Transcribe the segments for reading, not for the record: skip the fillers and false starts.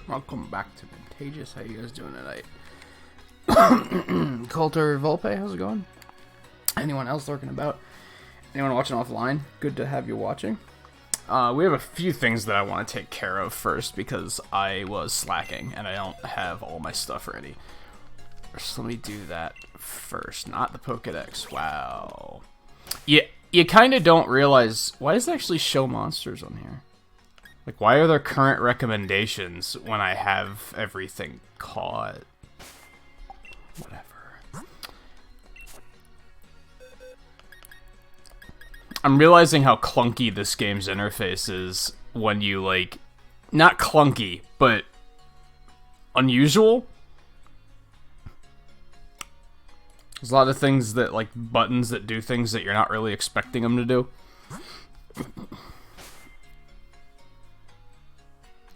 Welcome back to Nintagious. How you guys doing tonight? Coulter Volpe, how's it going? Anyone else lurking about? Anyone watching offline? Good to have you watching. We have a few things that I want to take care of first because I was slacking and I don't have all my stuff ready. So let me do that first. Not the Pokédex. Wow. Yeah, you kind of don't realize... Why does it actually show monsters on here? Like, why are there current recommendations when I have everything caught? Whatever. I'm realizing how clunky this game's interface is when you, like... Not clunky, but... unusual? There's a lot of things that, like, buttons that do things that you're not really expecting them to do.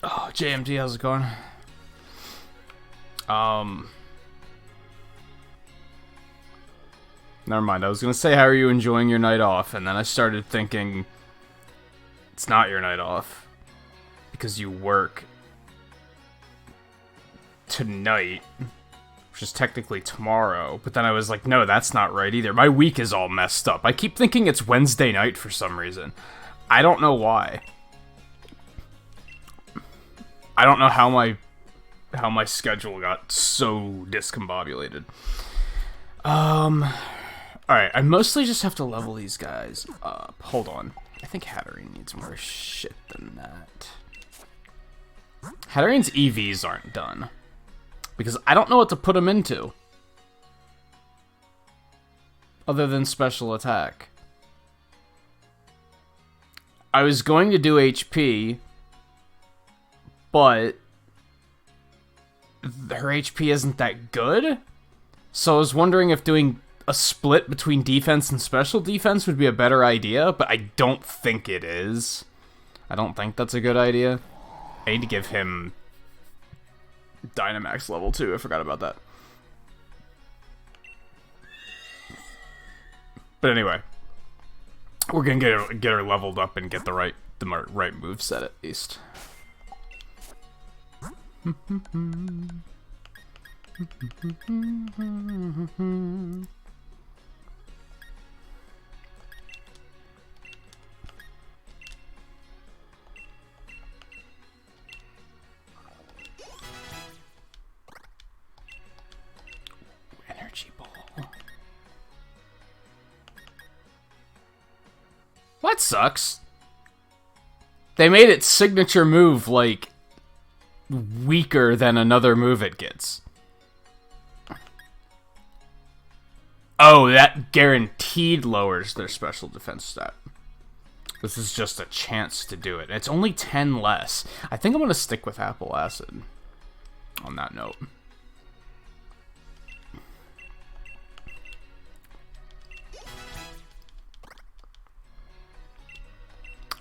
Oh, JMD, how's it going? Never mind, I was gonna say, how are you enjoying your night off? And then I started thinking, it's not your night off. Because you work tonight, which is technically tomorrow. But then I was like, no, that's not right either. My week is all messed up. I keep thinking it's Wednesday night for some reason. I don't know why. I don't know how my schedule got so discombobulated. Alright, I mostly just have to level these guys up. Hold on. I think Hatterene needs more shit than that. Hatterene's EVs aren't done. Because I don't know what to put him into. Other than special attack. I was going to do HP... but her HP isn't that good? So I was wondering if doing a split between defense and special defense would be a better idea, but I don't think it is. I don't think that's a good idea. I need to give him Dynamax level 2, I forgot about that. But anyway, we're gonna get her leveled up and get the right moveset at least. Energy ball. That sucks. They made its signature move like weaker than another move it gets. Oh, that guaranteed lowers their special defense stat. This is just a chance to do it. It's only 10 less. I think I'm going to stick with Apple Acid on that note.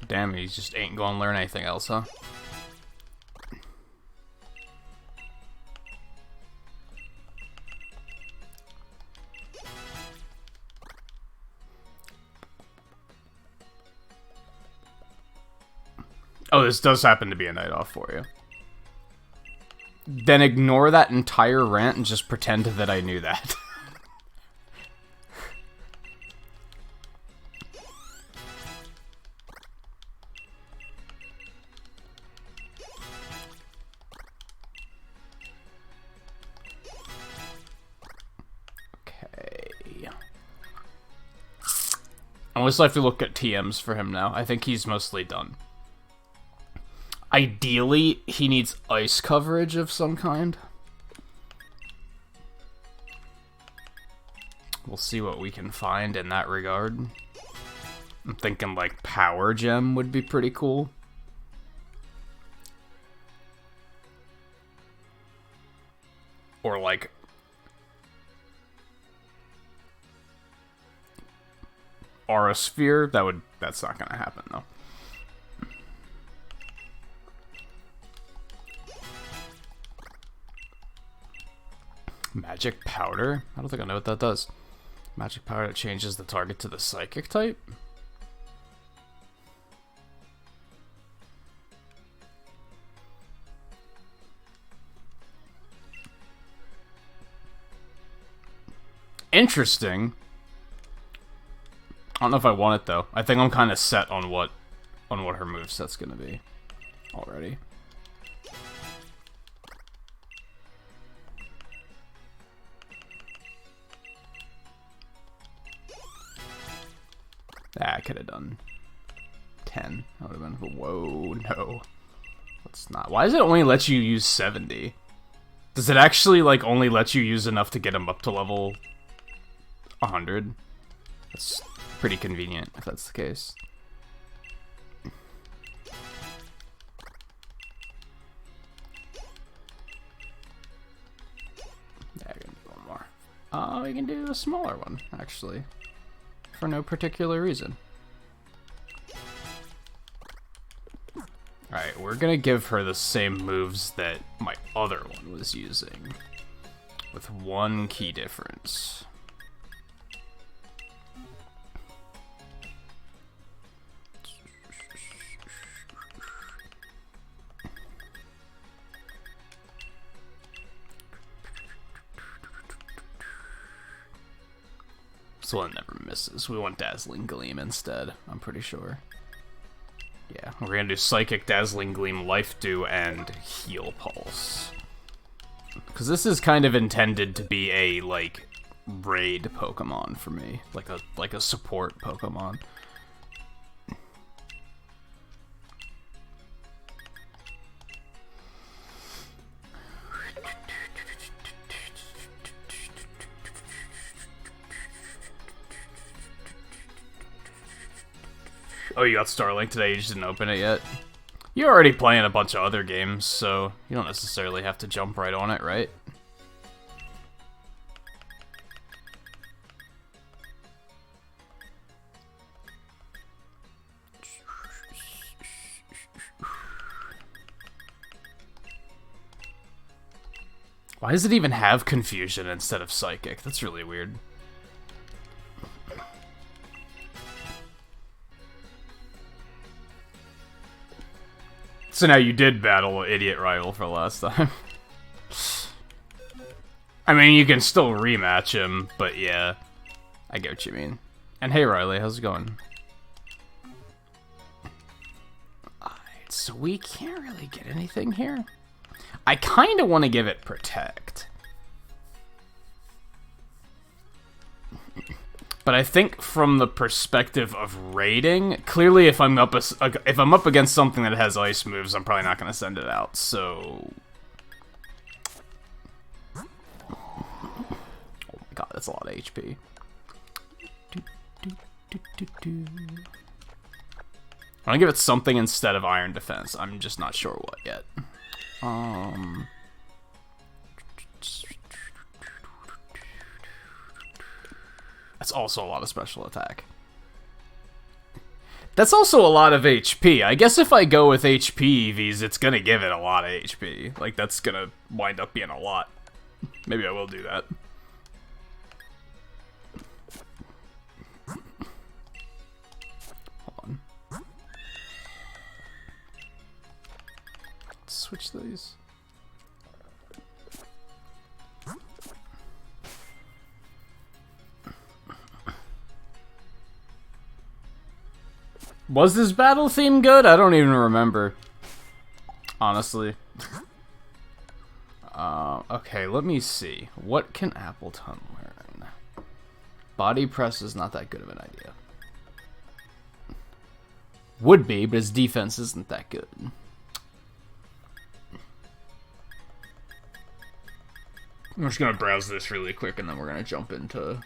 Damn, he just ain't going to learn anything else, huh? Oh, this does happen to be a night off for you. Then ignore that entire rant and just pretend that I knew that. Okay. I always have to look at TMs for him now. I think he's mostly done. Ideally, he needs ice coverage of some kind. We'll see what we can find in that regard. I'm thinking, like, Power Gem would be pretty cool. Or, like... Aura Sphere? That's not gonna happen, though. Magic Powder? I don't think I know what that does. Magic Powder that changes the target to the Psychic type? Interesting. I don't know if I want it though. I think I'm kind of set on what her moveset's gonna be already. I could have done 10. That would have been. Whoa, no. Let's not. Why does it only let you use 70? Does it actually like only let you use enough to get him up to level 100? That's pretty convenient if that's the case. Yeah, I can do one more. We can do a smaller one actually, for no particular reason. Alright, we're gonna give her the same moves that my other one was using, with one key difference. This one never misses. We want Dazzling Gleam instead, I'm pretty sure. Yeah, we're gonna do Psychic, Dazzling Gleam, Life Dew, and Heal Pulse. Because this is kind of intended to be a, like, raid Pokemon for me. Like a support Pokemon. Oh, you got Starlink today, you just didn't open it yet? You're already playing a bunch of other games, so you don't necessarily have to jump right on it, right? Why does it even have Confusion instead of Psychic? That's really weird. So now you did battle Idiot Rival for the last time. I mean, you can still rematch him, but yeah. I get what you mean. And hey Riley, how's it going? Alright, so we can't really get anything here. I kinda wanna give it Protect. But I think from the perspective of raiding, clearly if I'm up against something that has ice moves, I'm probably not going to send it out. So, oh my god, that's a lot of HP. I'm gonna give it something instead of Iron Defense. I'm just not sure what yet. That's also a lot of special attack. That's also a lot of HP. I guess if I go with HP EVs, it's gonna give it a lot of HP. Like, that's gonna wind up being a lot. Maybe I will do that. Hold on. Let's switch these. Was this battle theme good? I don't even remember. Honestly. Okay, let me see. What can Appleton learn? Body press is not that good of an idea. Would be, but his defense isn't that good. I'm just gonna browse this really quick and then we're gonna jump into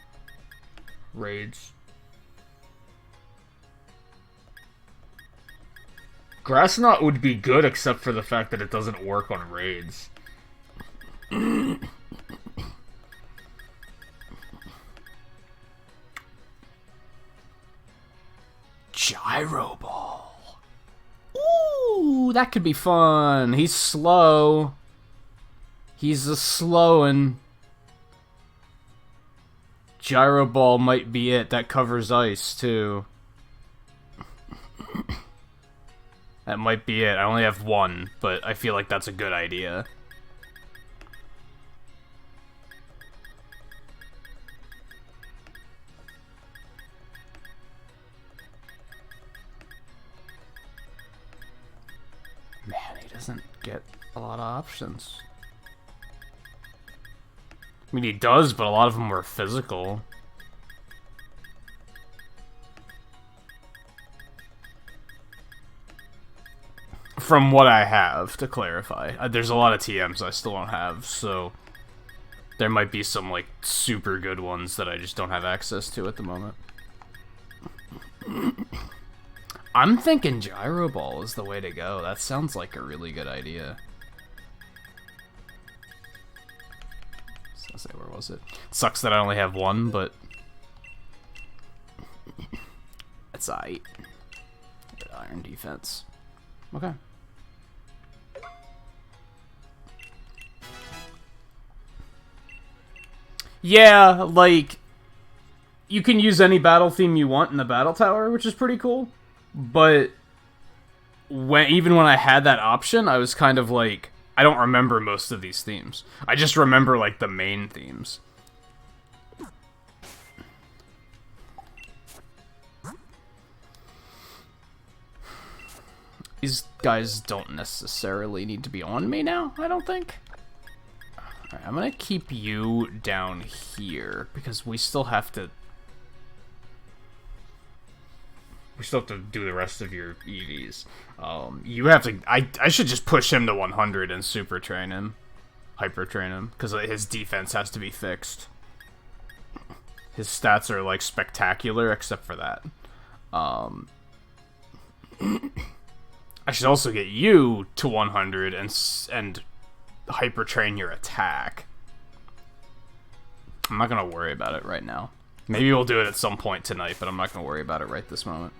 raids. Grass Knot would be good except for the fact that it doesn't work on raids. Gyro Ball. Ooh, that could be fun. He's slow. He's a slow and Gyro Ball might be it. That covers ice too. That might be it. I only have one, but I feel like that's a good idea. doesn't get a lot of options. I mean, he does, but a lot of them were physical. From what I have, to clarify. There's a lot of TMs I still don't have, so there might be some, like, super good ones that I just don't have access to at the moment. I'm thinking Gyro Ball is the way to go. That sounds like a really good idea. So I'll say, where was it? Sucks that I only have one, but that's aight. Good iron defense. Okay. Yeah, like, you can use any battle theme you want in the battle tower, which is pretty cool. But even when I had that option, I was kind of like, I don't remember most of these themes. I just remember, like, the main themes. These guys don't necessarily need to be on me now, I don't think. Alright, I'm gonna keep you down here, because we still have to... We still have to do the rest of your EVs. You have to... I should just push him to 100 and super train him. Hyper train him, because his defense has to be fixed. His stats are, like, spectacular, except for that. I should also get you to 100 and hyper train your attack. I'm not gonna worry about it right now. Maybe we'll do it at some point tonight, but I'm not gonna worry about it right this moment.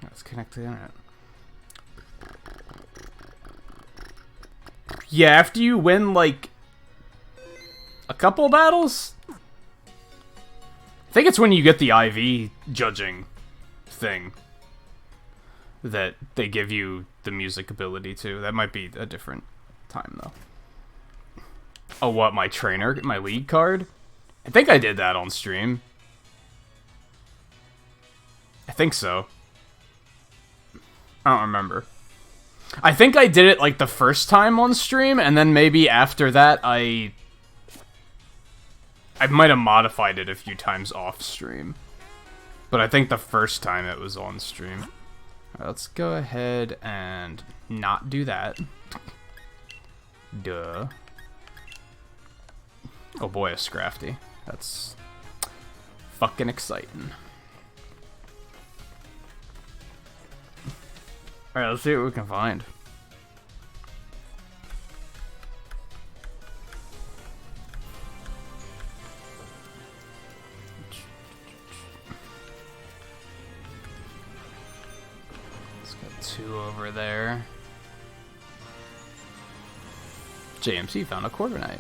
Let's connect to the internet. Yeah, after you win, like, a couple battles? I think it's when you get the IV judging thing that they give you the music ability to. That might be a different time, though. Oh, what, my trainer? My league card? I think I did that on stream. I think so. I don't remember. I think I did it, like, the first time on stream, and then maybe after that I might have modified it a few times off stream. But I think the first time it was on stream. Alright, let's go ahead and not do that. Duh. Oh boy, a Scrafty. That's fucking exciting. Alright, let's see what we can find. Let's got two over there. JMC found a Quarter Knight.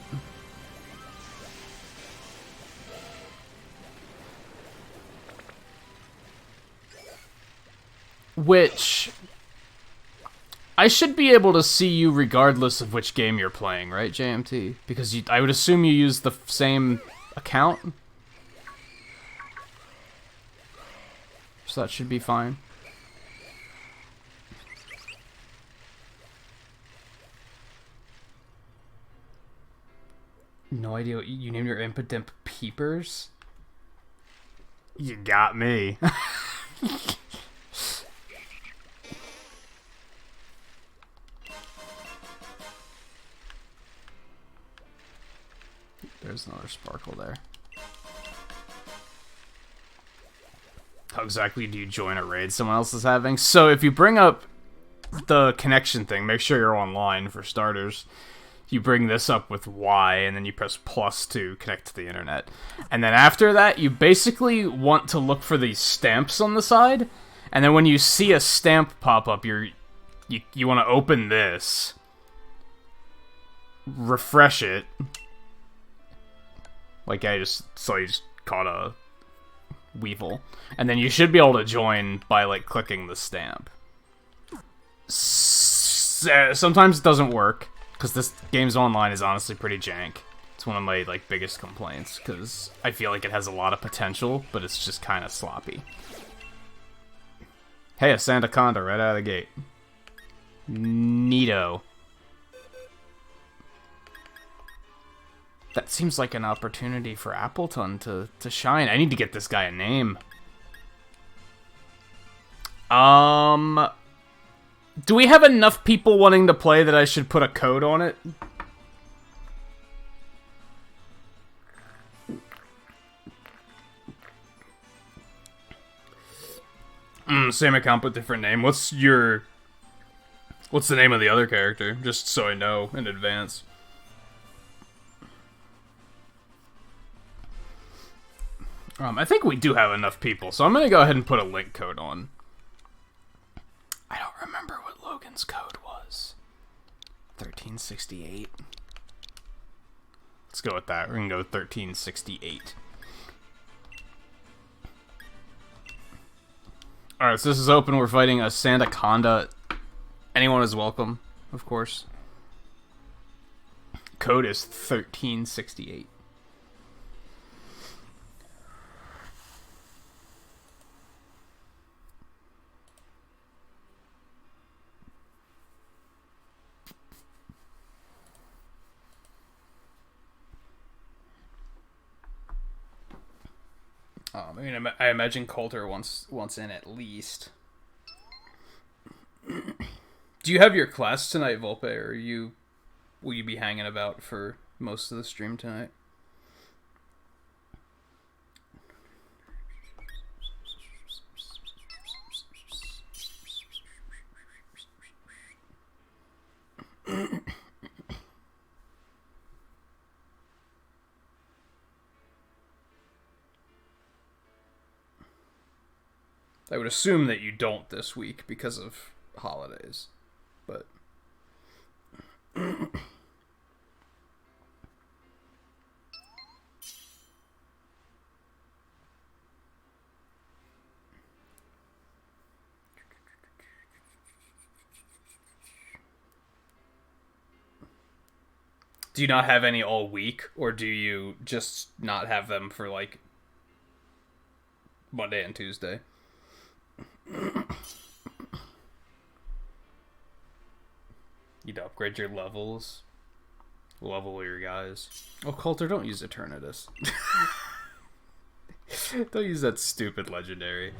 Which... I should be able to see you regardless of which game you're playing, right, JMT? Because I would assume you use the same account. So that should be fine. No idea what you named your Impidimp Peepers? You got me. There's another sparkle there. How exactly do you join a raid someone else is having? So if you bring up the connection thing, make sure you're online for starters. You bring this up with Y, and then you press plus to connect to the internet. And then after that, you basically want to look for these stamps on the side. And then when you see a stamp pop up, you want to open this. Refresh it. Like I just caught a Weevil. And then you should be able to join by, like, clicking the stamp. Sometimes it doesn't work, because this game's online is honestly pretty jank. It's one of my, like, biggest complaints, because I feel like it has a lot of potential, but it's just kind of sloppy. Hey, a Sandaconda right out of the gate. Neato. That seems like an opportunity for Appleton to shine. I need to get this guy a name. Do we have enough people wanting to play that I should put a code on it? Same account but different name. What's the name of the other character? Just so I know in advance. I think we do have enough people, so I'm gonna go ahead and put a link code on. I don't remember what Logan's code was. 1368. Let's go with that. We're gonna go 1368. Alright, so this is open. We're fighting a Sandaconda. Anyone is welcome, of course. Code is 1368. I mean, I imagine Coulter wants in at least. Do you have your class tonight, Volpe, or will you be hanging about for most of the stream tonight? I would assume that you don't this week because of holidays, but... Do you not have any all week, or do you just not have them for, like, Monday and Tuesday? You'd upgrade your levels. Level your guys. Oh, Coulter, don't use Eternatus. Don't use that stupid legendary.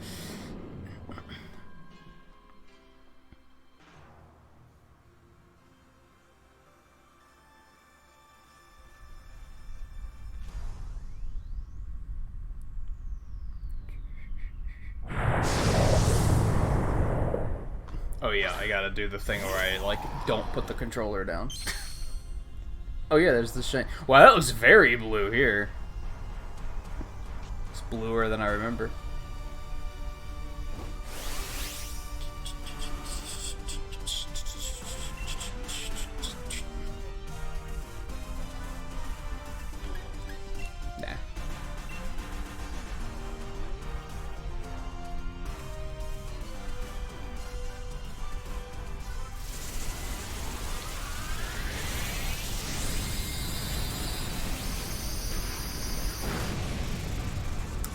Oh yeah, I gotta do the thing where I, like, don't put the controller down. Oh yeah, there's the shine. Wow, that looks very blue here. It's bluer than I remember. Nah.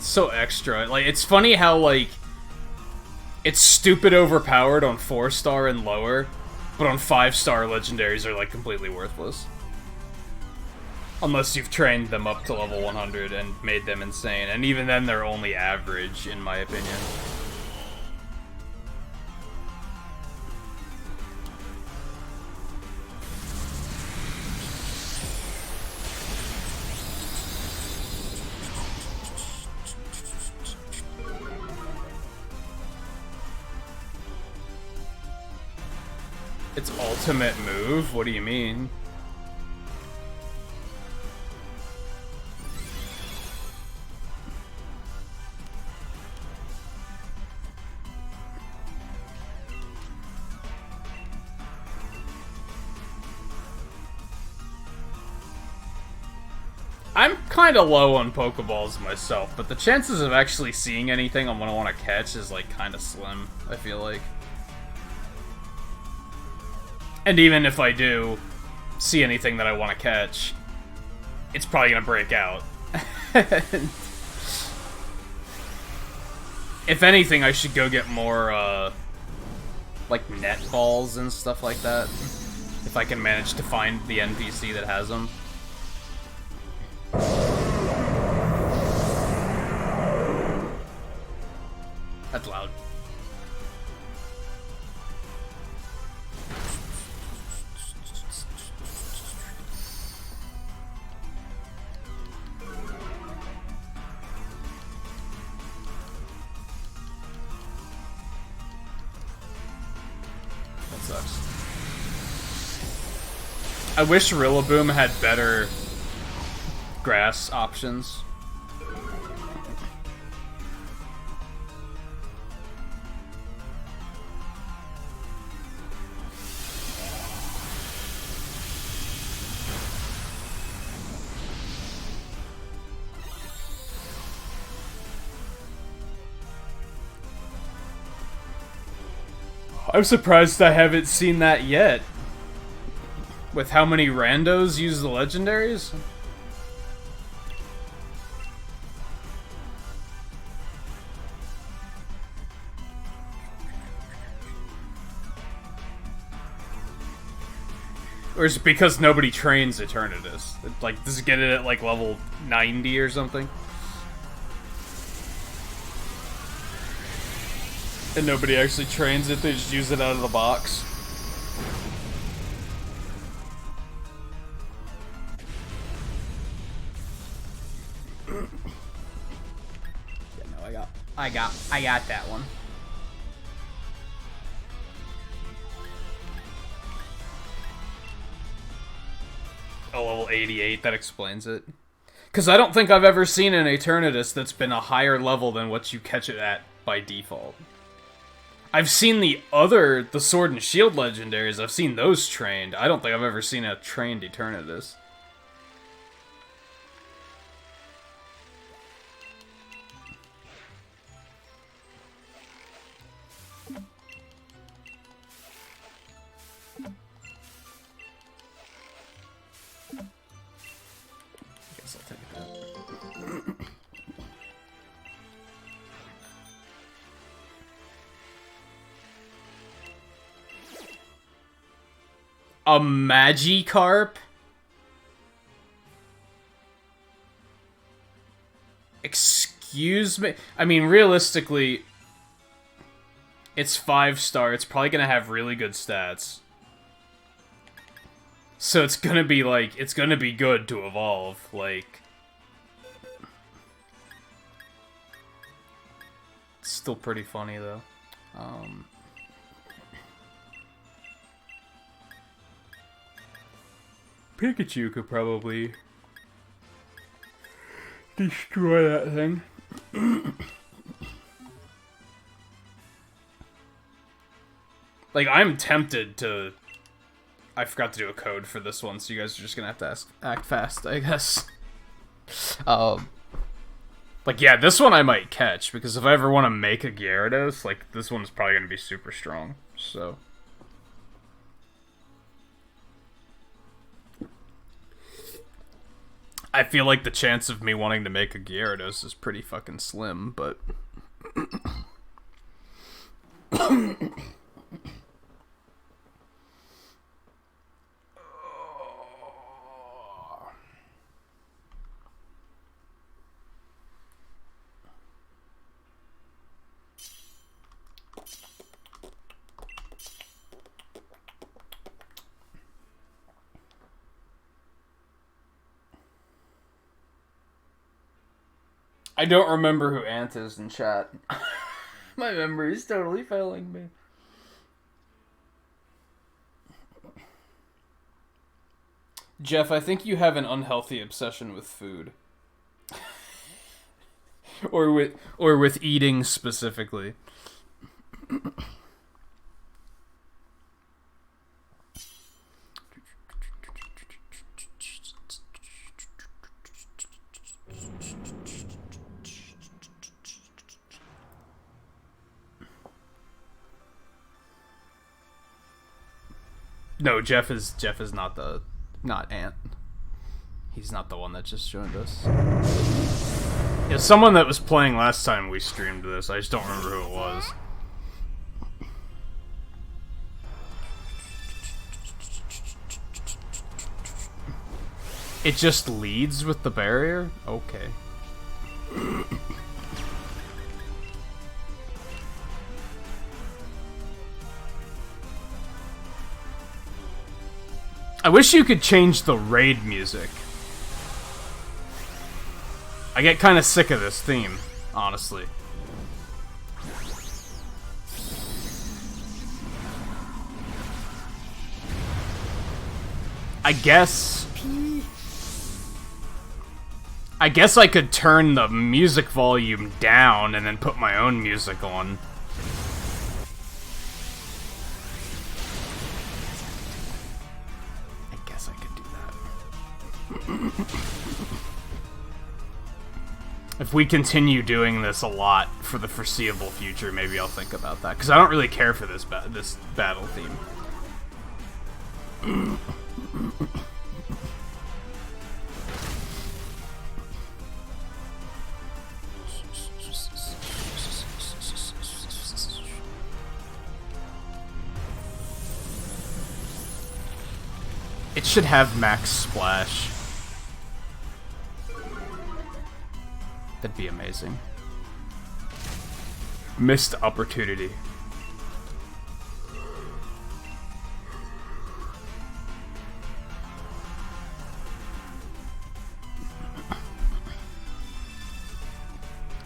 So extra. Like, it's funny how, like, it's stupid overpowered on 4-star and lower, but on 5-star legendaries are, like, completely worthless. Unless you've trained them up to level 100 and made them insane, and even then they're only average, in my opinion. Its ultimate move? What do you mean? I'm kind of low on Pokeballs myself, but the chances of actually seeing anything I'm gonna want to catch is, like, kind of slim, I feel like. And even if I do see anything that I want to catch, it's probably going to break out. If anything, I should go get more, like, net balls and stuff like that. If I can manage to find the NPC that has them. That's loud. That sucks. I wish Rillaboom had better grass options. I'm surprised I haven't seen that yet. With how many randos use the legendaries? Or is it because nobody trains Eternatus? Like, does it get it at like level 90 or something? And nobody actually trains it, they just use it out of the box. Yeah, no, I got that one. Oh, level 88, that explains it. Because I don't think I've ever seen an Eternatus that's been a higher level than what you catch it at by default. I've seen the Sword and Shield legendaries, I've seen those trained. I don't think I've ever seen a trained Eternatus. Guess I'll take that. A Magikarp? Excuse me? I mean, realistically, it's 5-star. It's probably gonna have really good stats. So it's gonna be, like, it's gonna be good to evolve, like... It's still pretty funny, though. Pikachu could probably destroy that thing. Like, I'm tempted to... I forgot to do a code for this one, so you guys are just gonna have to act fast, I guess. Like, yeah, this one I might catch, because if I ever want to make a Gyarados, like, this one's probably gonna be super strong, so... I feel like the chance of me wanting to make a Gyarados is pretty fucking slim, but... I don't remember who Ant is in chat. My memory's totally failing me. Jeff, I think you have an unhealthy obsession with food. or with eating specifically. No, Jeff is not Ant. He's not the one that just joined us. Yeah, someone that was playing last time we streamed this. I just don't remember who it was. It just leads with the barrier? Okay. I wish you could change the raid music. I get kind of sick of this theme, honestly. I guess I could turn the music volume down and then put my own music on. I guess I could do that. If we continue doing this a lot for the foreseeable future, maybe I'll think about that. Because I don't really care for this battle theme. It should have max splash. That'd be amazing. Missed opportunity.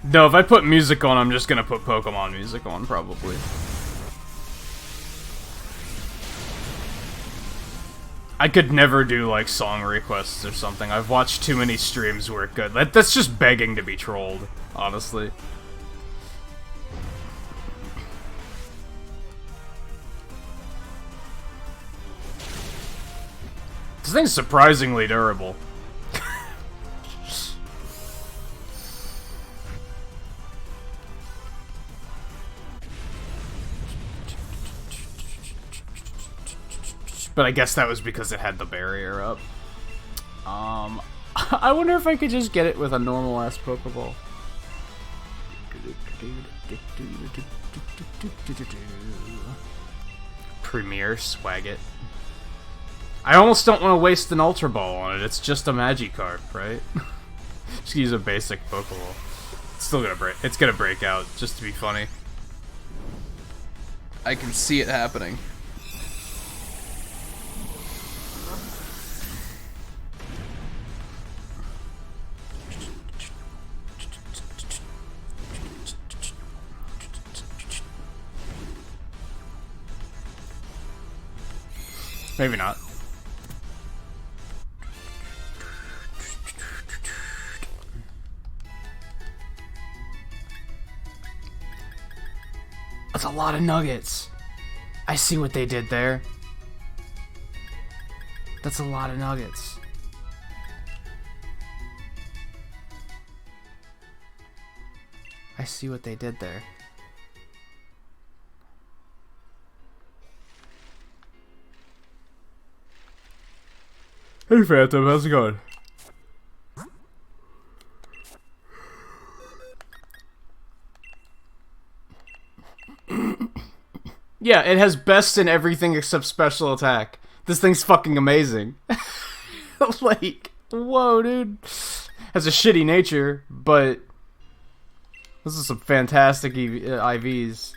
No, if I put music on, I'm just gonna put Pokemon music on, probably. I could never do, like, song requests or something. I've watched too many streams where it could. That's just begging to be trolled, honestly. This thing's surprisingly durable. But I guess that was because it had the barrier up. I wonder if I could just get it with a normal-ass Pokeball. Premier Swagget. I almost don't want to waste an Ultra Ball on it. It's just a Magikarp, right? Just use a basic Pokeball. It's still gonna break. It's gonna break out just to be funny. I can see it happening. Maybe not. That's a lot of nuggets. I see what they did there. That's a lot of nuggets. I see what they did there. Hey Phantom, how's it going? Yeah, it has best in everything except special attack. This thing's fucking amazing. Like, whoa, dude. Has a shitty nature, but this is some fantastic IVs.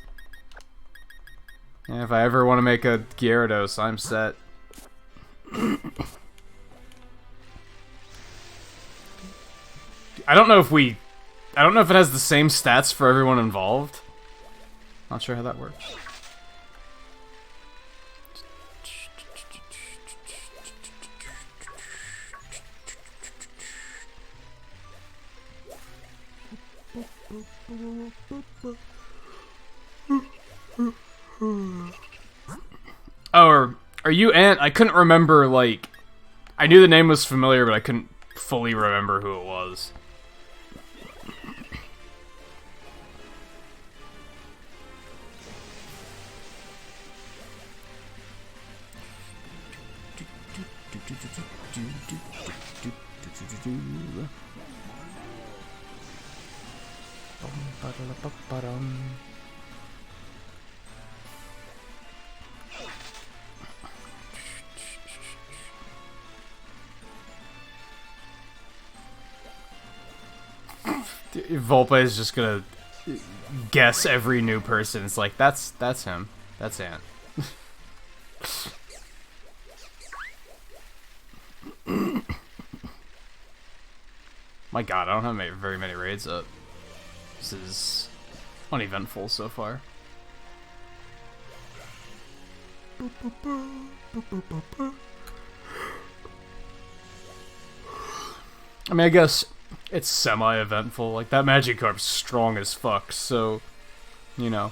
And if I ever want to make a Gyarados, I'm set. I don't know if it has the same stats for everyone involved. Not sure how that works. Oh, are you Ant? I couldn't remember, like... I knew the name was familiar, but I couldn't fully remember who it was. Volpe is just gonna guess every new person. It's like, that's him. That's Ant. My god, I don't have very many raids up. This is uneventful so far. I mean, I guess it's semi-eventful. Like, that Magikarp's strong as fuck, so, you know.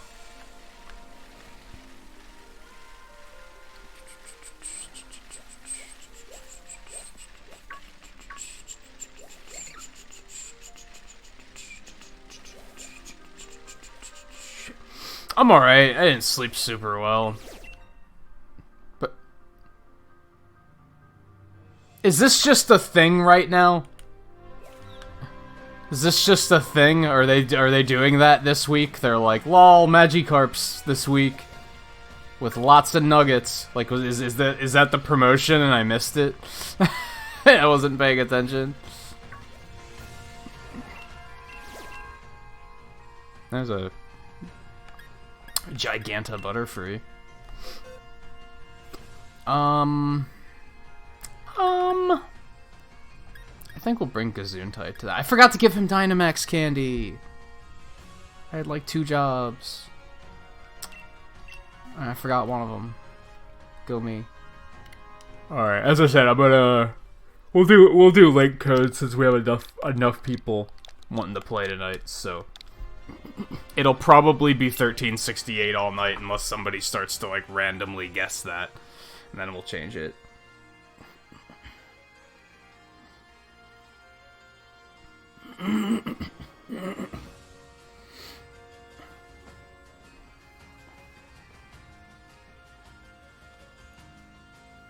I'm alright. I didn't sleep super well. But is this just a thing right now? Is this just a thing? Are they doing that this week? They're like, lol, Magikarps this week with lots of nuggets. Like, is that the promotion and I missed it? I wasn't paying attention. There's a Giganta Butterfree. I think we'll bring Gesundheit to that. I forgot to give him Dynamax candy. I had like 2 jobs. I forgot one of them. Go me. All right, as I said, I'm gonna we'll do link codes since we have enough people wanting to play tonight. So it'll probably be 1368 all night unless somebody starts to like randomly guess that, and then we'll change it.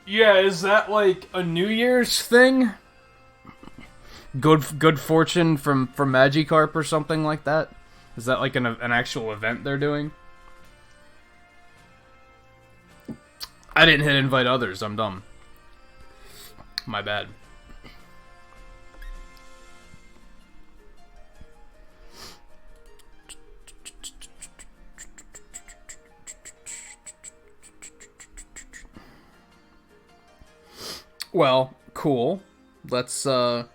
Yeah, is that like a New Year's thing? Good fortune from Magikarp or something like that? Is that like an actual event they're doing? I didn't hit invite others, I'm dumb. My bad. Well, cool. Let's, if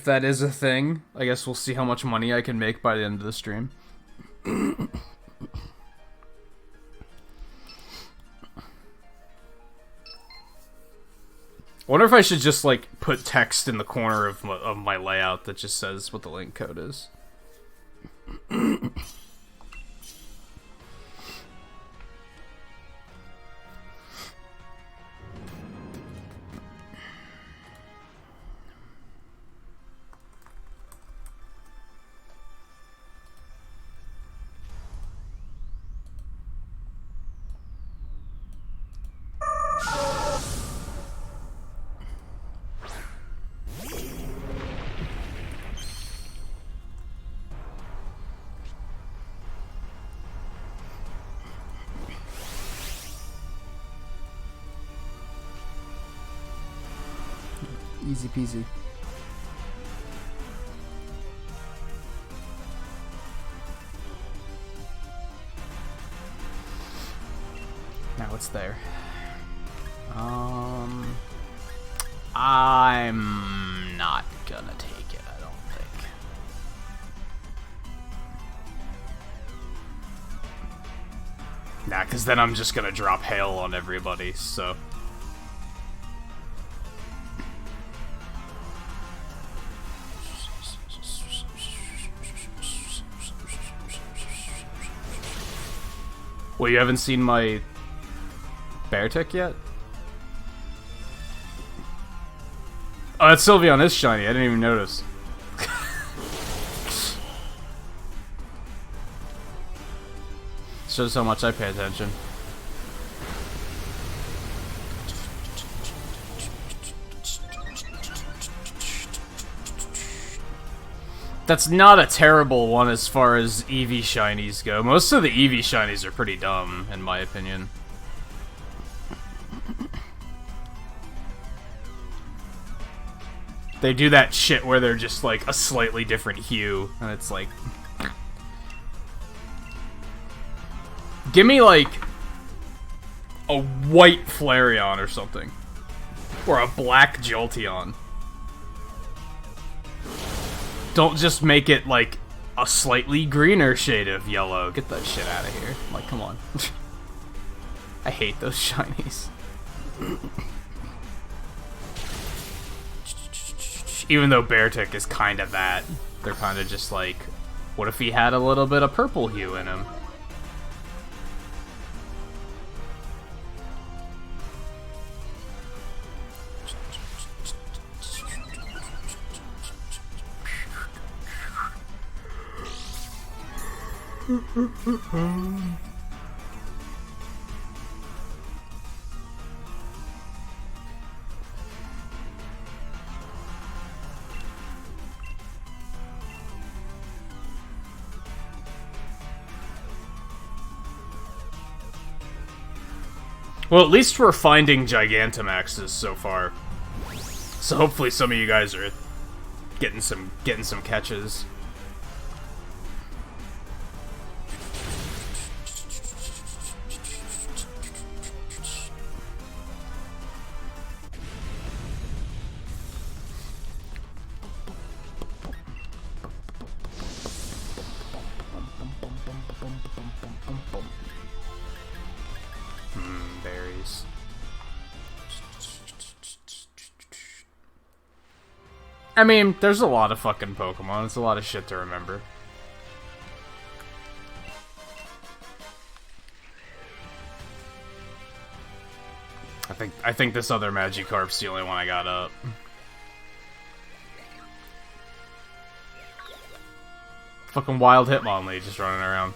that is a thing, I guess we'll see how much money I can make by the end of the stream. I wonder if I should just, like, put text in the corner of my layout that just says what the link code is. Easy peasy. Now it's there. I'm not gonna take it, I don't think. Nah, because then I'm just gonna drop hail on everybody, so. Well, you haven't seen my bear tick yet? Oh, that Sylveon is shiny. I didn't even notice. Shows how much I pay attention. That's not a terrible one as far as Eevee shinies go. Most of the Eevee shinies are pretty dumb, in my opinion. They do that shit where they're just like a slightly different hue, and it's like... Give me like a white Flareon or something. Or a black Jolteon. Don't just make it like a slightly greener shade of yellow. Get that shit out of here. Like, come on. I hate those shinies. Even though Beartic is kind of that. They're kind of just like, what if he had a little bit of purple hue in him? Well, at least we're finding Gigantamaxes so far. So hopefully some of you guys are getting some catches. Berries. I mean, there's a lot of fucking Pokemon. It's a lot of shit to remember. I think this other Magikarp's the only one I got up. Fucking wild Hitmonlee just running around.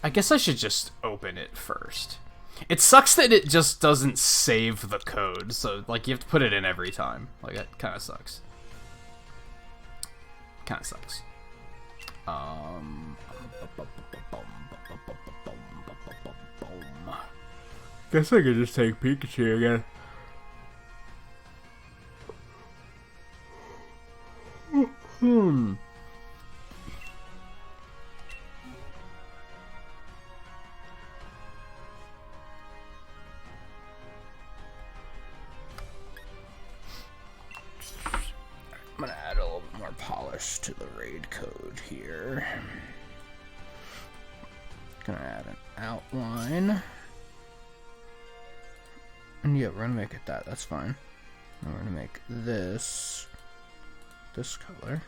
I guess I should just open it first. It sucks that it just doesn't save the code, so like you have to put it in every time. Like that kind of sucks. Kind of sucks. Guess I could just take Pikachu again. I'm gonna add a little bit more polish to the raid code here. Gonna add an outline. And yeah, we're gonna make it that. That's fine. And we're gonna make this color.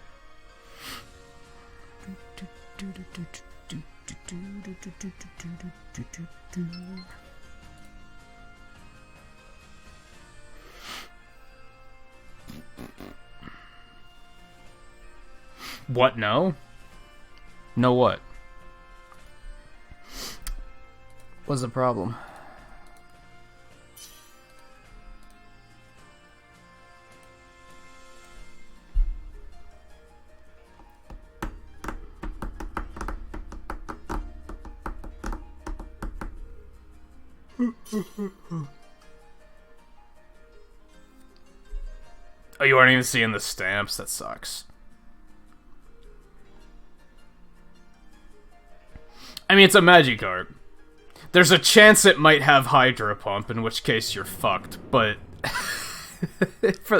What? No? No what? What's the problem? Oh, you aren't even seeing the stamps? That sucks. I mean, it's a Magikarp. There's a chance it might have Hydro Pump, in which case you're fucked, but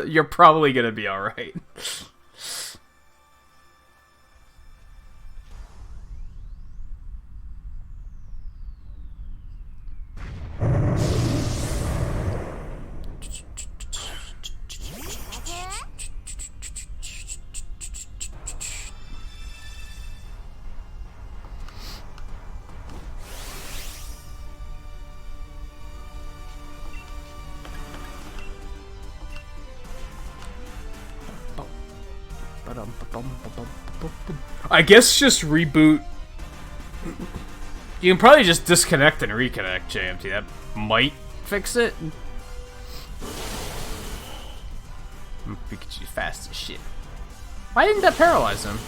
you're probably gonna be alright. I guess just reboot You can probably just disconnect and reconnect, JMT. That might fix it. Pikachu's fast as shit. Why didn't that paralyze him?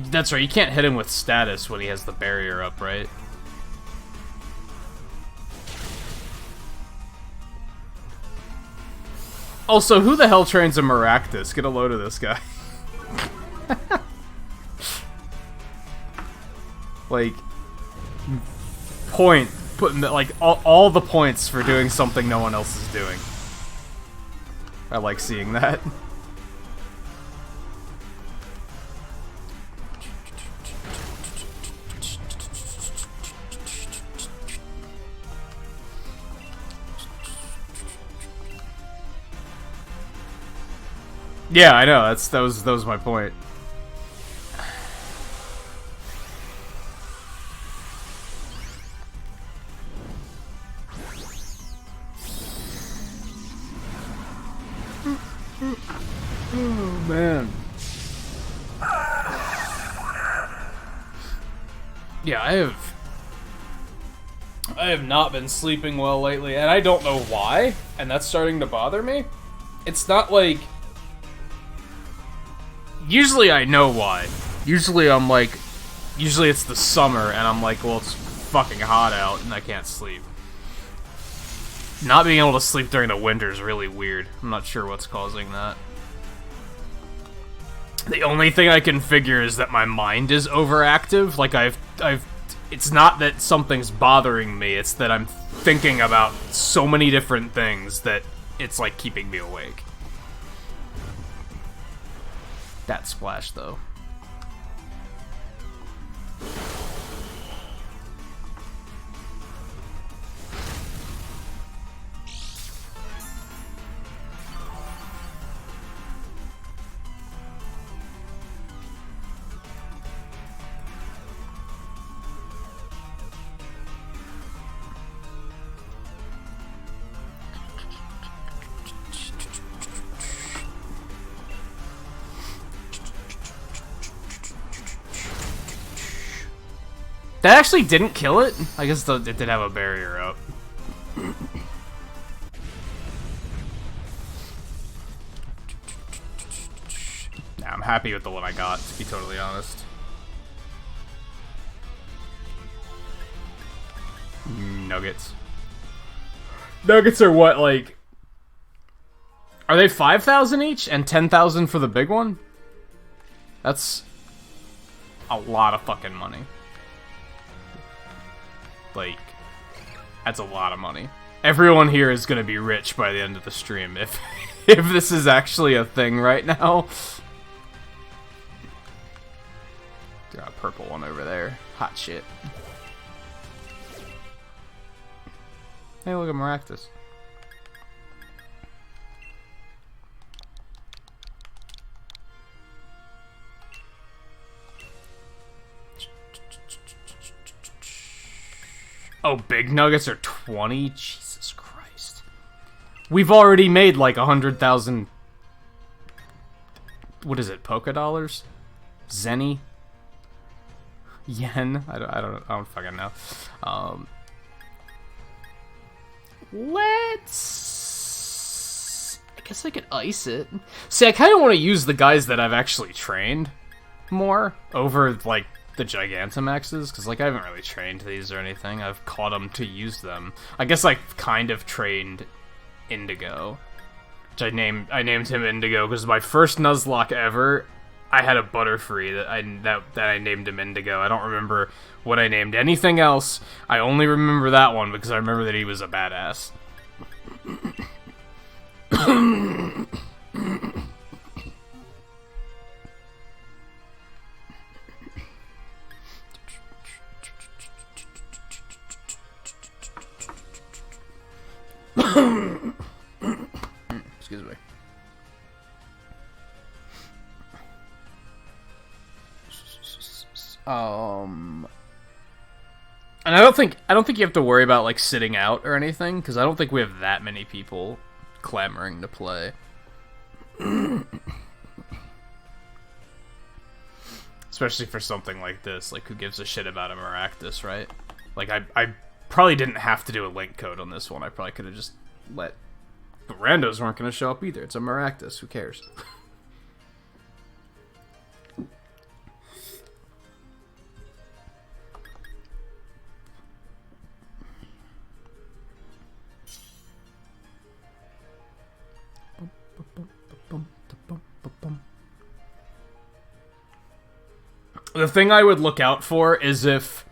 That's right, you can't hit him with status when he has the barrier up, right? Also, who the hell trains a Maractus? Get a load of this guy. Like, putting like all the points for doing something no one else is doing. I like seeing that. Yeah, I know. That was my point. Oh man. Yeah, I have not been sleeping well lately, and I don't know why, and that's starting to bother me. It's not like... Usually I know why. Usually it's the summer, and I'm like, well, it's fucking hot out, and I can't sleep. Not being able to sleep during the winter is really weird. I'm not sure what's causing that. The only thing I can figure is that my mind is overactive. Like, it's not that something's bothering me, it's that I'm thinking about so many different things that it's, like, keeping me awake. That splash, though. That actually didn't kill it? I guess it did have a barrier up. Nah, I'm happy with the one I got, to be totally honest. Nuggets. Nuggets are what, like... Are they 5,000 each? And 10,000 for the big one? That's... a lot of fucking money. Like, that's a lot of money. Everyone here is gonna be rich by the end of the stream if this is actually a thing right now. Got a purple one over there. Hot shit. Hey, look at Maractus. Oh, big nuggets are 20? Jesus Christ. We've already made like 100,000... What is it, Poké dollars? Zenny? Yen? I don't fucking know. Let's... I guess I could ice it. See, I kind of want to use the guys that I've actually trained more over, like, the Gigantamaxes, because, like, I haven't really trained these or anything. I've caught them to use them. I guess I kind of trained Indigo, which I named him Indigo because my first Nuzlocke ever, I had a Butterfree that I named him Indigo. I don't remember what I named anything else. I only remember that one because I remember that he was a badass. Excuse me. And I don't think you have to worry about like sitting out or anything because I don't think we have that many people clamoring to play. Especially for something like this, like who gives a shit about a Maractus, right? Like, I probably didn't have to do a link code on this one. I probably could have just let... But randos weren't going to show up either. It's a Maractus. Who cares? The thing I would look out for is if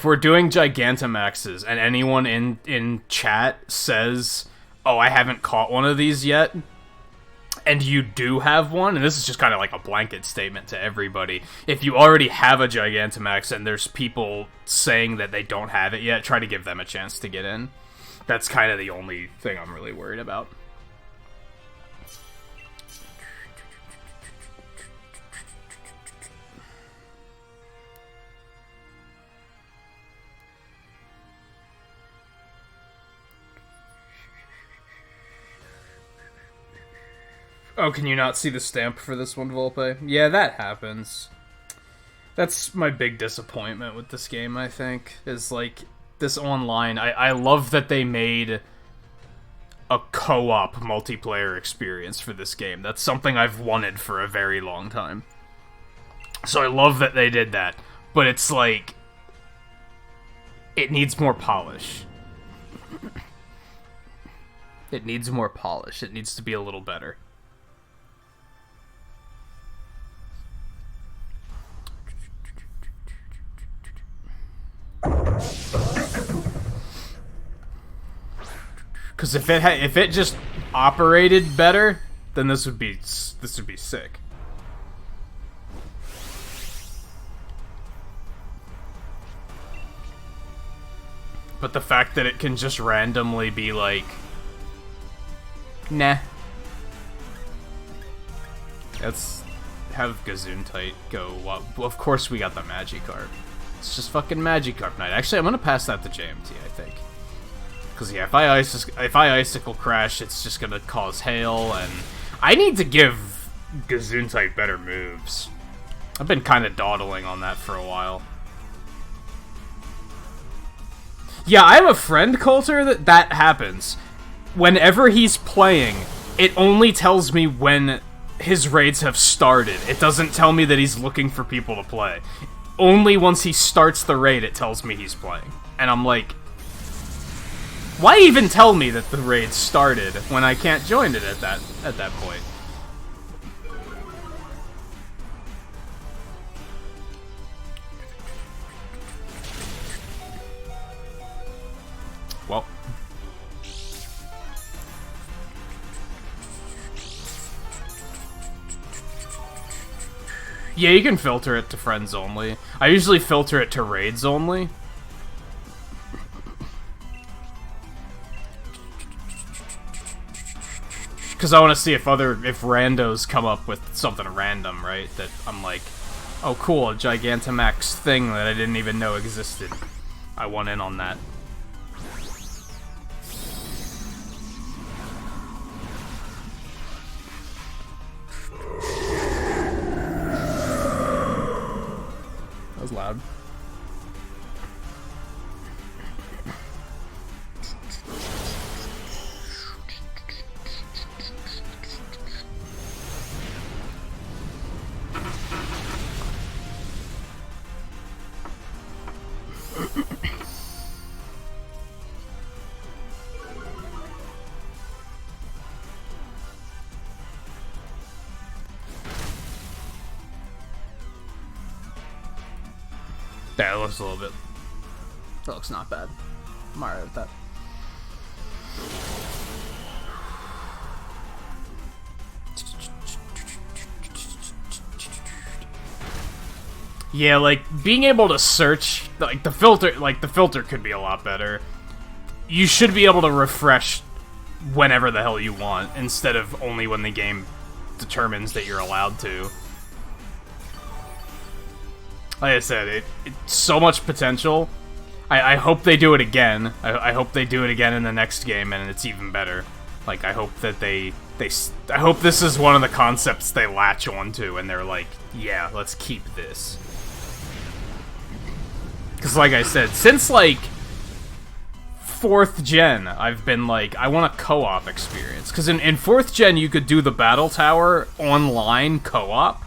we're doing Gigantamaxes and anyone in chat says, oh, I haven't caught one of these yet, and you do have one, and this is just kind of like a blanket statement to everybody, if you already have a Gigantamax and there's people saying that they don't have it yet, try to give them a chance to get in. That's kind of the only thing I'm really worried about. Oh, can you not see the stamp for this one, Volpe? Yeah, that happens. That's my big disappointment with this game, I think, is, like, this online. I love that they made a co-op multiplayer experience for this game. That's something I've wanted for a very long time. So I love that they did that. But it's, like, it needs more polish. It needs more polish. It needs to be a little better. Because if it just operated better, then this would be sick. But the fact that it can just randomly be like, nah. Let's have Gesundheit go. Well, of course we got the Magikarp. It's just fucking Magikarp night. Actually, I'm gonna pass that to JMT, I think. Because, yeah, if I Icicle Crash, it's just gonna cause hail, and I need to give Gesundheit better moves. I've been kind of dawdling on that for a while. Yeah, I have a friend, Coulter, that happens. Whenever he's playing, it only tells me when his raids have started. It doesn't tell me that he's looking for people to play. Only once he starts the raid, it tells me he's playing. And I'm like, why even tell me that the raid started when I can't join it at that point? Well. Yeah, you can filter it to friends only. I usually filter it to raids only. Because I want to see if randos come up with something random, right? That I'm like, oh cool, a Gigantamax thing that I didn't even know existed. I want in on that. That was loud. That looks a little bit... That looks not bad. I'm alright with that. Yeah, like, being able to search... Like, the filter could be a lot better. You should be able to refresh whenever the hell you want, instead of only when the game determines that you're allowed to. Like I said, it's so much potential. I hope they do it again. I hope they do it again in the next game, and it's even better. Like, I hope that I hope this is one of the concepts they latch onto, and they're like, yeah, let's keep this. Because like I said, since like 4th gen, I've been like, I want a co-op experience. Because in 4th gen, you could do the battle tower online co-op.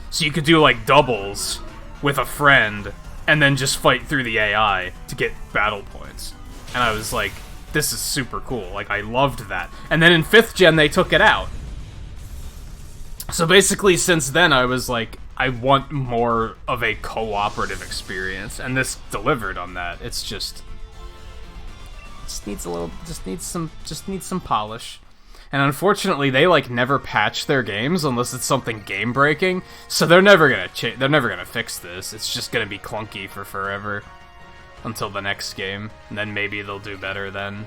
So you could do like doubles with a friend, and then just fight through the AI to get battle points. And I was like, this is super cool. Like, I loved that. And then in 5th gen, they took it out. So basically, since then, I was like, I want more of a cooperative experience, and this delivered on that. It's just needs a little, just needs some polish. And unfortunately, they like never patch their games unless it's something game breaking. So they're never gonna fix this. It's just gonna be clunky for forever until the next game, and then maybe they'll do better then.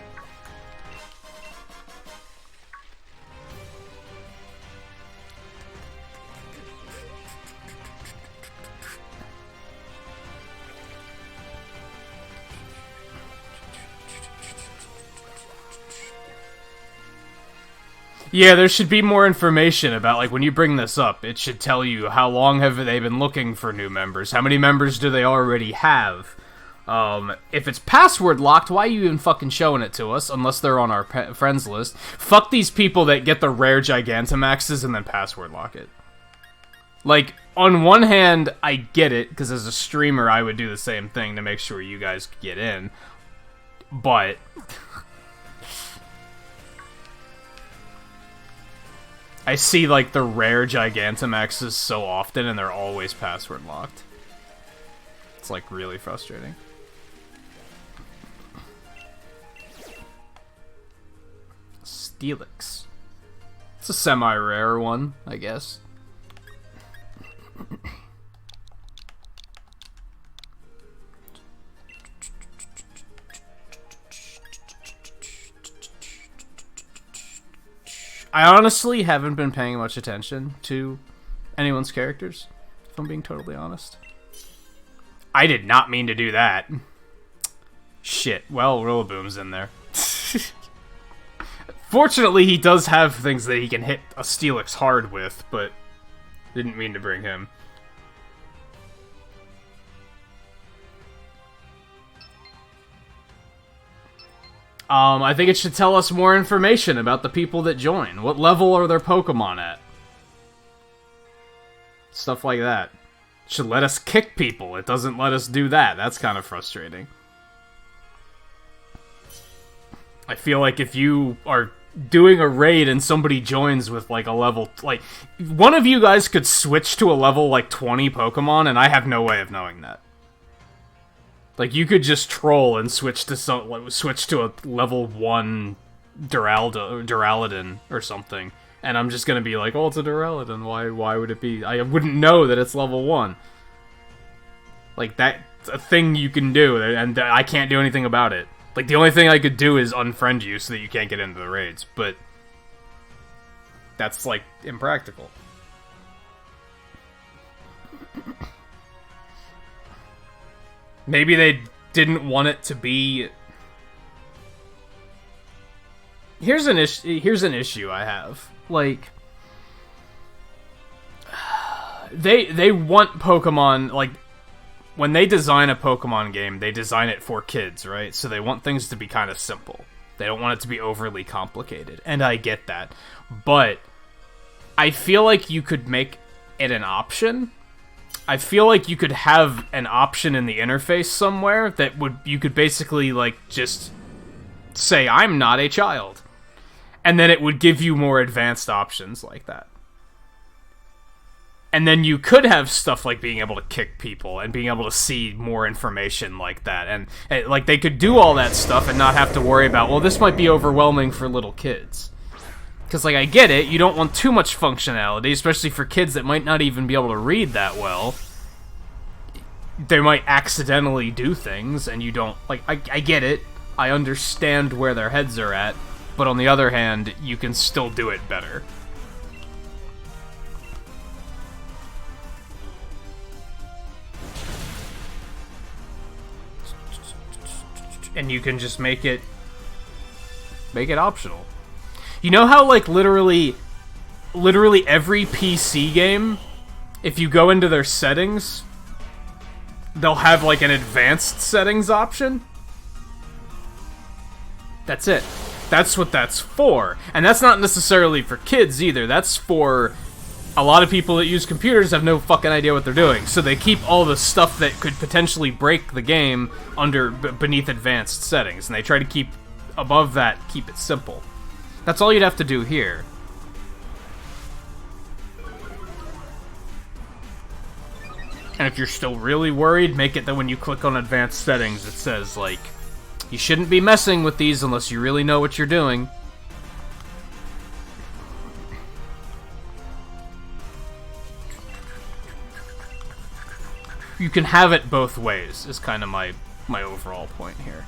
Yeah, there should be more information about, like, when you bring this up, it should tell you how long have they been looking for new members, how many members do they already have. If it's password locked, why are you even fucking showing it to us, unless they're on our friends list? Fuck these people that get the rare Gigantamaxes and then password lock it. Like, on one hand, I get it, because as a streamer, I would do the same thing to make sure you guys get in, but I see, like, the rare Gigantamaxes so often, and they're always password locked. It's, like, really frustrating. Steelix. It's a semi-rare one, I guess. I honestly haven't been paying much attention to anyone's characters, if I'm being totally honest. I did not mean to do that. Shit. Well, Rillaboom's in there. Fortunately, he does have things that he can hit a Steelix hard with, but didn't mean to bring him. I think it should tell us more information about the people that join. What level are their Pokemon at? Stuff like that. It should let us kick people. It doesn't let us do that. That's kind of frustrating. I feel like if you are doing a raid and somebody joins with like a level, like, one of you guys could switch to a level like 20 Pokemon, and I have no way of knowing that. Like, you could just troll and switch to a level 1 Duraludon or something, and I'm just gonna be like, oh, it's a Duraludon, why would it be? I wouldn't know that it's level 1. Like, that's a thing you can do, and I can't do anything about it. Like, the only thing I could do is unfriend you so that you can't get into the raids, but that's, like, impractical. Maybe they didn't want it to be... Here's an issue I have. Like, they want Pokemon, like, when they design a Pokemon game, they design it for kids, right? So they want things to be kind of simple. They don't want it to be overly complicated, and I get that. But I feel like you could make it an option. I feel like you could have an option in the interface somewhere that you could basically, like, just say, I'm not a child. And then it would give you more advanced options like that. And then you could have stuff like being able to kick people and being able to see more information like that. And like, they could do all that stuff and not have to worry about, well, this might be overwhelming for little kids. Because, like, I get it, you don't want too much functionality, especially for kids that might not even be able to read that well. They might accidentally do things, and you don't... Like, I get it. I understand where their heads are at. But on the other hand, you can still do it better. And you can just make it optional. You know how, like, literally every PC game, if you go into their settings, they'll have like an advanced settings option. That's it. That's what that's for. And that's not necessarily for kids either. That's for a lot of people that use computers have no fucking idea what they're doing. So they keep all the stuff that could potentially break the game beneath advanced settings. And they try to keep above that, keep it simple. That's all you'd have to do here. And if you're still really worried, make it that when you click on advanced settings, it says, like, you shouldn't be messing with these unless you really know what you're doing. You can have it both ways, is kind of my overall point here.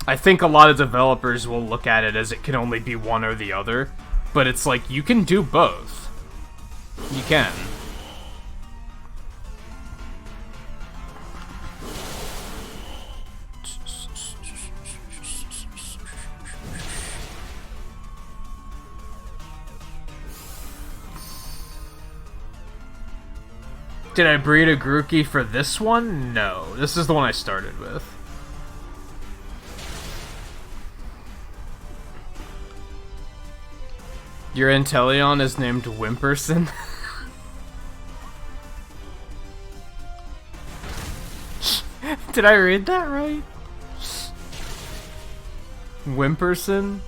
I think a lot of developers will look at it as it can only be one or the other, but it's like, you can do both. You can. Did I breed a Grookey for this one? No. This is the one I started with. Your Inteleon is named Wimperson? Did I read that right? Wimperson?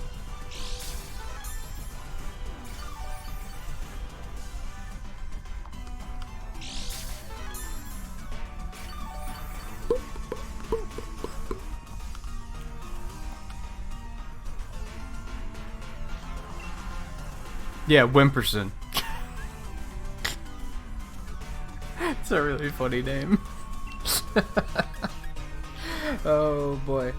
Yeah, Wimperson. It's a really funny name. Oh boy.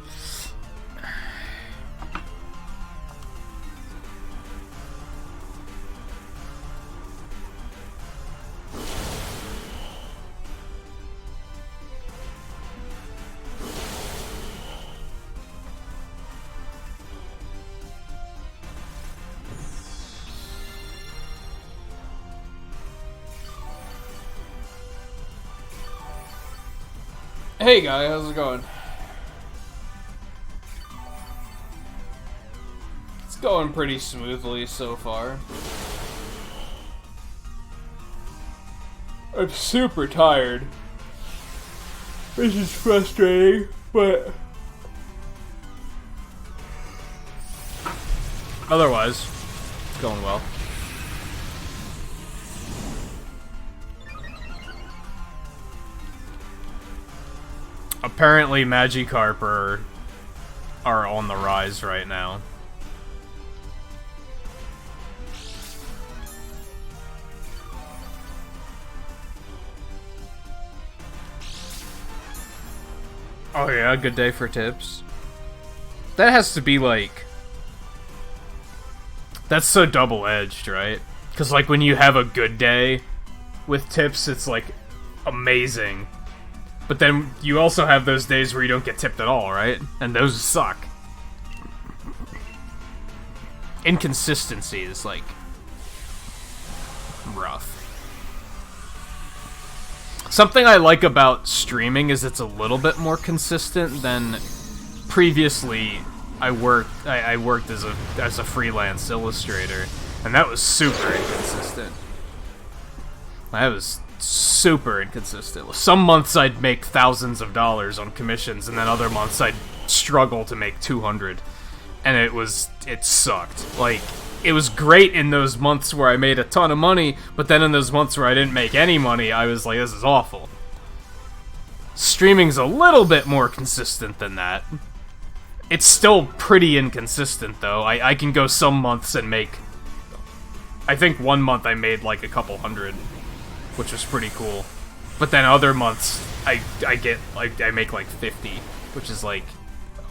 Hey guy, how's it going? It's going pretty smoothly so far. I'm super tired, which is frustrating, but otherwise, it's going well. Apparently Magikarp are on the rise right now. Oh yeah, good day for tips. That has to be like... That's so double-edged, right? Because like when you have a good day with tips, it's like amazing. But then you also have those days where you don't get tipped at all, right? And those suck. Inconsistency is, like, rough. Something I like about streaming is it's a little bit more consistent than previously. I worked as a freelance illustrator, and that was super inconsistent. That was super inconsistent. Some months I'd make thousands of dollars on commissions, and then other months I'd struggle to make 200. And it sucked. Like, it was great in those months where I made a ton of money, but then in those months where I didn't make any money, I was like, this is awful. Streaming's a little bit more consistent than that. It's still pretty inconsistent, though. I can go some months and make... I think one month I made like a couple hundred, which was pretty cool. But then other months, I make like 50, which is like,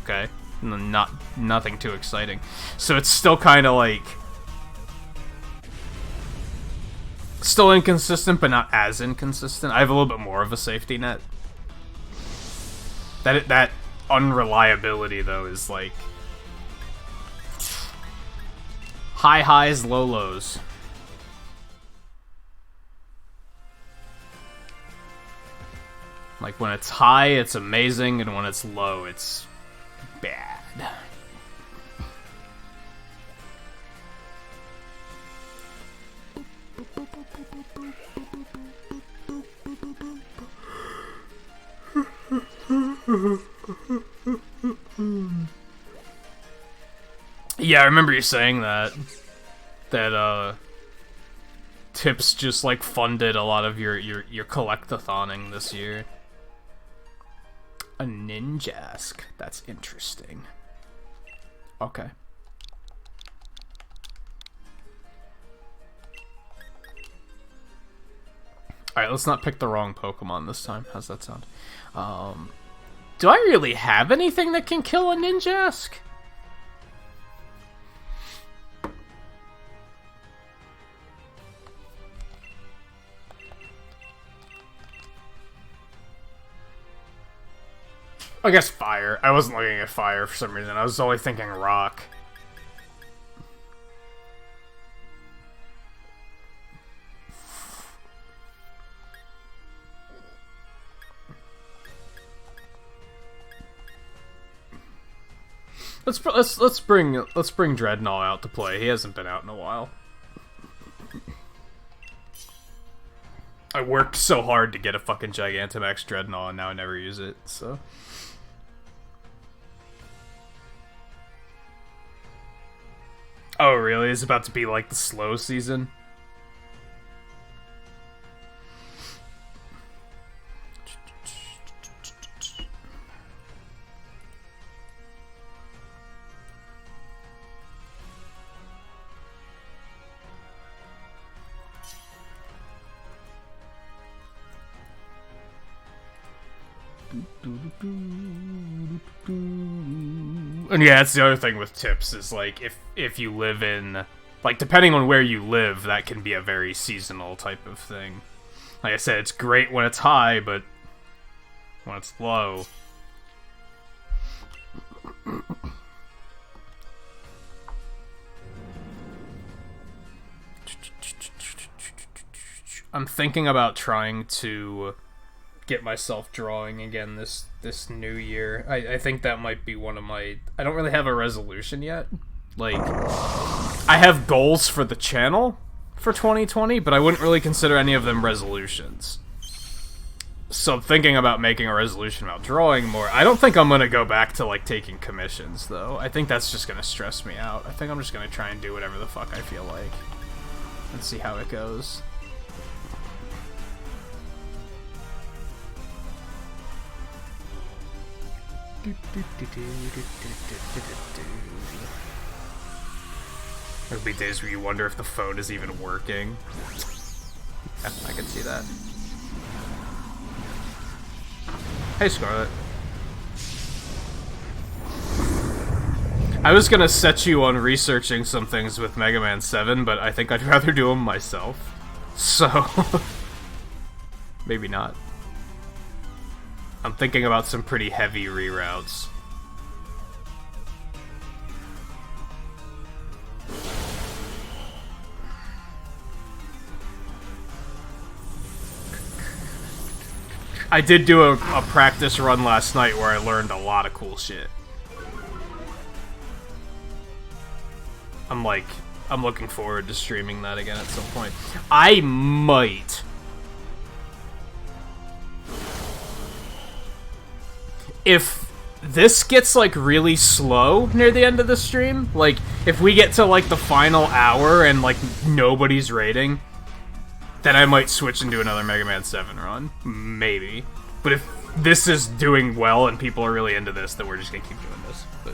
okay, nothing too exciting. So it's still kind of like, still inconsistent, but not as inconsistent. I have a little bit more of a safety net. That unreliability though is like high highs, low lows. Like, when it's high, it's amazing, and when it's low, it's bad. Yeah, I remember you saying that Tips just like funded a lot of your collectathoning this year. A Ninjask. That's interesting. Okay. Alright, let's not pick the wrong Pokemon this time. How's that sound? Do I really have anything that can kill a Ninjask? I guess fire. I wasn't looking at fire for some reason. I was only thinking rock. Let's bring Dreadnought out to play. He hasn't been out in a while. I worked so hard to get a fucking Gigantamax Dreadnought, and now I never use it. So. Oh really? It's about to be like the slow season. And yeah, that's the other thing with tips, is like if you live in, like, depending on where you live, that can be a very seasonal type of thing. Like I said, it's great when it's high, but when it's low. I'm thinking about trying to get myself drawing again this new year. I think that might be one of my... I don't really have a resolution yet. Like, I have goals for the channel for 2020, but I wouldn't really consider any of them resolutions. So I'm thinking about making a resolution about drawing more. I don't think I'm gonna go back to, like, taking commissions, though. I think that's just gonna stress me out. I think I'm just gonna try and do whatever the fuck I feel like. And see how it goes. There'll be days where you wonder if the phone is even working. Yeah, I can see that. Hey, Scarlet. I was gonna set you on researching some things with Mega Man 7, but I think I'd rather do them myself. So... maybe not. I'm thinking about some pretty heavy reroutes. I did do a practice run last night where I learned a lot of cool shit. I'm looking forward to streaming that again at some point. I might... if this gets, like, really slow near the end of the stream, like, if we get to, like, the final hour and, like, nobody's raiding, then I might switch and do another Mega Man 7 run. Maybe. But if this is doing well and people are really into this, then we're just gonna keep doing this. But...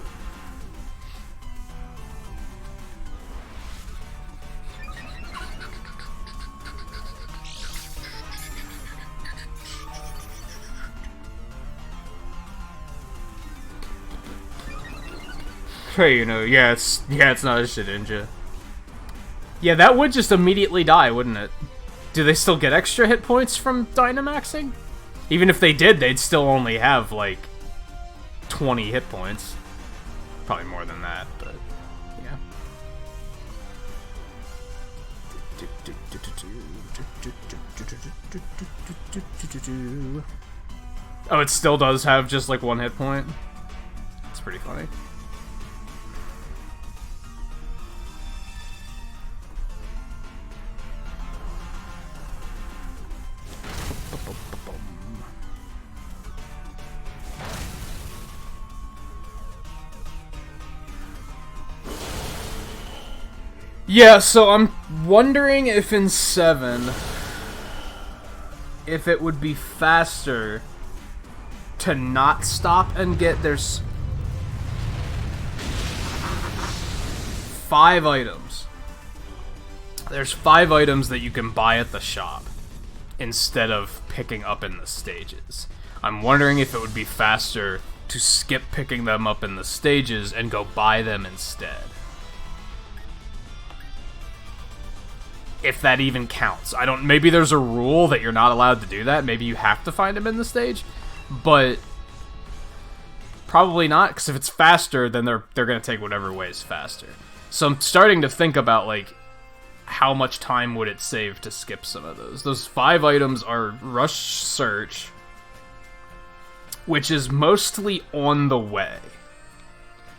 hey, you know, yeah, it's not a Shedinja. Yeah, that would just immediately die, wouldn't it? Do they still get extra hit points from Dynamaxing? Even if they did, they'd still only have, like, 20 hit points. Probably more than that, but, yeah. Oh, it still does have just like 1 hit point? It's pretty funny. Yeah, so I'm wondering if in 7, if it would be faster to not stop and get... There's 5 items. There's 5 items that you can buy at the shop instead of picking up in the stages. I'm wondering if it would be faster to skip picking them up in the stages and go buy them instead. If that even counts. I don't... Maybe there's a rule that you're not allowed to do that. Maybe you have to find them in the stage. But probably not, because if it's faster, then they're going to take whatever way is faster. So I'm starting to think about, like, how much time would it save to skip some of those. Those 5 items are Rush Search, which is mostly on the way.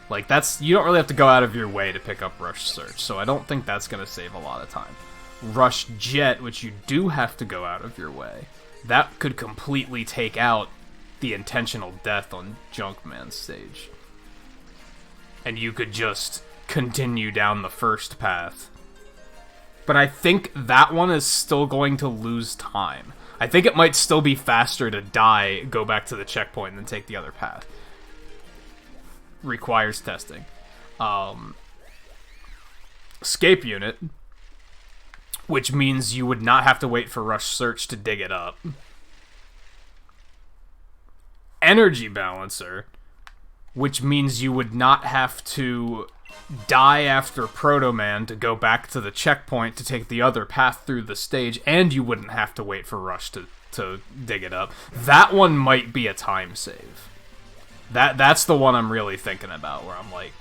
Like, that's... You don't really have to go out of your way to pick up Rush Search, so I don't think that's going to save a lot of time. Rush Jet, which you do have to go out of your way. That could completely take out the intentional death on Junkman's stage. And you could just continue down the first path. But I think that one is still going to lose time. I think it might still be faster to die, go back to the checkpoint, and then take the other path. Requires testing. Escape Unit, which means you would not have to wait for Rush Search to dig it up. Energy Balancer, which means you would not have to die after Proto Man to go back to the checkpoint to take the other path through the stage, and you wouldn't have to wait for Rush to dig it up. That one might be a time save. That's the one I'm really thinking about, where I'm like,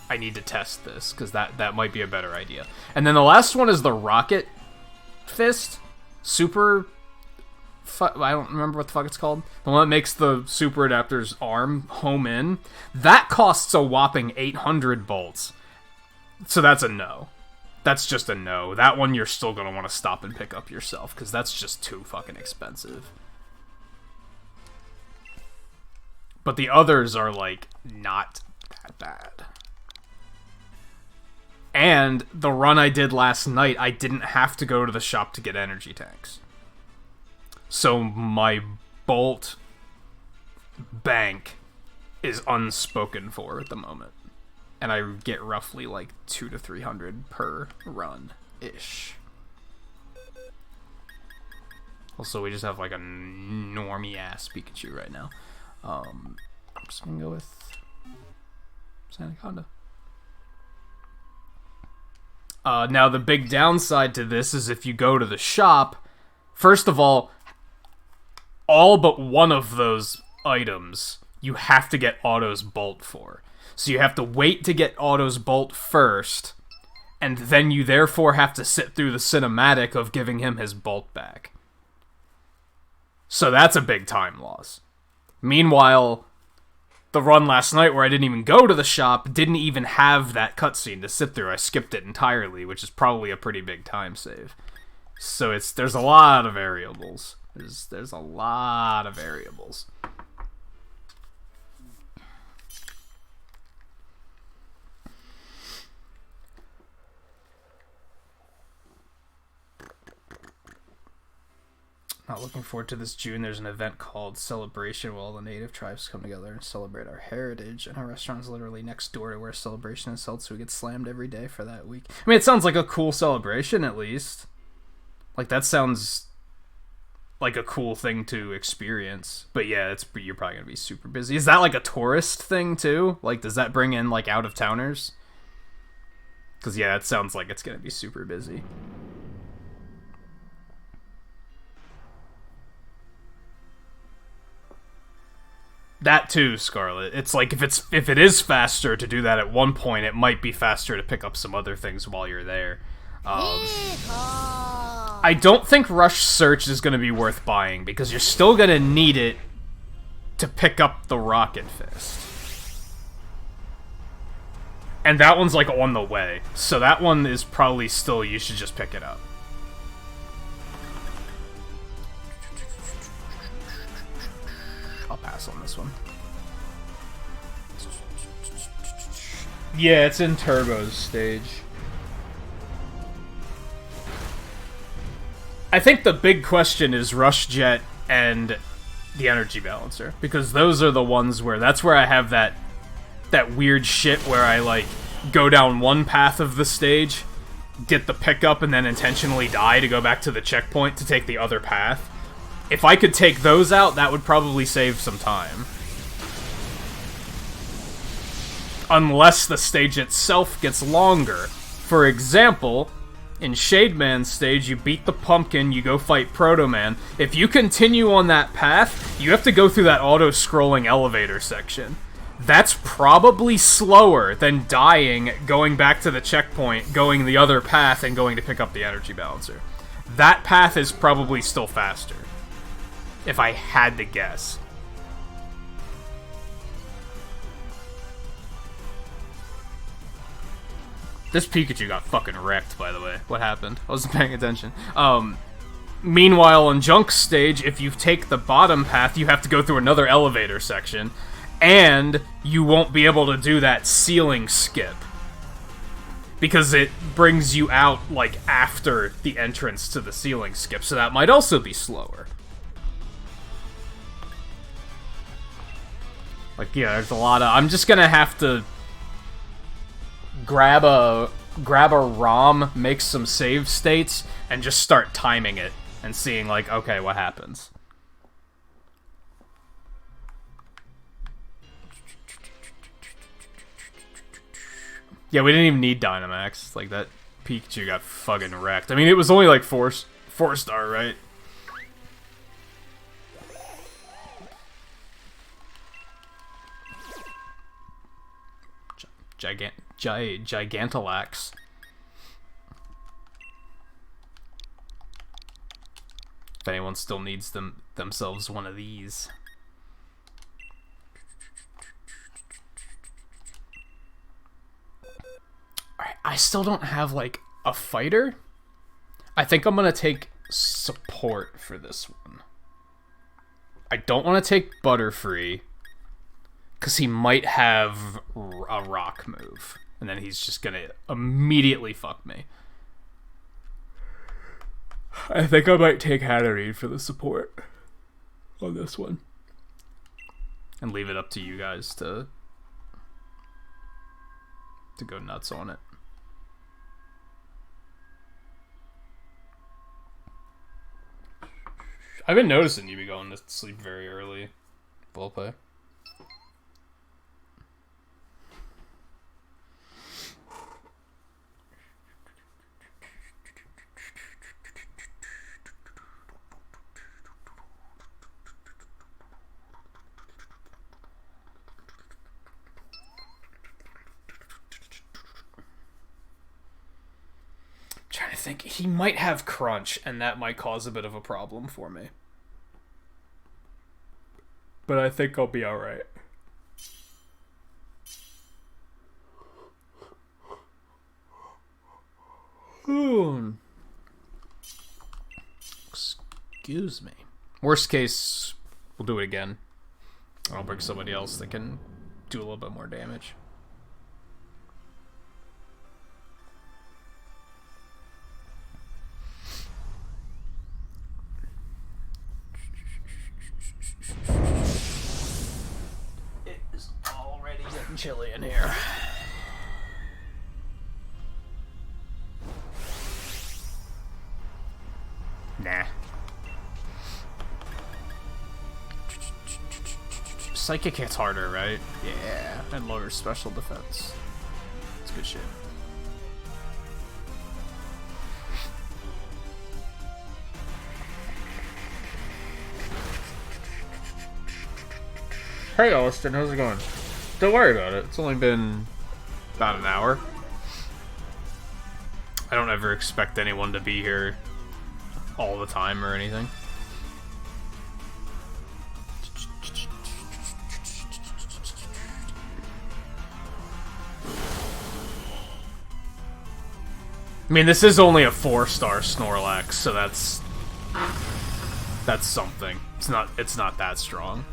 I need to test this, because that might be a better idea. And then the last one is the Rocket Fist. Super... I don't remember what the fuck it's called. The one that makes the Super Adapter's arm home in. That costs a whopping 800 bolts. So that's a no. That's just a no. That one you're still going to want to stop and pick up yourself, because that's just too fucking expensive. But the others are, like, not that bad. And the run I did last night, I didn't have to go to the shop to get energy tanks. So my bolt bank is unspoken for at the moment. And I get roughly like 200 to 300 per run-ish. Also, we just have like a normie-ass Pikachu right now. I'm just gonna go with Sandaconda. Now, the big downside to this is if you go to the shop, first of all but one of those items you have to get Otto's Bolt for. So you have to wait to get Otto's Bolt first, and then you therefore have to sit through the cinematic of giving him his Bolt back. So that's a big time loss. Meanwhile, the run last night where I didn't even go to the shop didn't even have that cutscene to sit through. I skipped it entirely, which is probably a pretty big time save. So there's a lot of variables. There's a lot of variables. Not looking forward to this June. There's an event called Celebration where all the native tribes come together and celebrate our heritage, and our restaurant's literally next door to where Celebration is held, so we get slammed every day for that week. I mean, it sounds like a cool celebration, at least. Like, that sounds like a cool thing to experience. But yeah, you're probably gonna be super busy. Is that like a tourist thing too? Like, does that bring in like out-of-towners? Because yeah, it sounds like it's gonna be super busy. That too, Scarlet. It's like if it is faster to do that at one point, it might be faster to pick up some other things while you're there. I don't think Rush Search is going to be worth buying, because you're still going to need it to pick up the Rocket Fist. And that one's, like, on the way. So that one is probably still, you should just pick it up. I'll pass on this one. Yeah, it's in Turbo's stage. I think the big question is Rush Jet and the Energy Balancer, because those are the ones where, that's where I have that weird shit where I, like, go down one path of the stage, get the pickup, and then intentionally die to go back to the checkpoint to take the other path. If I could take those out, that would probably save some time. Unless the stage itself gets longer. For example, in Shademan's stage, you beat the pumpkin, you go fight Proto Man. If you continue on that path, you have to go through that auto-scrolling elevator section. That's probably slower than dying, going back to the checkpoint, going the other path, and going to pick up the Energy Balancer. That path is probably still faster, if I had to guess. This Pikachu got fucking wrecked, by the way. What happened? I wasn't paying attention. Meanwhile, on Junk's stage, if you take the bottom path, you have to go through another elevator section, and you won't be able to do that ceiling skip, because it brings you out, like, after the entrance to the ceiling skip, so that might also be slower. Like, yeah, there's a lot of... I'm just gonna have to grab a ROM, make some save states, and just start timing it, and seeing, like, okay, what happens. Yeah, we didn't even need Dynamax. Like, that Pikachu got fucking wrecked. I mean, it was only, like, 4-star, right? Gigantalax. If anyone still needs themselves one of these. Alright, I still don't have, like, a fighter. I think I'm gonna take support for this one. I don't want to take Butterfree, because he might have a rock move, and then he's just gonna immediately fuck me. I think I might take Hatterene for the support on this one. And leave it up to you guys to go nuts on it. I've been noticing you be going to sleep very early. Well play. Trying to think, he might have Crunch, and that might cause a bit of a problem for me. But I think I'll be alright. Excuse me. Worst case, we'll do it again. I'll bring somebody else that can do a little bit more damage. Chilly in here. Nah. Psychic hits harder, right? Yeah, and lower special defense. It's good shit. Hey Austin, how's it going? Don't worry about it. It's only been about an hour. I don't ever expect anyone to be here all the time or anything. I mean, this is only a 4-star Snorlax, so that's something. It's not that strong.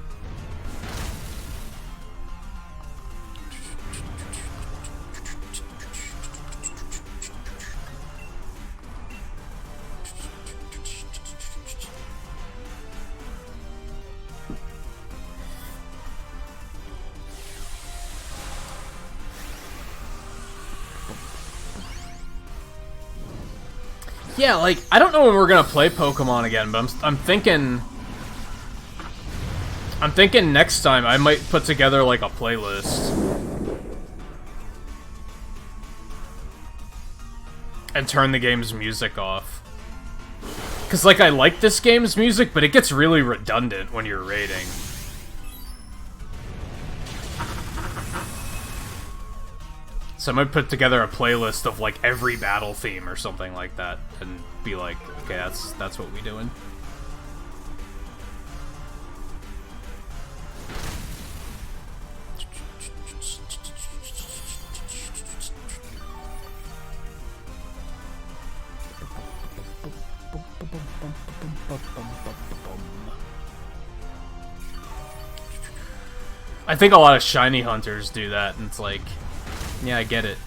Yeah, like, I don't know when we're gonna play Pokemon again, but I'm thinking next time I might put together, like, a playlist. And turn the game's music off. Because, like, I like this game's music, but it gets really redundant when you're raiding. So I might put together a playlist of, like, every battle theme or something like that, and be like, okay, that's what we doing. I think a lot of shiny hunters do that, and it's like, yeah, I get it.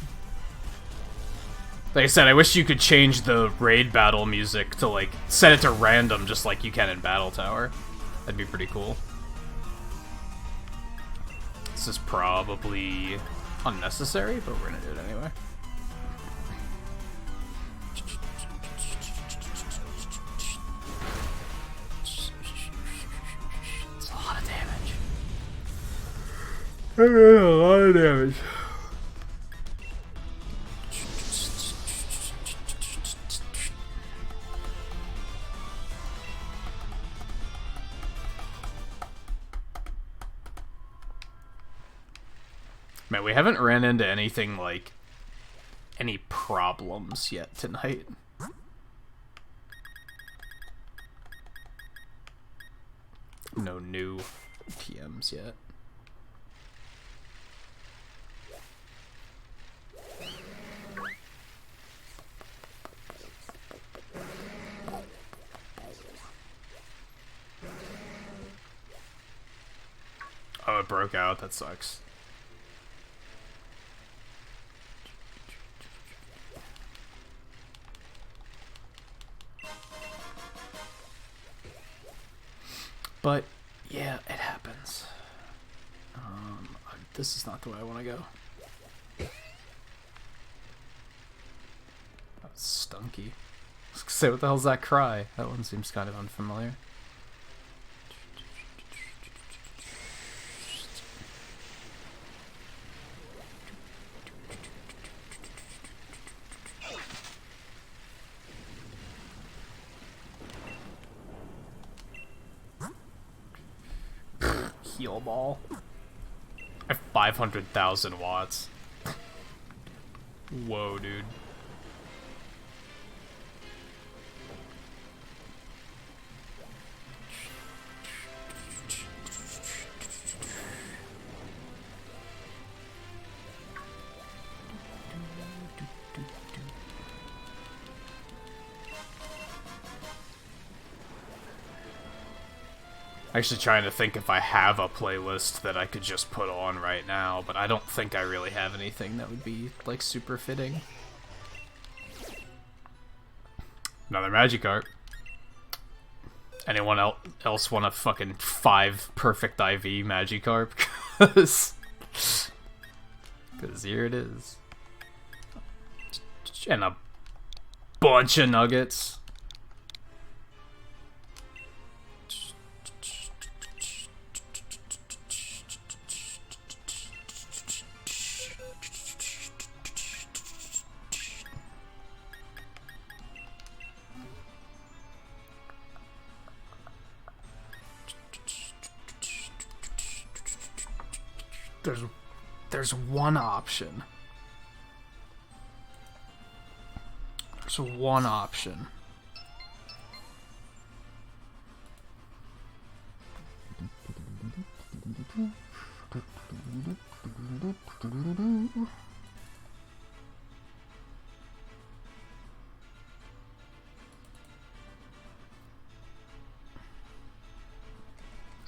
Like I said, I wish you could change the raid battle music to, like, set it to random just like you can in Battle Tower. That'd be pretty cool. This is probably unnecessary, but we're gonna do it anyway. It's a lot of damage. A lot of damage. Man, we haven't ran into anything, like, any problems yet tonight. No new TMs yet. Oh, it broke out. That sucks. But, yeah, it happens. This is not the way I want to go. That was stunky. I was gonna say, what the hell's that cry? That one seems kind of unfamiliar. Heal ball. I have 500,000 watts. Whoa, dude. Actually trying to think if I have a playlist that I could just put on right now, but I don't think I really have anything that would be, like, super fitting. Another Magikarp. Anyone else want a fucking 5 perfect IV Magikarp? Because here it is. And a bunch of nuggets. There's one option. There's one option.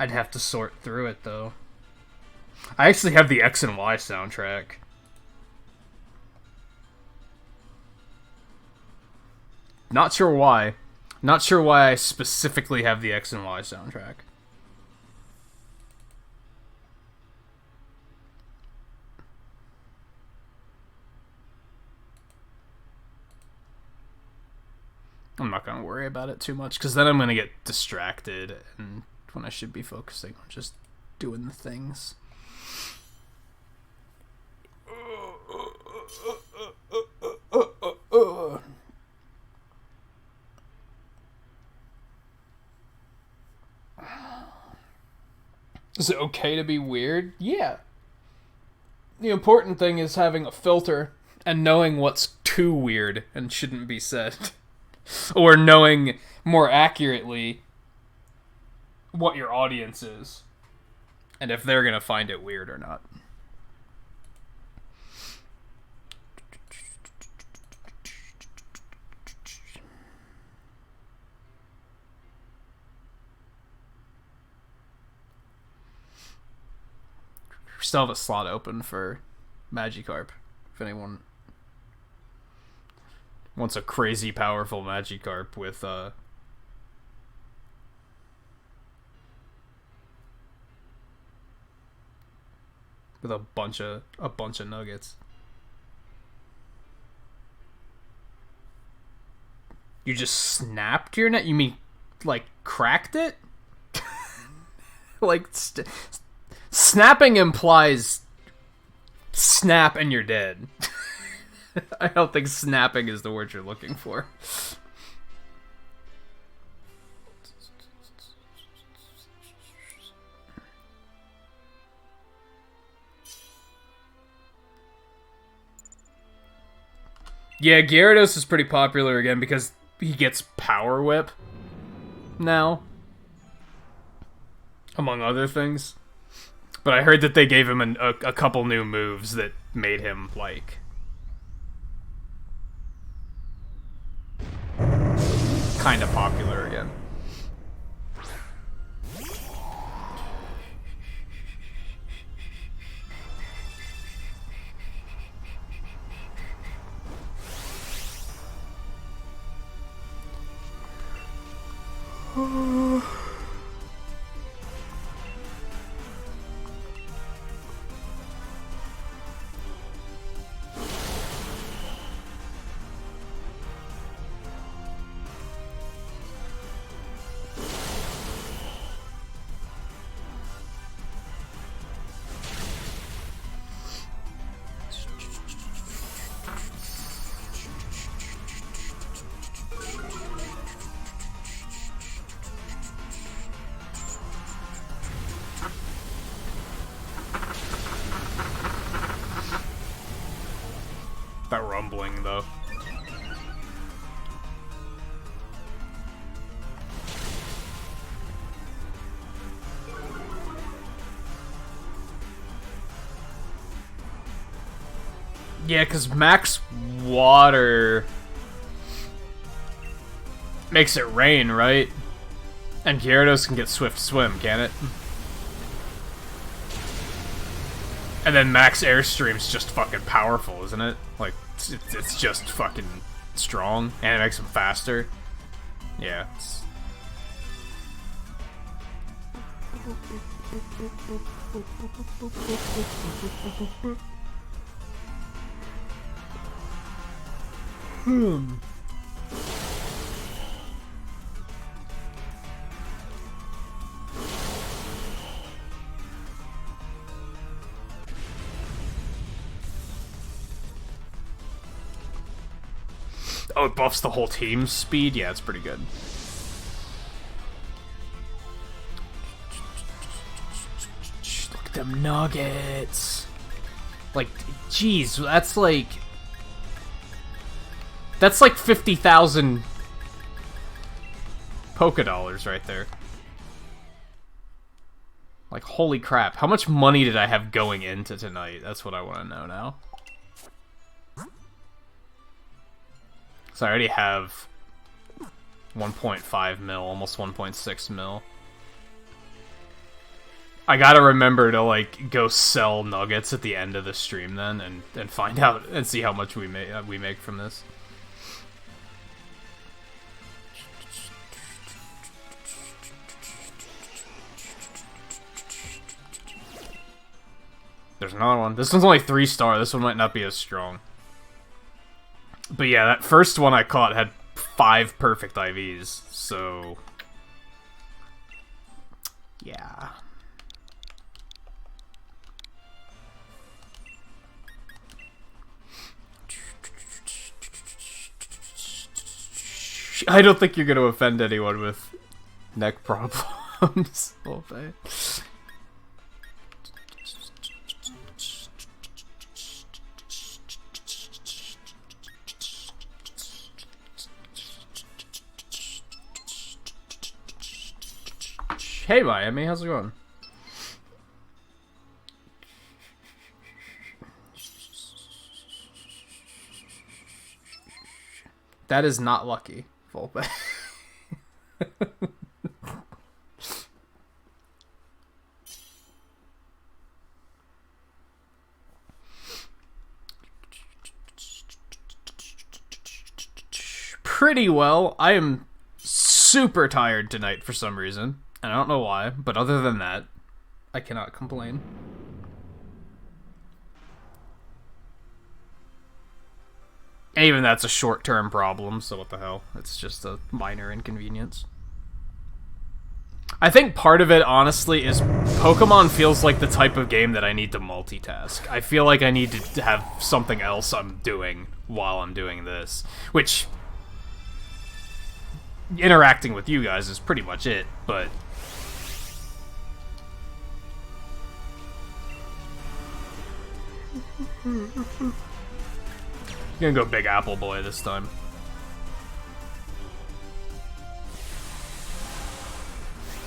I'd have to sort through it, though. I actually have the X and Y soundtrack. Not sure why. Not sure why I specifically have the X and Y soundtrack. I'm not going to worry about it too much, because then I'm going to get distracted, and when I should be focusing on just doing the things. Is it okay to be weird? Yeah. The important thing is having a filter and knowing what's too weird and shouldn't be said. Or knowing more accurately what your audience is. And if they're going to find it weird or not. We still have a slot open for Magikarp. If anyone wants a crazy powerful Magikarp with a bunch of nuggets. You just snapped your net? You mean like cracked it? Like snapping implies snap and you're dead. I don't think snapping is the word you're looking for. Yeah, Gyarados is pretty popular again because he gets Power Whip now, among other things. But I heard that they gave him a couple new moves that made him, like, kind of popular again. That rumbling, though. Yeah, because max water makes it rain, right? And Gyarados can get Swift Swim, can it? And then max Airstream's just fucking powerful, isn't it? Like, it's just fucking strong, and it makes him faster. Yeah. Oh, it buffs the whole team's speed? Yeah, it's pretty good. Look at them nuggets. Like, jeez, that's like 50,000 Poké Dollars right there. Like, holy crap. How much money did I have going into tonight? That's what I want to know now. So I already have 1.5 mil, almost 1.6 mil. I gotta remember to, like, go sell nuggets at the end of the stream then, and find out and see how much we make from this. There's another one. This one's only 3-star. This one might not be as strong. But yeah, that first one I caught had 5 perfect IVs, so... yeah. I don't think you're going to offend anyone with neck problems. Okay. Hey Miami, how's it going? That is not lucky, Volpe. Pretty well. I am super tired tonight for some reason. And I don't know why, but other than that, I cannot complain. And even that's a short-term problem, so what the hell? It's just a minor inconvenience. I think part of it, honestly, is Pokemon feels like the type of game that I need to multitask. I feel like I need to have something else I'm doing while I'm doing this, which... interacting with you guys is pretty much it, but... gonna go Big Apple Boy this time.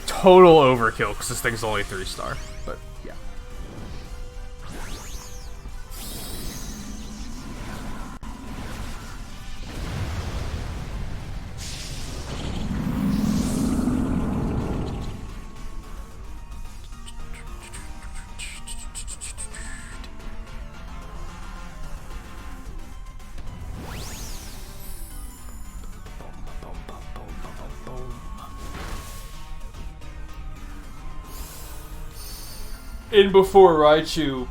Total overkill, because this thing's only 3-star, but yeah. In before Raichu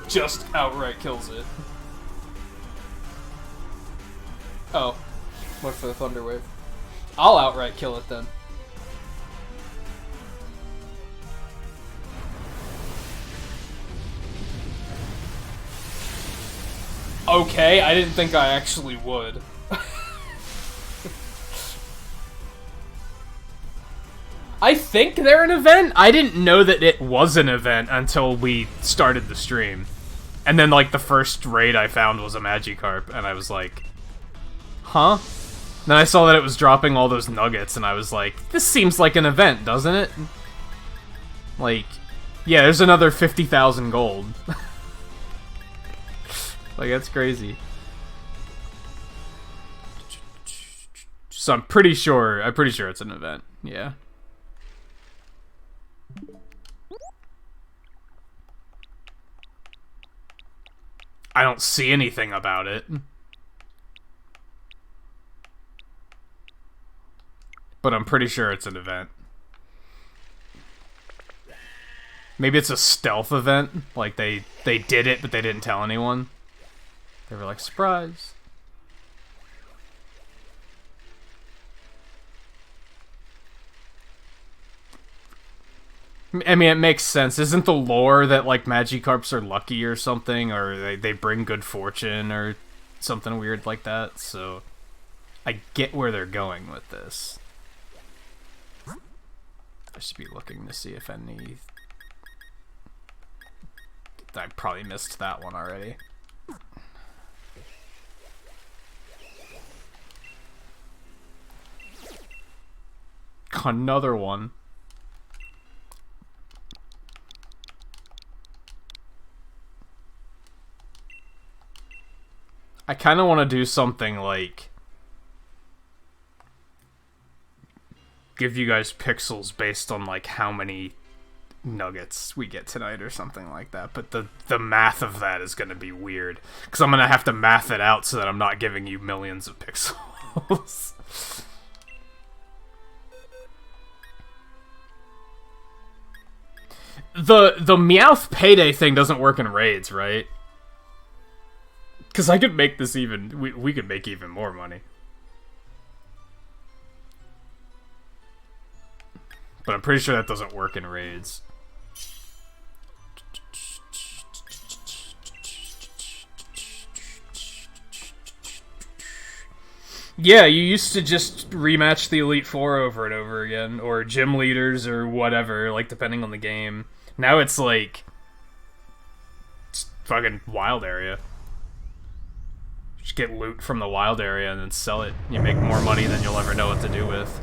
just outright kills it. Oh. Went for the Thunder Wave. I'll outright kill it then. Okay, I didn't think I actually would. I think they're an event. I didn't know that it was an event until we started the stream. And then, like, the first raid I found was a Magikarp, and I was like, huh? Then I saw that it was dropping all those nuggets, and I was like, this seems like an event, doesn't it? Like, yeah, there's another 50,000 gold. Like, that's crazy. So I'm pretty sure it's an event, yeah. I don't see anything about it. But I'm pretty sure it's an event. Maybe it's a stealth event. Like, they did it, but they didn't tell anyone. They were like, surprise. I mean, it makes sense. Isn't the lore that, like, Magikarps are lucky or something? Or they bring good fortune or something weird like that? So, I get where they're going with this. I should be looking to see if any... I probably missed that one already. Another one. I kind of want to do something like give you guys pixels based on like how many nuggets we get tonight or something like that. But the math of that is going to be weird. Because I'm going to have to math it out so that I'm not giving you millions of pixels. The Meowth payday thing doesn't work in raids, right? Because I could make this even... We could make even more money. But I'm pretty sure that doesn't work in raids. Yeah, you used to just rematch the Elite Four over and over again, or gym leaders, or whatever, like, depending on the game. Now it's like... It's fucking wild area. Just get loot from the wild area and then sell it. You make more money than you'll ever know what to do with.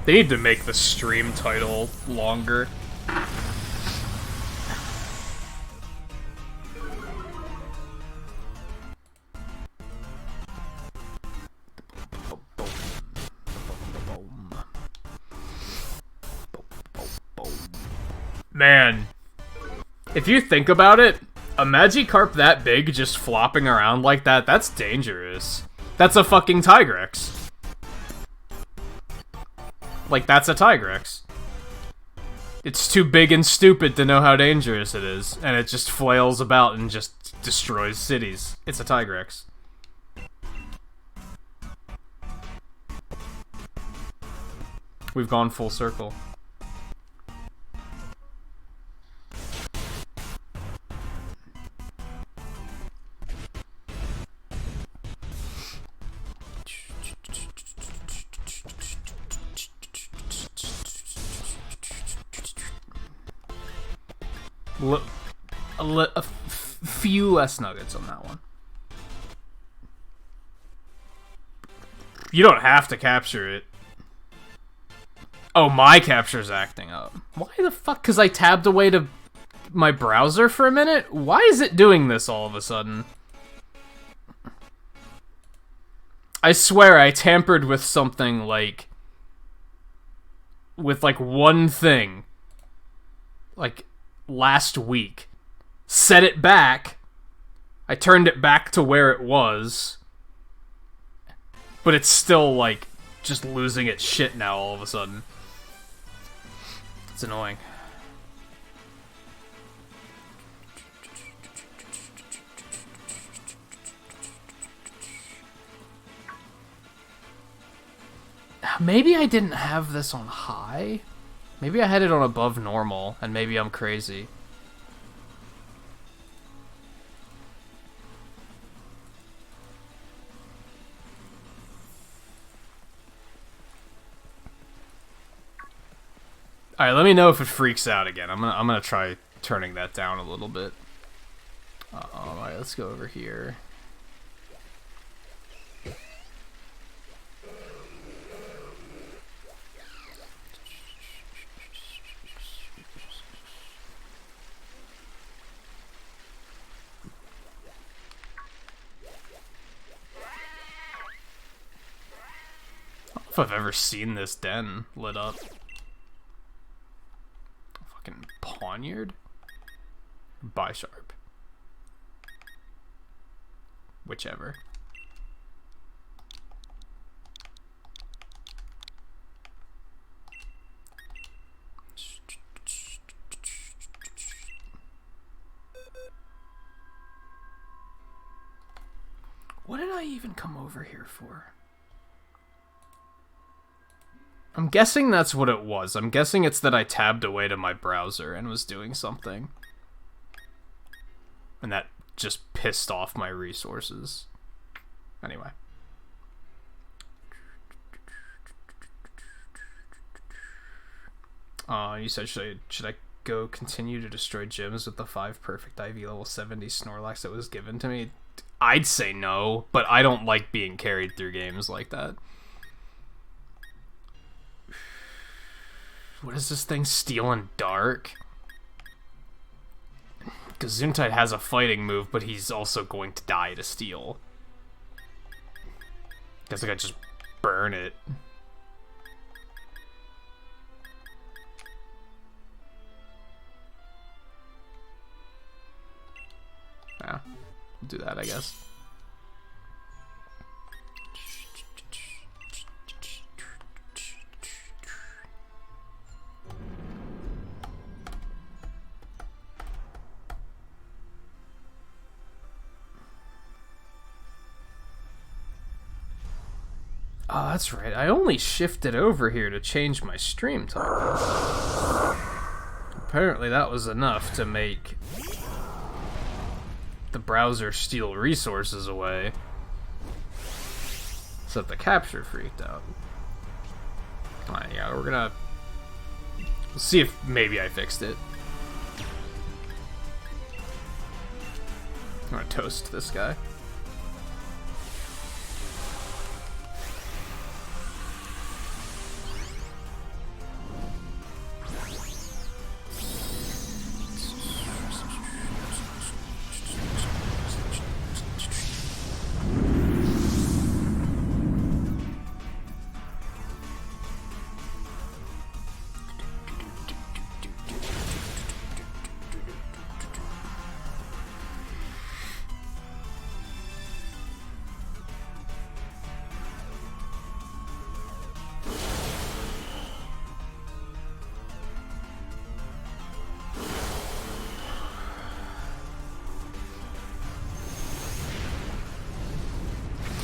They need to make the stream title longer. Man, if you think about it, a Magikarp that big just flopping around like that, that's dangerous. That's a fucking Tigrex. Like, that's a Tigrex. It's too big and stupid to know how dangerous it is, and it just flails about and just destroys cities. It's a Tigrex. We've gone full circle. A few less nuggets on that one. You don't have to capture it. Oh, my capture's acting up. Why the fuck? Because I tabbed away to my browser for a minute? Why is it doing this all of a sudden? I swear I tampered with something like... With like one thing. Like... last week. Set it back. I turned it back to where it was. But it's still, like, just losing its shit now all of a sudden. It's annoying. Maybe I didn't have this on high. Maybe I had it on above normal, and maybe I'm crazy. Alright, let me know if it freaks out again. I'm gonna try turning that down a little bit. Alright, let's go over here. I don't know if I've ever seen this den lit up. Fucking Pawniard? Bisharp. Whichever. What did I even come over here for? I'm guessing that's what it was. I'm guessing it's that I tabbed away to my browser and was doing something. And that just pissed off my resources. Anyway. You said, should I go continue to destroy gyms with the 5 perfect IV level 70 Snorlax that was given to me? I'd say no, but I don't like being carried through games like that. What is this thing? Steel and Dark? Gesundheit has a fighting move, but he's also going to die to Steel. Guess I could just burn it. Yeah, we'll do that, I guess. Oh, that's right. I only shifted over here to change my stream time. Apparently that was enough to make the browser steal resources away. So that the capture freaked out. Alright, yeah, we're gonna see if maybe I fixed it. I'm gonna toast this guy.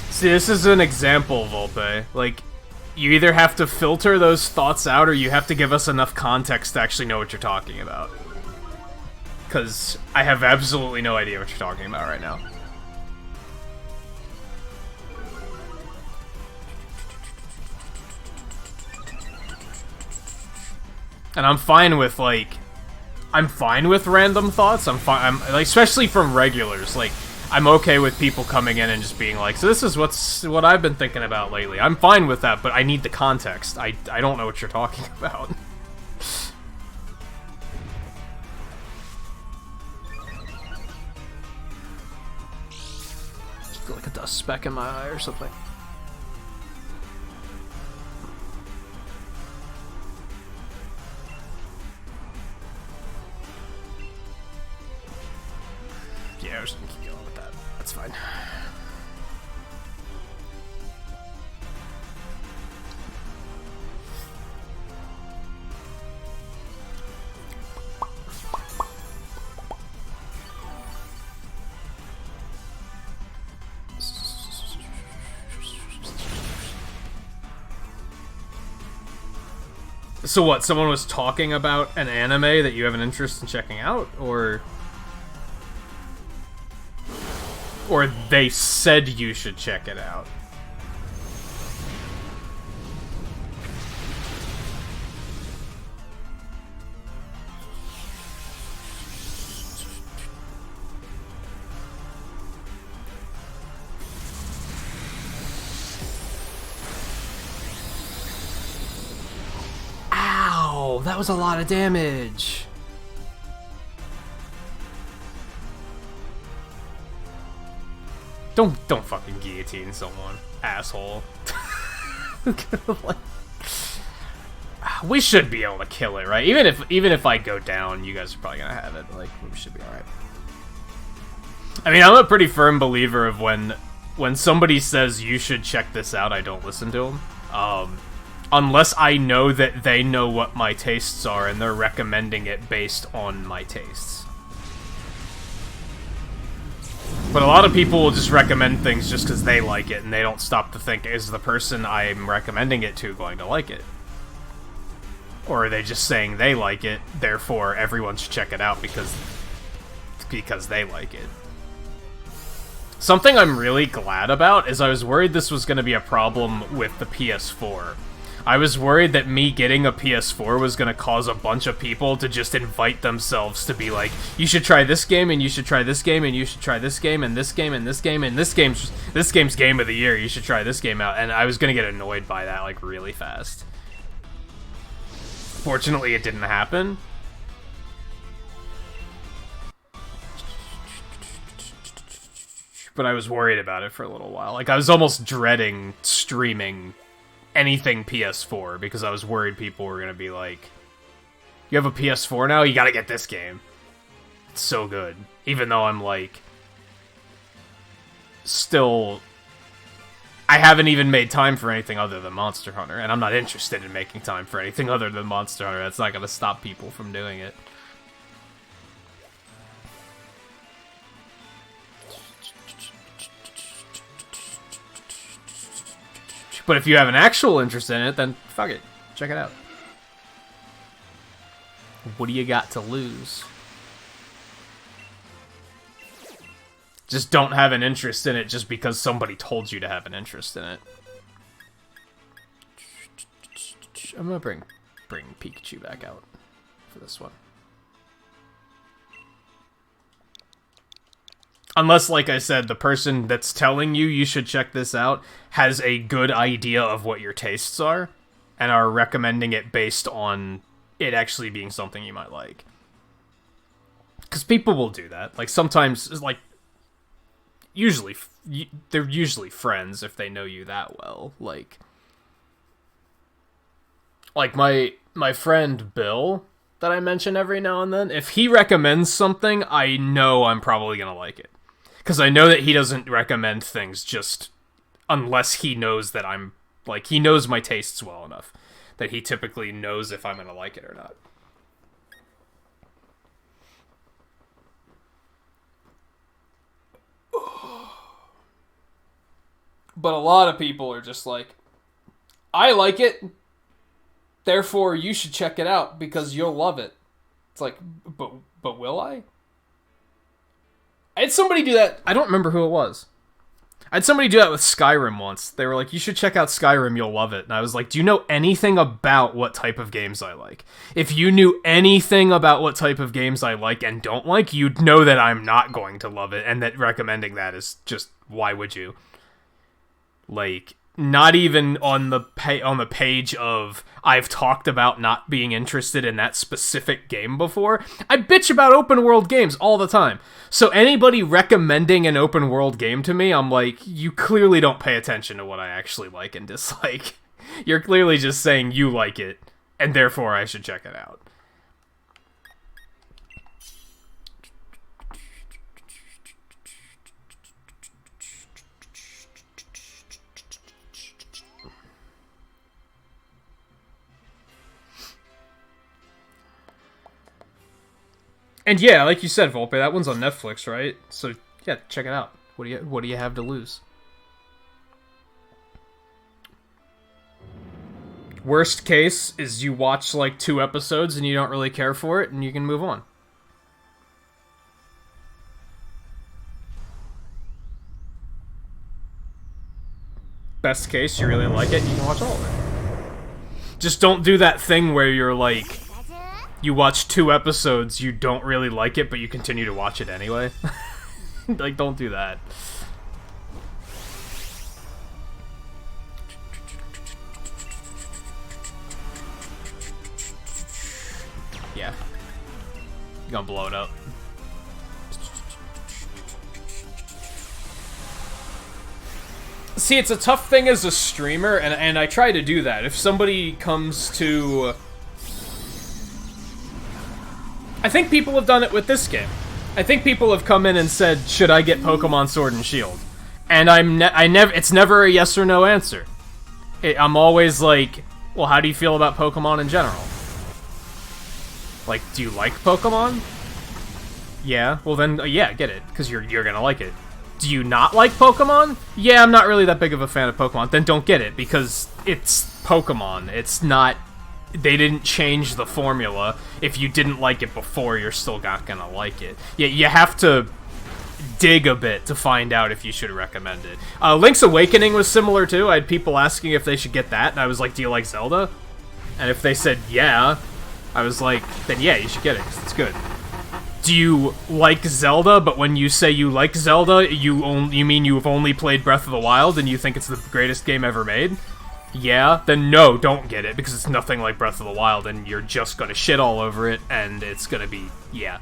See, this is an example, Volpe. Like, you either have to filter those thoughts out, or you have to give us enough context to actually know what you're talking about. Because I have absolutely no idea what you're talking about right now. And I'm fine with, like... I'm fine with random thoughts. I'm like, especially from regulars, like... I'm okay with people coming in and just being like, so this is what I've been thinking about lately. I'm fine with that, but I need the context. I don't know what you're talking about. Just feel like a dust speck in my eye or something. Yeah, I was gonna keep going with that. That's fine. So what, someone was talking about an anime that you have an interest in checking out, or they said you should check it out? Ow, that was a lot of damage. Don't fucking guillotine someone, asshole. Like, we should be able to kill it, right? Even if I go down, you guys are probably gonna have it. Like, we should be alright. I mean, I'm a pretty firm believer of when somebody says you should check this out, I don't listen to them. Unless I know that they know what my tastes are and they're recommending it based on my tastes. But a lot of people will just recommend things just because they like it, and they don't stop to think, is the person I'm recommending it to going to like it? Or are they just saying they like it, therefore everyone should check it out because they like it? Something I'm really glad about is I was worried this was going to be a problem with the PS4. I was worried that me getting a PS4 was going to cause a bunch of people to just invite themselves to be like, you should try this game, and you should try this game, and you should try this game, and this game, and this game, and this game's game of the year, you should try this game out. And I was going to get annoyed by that, like, really fast. Fortunately, it didn't happen. But I was worried about it for a little while. Like, I was almost dreading streaming anything PS4 because I was worried people were going to be like, you have a PS4 now? You gotta get this game. It's so good. Even though I'm, like, still... I haven't even made time for anything other than Monster Hunter, and I'm not interested in making time for anything other than Monster Hunter. That's not gonna stop people from doing it. But if you have an actual interest in it, then fuck it. Check it out. What do you got to lose? Just don't have an interest in it just because somebody told you to have an interest in it. I'm gonna bring Pikachu back out for this one. Unless, like I said, the person that's telling you should check this out has a good idea of what your tastes are and are recommending it based on it actually being something you might like. Because people will do that. Like, sometimes, like, usually, they're usually friends if they know you that well. Like my friend Bill that I mention every now and then, if he recommends something, I know I'm probably gonna like it. Because I know that he doesn't recommend things just unless he knows that I'm, like, he knows my tastes well enough that he typically knows if I'm gonna like it or not. But a lot of people are just like, I like it, therefore you should check it out because you'll love it. It's like, but will I? I had somebody do that. I don't remember who it was. I had somebody do that with Skyrim once. They were like, you should check out Skyrim, you'll love it. And I was like, do you know anything about what type of games I like? If you knew anything about what type of games I like and don't like, you'd know that I'm not going to love it, and that recommending that is just, why would you? Like, not even on the page of I've talked about not being interested in that specific game before. I bitch about open world games all the time. So anybody recommending an open world game to me, I'm like, you clearly don't pay attention to what I actually like and dislike. You're clearly just saying you like it, and therefore I should check it out. And yeah, like you said, Volpe, that one's on Netflix, right? So yeah, check it out. What do you have to lose? Worst case is you watch like 2 episodes and you don't really care for it, and you can move on. Best case, you really like it, and you can watch all of it. Just don't do that thing where you're like, you watch 2 episodes, you don't really like it, but you continue to watch it anyway. Like, don't do that. Yeah. You're gonna blow it up. See, it's a tough thing as a streamer, and I try to do that. If somebody comes to... I think people have done it with this game. I think people have come in and said, should I get Pokemon Sword and Shield? And it's never a yes or no answer. I'm always like, well, how do you feel about Pokemon in general? Like, do you like Pokemon? Yeah, well then, yeah, get it, because you're gonna like it. Do you not like Pokemon? Yeah, I'm not really that big of a fan of Pokemon. Then don't get it, because it's Pokemon. It's not they didn't change the formula. If you didn't like it before, you're still not gonna like it. You have to dig a bit to find out if you should recommend it. Link's Awakening was similar too. I had people asking if they should get that, and I was like, do you like Zelda? And if they said yeah, I was like, then yeah, you should get it, 'cause it's good. Do you like Zelda, but when you say you like Zelda, you mean you've only played Breath of the Wild and you think it's the greatest game ever made? Yeah? Then no, don't get it, because it's nothing like Breath of the Wild, and you're just gonna shit all over it, and it's gonna be, yeah.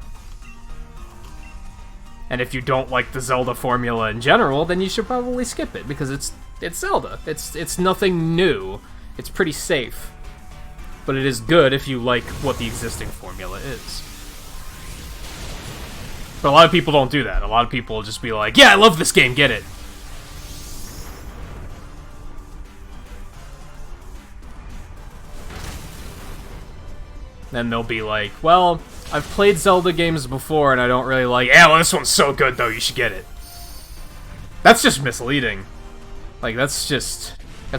And if you don't like the Zelda formula in general, then you should probably skip it, because it's Zelda. It's nothing new. It's pretty safe. But it is good if you like what the existing formula is. But a lot of people don't do that. A lot of people just be like, yeah, I love this game, get it. Then they'll be like, well, I've played Zelda games before and I don't really like, yeah, well, this one's so good though, you should get it. That's just misleading. Like, that's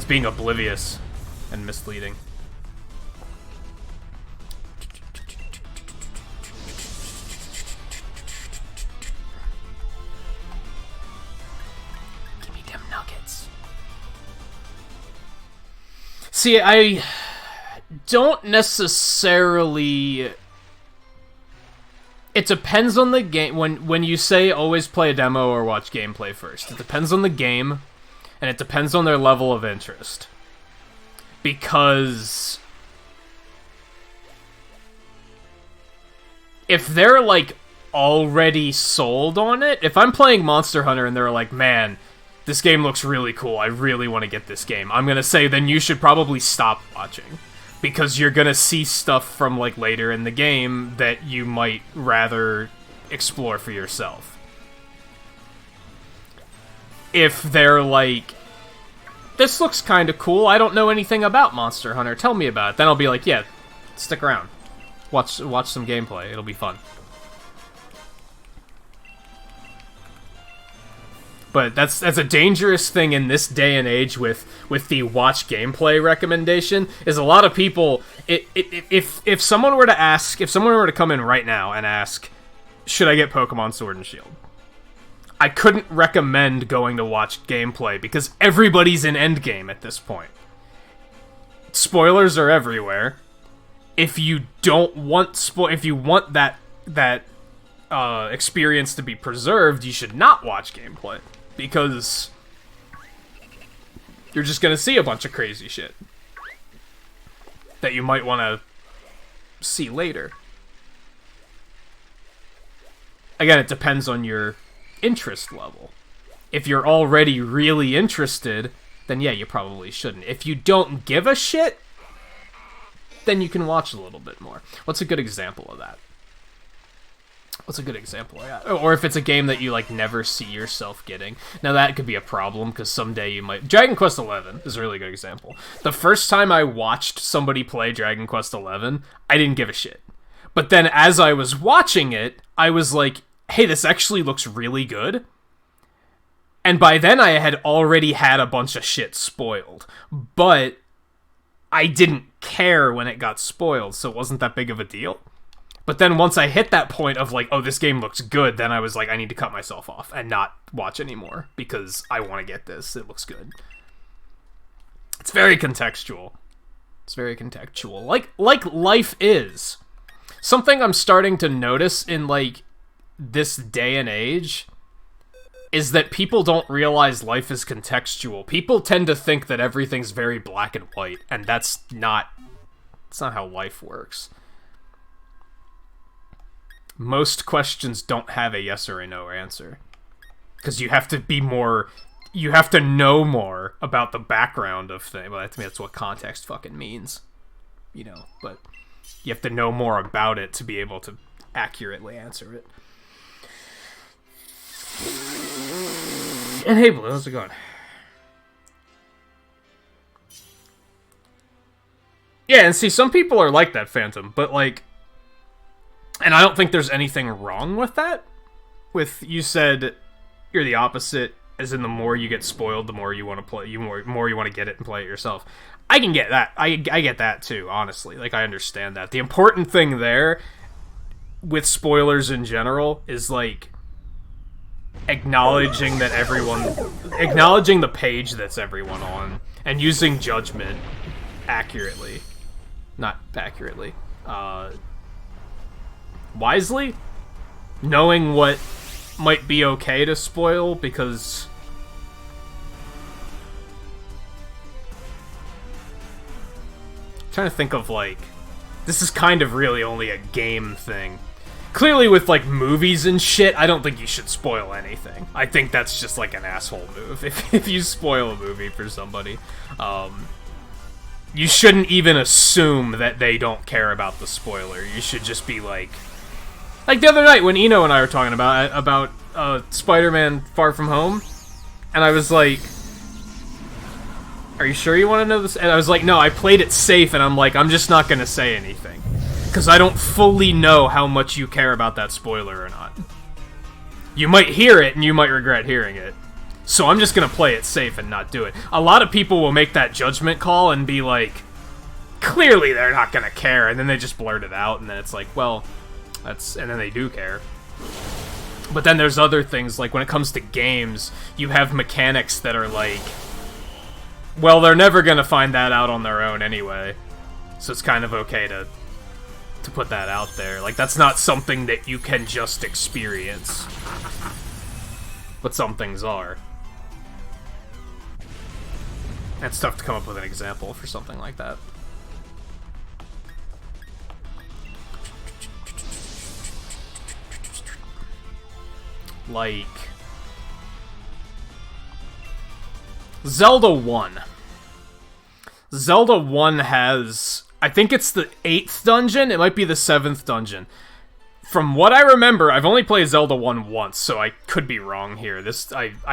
being oblivious and misleading. Give me them nuggets. See, I don't necessarily... It depends on the game. When you say always play a demo or watch gameplay first, it depends on the game, and it depends on their level of interest. Because if they're, like, already sold on it, if I'm playing Monster Hunter and they're like, man, this game looks really cool, I really want to get this game, I'm gonna say, then you should probably stop watching. Because you're gonna see stuff from, like, later in the game that you might rather explore for yourself. If they're like, this looks kinda cool, I don't know anything about Monster Hunter, tell me about it, then I'll be like, yeah, stick around. Watch some gameplay, it'll be fun. But that's a dangerous thing in this day and age with the watch gameplay recommendation, is a lot of people, if someone were to come in right now and ask, should I get Pokemon Sword and Shield? I couldn't recommend going to watch gameplay because everybody's in endgame at this point. Spoilers are everywhere. If you don't want if you want that experience to be preserved, you should not watch gameplay. Because you're just gonna see a bunch of crazy shit that you might want to see later. Again, it depends on your interest level. If you're already really interested, then yeah, you probably shouldn't. If you don't give a shit, then you can watch a little bit more. What's a good example of that? What's a good example of that? Or if it's a game that you, like, never see yourself getting. Now, that could be a problem, because someday you might... Dragon Quest XI is a really good example. The first time I watched somebody play Dragon Quest XI, I didn't give a shit. But then, as I was watching it, I was like, hey, this actually looks really good. And by then, I had already had a bunch of shit spoiled. But I didn't care when it got spoiled, so it wasn't that big of a deal. But then once I hit that point of, like, oh, this game looks good, then I was like, I need to cut myself off and not watch anymore, because I want to get this. It looks good. It's very contextual. It's very contextual. Like life is. Something I'm starting to notice in, like, this day and age is that people don't realize life is contextual. People tend to think that everything's very black and white, and that's not how life works. Most questions don't have a yes or a no answer. Because you have to be more... You have to know more about the background of things. Well, to me, that's what context fucking means. You know, but you have to know more about it to be able to accurately answer it. And hey, Blue, how's it going? Yeah, and see, some people are like that, Phantom, but, like... And I don't think there's anything wrong with that. You said you're the opposite. as in the more you get spoiled, the more you want to play, more you want to get it and play it yourself. I can get that. I get that too, honestly. Like, I understand that. The important thing there with spoilers in general is, like, acknowledging the page that's everyone on, and using judgment accurately. Not accurately. Wisely? Knowing what might be okay to spoil, because I'm trying to think of, like, this is kind of really only a game thing. Clearly with, like, movies and shit, I don't think you should spoil anything. I think that's just, like, an asshole move. If you spoil a movie for somebody, you shouldn't even assume that they don't care about the spoiler. You should just be like the other night when Eno and I were talking about Spider-Man Far From Home, and I was like, are you sure you want to know this? And I was like, no, I played it safe, and I'm like, I'm just not going to say anything. Because I don't fully know how much you care about that spoiler or not. You might hear it, and you might regret hearing it. So I'm just going to play it safe and not do it. A lot of people will make that judgment call and be like, clearly they're not going to care, and then they just blurt it out, and then it's like, well, that's... And then they do care. But then there's other things, like when it comes to games, you have mechanics that are like, well, they're never going to find that out on their own anyway. So it's kind of okay to put that out there. Like, that's not something that you can just experience. But some things are. It's tough to come up with an example for something like that. Like Zelda 1. Zelda 1 has, I think it's the 8th dungeon, it might be the 7th dungeon. From what I remember, I've only played Zelda 1 once, so I could be wrong here.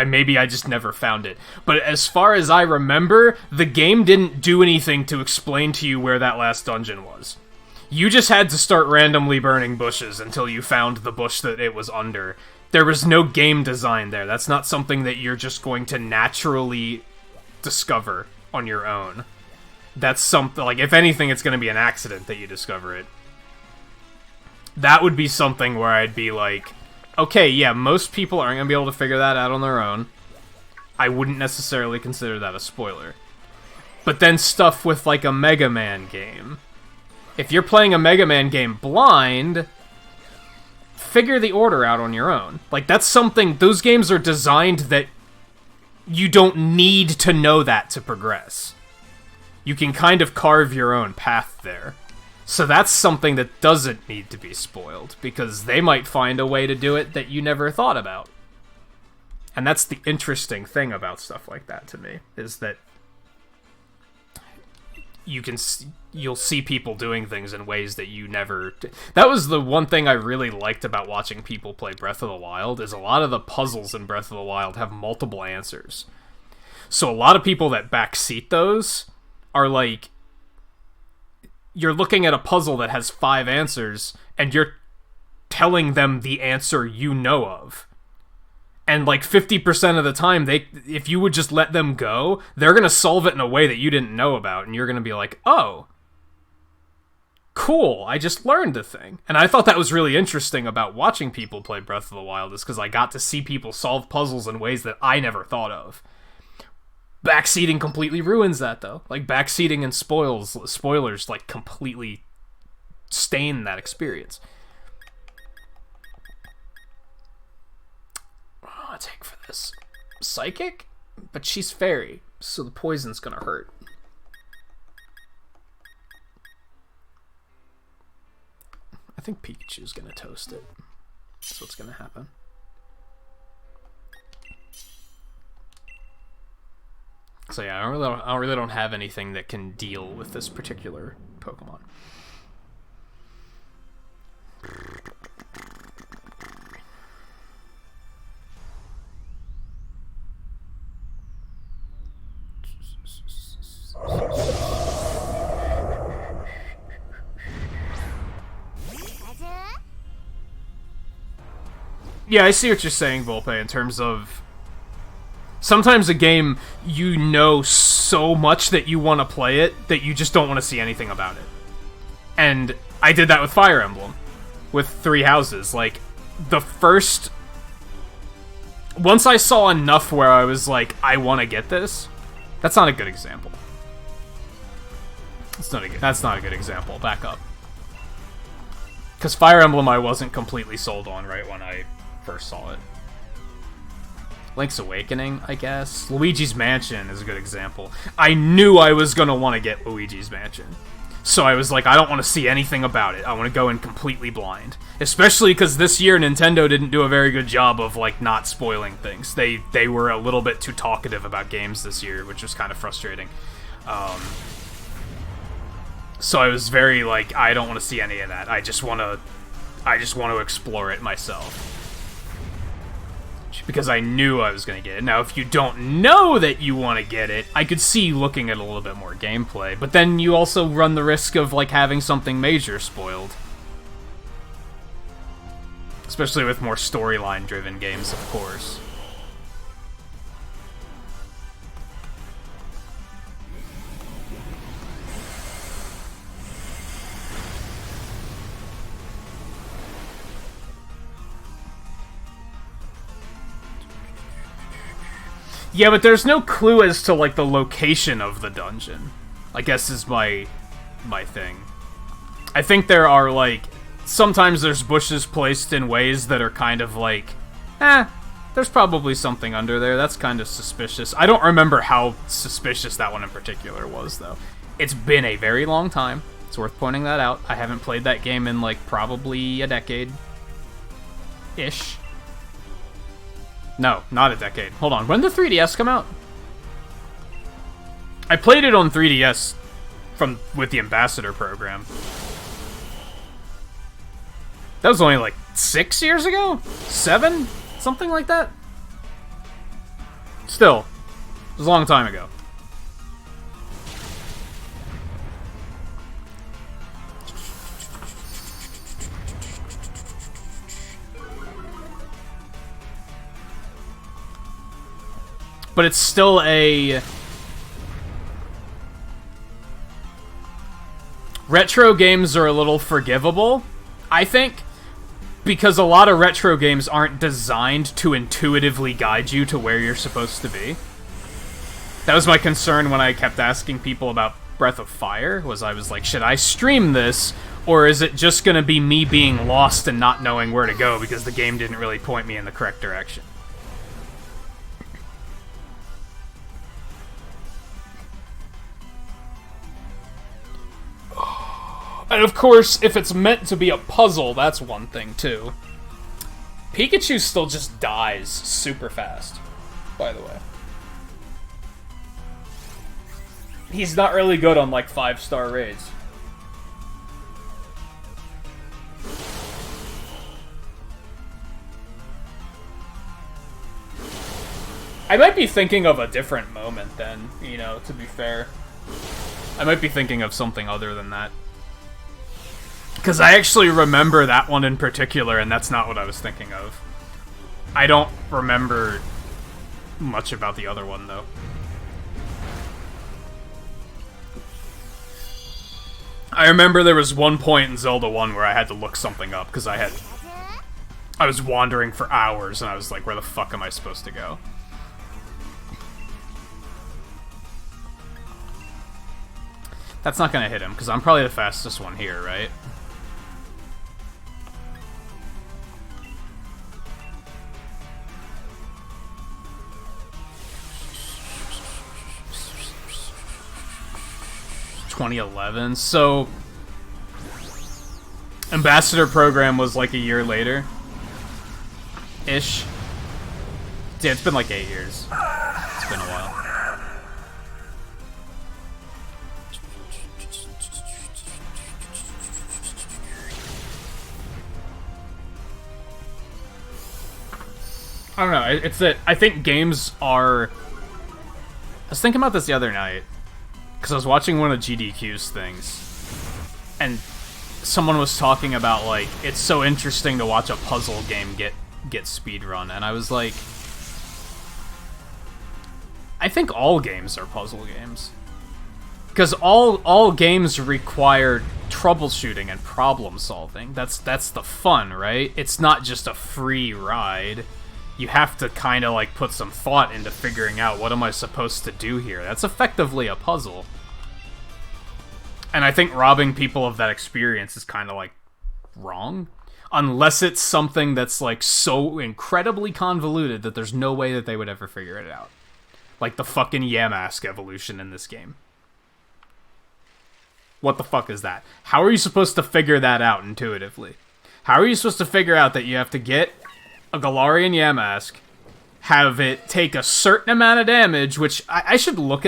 Maybe I just never found it. But as far as I remember, the game didn't do anything to explain to you where that last dungeon was. You just had to start randomly burning bushes until you found the bush that it was under. There was no game design there. That's not something that you're just going to naturally discover on your own. That's something, like, if anything, it's going to be an accident that you discover it. That would be something where I'd be like, okay, yeah, most people aren't going to be able to figure that out on their own. I wouldn't necessarily consider that a spoiler. But then stuff with, like, a Mega Man game. If you're playing a Mega Man game blind, figure the order out on your own. Like, that's something, those games are designed that you don't need to know that to progress. You can kind of carve your own path there. So that's something that doesn't need to be spoiled, because they might find a way to do it that you never thought about. And that's the interesting thing about stuff like that to me, is that you'll see people doing things in ways that you never... That was the one thing I really liked about watching people play Breath of the Wild, is a lot of the puzzles in Breath of the Wild have multiple answers. So a lot of people that backseat those are like, you're looking at a puzzle that has 5 answers, and you're telling them the answer you know of. And like 50% of the time, if you would just let them go, they're going to solve it in a way that you didn't know about, and you're going to be like, oh, cool, I just learned a thing. And I thought that was really interesting about watching people play Breath of the Wild, is because I got to see people solve puzzles in ways that I never thought of. Backseating completely ruins that, though. Like, backseating and spoilers, like, completely stain that experience. What do I want to take for this? Psychic? But she's fairy, so the poison's gonna hurt. I think Pikachu's gonna toast it. That's what's gonna happen. So yeah, I really don't have anything that can deal with this particular Pokemon. Yeah, I see what you're saying, Volpe, in terms of Sometimes a game, you know so much that you want to play it that you just don't want to see anything about it. And I did that with Fire Emblem, with Three Houses. Like, the first... Once I saw enough where I was like, I want to get this, that's not a good example. That's not a good example. Back up. Because Fire Emblem I wasn't completely sold on right when I first saw it. Link's Awakening, I guess. Luigi's Mansion is a good example. I knew I was going to want to get Luigi's Mansion. So I was like, I don't want to see anything about it. I want to go in completely blind. Especially because this year Nintendo didn't do a very good job of, like, not spoiling things. They were a little bit too talkative about games this year, which was kind of frustrating. So I was very like, I don't want to see any of that. I just want to explore it myself. Because I knew I was going to get it. Now, if you don't know that you want to get it, I could see looking at a little bit more gameplay. But then you also run the risk of, like, having something major spoiled. Especially with more storyline-driven games, of course. Yeah, but there's no clue as to, like, the location of the dungeon, I guess is my thing. I think there are, like, sometimes there's bushes placed in ways that are kind of like, there's probably something under there. That's kind of suspicious. I don't remember how suspicious that one in particular was, though. It's been a very long time. It's worth pointing that out. I haven't played that game in, like, probably a decade-ish. No, not a decade. Hold on, when did 3DS come out? I played it on 3DS with the Ambassador program. That was only like 6 years ago? 7? Something like that? Still, it was a long time ago. But it's still a... Retro games are a little forgivable, I think, because a lot of retro games aren't designed to intuitively guide you to where you're supposed to be. That was my concern when I kept asking people about Breath of Fire, was I was like, should I stream this, or is it just gonna be me being lost and not knowing where to go because the game didn't really point me in the correct direction? And of course, if it's meant to be a puzzle, that's one thing, too. Pikachu still just dies super fast, by the way. He's not really good on, like, 5-star raids. I might be thinking of a different moment, then, you know, to be fair. I might be thinking of something other than that. Because I actually remember that one in particular, and that's not what I was thinking of. I don't remember much about the other one, though. I remember there was one point in Zelda 1 where I had to look something up, because I was wandering for hours, and I was like, where the fuck am I supposed to go? That's not gonna hit him, because I'm probably the fastest one here, right? ...2011, so... Ambassador program was like a year later. Ish. Yeah, it's been like 8 years. It's been a while. I don't know, it's that I think games are... I was thinking about this the other night, because I was watching one of GDQ's things, and someone was talking about, like, it's so interesting to watch a puzzle game get speedrun, and I was like... I think all games are puzzle games. Because all games require troubleshooting and problem solving. That's the fun, right? It's not just a free ride. You have to kind of like put some thought into figuring out what am I supposed to do here. That's effectively a puzzle. And I think robbing people of that experience is kind of like wrong. Unless it's something that's like so incredibly convoluted that there's no way that they would ever figure it out. Like the fucking Yamask evolution in this game. What the fuck is that? How are you supposed to figure that out intuitively? How are you supposed to figure out that you have to get a Galarian Yamask, have it take a certain amount of damage, which I should look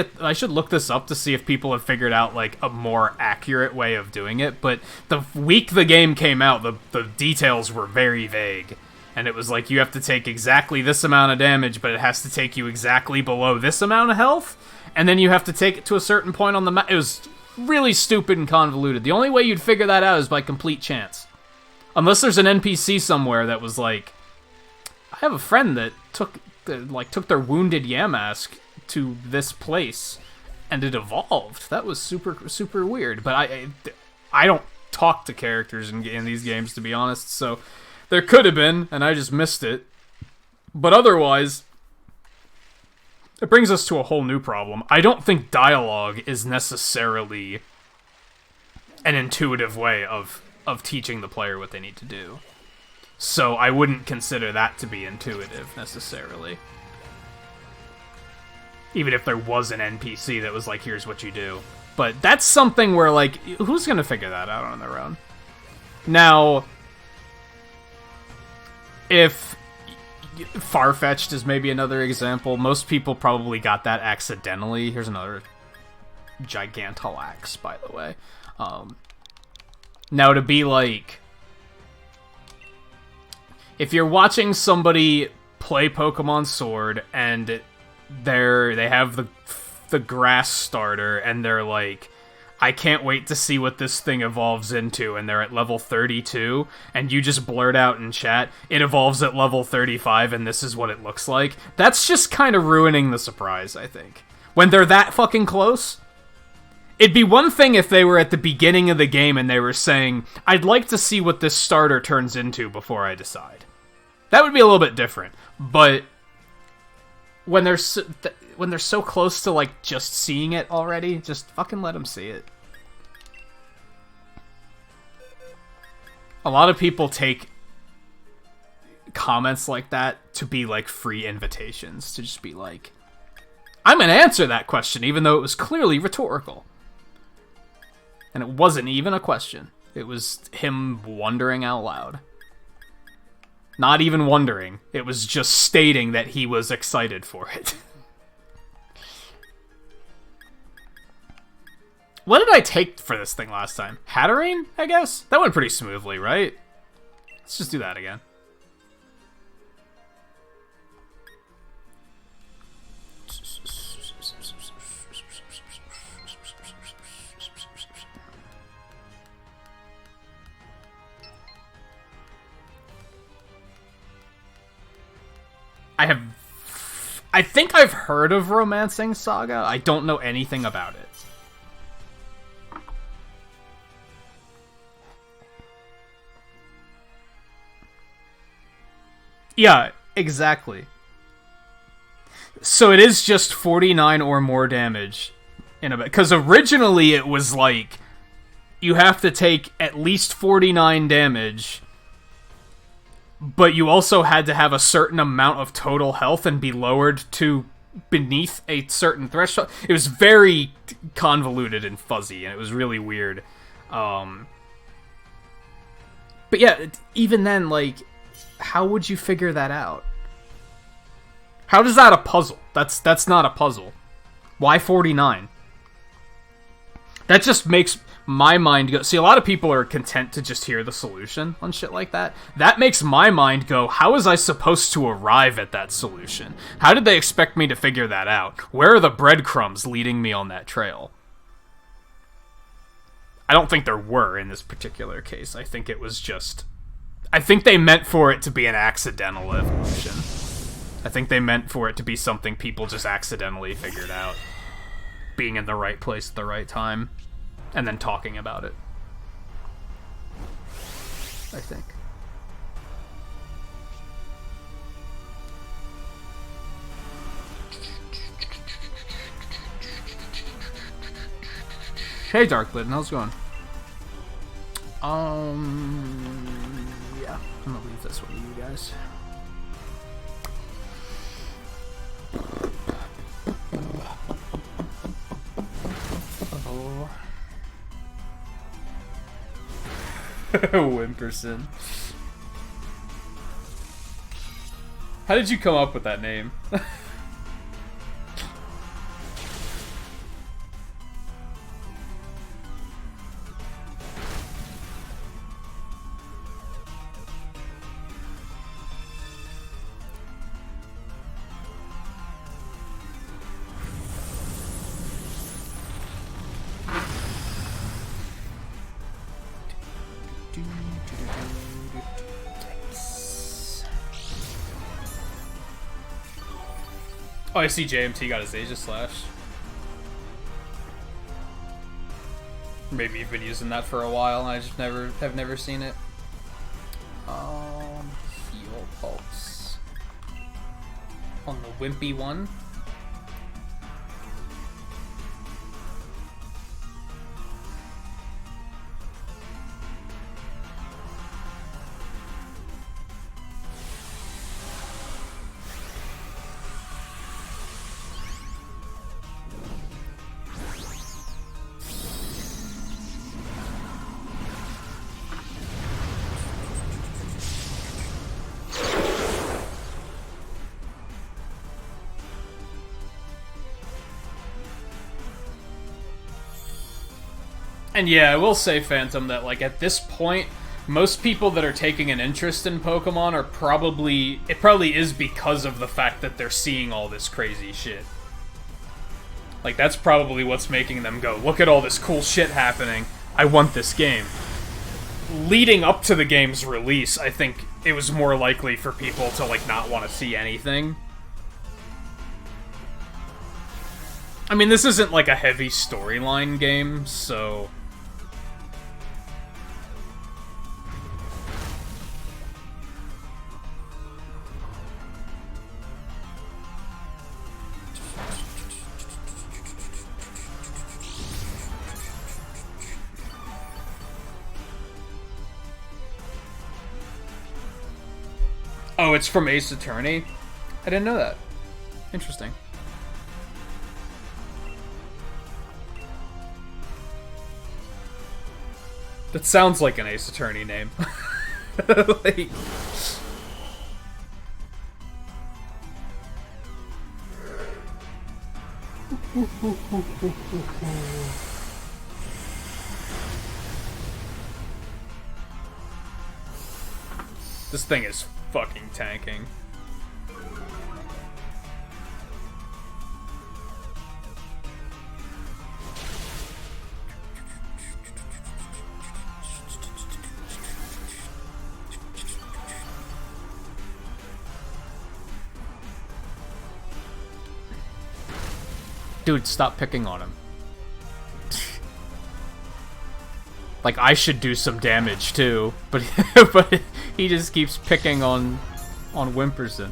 this up to see if people have figured out like a more accurate way of doing it, but the week the game came out, the details were very vague. And it was like, you have to take exactly this amount of damage, but it has to take you exactly below this amount of health, and then you have to take it to a certain point on the map. It was really stupid and convoluted. The only way you'd figure that out is by complete chance. Unless there's an NPC somewhere that was like, I have a friend that took their wounded Yamask to this place, and it evolved. That was super weird. But I don't talk to characters in these games, to be honest, so there could have been, and I just missed it. But otherwise, it brings us to a whole new problem. I don't think dialogue is necessarily an intuitive way of teaching the player what they need to do. So I wouldn't consider that to be intuitive, necessarily. Even if there was an NPC that was like, here's what you do. But that's something where, like, who's gonna figure that out on their own? Now, if Farfetch'd is maybe another example. Most people probably got that accidentally. Here's another Gigantalax, by the way. Now, to be like, if you're watching somebody play Pokemon Sword and they have the grass starter and they're like, I can't wait to see what this thing evolves into, and they're at level 32, and you just blurt out in chat, it evolves at level 35, and this is what it looks like. That's just kind of ruining the surprise, I think. When they're that fucking close, it'd be one thing if they were at the beginning of the game and they were saying, I'd like to see what this starter turns into before I decide. That would be a little bit different, but when they're so close to, like, just seeing it already, just fucking let them see it. A lot of people take comments like that to be, like, free invitations. To just be like, I'm gonna answer that question, even though it was clearly rhetorical. And it wasn't even a question. It was him wondering out loud. Not even wondering. It was just stating that he was excited for it. What did I take for this thing last time? Hatterene, I guess? That went pretty smoothly, right? Let's just do that again. I think I've heard of Romancing Saga. I don't know anything about it. Yeah, exactly. So it is just 49 or more damage in a bit. Because originally it was like, you have to take at least 49 damage, but you also had to have a certain amount of total health and be lowered to beneath a certain threshold. It was very convoluted and fuzzy, and it was really weird. But yeah, even then, like, how would you figure that out? How is that a puzzle? That's not a puzzle. Why 49? That just makes my mind go... See, a lot of people are content to just hear the solution on shit like that. That makes my mind go, how was I supposed to arrive at that solution? How did they expect me to figure that out? Where are the breadcrumbs leading me on that trail? I don't think there were in this particular case. I think it was just... I think they meant for it to be an accidental evolution. I think they meant for it to be something people just accidentally figured out. Being in the right place at the right time. And then talking about it. I think. Hey Darklid, how's it going? Yeah, I'm gonna leave this one to you guys. Wimperson. How did you come up with that name? Oh, I see JMT got his Aegis Slash. Maybe you've been using that for a while and I just have never seen it. Heal Pulse. On the Wimpy one. And yeah, I will say, Phantom, that like at this point, most people that are taking an interest in Pokemon are probably is because of the fact that they're seeing all this crazy shit. Like that's probably what's making them go, look at all this cool shit happening, I want this game. Leading up to the game's release, I think it was more likely for people to like not want to see anything. I mean, this isn't like a heavy storyline game, so... Oh, it's from Ace Attorney? I didn't know that. Interesting. That sounds like an Ace Attorney name. Like... This thing is fucking tanking. Dude, stop picking on him. Like, I should do some damage, too. But but he just keeps picking on Wimperson.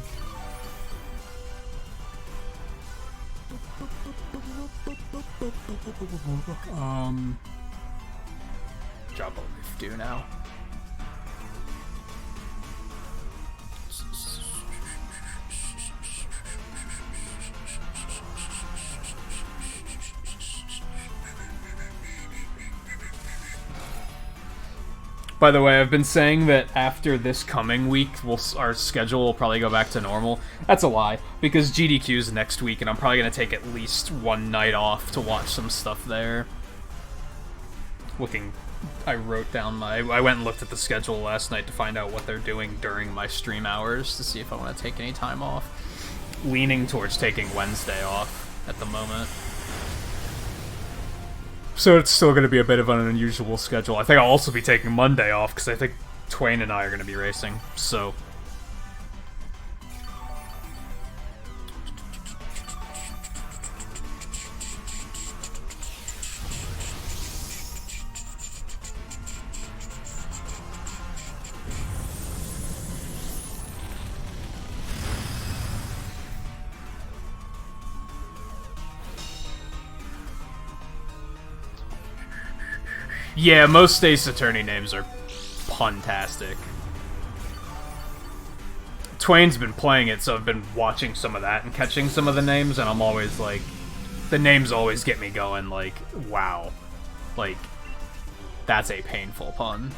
Job will do now. By the way, I've been saying that after this coming week, our schedule will probably go back to normal. That's a lie, because GDQ's next week, and I'm probably going to take at least one night off to watch some stuff there. I wrote down I went and looked at the schedule last night to find out what they're doing during my stream hours to see if I want to take any time off. Leaning towards taking Wednesday off at the moment. So it's still going to be a bit of an unusual schedule. I think I'll also be taking Monday off, because I think Twain and I are going to be racing, so... Yeah, most Ace Attorney names are puntastic. Twain's been playing it, so I've been watching some of that and catching some of the names, and I'm always like, the names always get me going, like, wow. Like, that's a painful pun.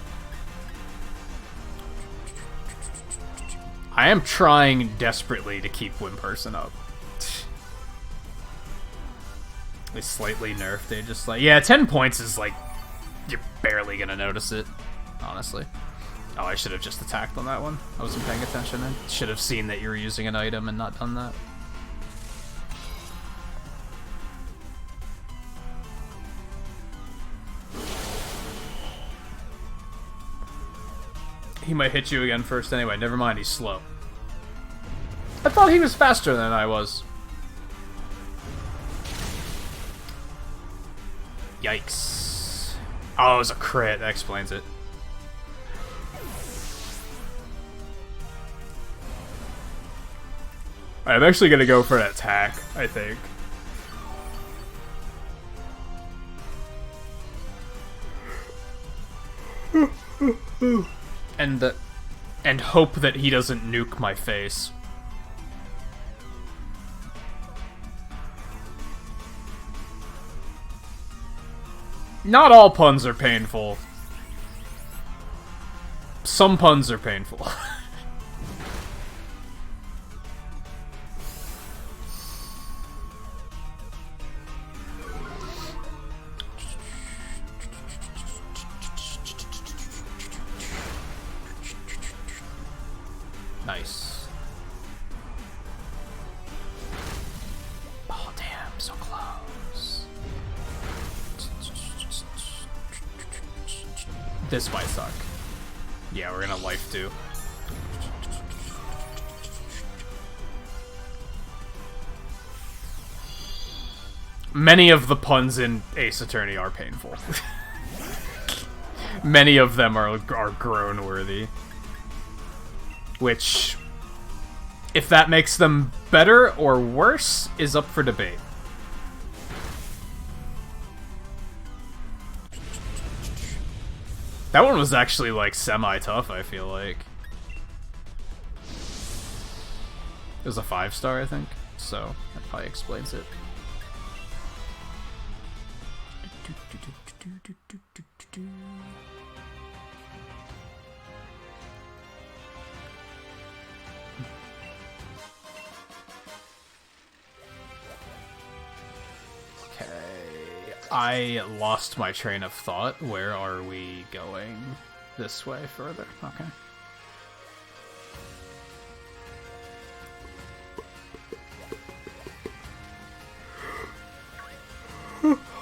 I am trying desperately to keep Wimperson up. They slightly nerfed it, just like, yeah, 10 points is like, you're barely gonna notice it, honestly. Oh, I should have just attacked on that one. I wasn't paying attention. I should have seen that you were using an item and not done that. He might hit you again first anyway. Never mind, he's slow. I thought he was faster than I was. Yikes. Oh, it was a crit. That explains it. I'm actually gonna go for an attack, I think. And hope that he doesn't nuke my face. Not all puns are painful. Some puns are painful. Nice. Oh, damn, so close. This might suck. Yeah, we're gonna life too. Many of the puns in Ace Attorney are painful. Many of them are groan-worthy. Which, if that makes them better or worse, is up for debate. That one was actually, like, semi-tough, I feel like. It was a 5-star, I think, so that probably explains it. I lost my train of thought. Where are we going? This way further? Okay.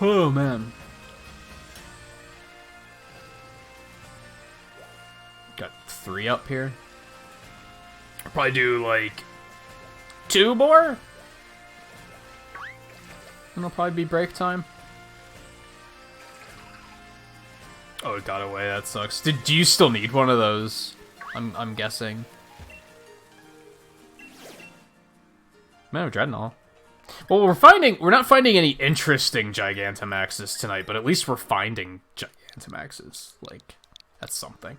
Oh, man. Got 3 up here. I'll probably do, like, 2 more? And it'll probably be break time. Oh, it got away. That sucks. Do you still need one of those? I'm guessing. Man, Dreadnought. Well, we're not finding any interesting Gigantamaxes tonight, but at least we're finding Gigantamaxes. Like, that's something.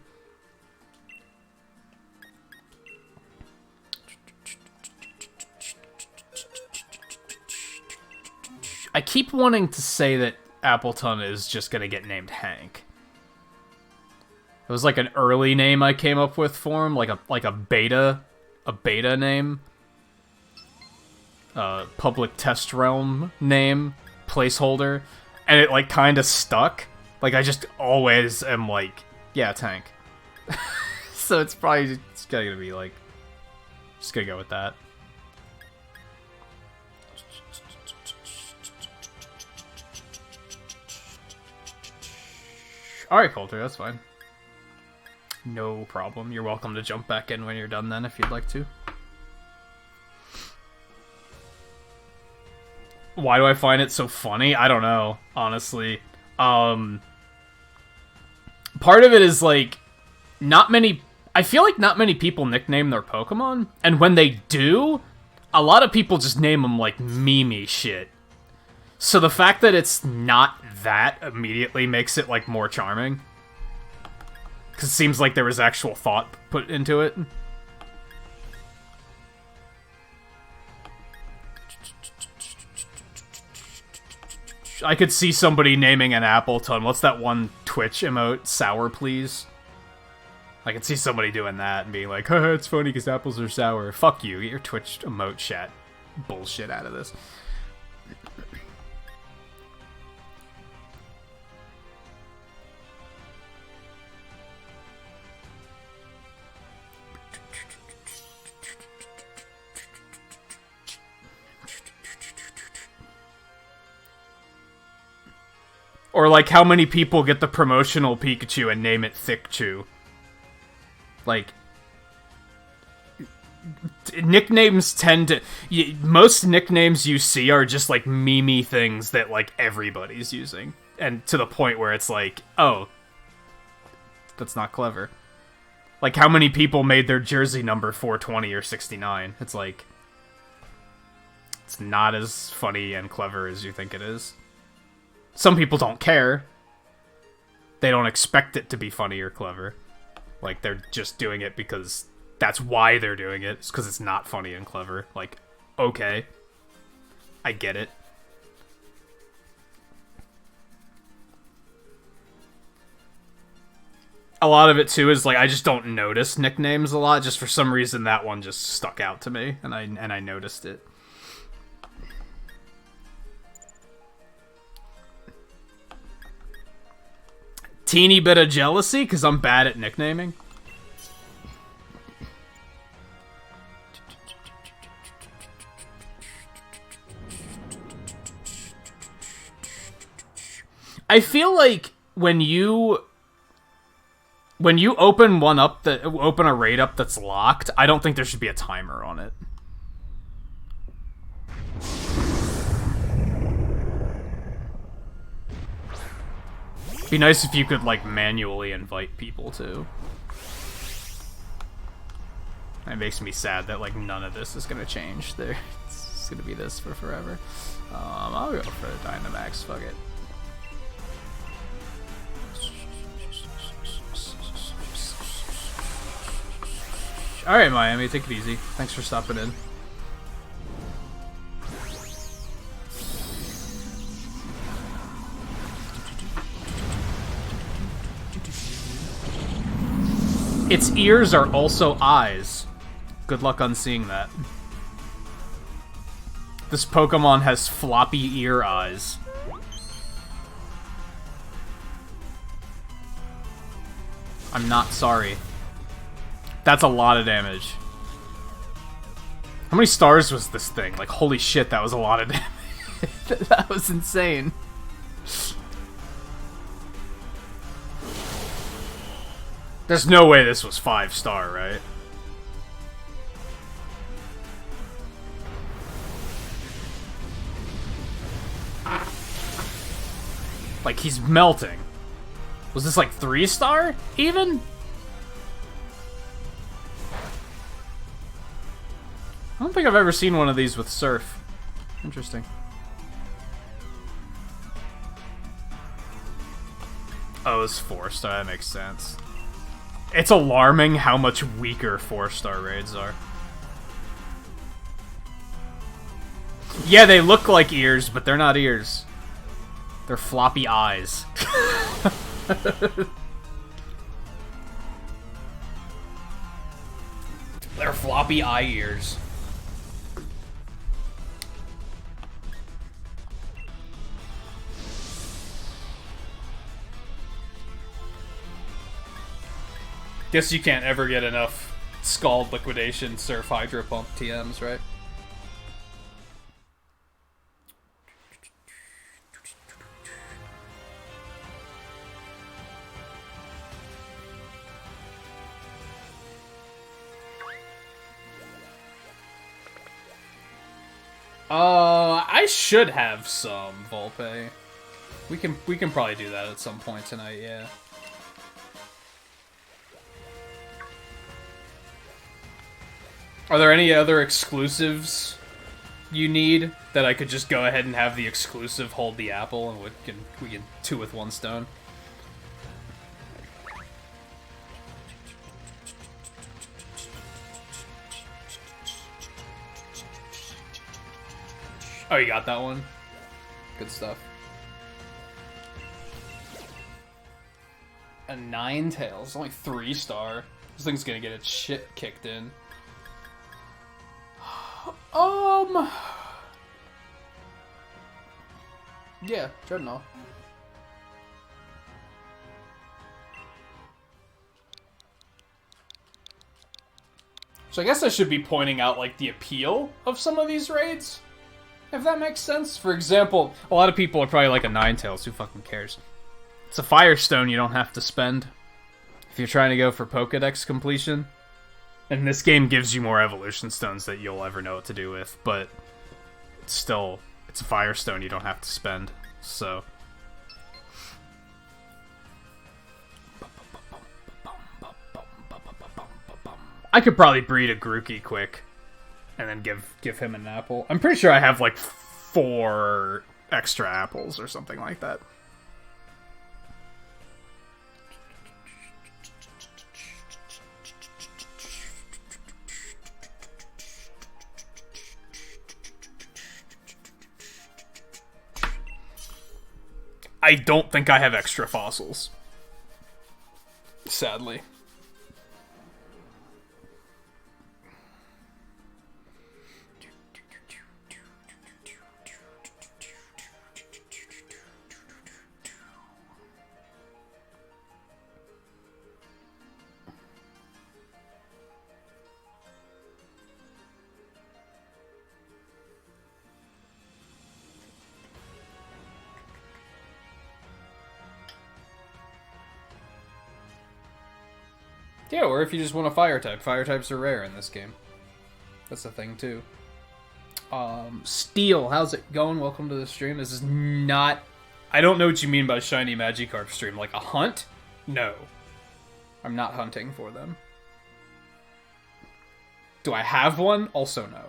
I keep wanting to say that Appleton is just gonna get named Hank. It was like an early name I came up with for him, like a beta name. Public test realm name, placeholder, and it like kind of stuck. Like I just always am like, yeah, Tank. So it's probably just gonna be like, just gonna go with that. Alright, Coulter, that's fine. No problem. You're welcome to jump back in when you're done then, if you'd like to. Why do I find it so funny? I don't know, honestly. Part of it is, like, I feel like not many people nickname their Pokemon, and when they do, a lot of people just name them, like, meme-y shit. So the fact that it's not that immediately makes it, like, more charming. Because it seems like there was actual thought put into it. I could see somebody naming an Appleton. What's that one Twitch emote? Sour, please? I could see somebody doing that and being like, haha, it's funny because apples are sour. Fuck you, get your Twitch emote chat bullshit out of this. Or, like, how many people get the promotional Pikachu and name it Thick Chew? Like, nicknames tend to... most nicknames you see are just, like, meme-y things that, like, everybody's using. And to the point where it's like, oh, that's not clever. Like, how many people made their jersey number 420 or 69? It's like... it's not as funny and clever as you think it is. Some people don't care. They don't expect it to be funny or clever. Like, they're just doing it because that's why they're doing it. It's because it's not funny and clever. Like, okay. I get it. A lot of it, too, is, like, I just don't notice nicknames a lot. Just for some reason, that one just stuck out to me, and I noticed it. Teeny bit of jealousy, because I'm bad at nicknaming. I feel like when you open one up open a raid up that's locked, I don't think there should be a timer on it. Be nice if you could, like, manually invite people, too. It makes me sad that, like, none of this is gonna change. It's gonna be this for forever. I'll go for the Dynamax, fuck it. Alright, Miami, take it easy. Thanks for stopping in. Its ears are also eyes. Good luck on seeing that. This Pokemon has floppy ear eyes. I'm not sorry. That's a lot of damage. How many stars was this thing? Like, holy shit, that was a lot of damage. That was insane. There's no way this was 5-star, right? Like, he's melting. Was this like 3-star, even? I don't think I've ever seen one of these with Surf. Interesting. Oh, it's 4-star, that makes sense. It's alarming how much weaker 4-star raids are. Yeah, they look like ears, but they're not ears. They're floppy eyes. They're floppy eye ears. Guess you can't ever get enough Scald, Liquidation, Surf, Hydro Pump TMs, right? I should have some Volpe. We can probably do that at some point tonight, yeah. Are there any other exclusives you need that I could just go ahead and have the exclusive hold the apple, and we can two with one stone. Oh, you got that one? Good stuff. A Ninetails, only 3-star. This thing's gonna get its shit kicked in. Yeah, Dreadnought. So I guess I should be pointing out, like, the appeal of some of these raids. If that makes sense. For example, a lot of people are probably like a Ninetails. Who fucking cares? It's a Firestone you don't have to spend if you're trying to go for Pokédex completion. And this game gives you more evolution stones that you'll ever know what to do with, but still, it's a Firestone you don't have to spend, so... I could probably breed a Grookey quick, and then give him an apple. I'm pretty sure I have like 4 extra apples or something like that. I don't think I have extra fossils. Sadly. Yeah, or if you just want a fire type. Fire types are rare in this game. That's a thing, too. Steel, how's it going? Welcome to the stream. This is not... I don't know what you mean by shiny Magikarp stream. Like a hunt? No. I'm not hunting for them. Do I have one? Also no.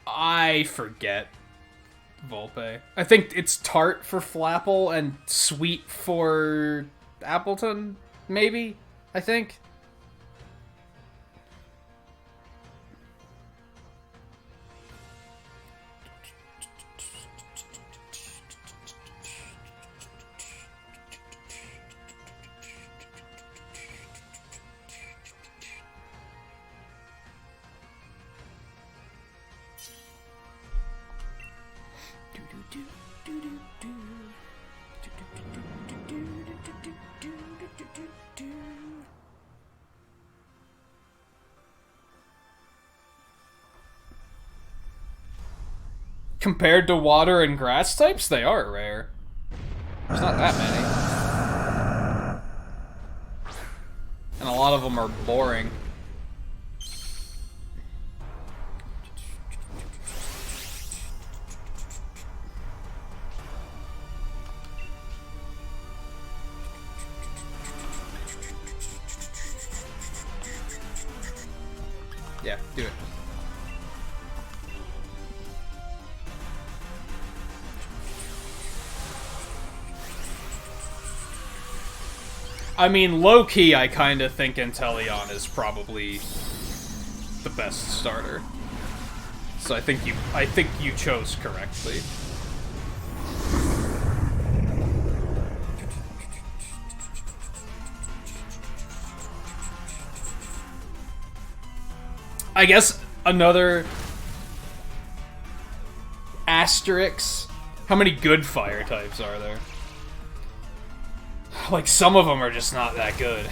I forget. Volpe. I think it's tart for Flapple and sweet for Appleton, maybe? I think. Compared to water and grass types, they are rare. There's not that many. And a lot of them are boring. Yeah, do it. I mean, low-key, I kind of think Inteleon is probably the best starter. So I think you chose correctly. I guess another asterisk. How many good fire types are there? Like, some of them are just not that good.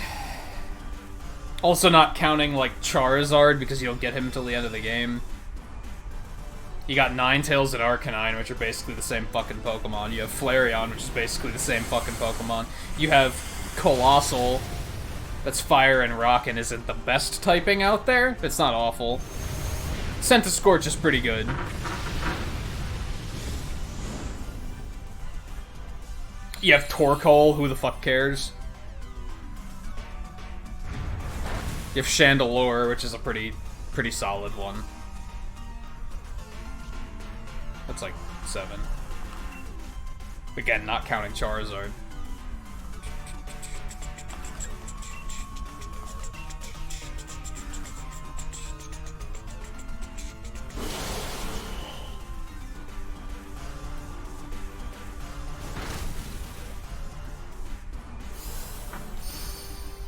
Also not counting, like, Charizard, because you don't get him until the end of the game. You got Ninetales and Arcanine, which are basically the same fucking Pokemon. You have Flareon, which is basically the same fucking Pokemon. You have Colossal, that's Fire and Rock and isn't the best typing out there. It's not awful. Centiskorch is pretty good. You have Torkoal, who the fuck cares? You have Chandelure, which is a pretty solid one. That's like 7. Again, not counting Charizard.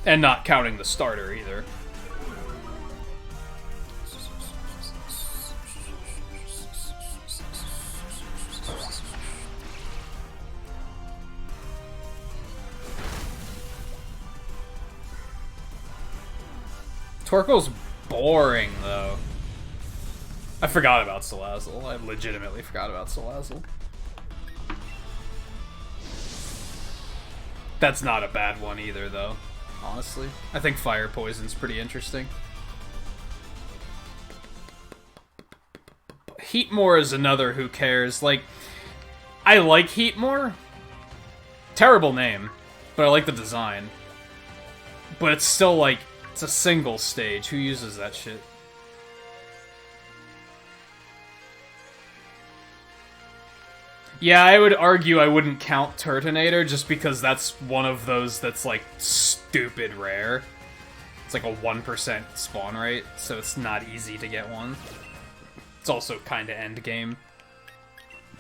And not counting the starter either. Torkoal's boring, though. I forgot about Salazzle. I legitimately forgot about Salazzle. That's not a bad one either, though. Honestly, I think Fire Poison's pretty interesting. Heatmore is another who cares. Like, I like Heatmore. Terrible name, but I like the design. But it's still like, it's a single stage. Who uses that shit? Yeah, I would argue I wouldn't count Turtonator just because that's one of those that's like stupid rare. It's like a 1% spawn rate, so it's not easy to get one. It's also kind of endgame.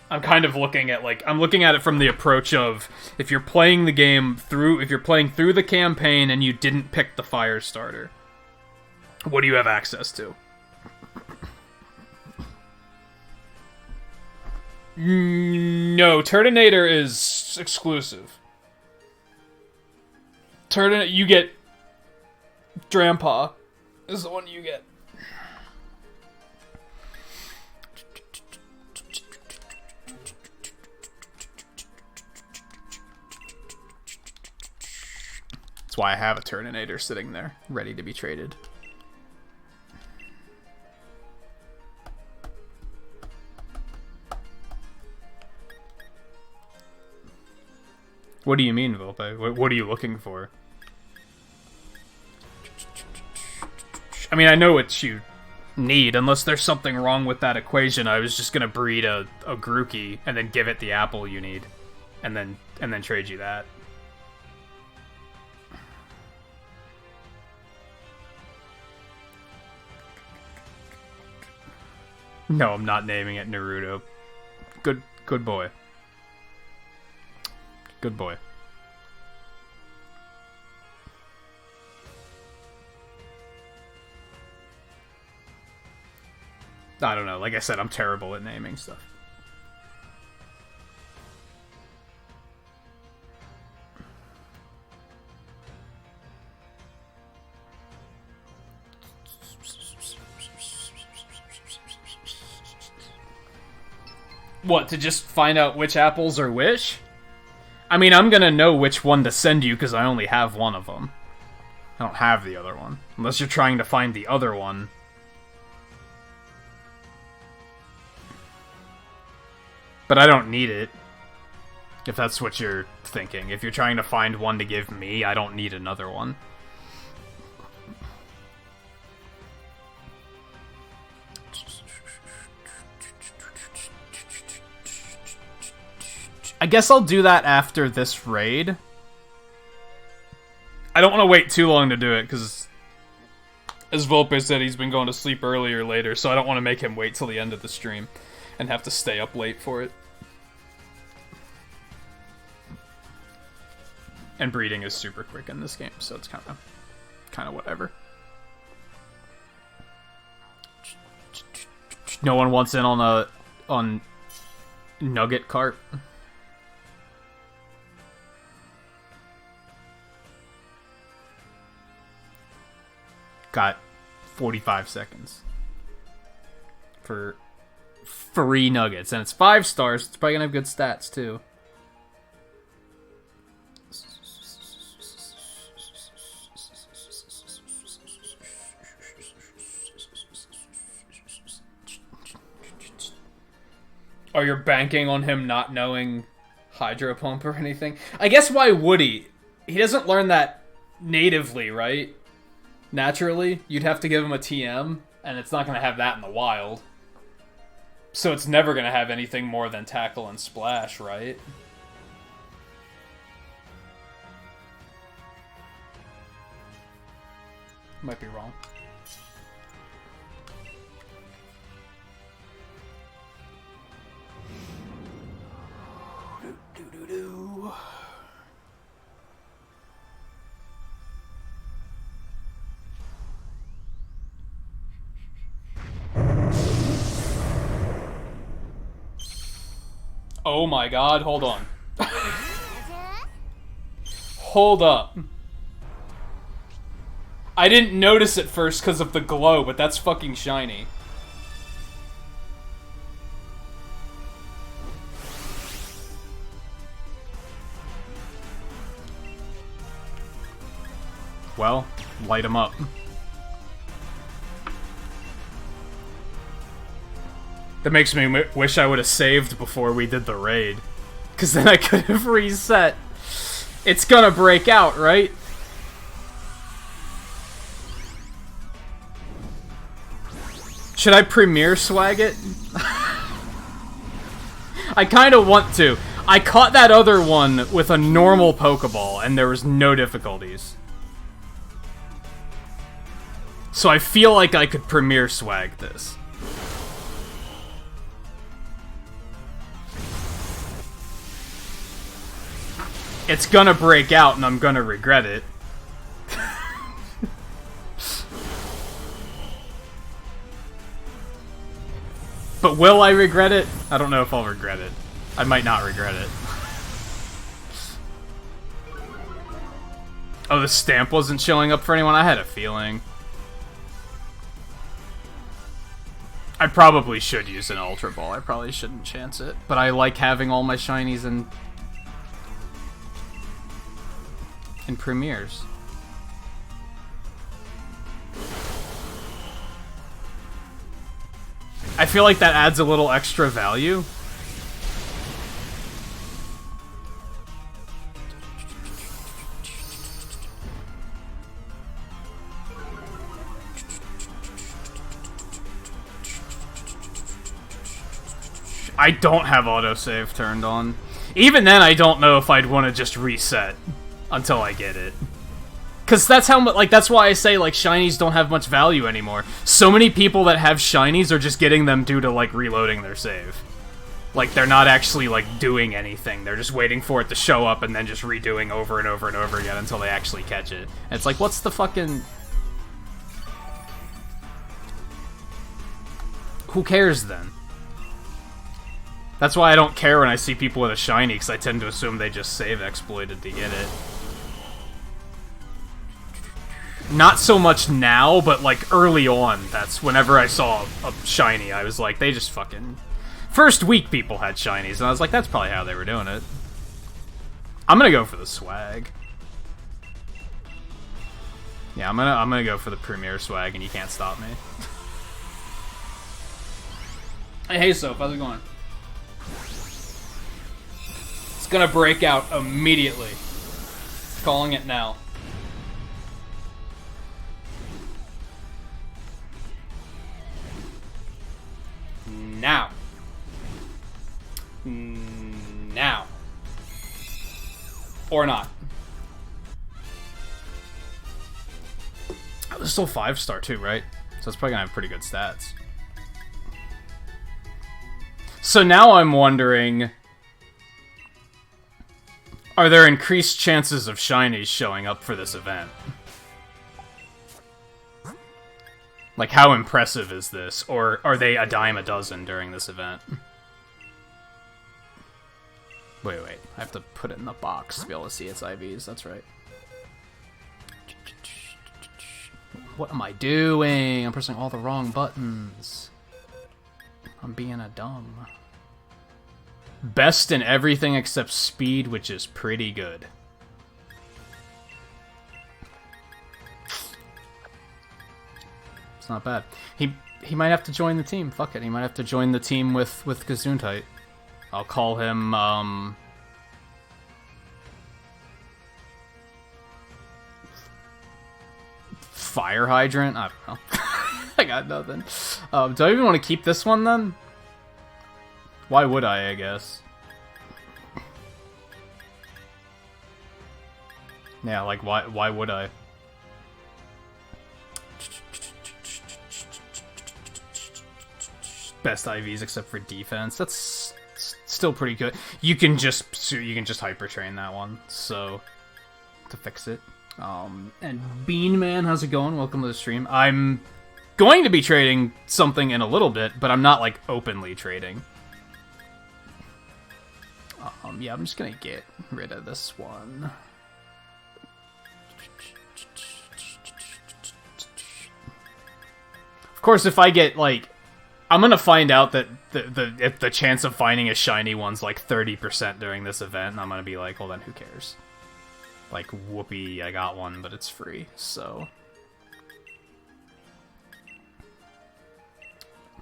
I'm kind of looking at I'm looking at it from the approach of if you're playing the game through, if you're playing through the campaign and you didn't pick the fire starter, what do you have access to? No, Turtonator is exclusive. You get Drampa is the one you get. That's why I have a Turtonator sitting there, ready to be traded. What do you mean, Volpe? What are you looking for? I mean, I know what you need, unless there's something wrong with that equation. I was just gonna breed a Grookey and then give it the apple you need, and then trade you that. No, I'm not naming it Naruto. Good boy. Good boy. I don't know. Like I said, I'm terrible at naming stuff. What, to just find out which apples are which? I mean, I'm gonna know which one to send you because I only have one of them. I don't have the other one. Unless you're trying to find the other one. But I don't need it. If that's what you're thinking. If you're trying to find one to give me, I don't need another one. I guess I'll do that after this raid. I don't want to wait too long to do it, because as Volpe said, he's been going to sleep earlier or later, so I don't want to make him wait till the end of the stream and have to stay up late for it. And breeding is super quick in this game, so it's kind of whatever. No one wants in on Nugget Cart. Got 45 seconds for free nuggets, and it's 5 stars. It's probably gonna have good stats too. Oh, you're banking on him not knowing Hydro Pump or anything? I guess why would he? He doesn't learn that natively, right? naturally, you'd have to give him a TM, and it's not going to have that in the wild. So it's never going to have anything more than Tackle and Splash, right? Might be wrong. Oh my god, hold on. Hold up. I didn't notice it first because of the glow, but that's fucking shiny. Well, light him up. That makes me wish I would have saved before we did the raid. Because then I could have reset. It's gonna break out, right? Should I Premier Swag it? I kinda want to. I caught that other one with a normal Pokeball, and there was no difficulties. So I feel like I could Premier Swag this. It's gonna break out, and I'm gonna regret it. But will I regret it? I don't know if I'll regret it. I might not regret it. Oh, the stamp wasn't showing up for anyone? I had a feeling. I probably should use an Ultra Ball. I probably shouldn't chance it. But I like having all my shinies in premieres. I feel like that adds a little extra value. I don't have autosave turned on. Even then, I don't know if I'd want to just reset until I get it. Because that's how much, like, that's why I say, like, shinies don't have much value anymore. So many people that have shinies are just getting them due to, like, reloading their save. Like, they're not actually, like, doing anything. They're just waiting for it to show up and then just redoing over and over and over again until they actually catch it. And it's like, what's the fucking... Who cares, then? That's why I don't care when I see people with a shiny, because I tend to assume they just save exploited to get it. Not so much now, but, like, early on, that's whenever I saw a shiny, I was like, they just fucking... First week, people had shinies, and I was like, that's probably how they were doing it. I'm gonna go for the swag. Yeah, I'm gonna go for the Premier Swag, and you can't stop me. Hey, Soap, how's it going? It's gonna break out immediately. Calling it now. Now. Now. Or not. Oh, it's still 5-star too, right? So it's probably gonna have pretty good stats. So now I'm wondering... Are there increased chances of shinies showing up for this event? Like, how impressive is this? Or are they a dime a dozen during this event? Wait. I have to put it in the box to be able to see its IVs. That's right. What am I doing? I'm pressing all the wrong buttons. I'm being a dumb. Best in everything except speed, which is pretty good. It's not bad. He might have to join the team. Fuck it. He might have to join the team with Gesundheit. I'll call him, fire hydrant? I don't know. I got nothing. Do I even want to keep this one then? Why would I guess? Yeah, like why would I? Best IVs except for defense. That's still pretty good. You can just hyper train that one. So to fix it. And Bean Man, how's it going? Welcome to the stream. I'm going to be trading something in a little bit, but I'm not like openly trading. Yeah, I'm just gonna get rid of this one. Of course, if I get like, I'm gonna find out that the chance of finding a shiny one's like 30% during this event, and I'm gonna be like, well then who cares? Like, whoopee, I got one, but it's free, so.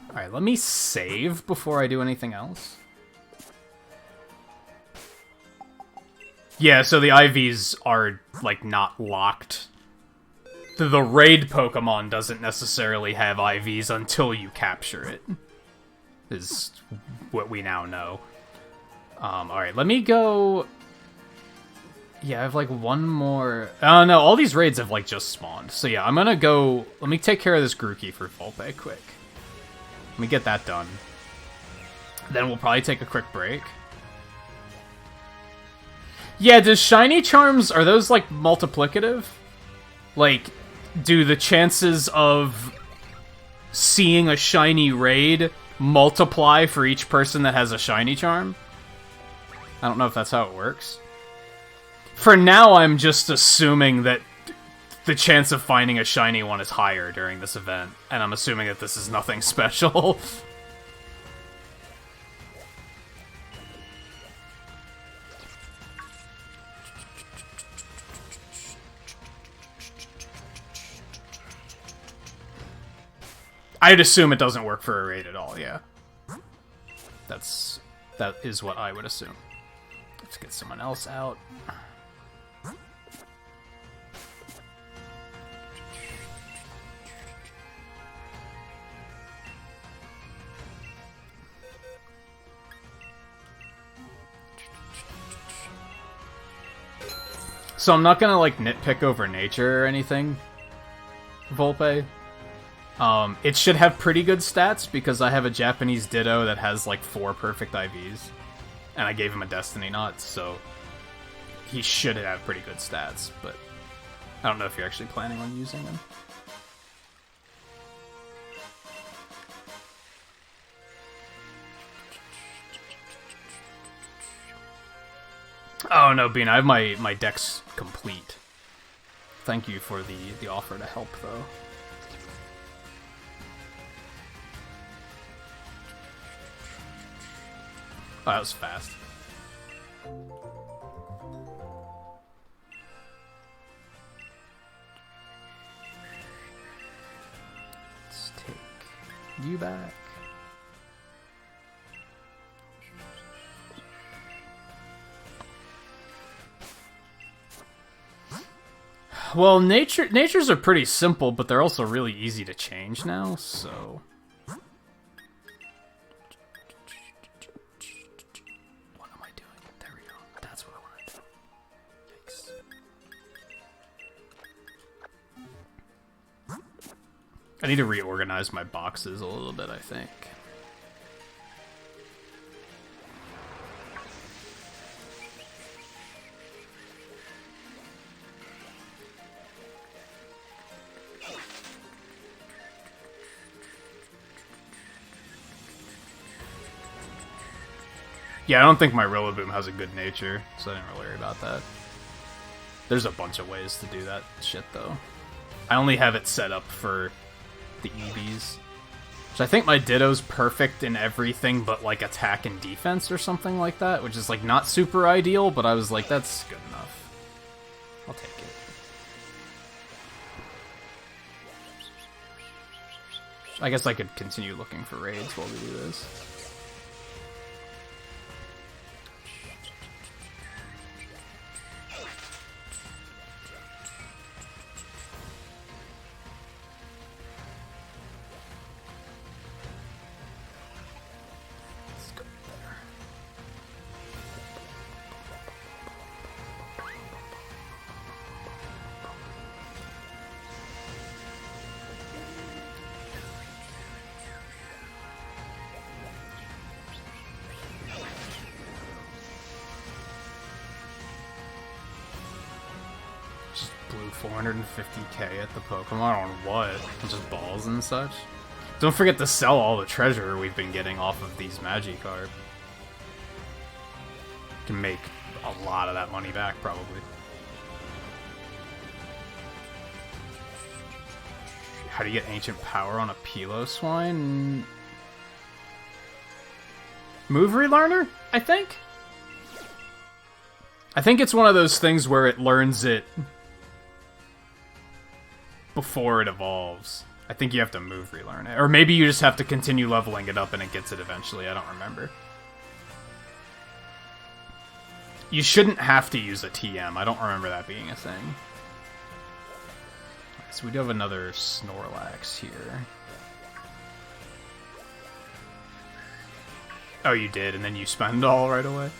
Alright, let me save before I do anything else. Yeah, so the IVs are, like, not locked. The raid Pokemon doesn't necessarily have IVs until you capture it. Is what we now know. Alright, let me go... Yeah, I have, like, one more... Oh, no, all these raids have, like, just spawned. So, yeah, I'm gonna go... Let me take care of this Grookey for Volpe quick. Let me get that done. Then we'll probably take a quick break. Yeah, does Shiny Charms... Are those, like, multiplicative? Like, do the chances of seeing a shiny raid multiply for each person that has a Shiny Charm? I don't know if that's how it works. For now, I'm just assuming that the chance of finding a shiny one is higher during this event, and I'm assuming that this is nothing special. I'd assume it doesn't work for a raid at all, yeah. That is what I would assume. Let's get someone else out. So I'm not gonna, like, nitpick over nature or anything, Volpe. It should have pretty good stats, because I have a Japanese Ditto that has, like, 4 perfect IVs. And I gave him a Destiny Knot, so he should have pretty good stats, but I don't know if you're actually planning on using them. Oh no, Bean, I have my decks complete. Thank you for the offer to help, though. Oh, that was fast. Let's take you back. Well, natures are pretty simple, but they're also really easy to change now, so... What am I doing? There we go. That's what I want to do. Yikes. I need to reorganize my boxes a little bit, I think. Yeah, I don't think my Rillaboom has a good nature, so I didn't really worry about that. There's a bunch of ways to do that shit, though. I only have it set up for the EVs. Which I think my Ditto's perfect in everything but, like, attack and defense or something like that, which is, like, not super ideal, but I was like, that's good enough. I'll take it. I guess I could continue looking for raids while we do this. 450k at the Pokemon on what? Just balls and such? Don't forget to sell all the treasure we've been getting off of these Magikarp. Can make a lot of that money back, probably. How do you get ancient power on a Piloswine? Move relearner, I think? I think it's one of those things where it learns it before it evolves. I think you have to move relearn it. Or maybe you just have to continue leveling it up and it gets it eventually. I don't remember. You shouldn't have to use a TM. I don't remember that being a thing. So we do have another Snorlax here. Oh, you did, and then you spend all right away?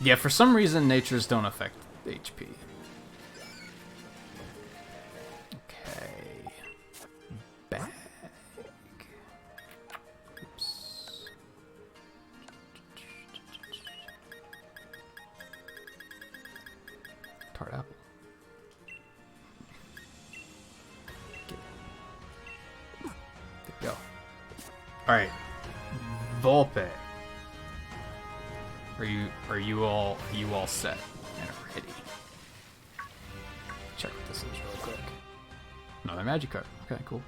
Yeah, for some reason, natures don't affect HP. Okay. Bag. Oops. Tart apple. There we go. Alright. Volpe. Are you all set and ready? Check what this is really quick. Another Magikarp. Okay, cool.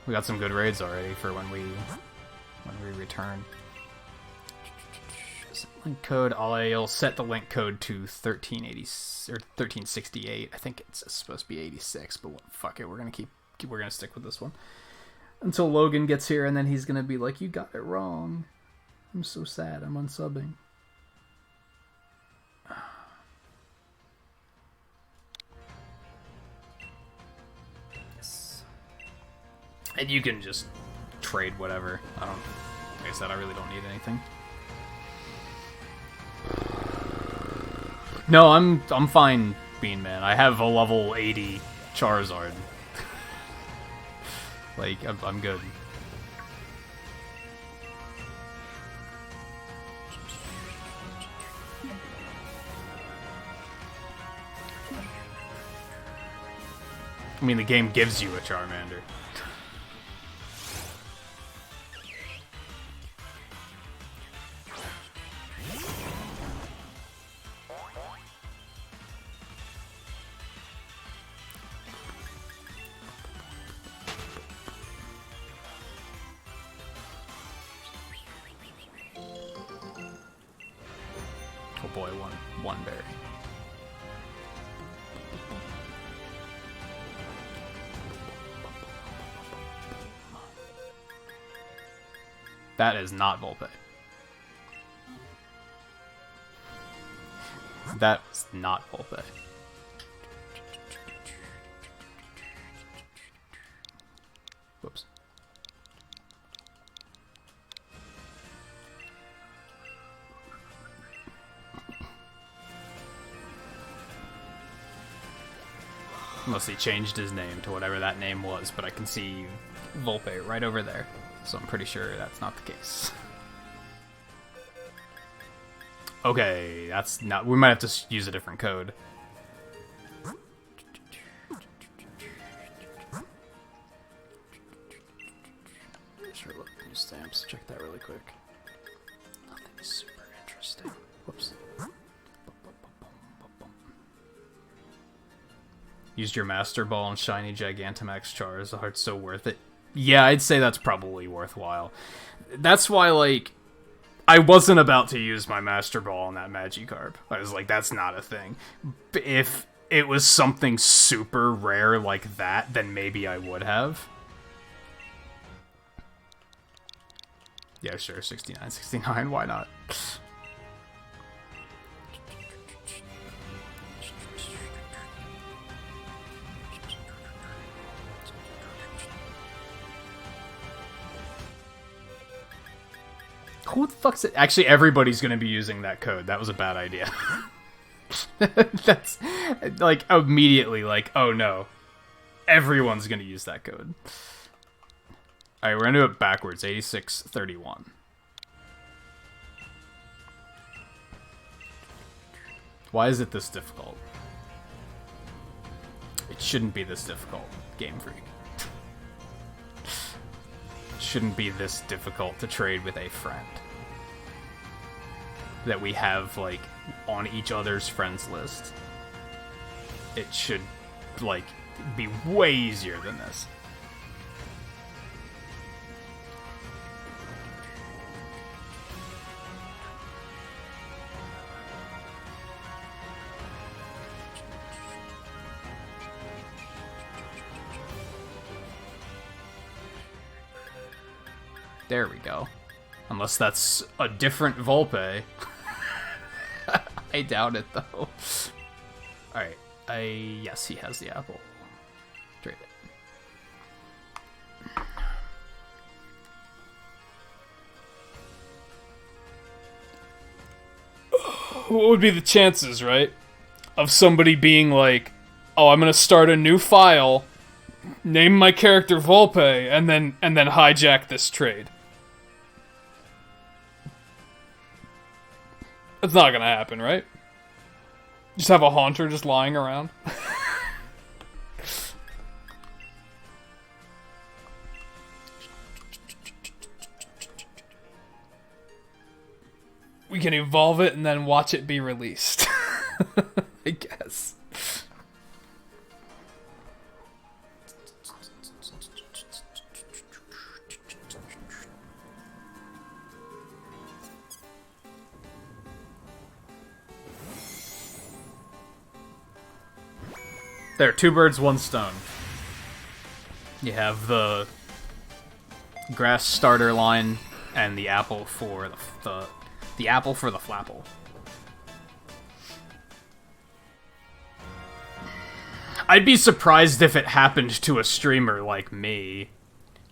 We got some good raids already for when we return. Link code. I'll set the link code to 1380 or 1368. I think it's supposed to be 86, but fuck it. We're gonna stick with this one until Logan gets here, and then he's gonna be like, "You got it wrong. I'm so sad. I'm unsubbing." Yes. And you can just trade whatever. Like I said, I really don't need anything. No, I'm fine, Bean Man. I have a level 80 Charizard. Like, I'm good. I mean, the game gives you a Charmander. Oh boy, one berry. That is not Volpe. That's not Volpe. Whoops. Unless he changed his name to whatever that name was, but I can see Volpe right over there. So I'm pretty sure that's not the case. Okay, that's not... We might have to use a different code. Sure, look, new stamps. Check that really quick. Nothing super interesting. Whoops. Used your Master Ball and Shiny Gigantamax Charizard, so worth it. Yeah, I'd say that's probably worthwhile. That's why, like, I wasn't about to use my Master Ball on that Magikarp. I was like, that's not a thing. If it was something super rare like that, then maybe I would have. Yeah, sure, 69, why not? Who the fuck's it? Actually, everybody's going to be using that code. That was a bad idea. That's like immediately like, oh no, everyone's gonna use that code. All right, we're gonna do it backwards. 8631. Why is it this difficult? It shouldn't be this difficult, Game Freak. It shouldn't be this difficult to trade with a friend that we have, like, on each other's friends list. It should, like, be way easier than this. There we go. Unless that's a different Volpe. I doubt it, though. Alright. Yes, he has the apple. Trade it. What would be the chances, right? Of somebody being like, oh, I'm gonna start a new file, name my character Volpe, and then hijack this trade. It's not gonna happen, right? Just have a Haunter just lying around. We can evolve it and then watch it be released. I guess. There, 2 birds, 1 stone. You have the grass starter line and the apple for the apple for the flapple. I'd be surprised if it happened to a streamer like me.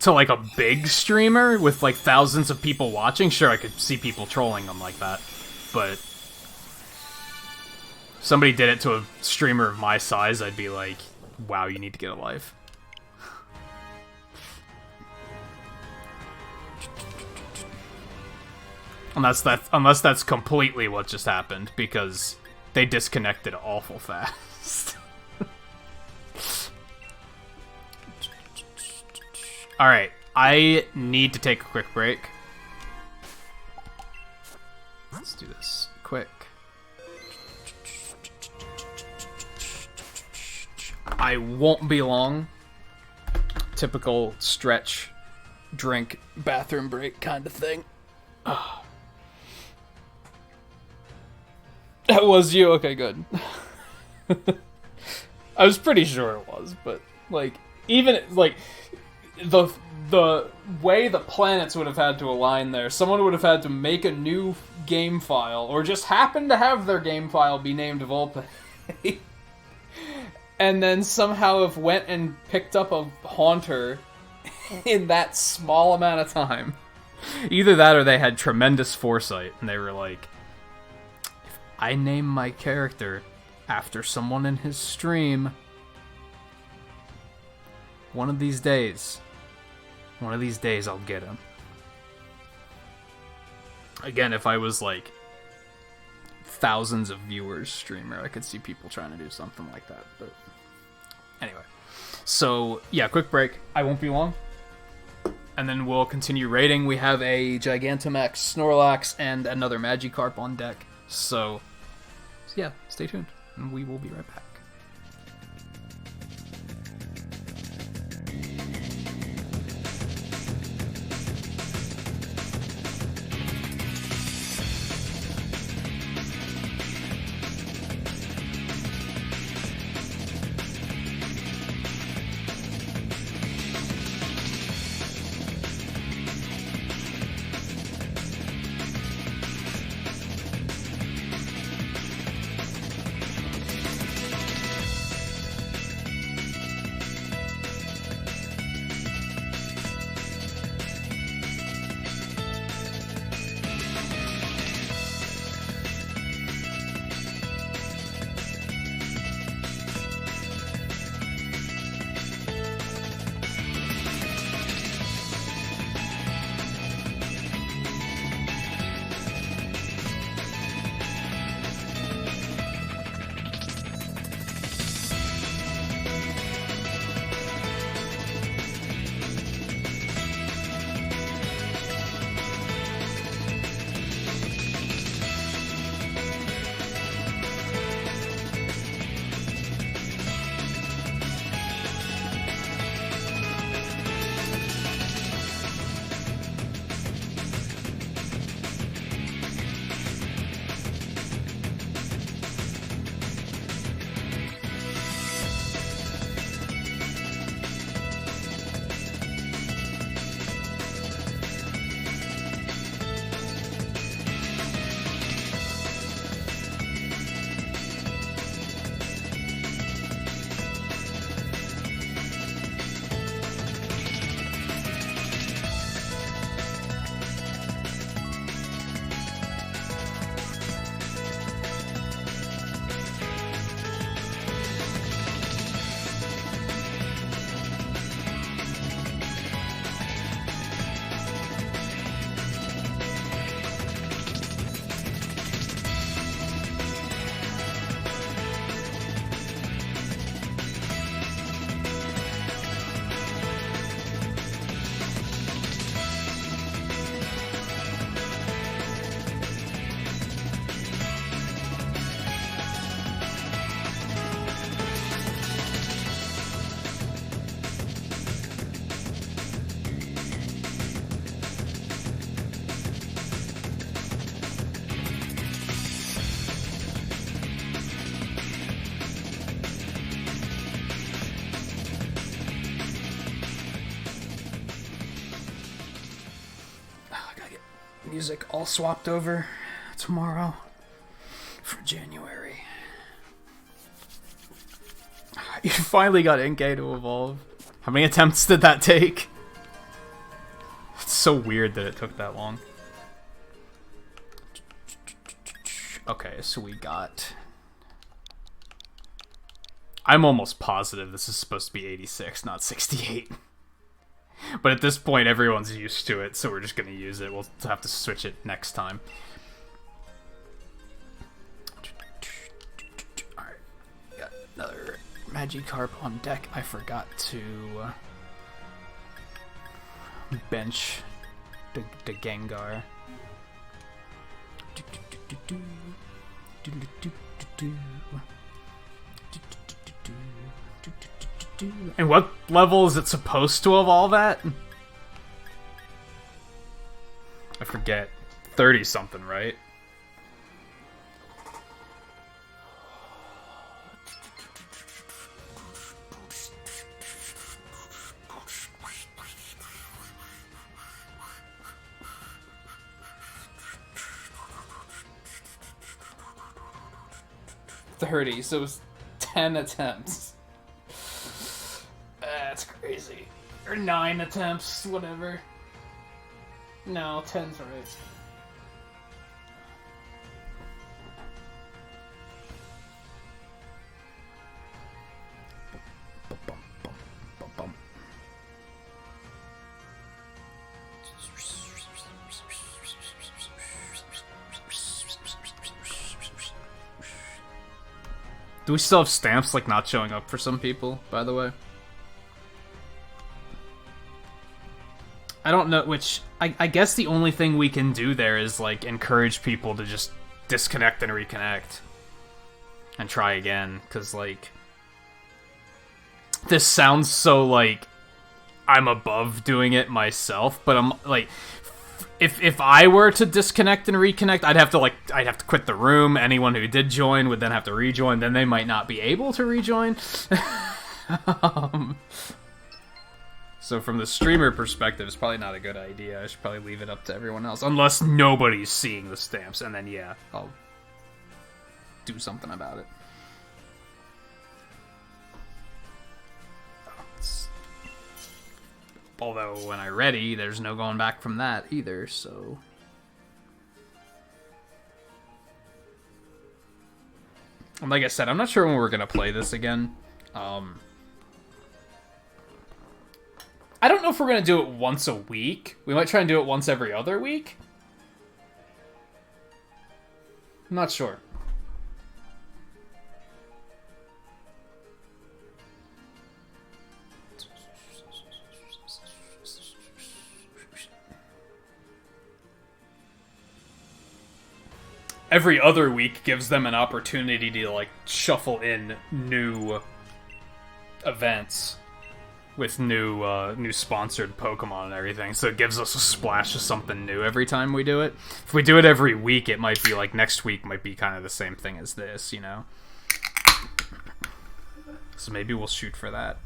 To like a big streamer with like thousands of people watching. Sure, I could see people trolling them like that, but somebody did it to a streamer of my size, I'd be like, wow, you need to get a life. Unless that's completely what just happened, because they disconnected awful fast. Alright, I need to take a quick break. Let's do this quick. I won't be long. Typical stretch, drink, bathroom break kind of thing. Oh. That was you? Okay, good. I was pretty sure it was, but, like, even, like, the way the planets would have had to align there, someone would have had to make a new game file, or just happen to have their game file be named Volpe. And then somehow have went and picked up a Haunter in that small amount of time. Either that or they had tremendous foresight, and they were like, if I name my character after someone in his stream, one of these days I'll get him. Again, if I was like thousands of viewers streamer, I could see people trying to do something like that, but anyway. So, yeah, quick break. I won't be long. And then we'll continue raiding. We have a Gigantamax, Snorlax, and another Magikarp on deck. So yeah, stay tuned. And we will be right back. music all swapped over tomorrow for January. You finally got Inkay to evolve. How many attempts did that take? It's so weird that it took that long. Okay, so we got... I'm almost positive this is supposed to be 86, not 68. But at this point, everyone's used to it, so we're just going to use it. We'll have to switch it next time. Alright, got another Magikarp on deck. I forgot to bench the Gengar. And what level is it supposed to evolve at? I forget. 30-something, right? So it was 10 attempts. That's crazy. Or 9 attempts, whatever. No, 10's right. Do we still have stamps like not showing up for some people, by the way? I don't know, which I guess the only thing we can do there is like encourage people to just disconnect and reconnect and try again, because like this sounds so like I'm above doing it myself, but I'm like if I were to disconnect and reconnect, I'd have to quit the room. Anyone who did join would then have to rejoin. Then they might not be able to rejoin. So from the streamer perspective, it's probably not a good idea. I should probably leave it up to everyone else, unless nobody's seeing the stamps, and then yeah, I'll do something about it. Although, when I'm ready, there's no going back from that either, so... And like I said, I'm not sure when we're gonna play this again. I don't know if we're gonna do it once a week. We might try and do it once every other week. I'm not sure. Every other week gives them an opportunity to, like, shuffle in new events with new sponsored Pokemon and everything. So it gives us a splash of something new every time we do it. If we do it every week, it might be, like, next week might be kind of the same thing as this, you know? So maybe we'll shoot for that.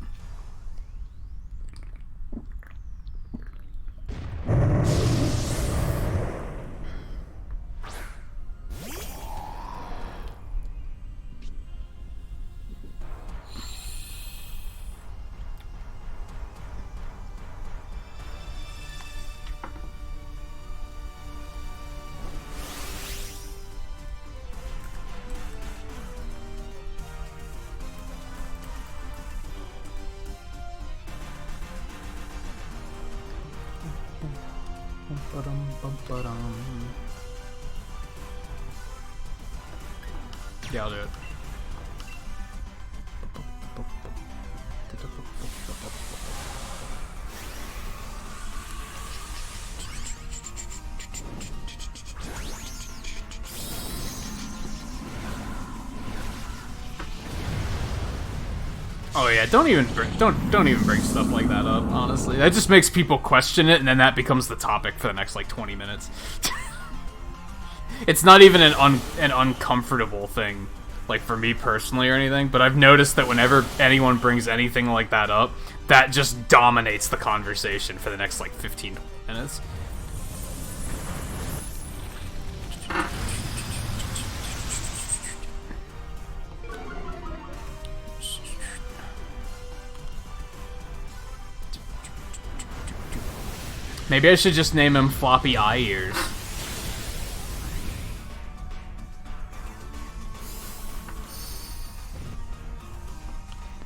Yeah, I'll do it. Oh yeah, don't even bring stuff like that up, honestly. That just makes people question it, and then that becomes the topic for the next, like, 20 minutes. It's not even an uncomfortable thing, like, for me personally or anything, but I've noticed that whenever anyone brings anything like that up, that just dominates the conversation for the next, like, 15 minutes. Maybe I should just name him Floppy Eye Ears.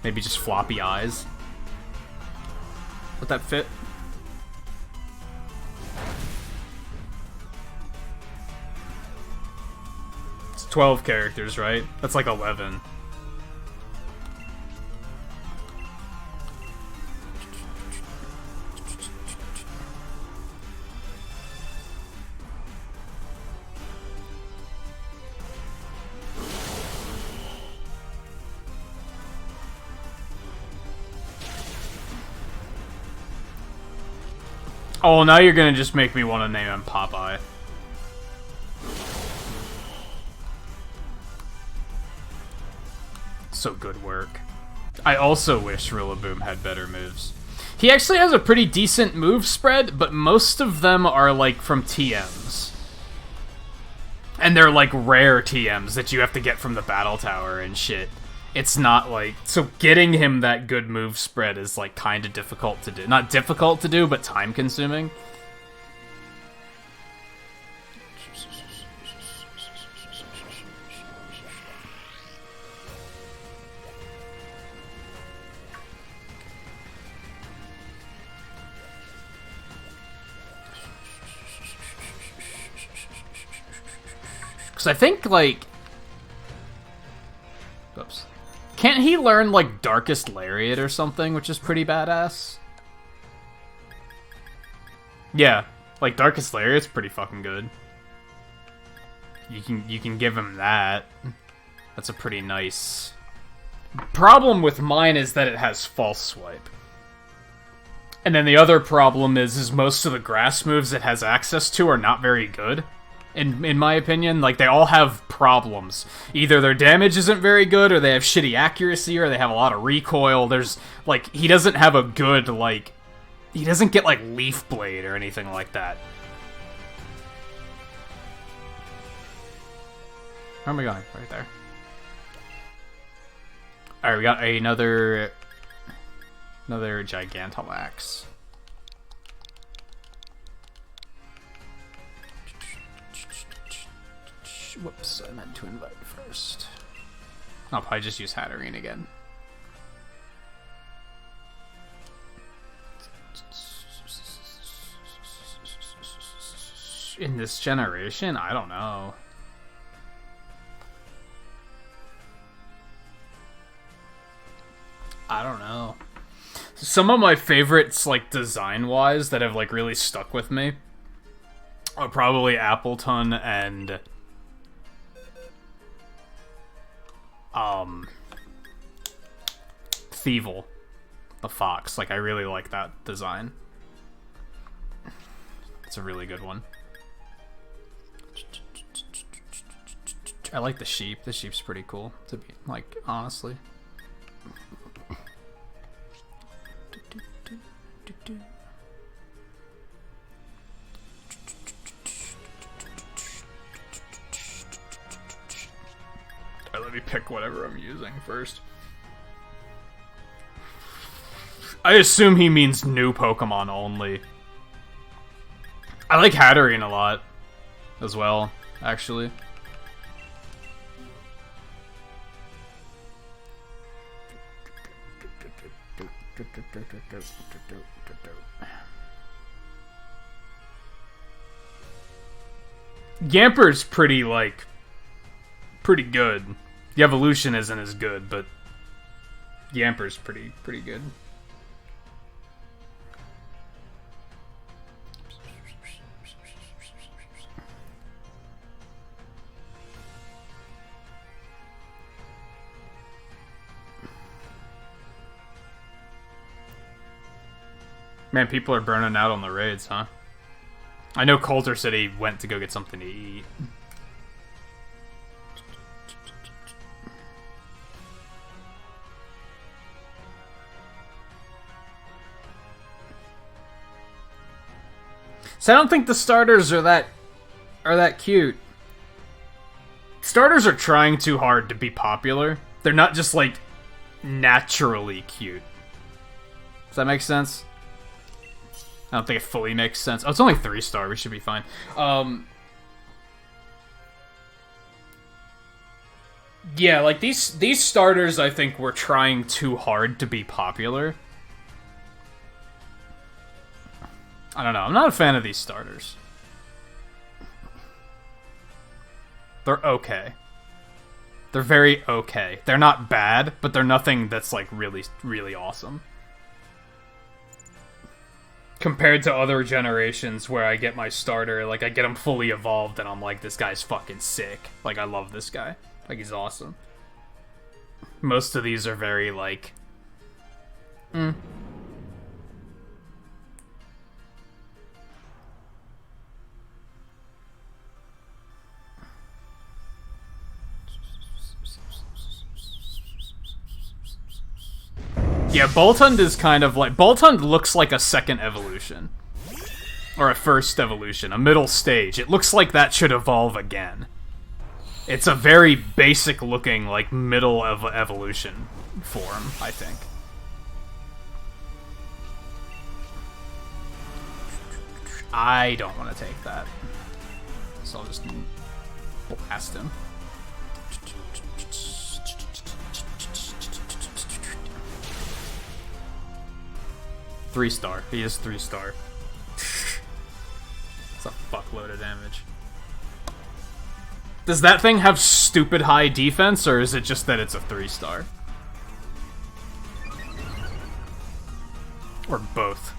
Maybe just floppy eyes. Would that fit? It's 12 characters, right? That's like 11. Oh, now you're gonna just make me want to name him Popeye. So good work. I also wish Rillaboom had better moves. He actually has a pretty decent move spread, but most of them are like from TMs. And they're like rare TMs that you have to get from the battle tower and shit. It's not like... So getting him that good move spread is like kind of difficult to do. Not difficult to do, but time consuming. Because I think like... Oops. Can't he learn, like, Darkest Lariat or something, which is pretty badass? Yeah, like, Darkest Lariat's pretty fucking good. You can give him that. That's a pretty nice... Problem with mine is that it has False Swipe. And then the other problem is most of the grass moves it has access to are not very good. In my opinion, like, they all have problems. Either their damage isn't very good, or they have shitty accuracy, or they have a lot of recoil. There's, like, he doesn't have a good, like... He doesn't get, like, Leaf Blade or anything like that. Where am I going? Right there. Alright, we got another Gigantamax. Whoops, I meant to invite first. I'll probably just use Hatterene again. In this generation? I don't know. I don't know. Some of my favorites, like, design-wise, that have, like, really stuck with me are probably Appleton and... Thievul, the fox. Like, I really like that design. It's a really good one. I like the sheep. The sheep's pretty cool, to be, like, honestly. Alright, let me pick whatever I'm using first. I assume he means new Pokemon only. I like Hatterene a lot, as well, actually. Yamper's pretty, like, pretty good. The evolution isn't as good, but Yamper's pretty good. Man, people are burning out on the raids, huh? I know Coulter said he went to go get something to eat. So I don't think the starters are that cute. Starters are trying too hard to be popular. They're not just, like, naturally cute. Does that make sense? I don't think it fully makes sense. Oh, it's only 3-star. We should be fine. Yeah, like these starters, I think, were trying too hard to be popular. I don't know. I'm not a fan of these starters. They're okay. They're very okay. They're not bad, but they're nothing that's, like, really, really awesome. Compared to other generations where I get my starter, like, I get him fully evolved and I'm like, this guy's fucking sick. Like, I love this guy. Like, he's awesome. Most of these are very, like... Yeah, Boltund is kind of like... Boltund looks like a second evolution. Or a first evolution, a middle stage. It looks like that should evolve again. It's a very basic looking, like, middle of evolution form, I think. I don't want to take that. So I'll just blast him. 3-star. He is 3-star. It's a fuckload of damage. Does that thing have stupid high defense, or is it just that it's a 3-star? Or both?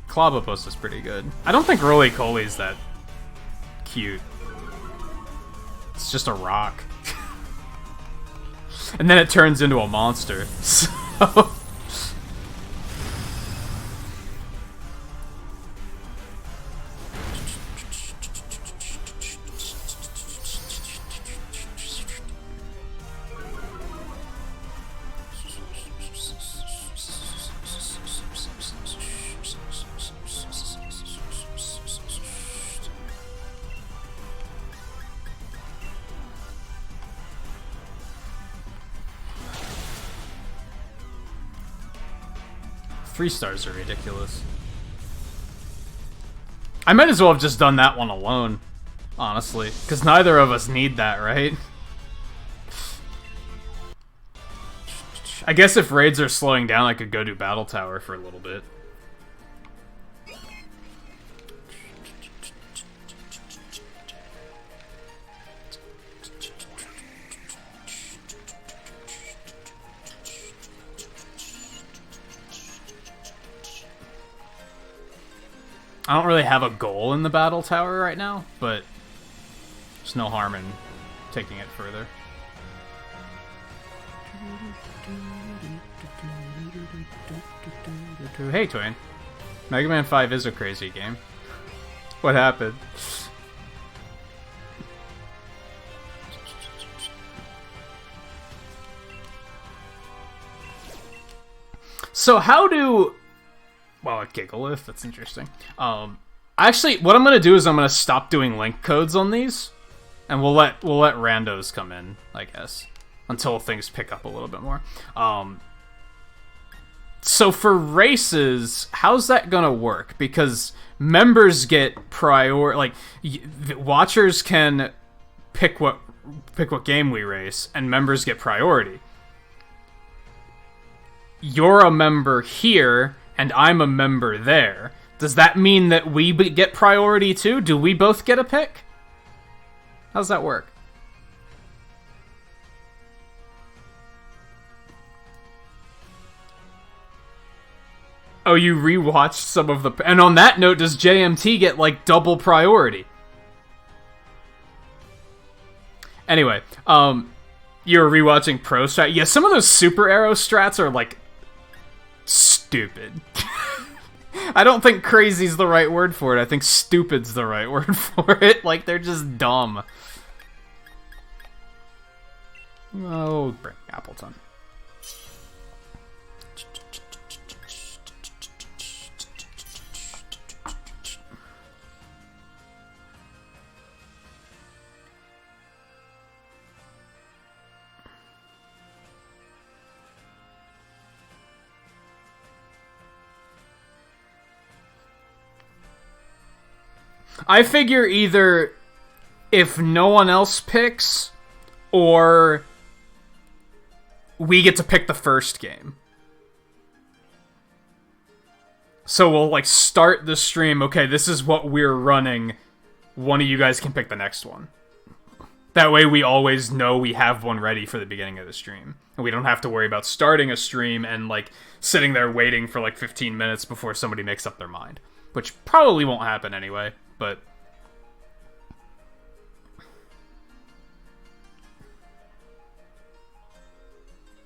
Clobopus is pretty good. I don't think Roly-Poly's that cute. It's just a rock. And then it turns into a monster. So... Three stars are ridiculous. I might as well have just done that one alone, honestly. Because neither of us need that, right? I guess if raids are slowing down, I could go do Battle Tower for a little bit. I don't really have a goal in the Battle Tower right now, but there's no harm in taking it further. Hey, Twain. Mega Man 5 is a crazy game. What happened? So how do... Well, a Gigalith, that's interesting. Actually, what I'm gonna do is I'm gonna stop doing link codes on these, and we'll let randos come in, I guess, until things pick up a little bit more. So for races, how's that gonna work? Because members get like watchers can pick what game we race, and members get priority. You're a member here, and I'm a member there. Does that mean that we get priority too? Do we both get a pick? How's that work? Oh, you rewatched some of the... And on that note, does JMT get, like, double priority? Anyway, you're rewatching Pro Strat. Yeah, some of those Super Arrow strats are, like, stupid. I don't think crazy's the right word for it. I think stupid's the right word for it. Like, they're just dumb. Oh, bring Appleton. I figure either if no one else picks, or we get to pick the first game. So we'll, like, start the stream, okay, this is what we're running, one of you guys can pick the next one. That way we always know we have one ready for the beginning of the stream. And we don't have to worry about starting a stream and, like, sitting there waiting for, like, 15 minutes before somebody makes up their mind. Which probably won't happen anyway, but...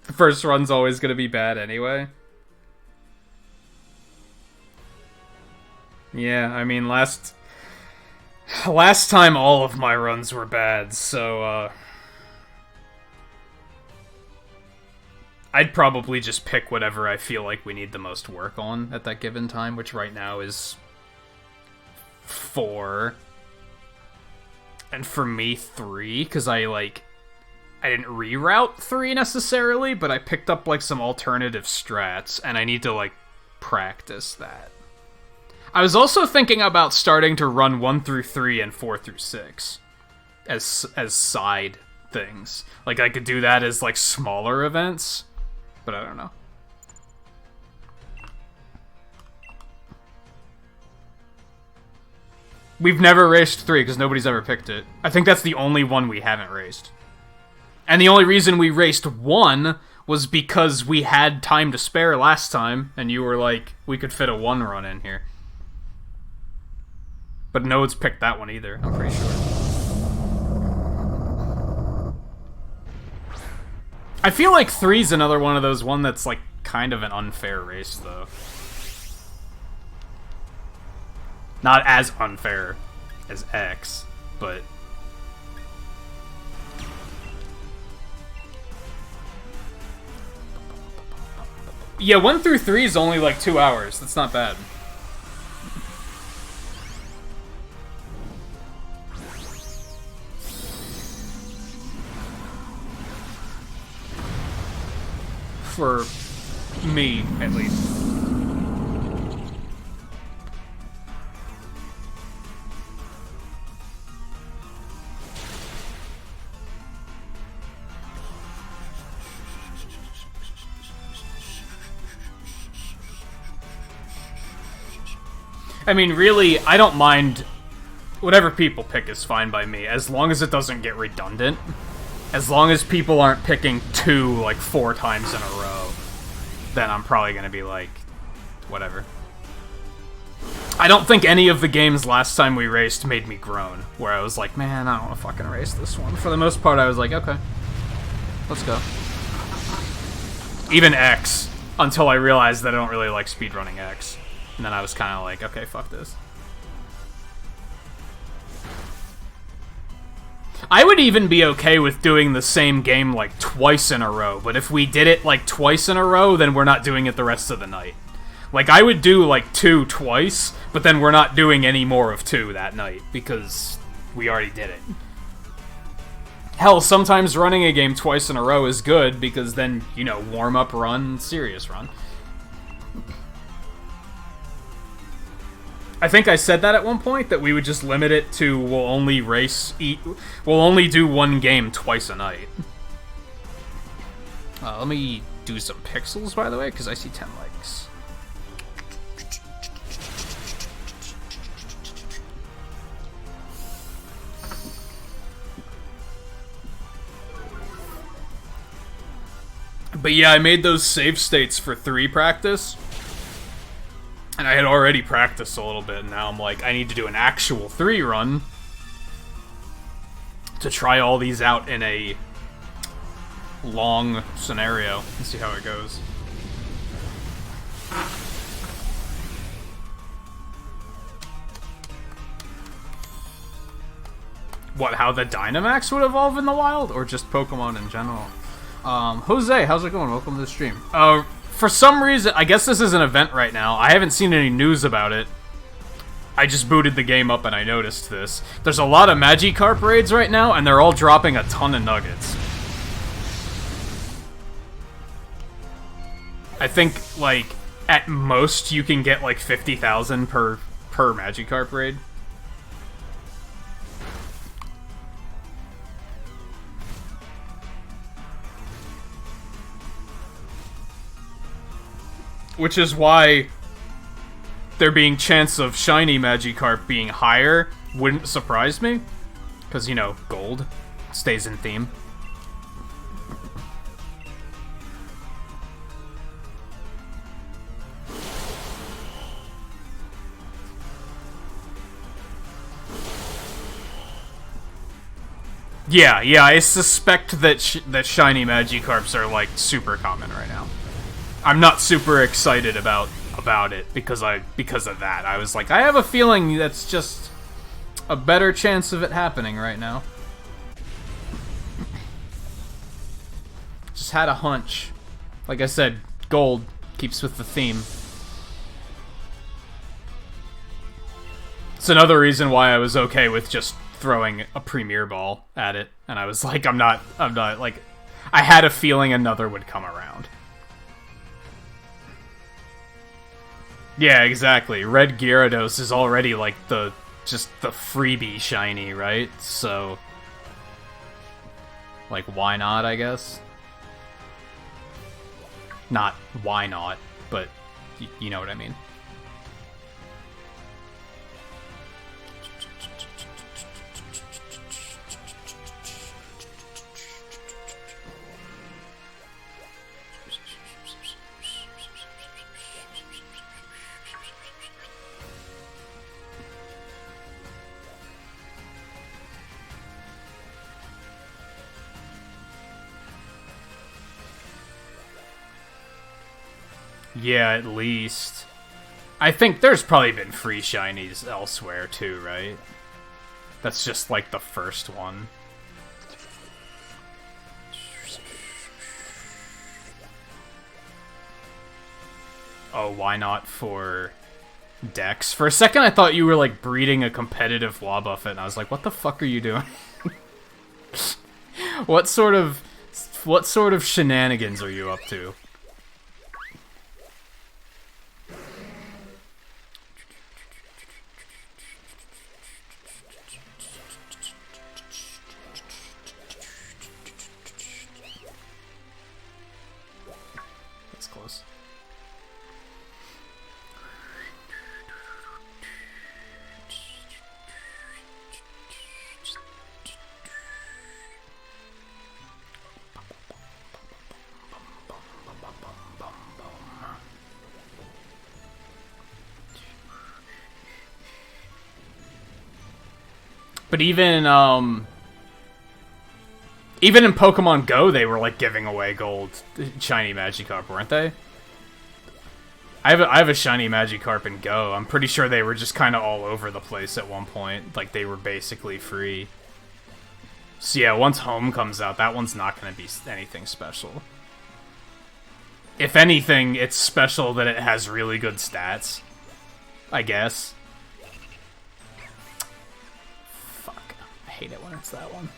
the first run's always gonna be bad anyway. Yeah, I mean, last time all of my runs were bad, so, I'd probably just pick whatever I feel like we need the most work on at that given time, which right now is 4. And for me, 3, because I didn't reroute 3 necessarily, but I picked up, like, some alternative strats, and I need to, like, practice that. I was also thinking about starting to run 1 through 3 and 4 through 6 as side things. Like, I could do that as, like, smaller events, but I don't know. We've never raced 3 because nobody's ever picked it. I think that's the only one we haven't raced. And the only reason we raced 1 was because we had time to spare last time, and you were like, we could fit a 1 run in here. But no one's picked that one either, I'm pretty sure. I feel like 3's another one of those that's, like, kind of an unfair race, though. Not as unfair as X, but... yeah, 1 through 3 is only, like, 2 hours. That's not bad. For me, at least. I mean, really, I don't mind. Whatever people pick is fine by me, as long as it doesn't get redundant. As long as people aren't picking 2, like, 4 times in a row, then I'm probably gonna be like, whatever. I don't think any of the games last time we raced made me groan, where I was like, man, I don't want to fucking race this one. For the most part, I was like, okay, let's go. Even X, until I realized that I don't really like speedrunning X. And then I was kind of like, okay, fuck this. I would even be okay with doing the same game, like, twice in a row, but if we did it, like, twice in a row, then we're not doing it the rest of the night. Like, I would do, like, 2 twice, but then we're not doing any more of 2 that night, because we already did it. Hell, sometimes running a game twice in a row is good, because then, you know, warm-up run, serious run. I think I said that at one point, that we would just limit it to we'll only do 1 game twice a night. Let me do some pixels, by the way, because I see 10 likes. But yeah, I made those save states for 3 practice. And I had already practiced a little bit, and now I'm like, I need to do an actual 3 run to try all these out in a long scenario and see how it goes. What, how the Dynamax would evolve in the wild? Or just Pokemon in general? Jose, how's it going? Welcome to the stream. For some reason, I guess this is an event right now. I haven't seen any news about it. I just booted the game up and I noticed this. There's a lot of Magikarp raids right now, and they're all dropping a ton of nuggets. I think, like, at most you can get, like, 50,000 per Magikarp raid. Which is why there being chance of shiny Magikarp being higher wouldn't surprise me. Because, you know, gold stays in theme. Yeah, I suspect that that shiny Magikarps are, like, super common right now. I'm not super excited about it because of that. I was like, I have a feeling that's just a better chance of it happening right now. Just had a hunch. Like I said, gold keeps with the theme. It's another reason why I was okay with just throwing a Premier Ball at it, and I was like, I'm not, like, I had a feeling another would come around. Yeah, exactly. Red Gyarados is already, like, just the freebie shiny, right? So, like, why not, I guess? Not why not, but you know what I mean. Yeah, at least. I think there's probably been free shinies elsewhere too, right? That's just like the first one. Oh, why not for Dex? For a second I thought you were like breeding a competitive Wobbuffet, and I was like, what the fuck are you doing? What sort of shenanigans are you up to? That's close. But even in Pokemon Go, they were like giving away gold shiny Magikarp, weren't they? I have a shiny Magikarp in Go. I'm pretty sure they were just kind of all over the place at one point. Like, they were basically free. So yeah, once Home comes out, that one's not going to be anything special. If anything, it's special that it has really good stats, I guess. Fuck. I hate it when it's that one.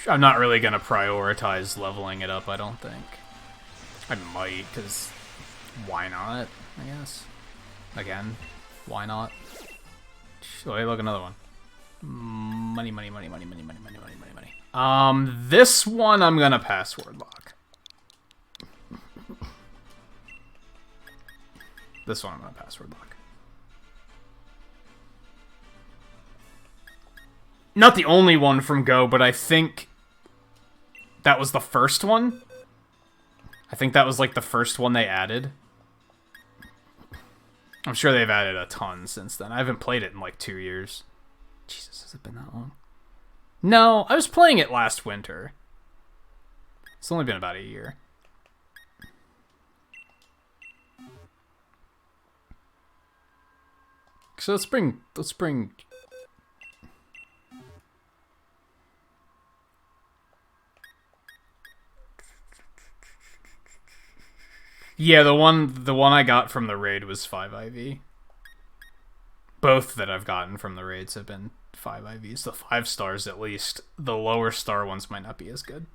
I'm not really going to prioritize leveling it up, I don't think. I might, because why not, I guess. Again, why not? Oh, hey, look, another one. Money. This one I'm going to password lock. This one I'm going to password lock. Not the only one from Go, but I think that was the first one. I think that was like the first one they added. I'm sure they've added a ton since then. I haven't played it in like 2 years. Jesus, has it been that long? No, I was playing it last winter. It's only been about a year. So let's bring yeah, the one I got from the raid was 5 IV. Both that I've gotten from the raids have been 5 IVs. The 5 stars at least. The lower star ones might not be as good.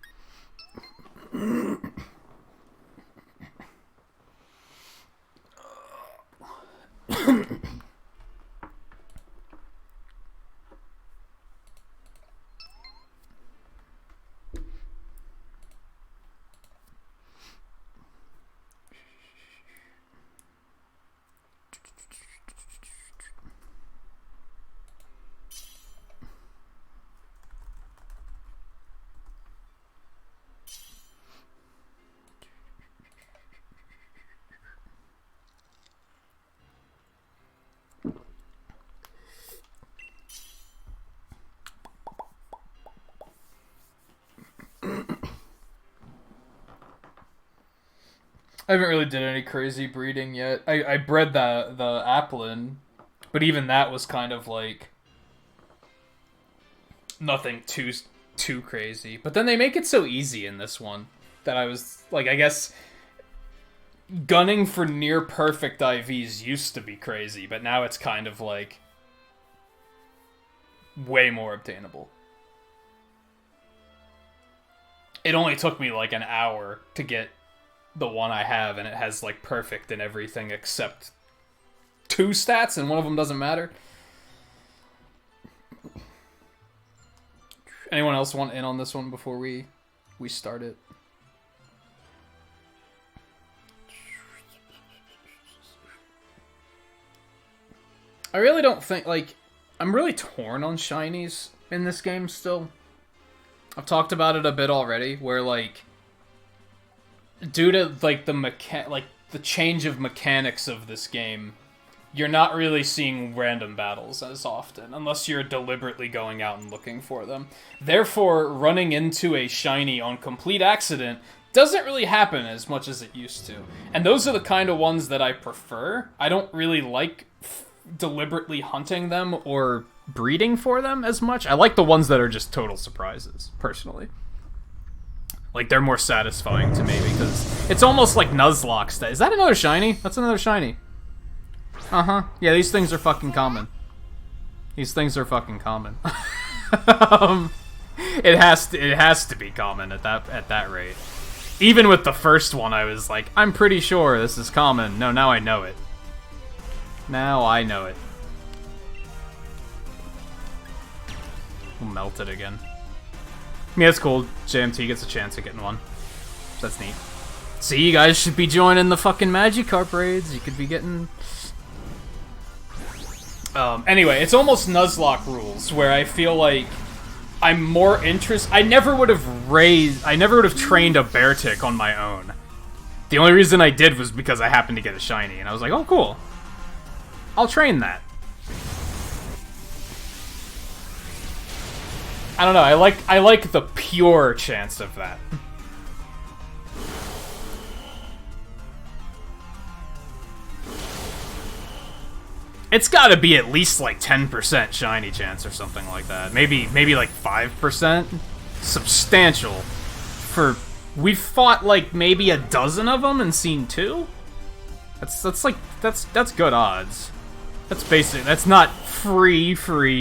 I haven't really did any crazy breeding yet. I bred the Applin, but even that was kind of like nothing too crazy. But then they make it so easy in this one that I was like, I guess gunning for near perfect IVs used to be crazy, but now it's kind of like way more obtainable. It only took me like an hour to get the one I have, and it has like perfect and everything except 2 stats, and one of them doesn't matter. Anyone else want in on this one before we start it? I really don't think, like, I'm really torn on shinies in this game still. I've talked about it a bit already, where, like, due to, like, the change of mechanics of this game, you're not really seeing random battles as often, unless you're deliberately going out and looking for them. Therefore, running into a shiny on complete accident doesn't really happen as much as it used to. And those are the kind of ones that I prefer. I don't really like deliberately hunting them or breeding for them as much. I like the ones that are just total surprises, personally. Like, they're more satisfying to me, because it's almost like Nuzlocke. Is that another shiny? That's another shiny. Uh-huh. Yeah, these things are fucking common. These things are fucking common. It has to be common at that rate. Even with the first one, I was like, I'm pretty sure this is common. No, now I know it. Now I know it. We'll melt it again. I mean, that's cool. JMT gets a chance at getting one. That's neat. See, you guys should be joining the fucking Magikarp raids. You could be getting... Anyway, it's almost Nuzlocke rules, where I feel like I'm more interested... I never would have trained a Beartic on my own. The only reason I did was because I happened to get a shiny, and I was like, oh, cool. I'll train that. I don't know, I like the pure chance of that. It's gotta be at least like 10% shiny chance or something like that. Maybe like 5%. Substantial. We've fought like maybe a dozen of them and seen 2. That's good odds. That's basic. That's not free,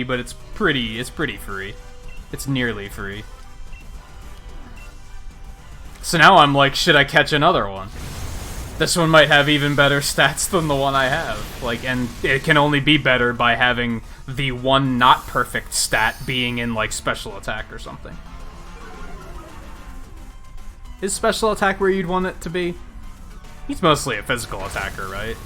but it's pretty free. It's nearly free. So now I'm like, should I catch another one? This one might have even better stats than the one I have. Like, and it can only be better by having the one not perfect stat being in, like, special attack or something. Is special attack where you'd want it to be? He's mostly a physical attacker, right?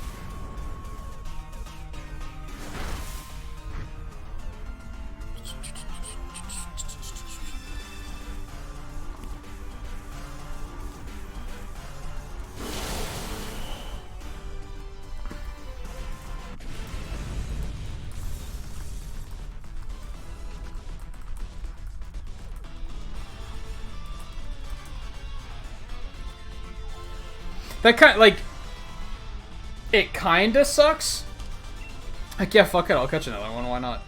That kind, like, it kinda sucks. Like, yeah, fuck it, I'll catch another one, why not?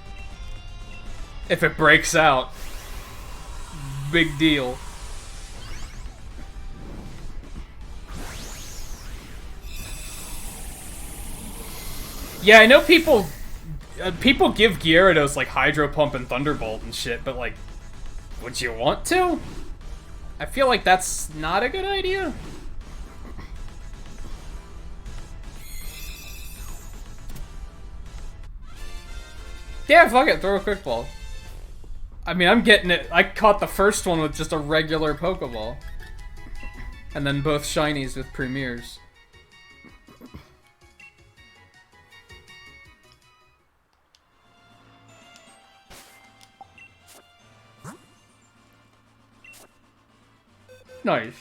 If it breaks out, big deal. Yeah, I know people give Gyarados, like, Hydro Pump and Thunderbolt and shit, but, like, would you want to? I feel like that's not a good idea. Yeah, fuck it, throw a quick ball. I mean, I'm getting it. I caught the first one with just a regular Pokeball. And then both shinies with premieres. Nice.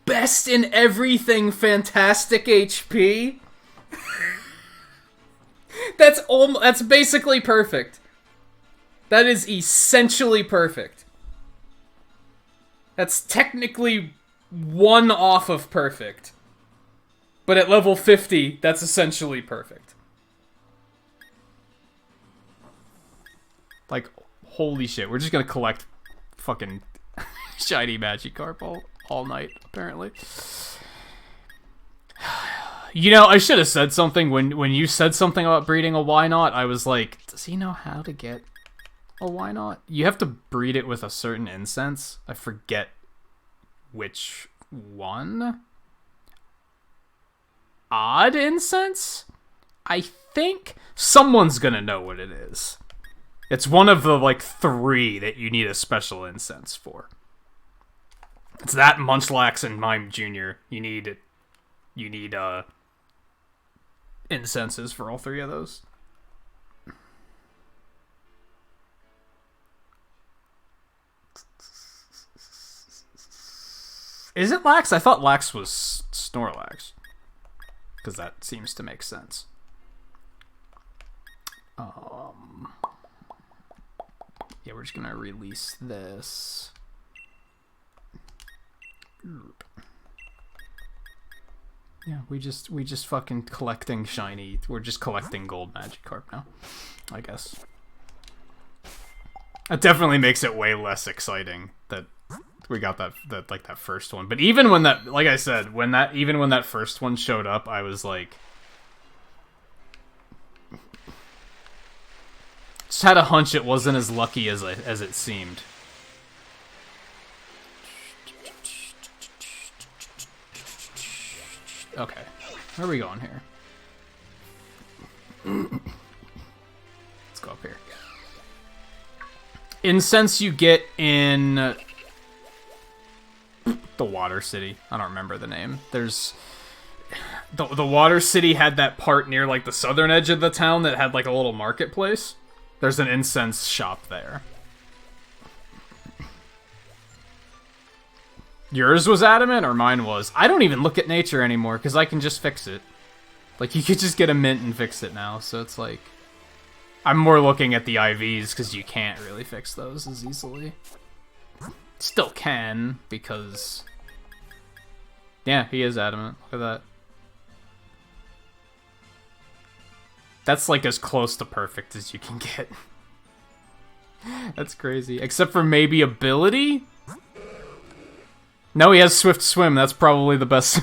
Best in everything, fantastic HP. That's basically perfect. That is essentially perfect. That's technically one off of perfect. But at level 50, that's essentially perfect. Like, holy shit. We're just gonna collect fucking shiny Magikarp all night, apparently. You know, I should have said something when you said something about breeding a Wynot. I was like, does he know how to get a Wynot? You have to breed it with a certain incense. I forget which one. Odd incense? I think someone's gonna know what it is. It's one of the, like, 3 that you need a special incense for. It's that, Munchlax, and Mime Jr. You need incenses for all 3 of those. Is it Lax? I thought Lax was Snorlax. Because that seems to make sense. Yeah, we're just gonna release this. Yeah, we just fucking collecting shiny. We're just collecting gold Magikarp now, I guess. It definitely makes it way less exciting that we got that first one. But even when that, like I said, even when that first one showed up, I was like, just had a hunch it wasn't as lucky as it seemed. Okay, where are we going here? Let's go up here. Incense you get in the Water City. I don't remember the name. There's the Water City had that part near like the southern edge of the town that had like a little marketplace. There's an incense shop there. Yours was adamant or mine was? I don't even look at nature anymore because I can just fix it. Like, you could just get a mint and fix it now, so it's like, I'm more looking at the IVs because you can't really fix those as easily. Still can, because... Yeah, he is adamant. Look at that. That's like as close to perfect as you can get. That's crazy. Except for maybe ability? No, he has Swift Swim. That's probably the best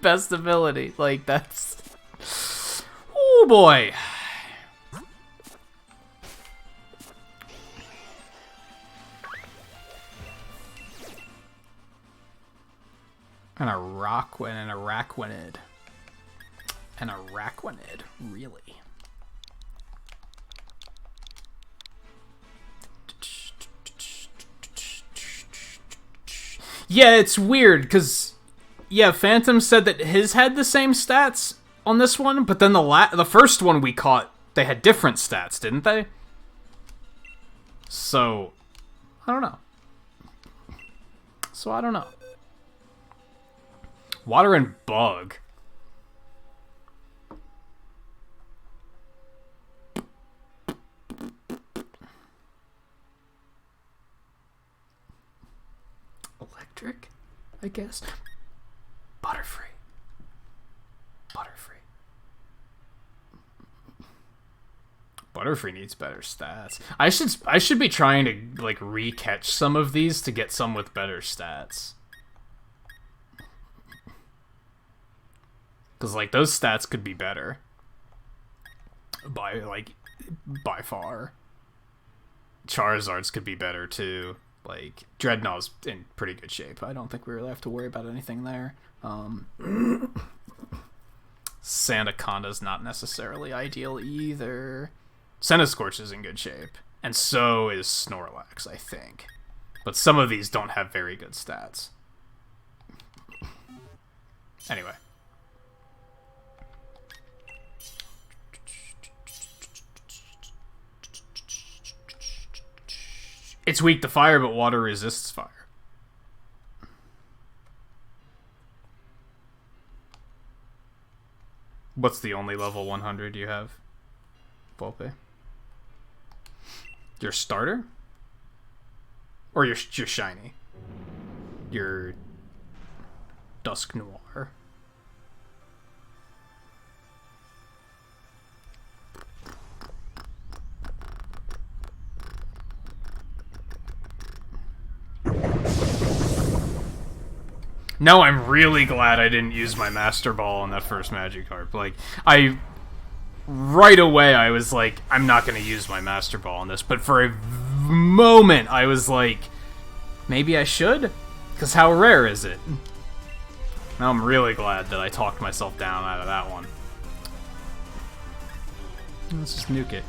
best ability. Like, that's... Oh boy. And a Araquanid. An Araquanid, really. Yeah, it's weird, because, yeah, Phantom said that his had the same stats on this one, but then the first one we caught, they had different stats, didn't they? So, I don't know. Water and Bug. Electric, I guess. Butterfree. Butterfree needs better stats. I should be trying to like re-catch some of these to get some with better stats. Cause like those stats could be better. By far. Charizard's could be better too. Like, Dreadnought's in pretty good shape. I don't think we really have to worry about anything there. Sandaconda's not necessarily ideal either. Centiskorch is in good shape. And so is Snorlax, I think. But some of these don't have very good stats. Anyway. It's weak to fire, but water resists fire. What's the only level 100 you have, Volpe? Your starter? Or your shiny? Your Dusk Noir. No, I'm really glad I didn't use my Master Ball on that first Magikarp. Like, right away I was like, I'm not going to use my Master Ball on this, but for a moment I was like, maybe I should? Because how rare is it? Now I'm really glad that I talked myself down out of that one. Let's just nuke it.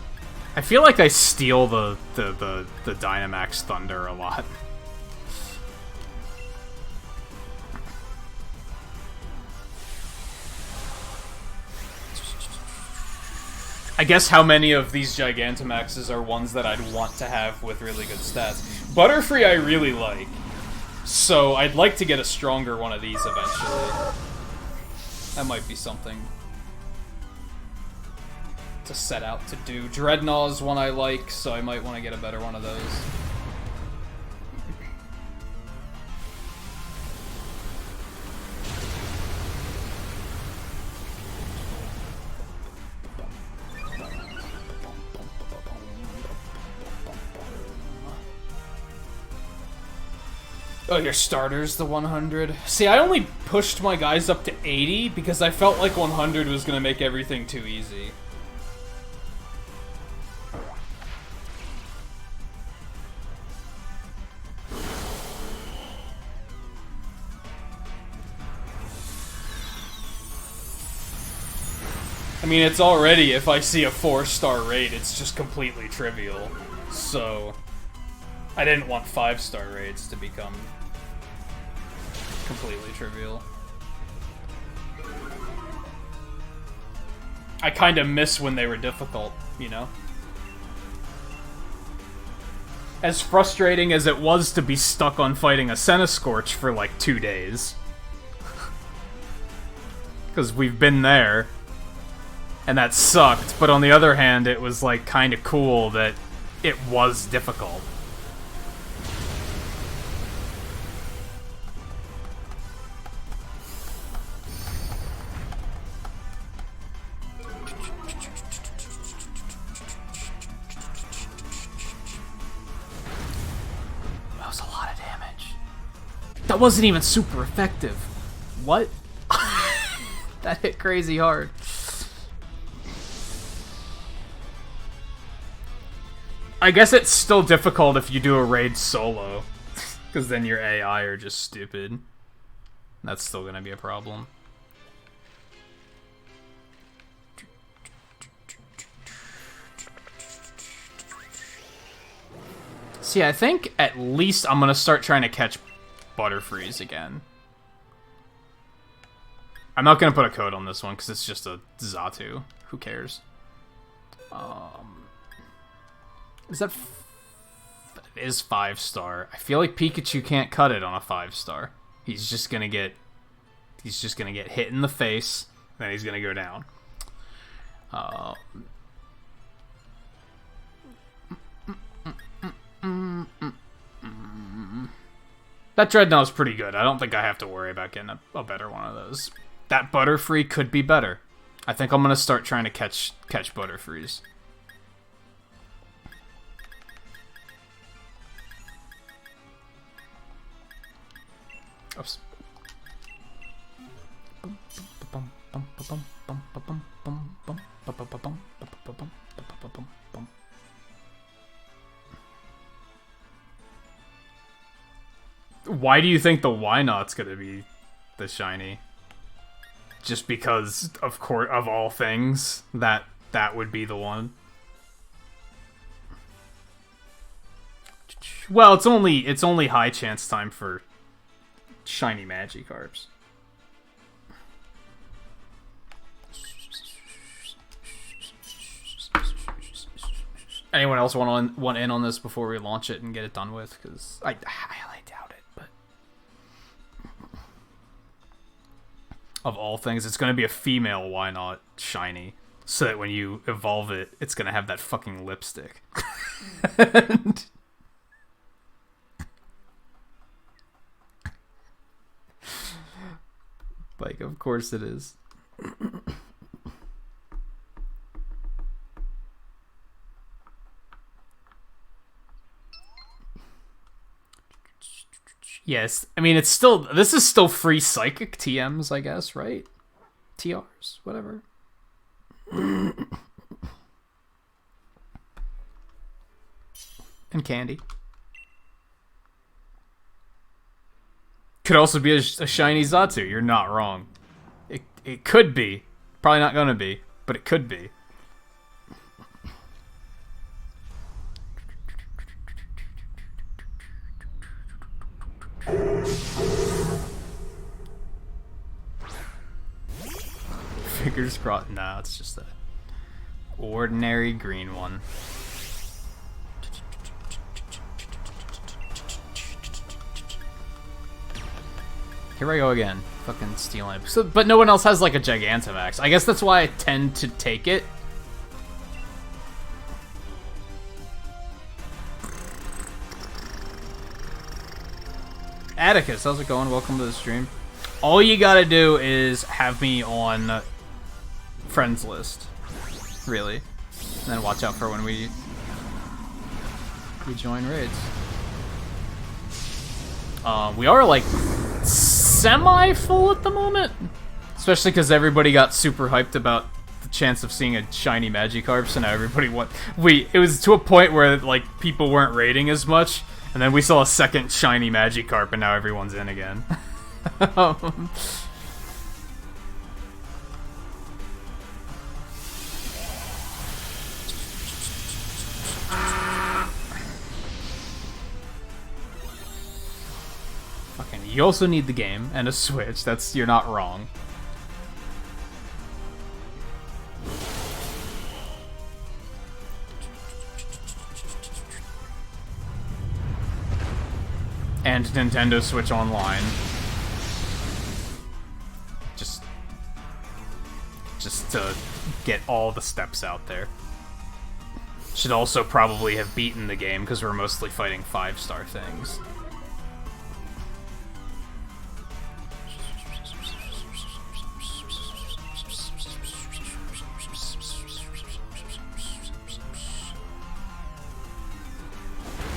I feel like I steal the Dynamax Thunder a lot. I guess how many of these Gigantamaxes are ones that I'd want to have with really good stats. Butterfree I really like, so I'd like to get a stronger one of these eventually. That might be something to set out to do. Dreadnaught's one I like, so I might want to get a better one of those. Oh, your starter's the 100? See, I only pushed my guys up to 80 because I felt like 100 was going to make everything too easy. I mean, it's already, if I see a 4-star raid, it's just completely trivial. So, I didn't want 5-star raids to become completely trivial. I kind of miss when they were difficult, you know? As frustrating as it was to be stuck on fighting a Centiskorch for like 2 days. Because we've been there. And that sucked, but on the other hand, it was like kind of cool that it was difficult. That was a lot of damage. That wasn't even super effective. What? That hit crazy hard. I guess it's still difficult if you do a raid solo, because then your AI are just stupid. That's still gonna be a problem. See, I think at least I'm gonna start trying to catch Butterfrees again. I'm not gonna put a code on this one, because it's just a Xatu. Who cares? Is that... It is 5-star. I feel like Pikachu can't cut it on a 5-star. He's just gonna get... He's just gonna get hit in the face, then he's gonna go down. That Dreadnought's pretty good. I don't think I have to worry about getting a better one of those. That Butterfree could be better. I think I'm gonna start trying to catch Butterfrees. Oops. Why do you think the Wynot's gonna be the shiny? Just because, of course, of all things, that would be the one. Well, it's only high chance time for shiny Magikarps. Anyone else want in on this before we launch it and get it done with? Because I highly doubt it, but of all things, it's going to be a female Why Not shiny, so that when you evolve it, it's going to have that fucking lipstick. Like, of course it is. Yes, I mean, it's still... This is still free psychic TMs, I guess, right? TRs, whatever. And candy. Could also be a shiny Zatsu. You're not wrong. It could be. Probably not gonna be, but it could be. Fingers crossed. Nah, it's just a ordinary green one. Here I go again. Fucking stealing it. So, but no one else has like a Gigantamax. I guess that's why I tend to take it. Atticus, how's it going? Welcome to the stream. All you gotta do is have me on friends list. Really. And then watch out for when we join raids. We are like semi-full at the moment. Especially because everybody got super hyped about the chance of seeing a shiny Magikarp, so now everybody it was to a point where like people weren't raiding as much, and then we saw a second shiny Magikarp, and now everyone's in again. Fucking, you also need the game and a Switch. You're not wrong. And Nintendo Switch Online. Just to get all the steps out there. Should also probably have beaten the game because we're mostly fighting 5-star things.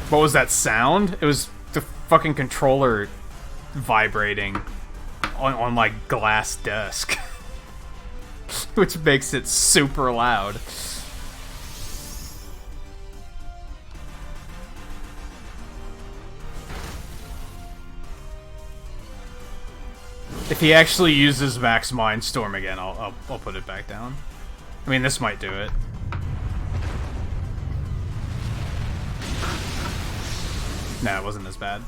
What was that sound? It was the fucking controller vibrating on my glass desk. Which makes it super loud. If he actually uses Max Mindstorm again, I'll put it back down. I mean, this might do it. Nah, it wasn't as bad.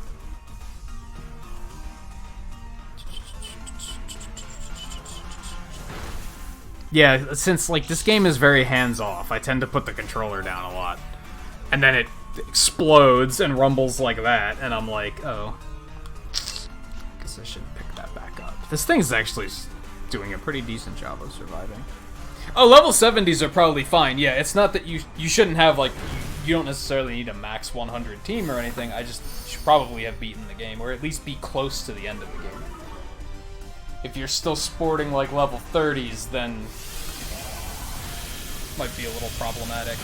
Yeah, since like this game is very hands-off, I tend to put the controller down a lot. And then it explodes and rumbles like that, and I'm like, oh. Guess I should pick that back up. This thing's actually doing a pretty decent job of surviving. Oh, level 70s are probably fine. Yeah, it's not that you shouldn't have, like, you don't necessarily need a max 100 team or anything. I just should probably have beaten the game, or at least be close to the end of the game. If you're still sporting, like, level 30s, then might be a little problematic.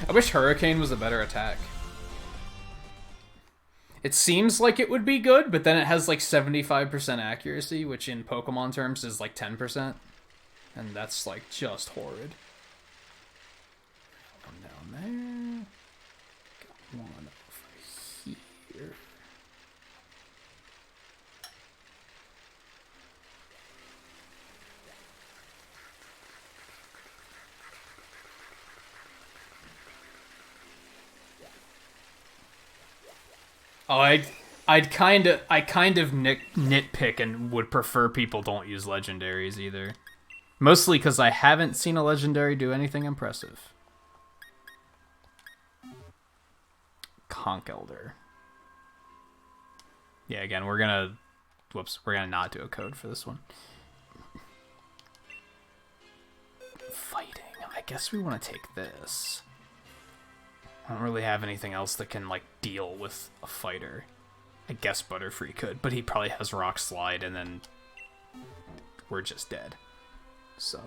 I wish Hurricane was a better attack. It seems like it would be good, but then it has like 75% accuracy, which in Pokemon terms is like 10%. And that's like just horrid. One down there. Got one over here. Oh, I kind of nitpick and would prefer people don't use legendaries either. Mostly because I haven't seen a legendary do anything impressive. Conch Elder. Yeah, again, we're gonna not do a code for this one. Fighting. I guess we want to take this. I don't really have anything else that can, like, deal with a fighter. I guess Butterfree could, but he probably has Rock Slide, and then we're just dead. So.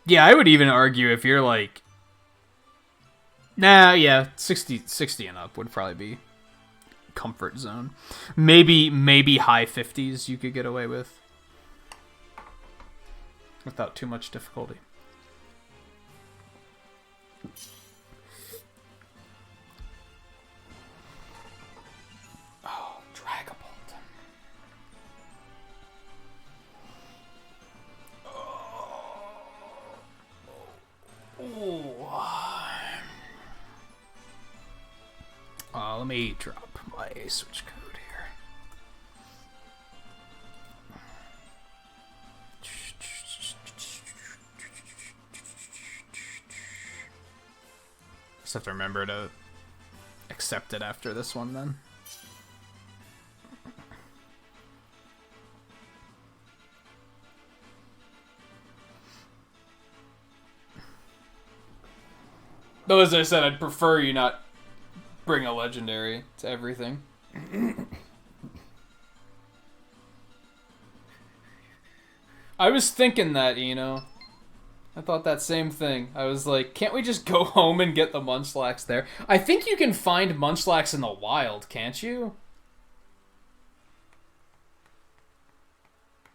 Yeah, I would even argue if you're like... Nah, yeah, 60 and up would probably be comfort zone. Maybe high 50s you could get away with. Without too much difficulty. Oh, Dragapult. Let me drop my switch code here. Just have to remember to accept it after this one then. Though, as I said, I'd prefer you not bring a legendary to everything. I was thinking that, I thought that same thing. I was like, can't we just go home and get the Munchlax there? I think you can find Munchlax in the wild, can't you?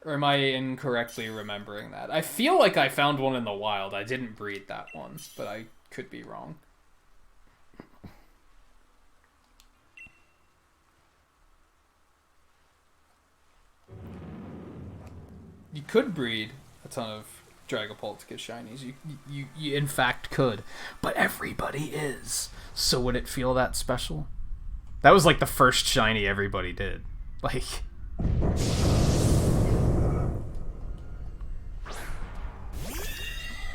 Or am I incorrectly remembering that? I feel like I found one in the wild. I didn't breed that one, but I could be wrong. You could breed a ton of Dragapult to get shinies. You in fact could. But everybody is. So would it feel that special? That was like the first shiny everybody did. Like...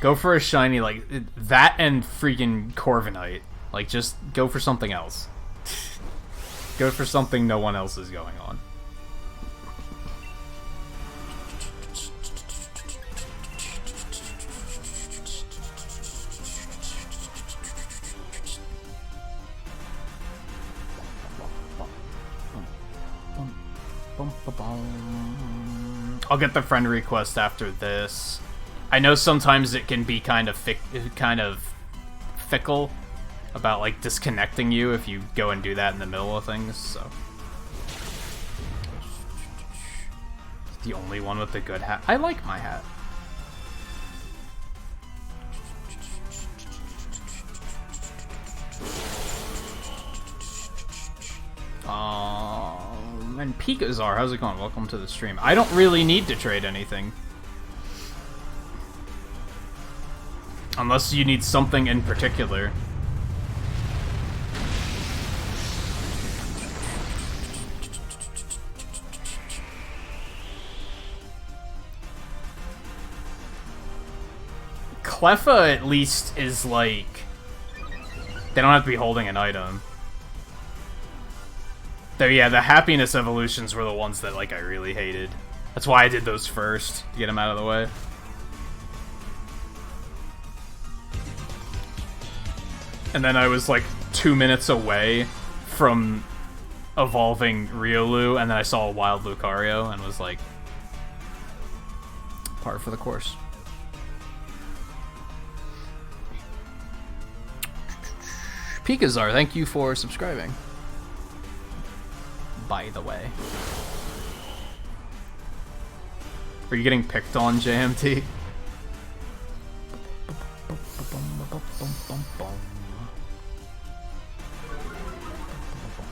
Go for a shiny like that and freaking Corviknight. Like, just go for something else. Go for something no one else is going on. I'll get the friend request after this. I know sometimes it can be kind of fickle about, like, disconnecting you if you go and do that in the middle of things, so. The only one with the good hat. I like my hat. And Pikazar, how's it going? Welcome to the stream. I don't really need to trade anything. Unless you need something in particular. Cleffa at least is like... They don't have to be holding an item. Though yeah, the happiness evolutions were the ones that like I really hated. That's why I did those first, to get them out of the way. And then I was like 2 minutes away from evolving Riolu, and then I saw a wild Lucario and was like, par for the course. Pikazar, thank you for subscribing. By the way. Are you getting picked on, JMT?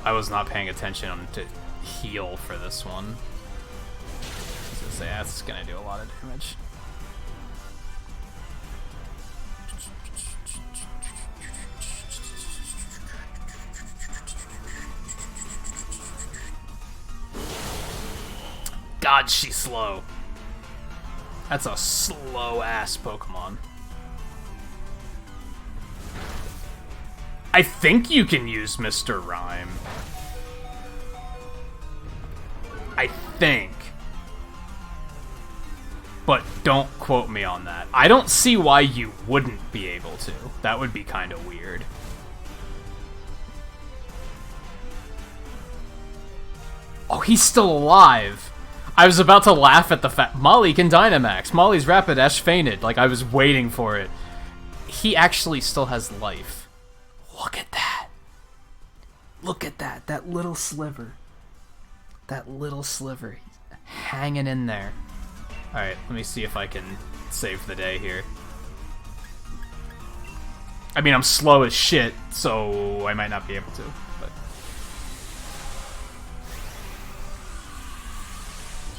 I was not paying attention to heal for this one. I was gonna say, that's gonna do a lot of damage. God, she's slow. That's a slow-ass Pokemon. I think you can use Mr. Rhyme. I think. But don't quote me on that. I don't see why you wouldn't be able to. That would be kind of weird. Oh, he's still alive. I was about to laugh at the fact Molly can Dynamax. Molly's Rapidash fainted. Like, I was waiting for it. He actually still has life. Look at that. Look at that. That little sliver. That little sliver. He's hanging in there. Alright, let me see if I can save the day here. I mean, I'm slow as shit, so I might not be able to. But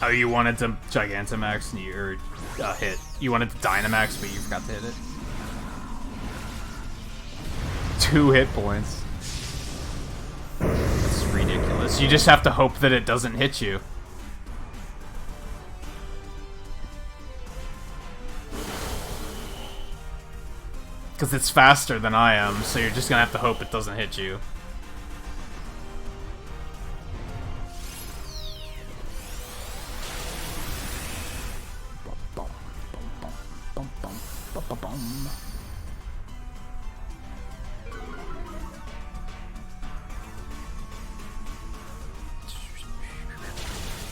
oh, you wanted to Gigantamax and you hit. You wanted to Dynamax, but you forgot to hit it. 2 hit points. That's ridiculous. You just have to hope that it doesn't hit you. Because it's faster than I am, so you're just gonna have to hope it doesn't hit you.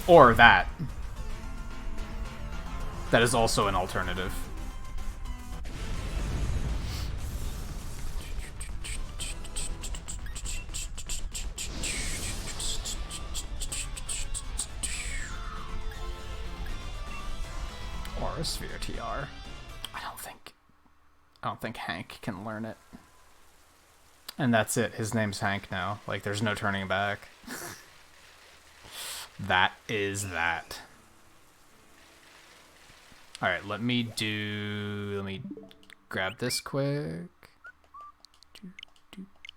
Or that. That is also an alternative. Aura Sphere TR. I don't think Hank can learn it. And that's it. His name's Hank now. Like, there's no turning back. That is that. Alright, let me grab this quick.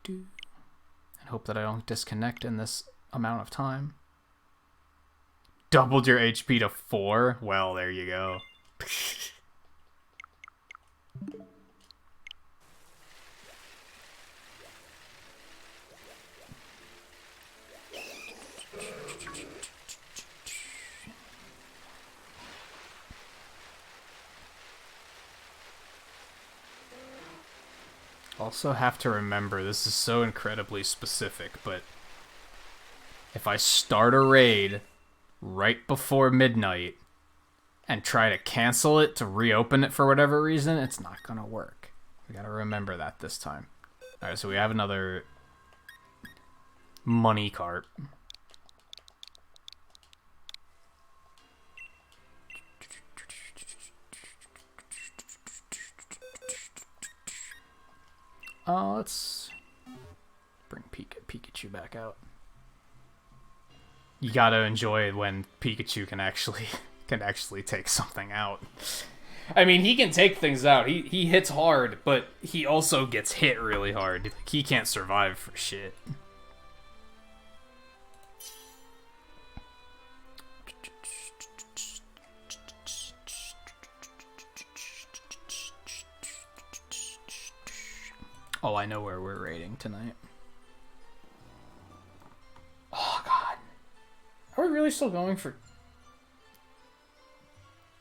And hope that I don't disconnect in this amount of time. Doubled your HP to 4? Well, there you go. Also have to remember, this is so incredibly specific, but if I start a raid right before midnight and try to cancel it to reopen it for whatever reason, it's not gonna work. We gotta remember that this time. Alright, so we have another money cart. Let's bring Pikachu back out. You gotta enjoy when Pikachu can actually take something out. I mean, he can take things out. He hits hard, but he also gets hit really hard. He can't survive for shit. Oh, I know where we're raiding tonight. Oh, God. Are we really still going for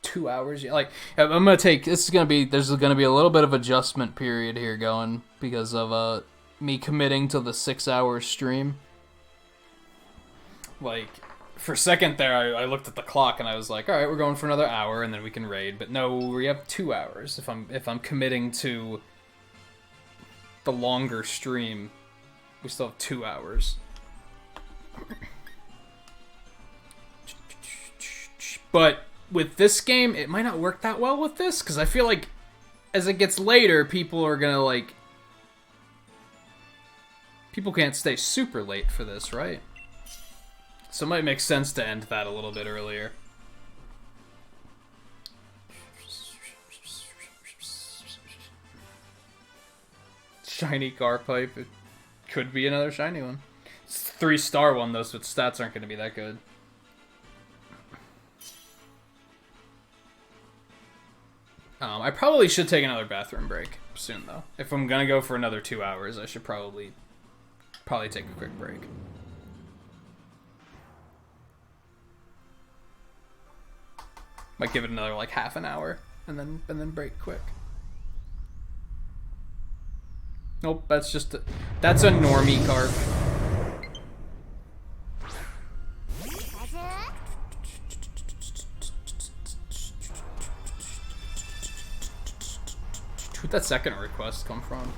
2 hours? Like, I'm gonna take... There's gonna be a little bit of adjustment period here going because of me committing to the 6-hour stream. Like, for a second there, I looked at the clock and I was like, all right, we're going for another hour and then we can raid. But no, we have 2 hours if I'm committing to the longer stream. We still have 2 hours. But with this game, it might not work that well with this, because I feel like as it gets later, people are gonna, like, People can't stay super late for this, right? So it might make sense to end that a little bit earlier. Shiny car pipe. It could be another shiny one. It's a 3-star one, though, so its stats aren't going to be that good. I probably should take another bathroom break soon, though. If I'm going to go for another 2 hours, I should probably take a quick break. Might give it another, like, half an hour, and then break quick. Nope, that's just that's a normie carp. Where'd that second request come from?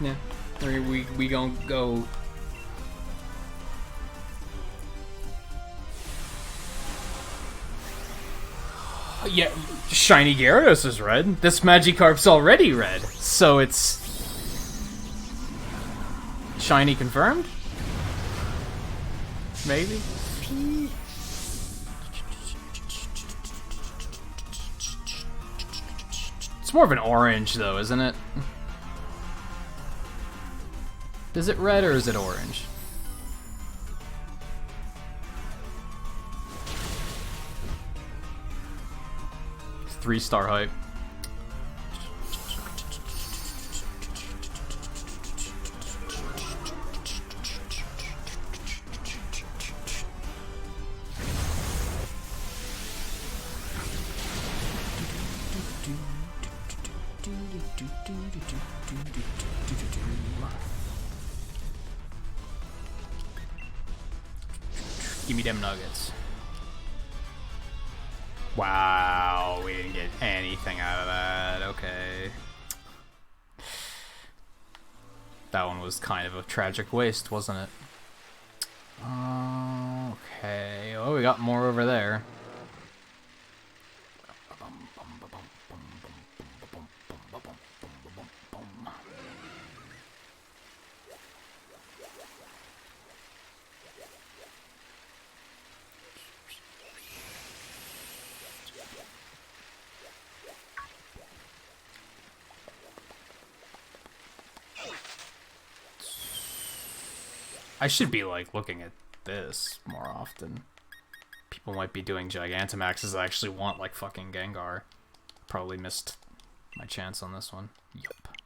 Yeah, we gonna go. Yeah, shiny Gyarados is red. This Magikarp's already red, so it's shiny confirmed? Maybe? It's more of an orange, though, isn't it? Is it red or is it orange? It's 3-star hype. Give me them nuggets. Wow, we didn't get anything out of that. Okay. That one was kind of a tragic waste, wasn't it? Okay. Oh, we got more over there. I should be, like, looking at this more often. People might be doing Gigantamaxes that actually want, like, fucking Gengar. Probably missed my chance on this one. Yup.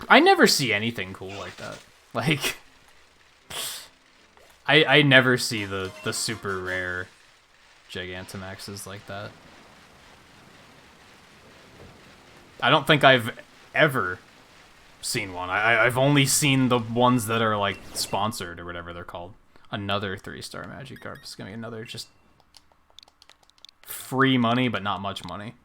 I never see anything cool like that. Like, I never see the super rare Gigantamaxes like that. I don't think I've ever seen one. I've only seen the ones that are, like, sponsored or whatever they're called. Another 3-star Magikarp. It's gonna be another just free money, but not much money.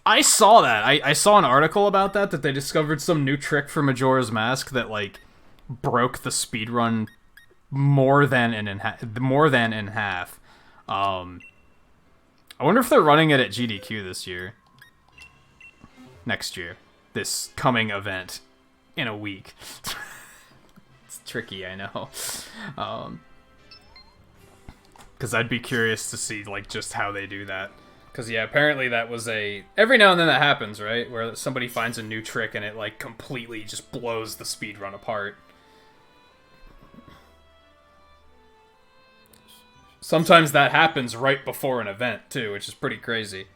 I saw that. I saw an article about that they discovered some new trick for Majora's Mask that, like, broke the speedrun more than in half. I wonder if they're running it at GDQ this year. Next year. This coming event in a week. It's tricky, I know. Because I'd be curious to see, like, just how they do that. Because, yeah, apparently that was every now and then that happens, right? Where somebody finds a new trick and it, like, completely just blows the speedrun apart. Sometimes that happens right before an event, too, which is pretty crazy.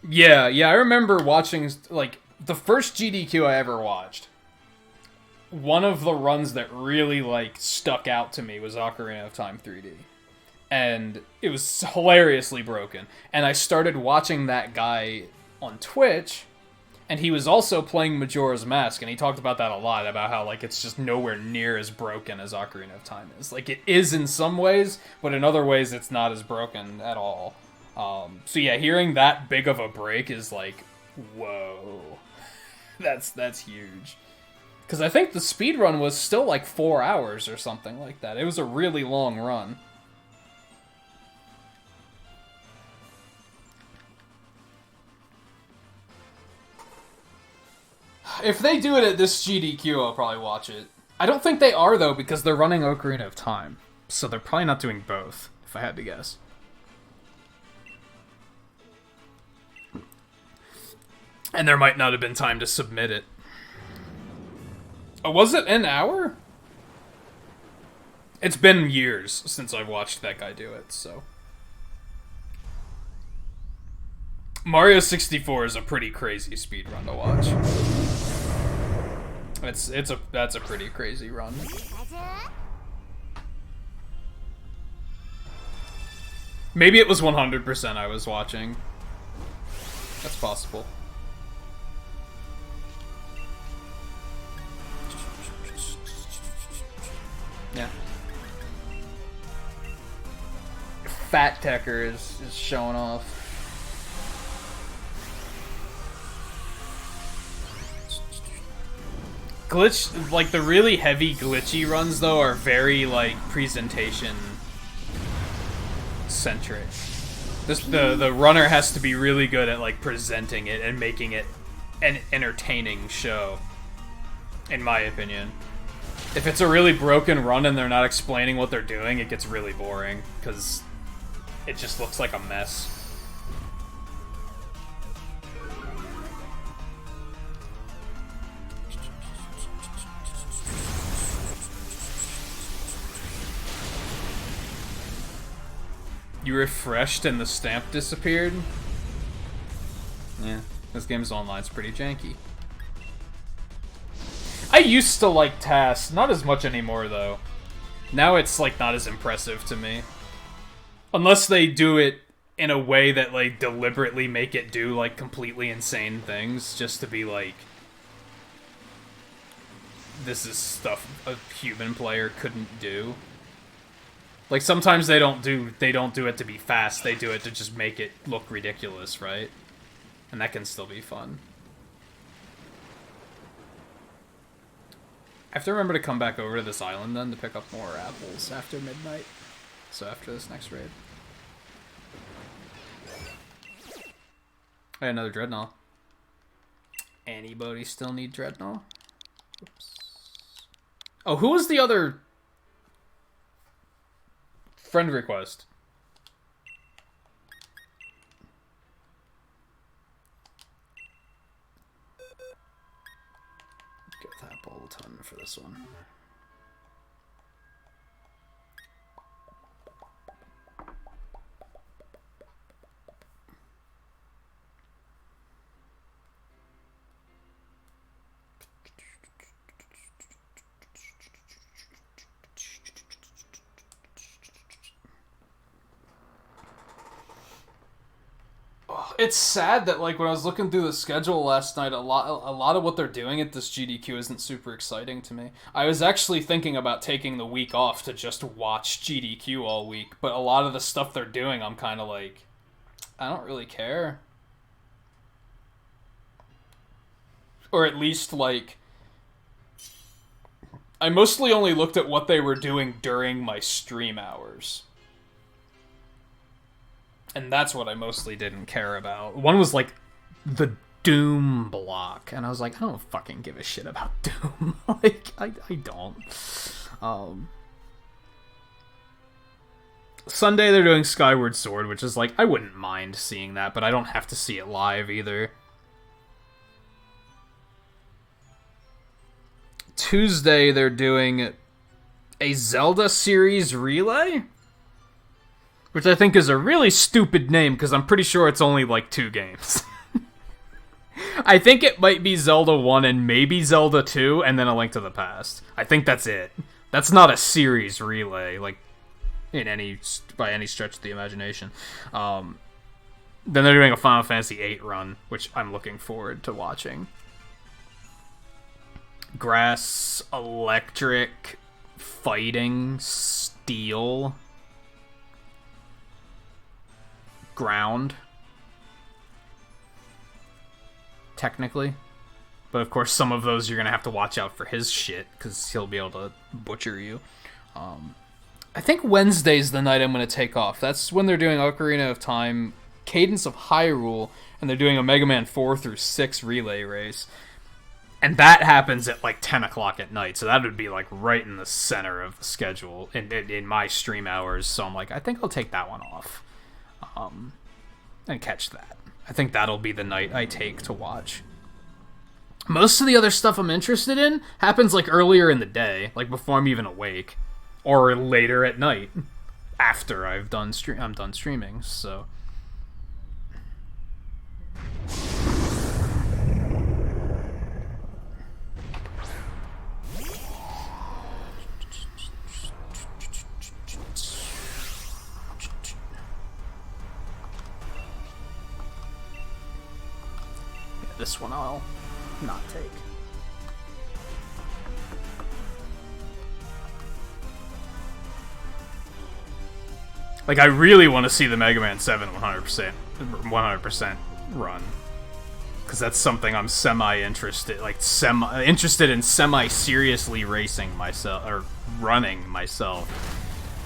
Yeah, I remember watching, like, the first GDQ I ever watched. One of the runs that really, like, stuck out to me was Ocarina of Time 3D. And it was hilariously broken. And I started watching that guy on Twitch, and he was also playing Majora's Mask, and he talked about that a lot, about how, like, it's just nowhere near as broken as Ocarina of Time is. Like, it is in some ways, but in other ways it's not as broken at all. So yeah, hearing that big of a break is like, whoa, that's huge. Because I think the speed run was still like 4 hours or something like that. It was a really long run. If they do it at this GDQ, I'll probably watch it. I don't think they are, though, because they're running Ocarina of Time. So they're probably not doing both, if I had to guess. And there might not have been time to submit it. Oh, was it an hour? It's been years since I've watched that guy do it, so... Mario 64 is a pretty crazy speedrun to watch. That's a pretty crazy run. Maybe it was 100% I was watching. That's possible. Yeah. Fat Tecker is showing off. Glitch, like the really heavy glitchy runs though are very like presentation centric. The runner has to be really good at like presenting it and making it an entertaining show, in my opinion. If it's a really broken run and they're not explaining what they're doing, it gets really boring because it just looks like a mess. You refreshed and the stamp disappeared? Yeah, this game's online's pretty janky. I used to like tasks, not as much anymore though. Now it's like not as impressive to me. Unless they do it in a way that like deliberately make it do like completely insane things just to be like, this is stuff a human player couldn't do. Like sometimes they don't do it to be fast, they do it to just make it look ridiculous, right? And that can still be fun. I have to remember to come back over to this island then to pick up more apples after midnight. So after this next raid. I had another Dreadnought. Anybody still need Dreadnought? Oops. Oh, who was the other friend request? Get that Bolton for this one. It's sad that like when I was looking through the schedule last night, a lot of what they're doing at this GDQ isn't super exciting to me. I was actually thinking about taking the week off to just watch GDQ all week, but a lot of the stuff they're doing, I'm kind of like, I don't really care. Or at least like, I mostly only looked at what they were doing during my stream hours. And that's what I mostly didn't care about. One was like the Doom block, and I was like, I don't fucking give a shit about Doom. Like, I don't. Sunday they're doing Skyward Sword, which is like, I wouldn't mind seeing that, but I don't have to see it live either. Tuesday they're doing a Zelda series relay? Which I think is a really stupid name, because I'm pretty sure it's only, like, 2 games. I think it might be Zelda 1 and maybe Zelda 2, and then A Link to the Past. I think that's it. That's not a series relay, like, by any stretch of the imagination. Then they're doing a Final Fantasy VIII run, which I'm looking forward to watching. Grass, Electric, Fighting, Steel... ground. Technically. But of course, some of those you're going to have to watch out for his shit, because he'll be able to butcher you. I think Wednesday's the night I'm going to take off. That's when they're doing Ocarina of Time, Cadence of Hyrule, and they're doing a Mega Man 4 through 6 relay race. And that happens at like 10 o'clock at night, so that would be like right in the center of the schedule in my stream hours. So I'm like, I think I'll take that one off and catch that. I think that'll be the night I take to watch. Most of the other stuff I'm interested in happens like earlier in the day, like before I'm even awake, or later at night after I'm done streaming. So. This one I'll not take. Like, I really want to see the Mega Man 7 100% run. Because that's something I'm semi-interested, interested in semi-seriously racing myself, or running myself.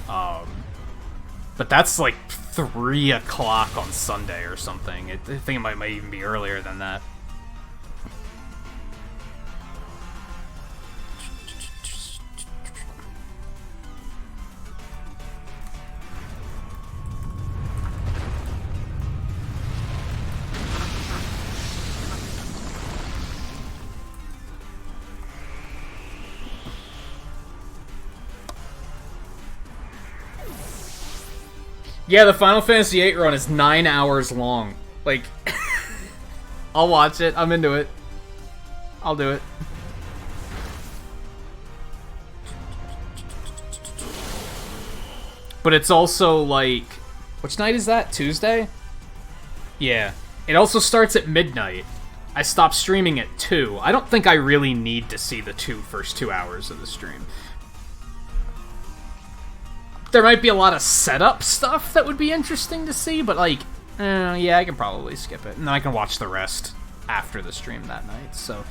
But that's like 3 o'clock on Sunday or something. I think it might even be earlier than that. Yeah, the Final Fantasy VIII run is 9 hours long. Like, I'll watch it. I'm into it. I'll do it. But it's also like, which night is that? Tuesday? Yeah. It also starts at midnight. I stopped streaming at 2. I don't think I really need to see the first 2 hours of the stream. There might be a lot of setup stuff that would be interesting to see, but like, yeah, I can probably skip it. And then I can watch the rest after the stream that night. So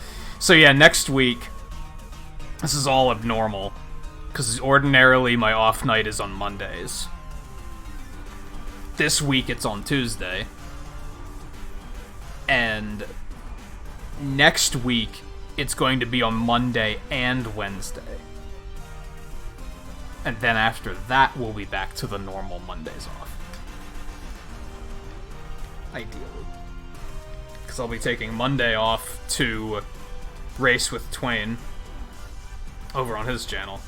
yeah, next week, this is all abnormal, because ordinarily my off night is on Mondays. This week it's on Tuesday. And next week it's going to be on Monday and Wednesday. And then after that, we'll be back to the normal Mondays off. Ideally. Because I'll be taking Monday off to race with Twain over on his channel.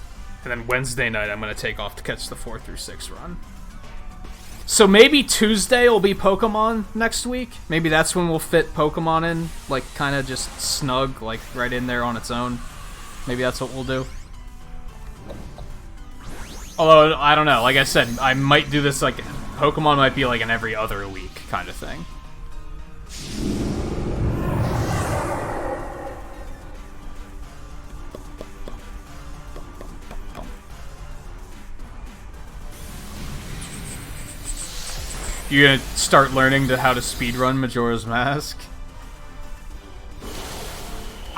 And then Wednesday night, I'm going to take off to catch the 4 through 6 run. So maybe Tuesday will be Pokemon next week. Maybe that's when we'll fit Pokemon in. Like, kind of just snug, like, right in there on its own. Maybe that's what we'll do. Although, I don't know, like I said, I might do this, like, Pokemon might be like an every other week kind of thing. You gonna start learning how to speedrun Majora's Mask?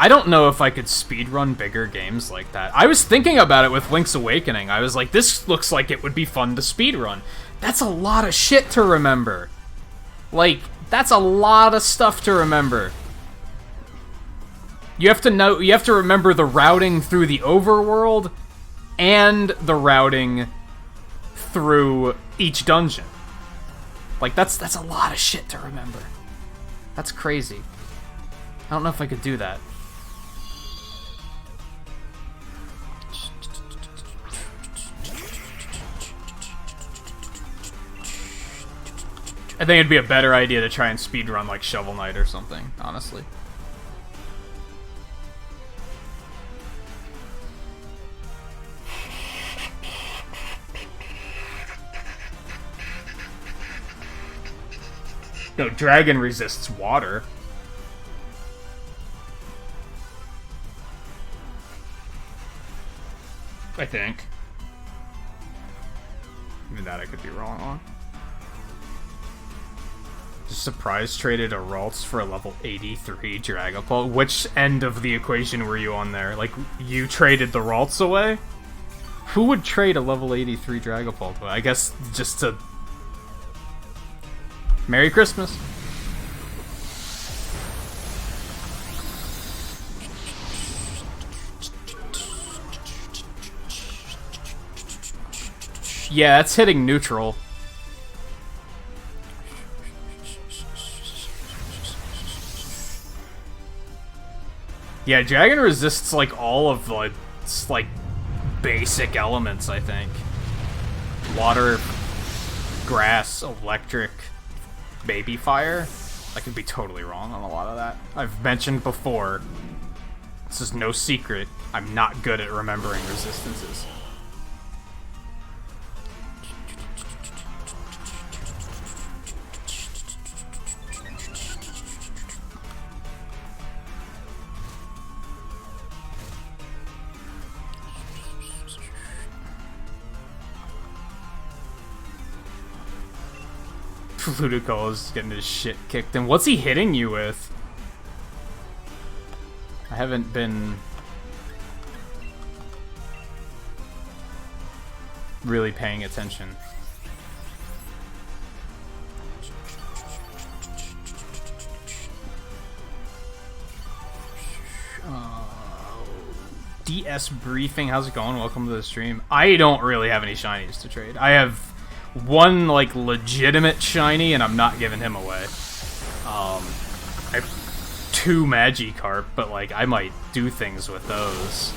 I don't know if I could speedrun bigger games like that. I was thinking about it with Link's Awakening. I was like, this looks like it would be fun to speedrun. That's a lot of shit to remember. Like, that's a lot of stuff to remember. You have to remember the routing through the overworld and the routing through each dungeon. Like, that's a lot of shit to remember. That's crazy. I don't know if I could do that. I think it'd be a better idea to try and speedrun like Shovel Knight or something, honestly. No, Dragon resists water. I think. Even that I could be wrong on. surprise traded a Ralts for a level 83 Dragapult. Which end of the equation were you on there? Like, you traded the Ralts away? Who would trade a level 83 Dragapult away? I guess just to... Merry Christmas. Yeah, that's hitting neutral. Yeah, Dragon resists like all of the like basic elements, I think. Water, grass, electric, baby fire. I could be totally wrong on a lot of that. I've mentioned before, this is no secret, I'm not good at remembering resistances. Ludicolo is getting his shit kicked in. What's he hitting you with? I haven't been really paying attention. DS Briefing, how's it going? Welcome to the stream. I don't really have any shinies to trade. I have one, like, legitimate shiny, and I'm not giving him away. I have 2 Magikarp, but, like, I might do things with those.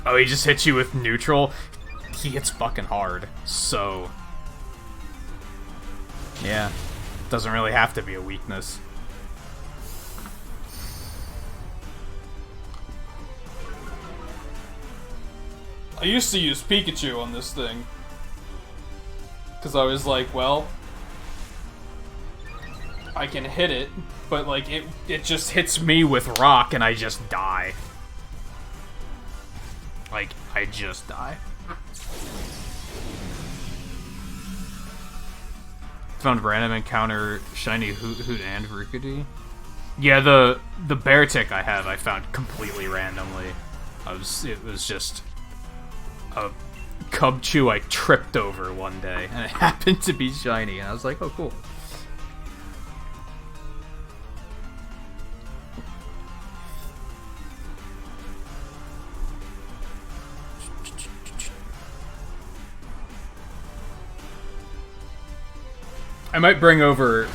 Oh, he just hits you with neutral? He hits fucking hard, so... yeah. Doesn't really have to be a weakness. I used to use Pikachu on this thing. Because I was like, well... I can hit it, but like, it just hits me with rock and I just die. Like, I just die. Found random encounter shiny Hoot and Rukidi. Yeah, the Beartic I have I found completely randomly. It was just a Cubchoo I tripped over one day, and it happened to be shiny, and I was like, oh cool. I might bring over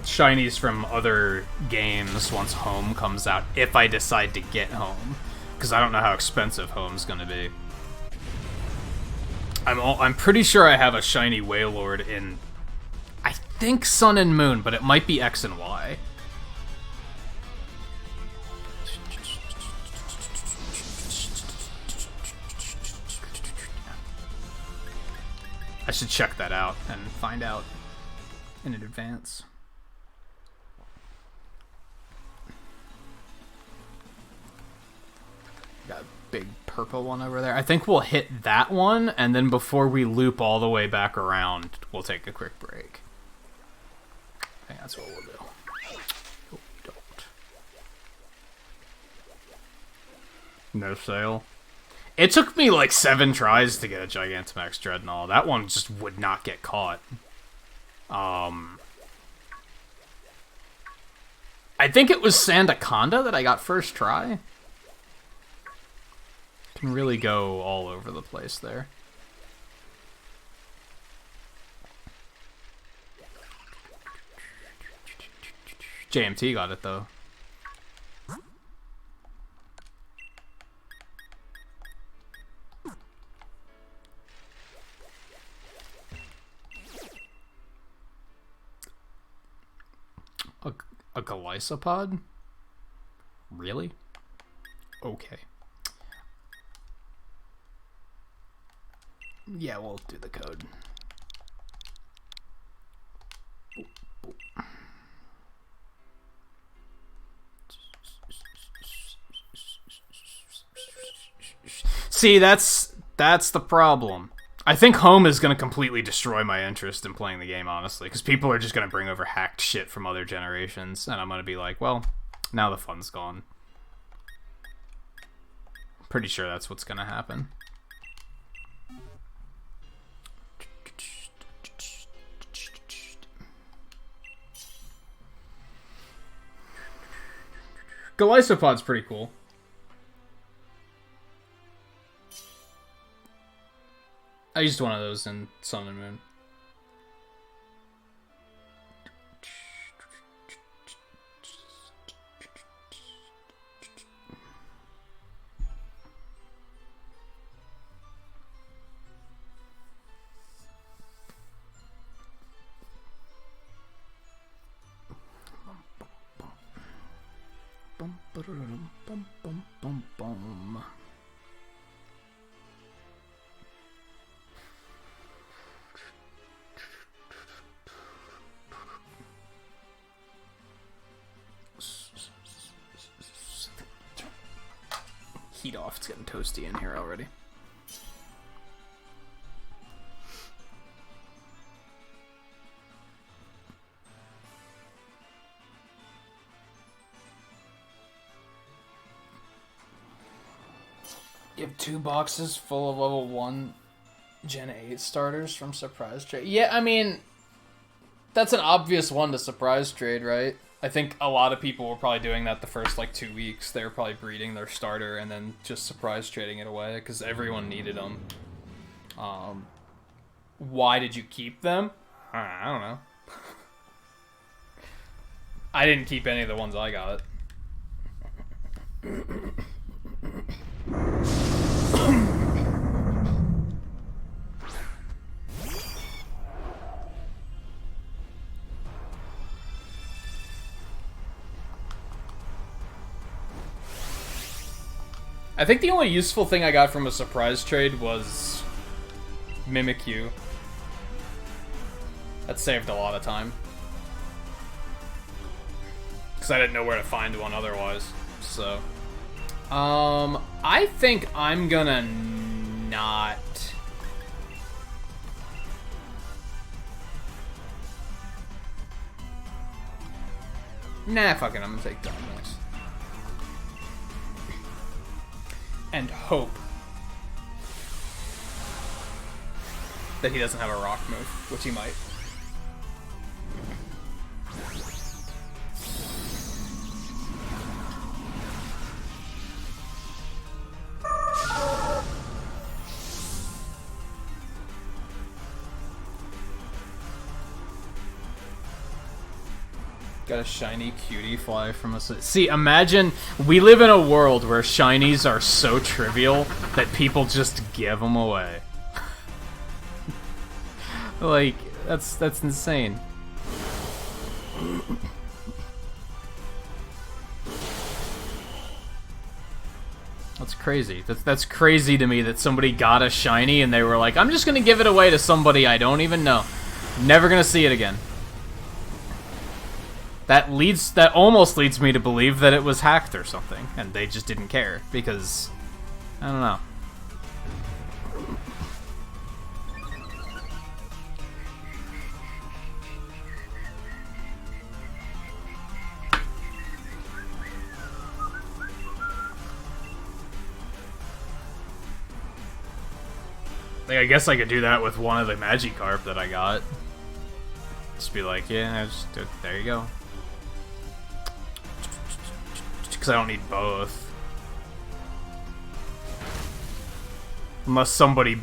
shinies from other games once Home comes out, if I decide to get Home, because I don't know how expensive Home's gonna be. I'm pretty sure I have a shiny Wailord in, I think Sun and Moon, but it might be X and Y. I should check that out and find out in advance. Got a big purple one over there. I think we'll hit that one, and then before we loop all the way back around, we'll take a quick break. I think that's what we'll do. Oh, don't. No sale. It took me like 7 tries to get a Gigantamax Dreadnought. That one just would not get caught. I think it was Sandaconda that I got first try. Can really go all over the place there. JMT got it though. A Golisopod? Really? Okay. Yeah, we'll do the code. See, that's the problem. I think home is going to completely destroy my interest in playing the game, honestly, because people are just going to bring over hacked shit from other generations, and I'm going to be like, well, now the fun's gone. Pretty sure that's what's going to happen. Golisopod's pretty cool. I used one of those in Sun and Moon. Heat off, it's getting toasty in here already. You have 2 boxes full of level 1 Gen 8 starters from Surprise Trade. Yeah, I mean, that's an obvious one to Surprise Trade, right? I think a lot of people were probably doing that the first, like, 2 weeks. They were probably breeding their starter and then just surprise trading it away, because everyone needed them. Why did you keep them? I don't know. I didn't keep any of the ones I got. I think the only useful thing I got from a surprise trade was Mimikyu. That saved a lot of time. Because I didn't know where to find one otherwise. So, I think I'm gonna not... Nah, fuck it, I'm gonna take Dynamax. And hope that he doesn't have a rock move, which he might. Got a shiny cutie fly from us. See, imagine we live in a world where shinies are so trivial that people just give them away. Like, that's insane. That's crazy. That's crazy to me that somebody got a shiny and they were like, I'm just gonna give it away to somebody I don't even know. Never gonna see it again. That almost leads me to believe that it was hacked or something, and they just didn't care, because, I don't know. Like, I guess I could do that with one of the Magikarp that I got. Just be like, yeah, there you go. Because I don't need both. Unless somebody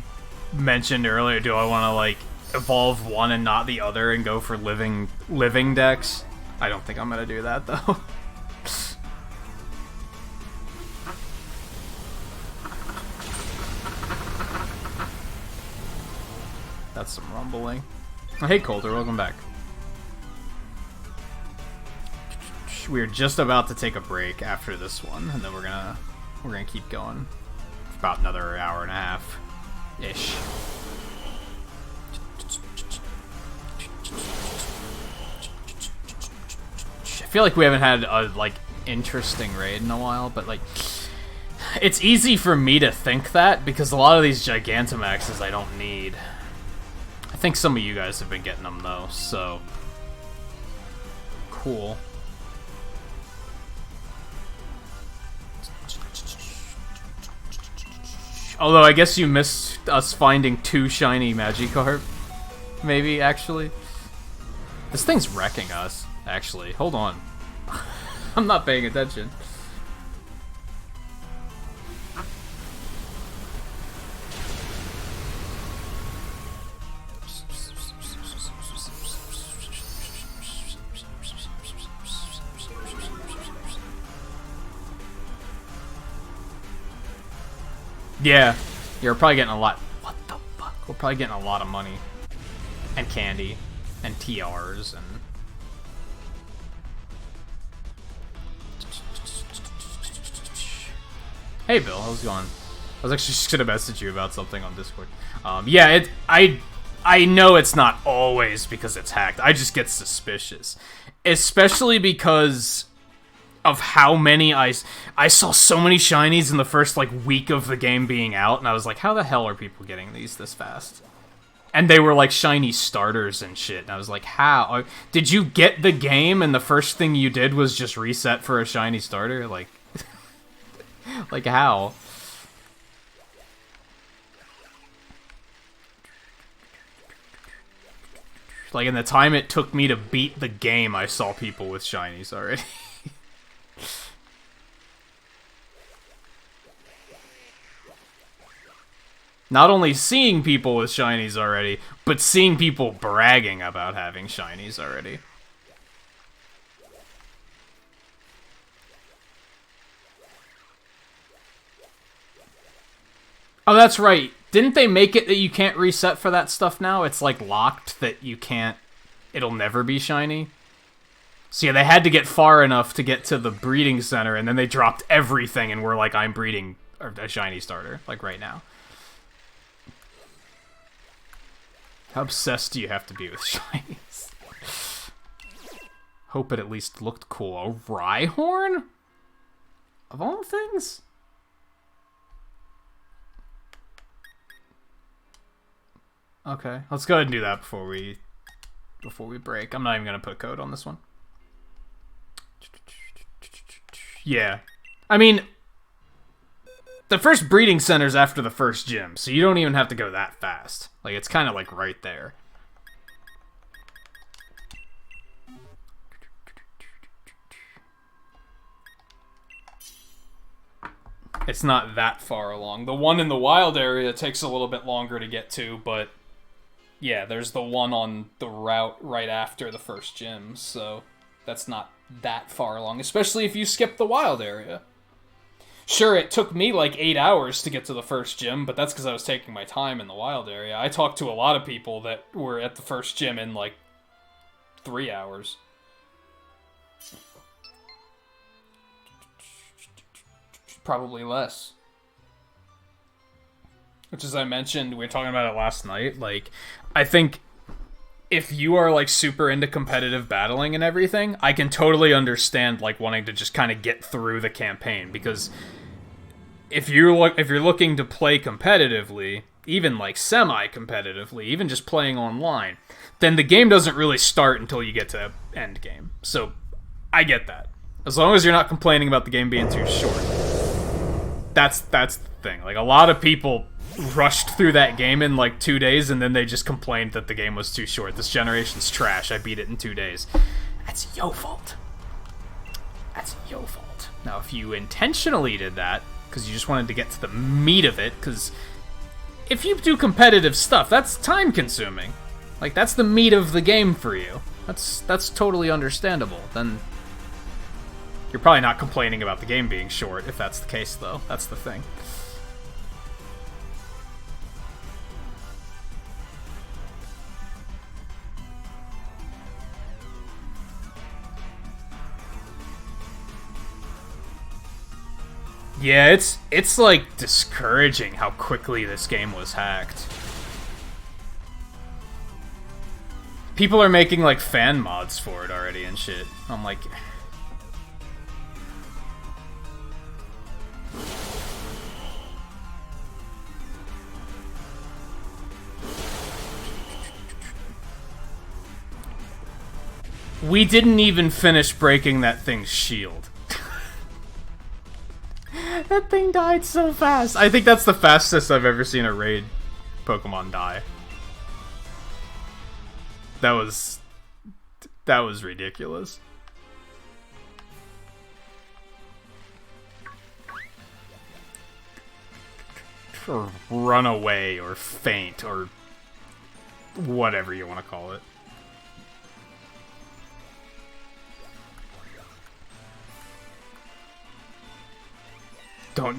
mentioned earlier, do I want to, like, evolve one and not the other and go for living decks? I don't think I'm going to do that, though. That's some rumbling. Hey, Coulter, welcome back. We're just about to take a break after this one, and then we're gonna keep going for about another hour and a half ish. I feel like we haven't had a like interesting raid in a while, but like It's easy for me to think that, because a lot of these Gigantamaxes I don't need. I think some of you guys have been getting them, though, so... Cool. Although, I guess you missed us finding 2 shiny Magikarp. Maybe, actually. This thing's wrecking us, actually. Hold on. I'm not paying attention. Yeah, you're probably getting a lot. What the fuck? We're probably getting a lot of money. And candy. And TRs and... Hey Bill, how's it going? I was actually just gonna message you about something on Discord. Yeah, I know it's not always because it's hacked. I just get suspicious. Especially because of how many I saw so many shinies in the first, like, week of the game being out, and I was like, how the hell are people getting these this fast? And they were, like, shiny starters and shit, and I was like, how? Did you get the game and the first thing you did was just reset for a shiny starter? Like, like, how? Like, in the time it took me to beat the game, I saw people with shinies already. Not only seeing people with shinies already, but seeing people bragging about having shinies already. Oh, that's right. Didn't they make it that you can't reset for that stuff now? It's, like, locked that you can't... It'll never be shiny? So yeah, they had to get far enough to get to the breeding center, and then they dropped everything and were like, I'm breeding a shiny starter, like, right now. How obsessed do you have to be with shinies? Hope it at least looked cool. A Rhyhorn? Of all things? Okay, let's go ahead and do that before we break. I'm not even gonna put a code on this one. Yeah. I mean, the first breeding center's after the first gym, so you don't even have to go that fast. Like, it's kind of, like, right there. It's not that far along. The one in the wild area takes a little bit longer to get to, but... Yeah, there's the one on the route right after the first gym, so that's not that far along, especially if you skip the wild area. Sure, it took me like 8 hours to get to the first gym, but that's because I was taking my time in the wild area. I talked to a lot of people that were at the first gym in like 3 hours. Probably less. Which, as I mentioned, we were talking about it last night, like, I think if you are, like, super into competitive battling and everything, I can totally understand, like, wanting to just kind of get through the campaign, because if you're looking to play competitively, even, like, semi-competitively, even just playing online, then the game doesn't really start until you get to end game. So, I get that. As long as you're not complaining about the game being too short. That's the thing. Like, a lot of people rushed through that game in like 2 days, and then they just complained that the game was too short. This generation's trash. I beat it in 2 days. That's your fault. That's your fault. Now, if you intentionally did that, because you just wanted to get to the meat of it, because if you do competitive stuff, that's time-consuming. Like, that's the meat of the game for you. That's totally understandable. Then you're probably not complaining about the game being short, if that's the case, though. That's the thing. Yeah, it's like discouraging how quickly this game was hacked. People are making like fan mods for it already and shit. I'm like, We didn't even finish breaking that thing's shield. That thing died so fast. I think that's the fastest I've ever seen a raid Pokemon die. That was ridiculous. Or run away, or faint, or whatever you want to call it.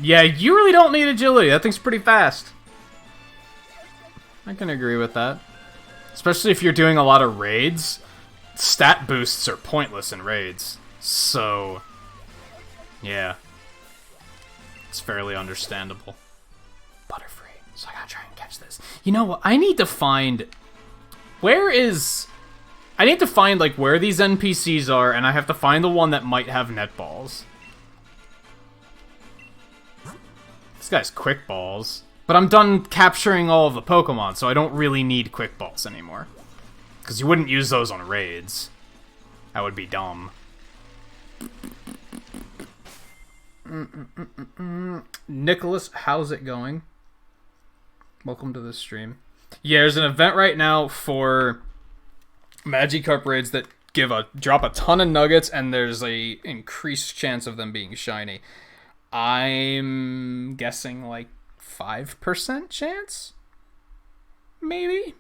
Yeah, you really don't need agility. That thing's pretty fast. I can agree with that. Especially if you're doing a lot of raids. Stat boosts are pointless in raids. So, yeah. It's fairly understandable. Butterfree. So I gotta try and catch this. You know what? I need to find... I need to find, like, where these NPCs are, and I have to find the one that might have net balls. This guy's quick balls. But I'm done capturing all of the Pokemon, so I don't really need quick balls anymore. Because you wouldn't use those on raids. That would be dumb. Nicholas, how's it going? Welcome to the stream. Yeah, there's an event right now for Magikarp raids that drop a ton of nuggets, and there's a increased chance of them being shiny. I'm guessing like 5% chance? Maybe?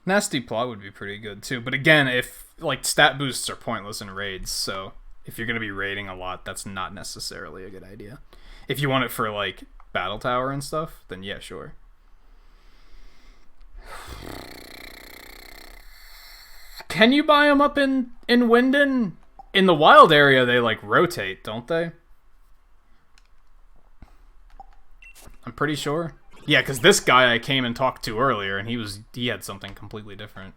Nasty Plot would be pretty good too, but again, if like stat boosts are pointless in raids, so if you're gonna be raiding a lot, that's not necessarily a good idea. If you want it for like Battle Tower and stuff, then yeah, sure. Can you buy them up in Winden? In the wild area, they like rotate, don't they? I'm pretty sure. Yeah, because this guy I came and talked to earlier, and he had something completely different.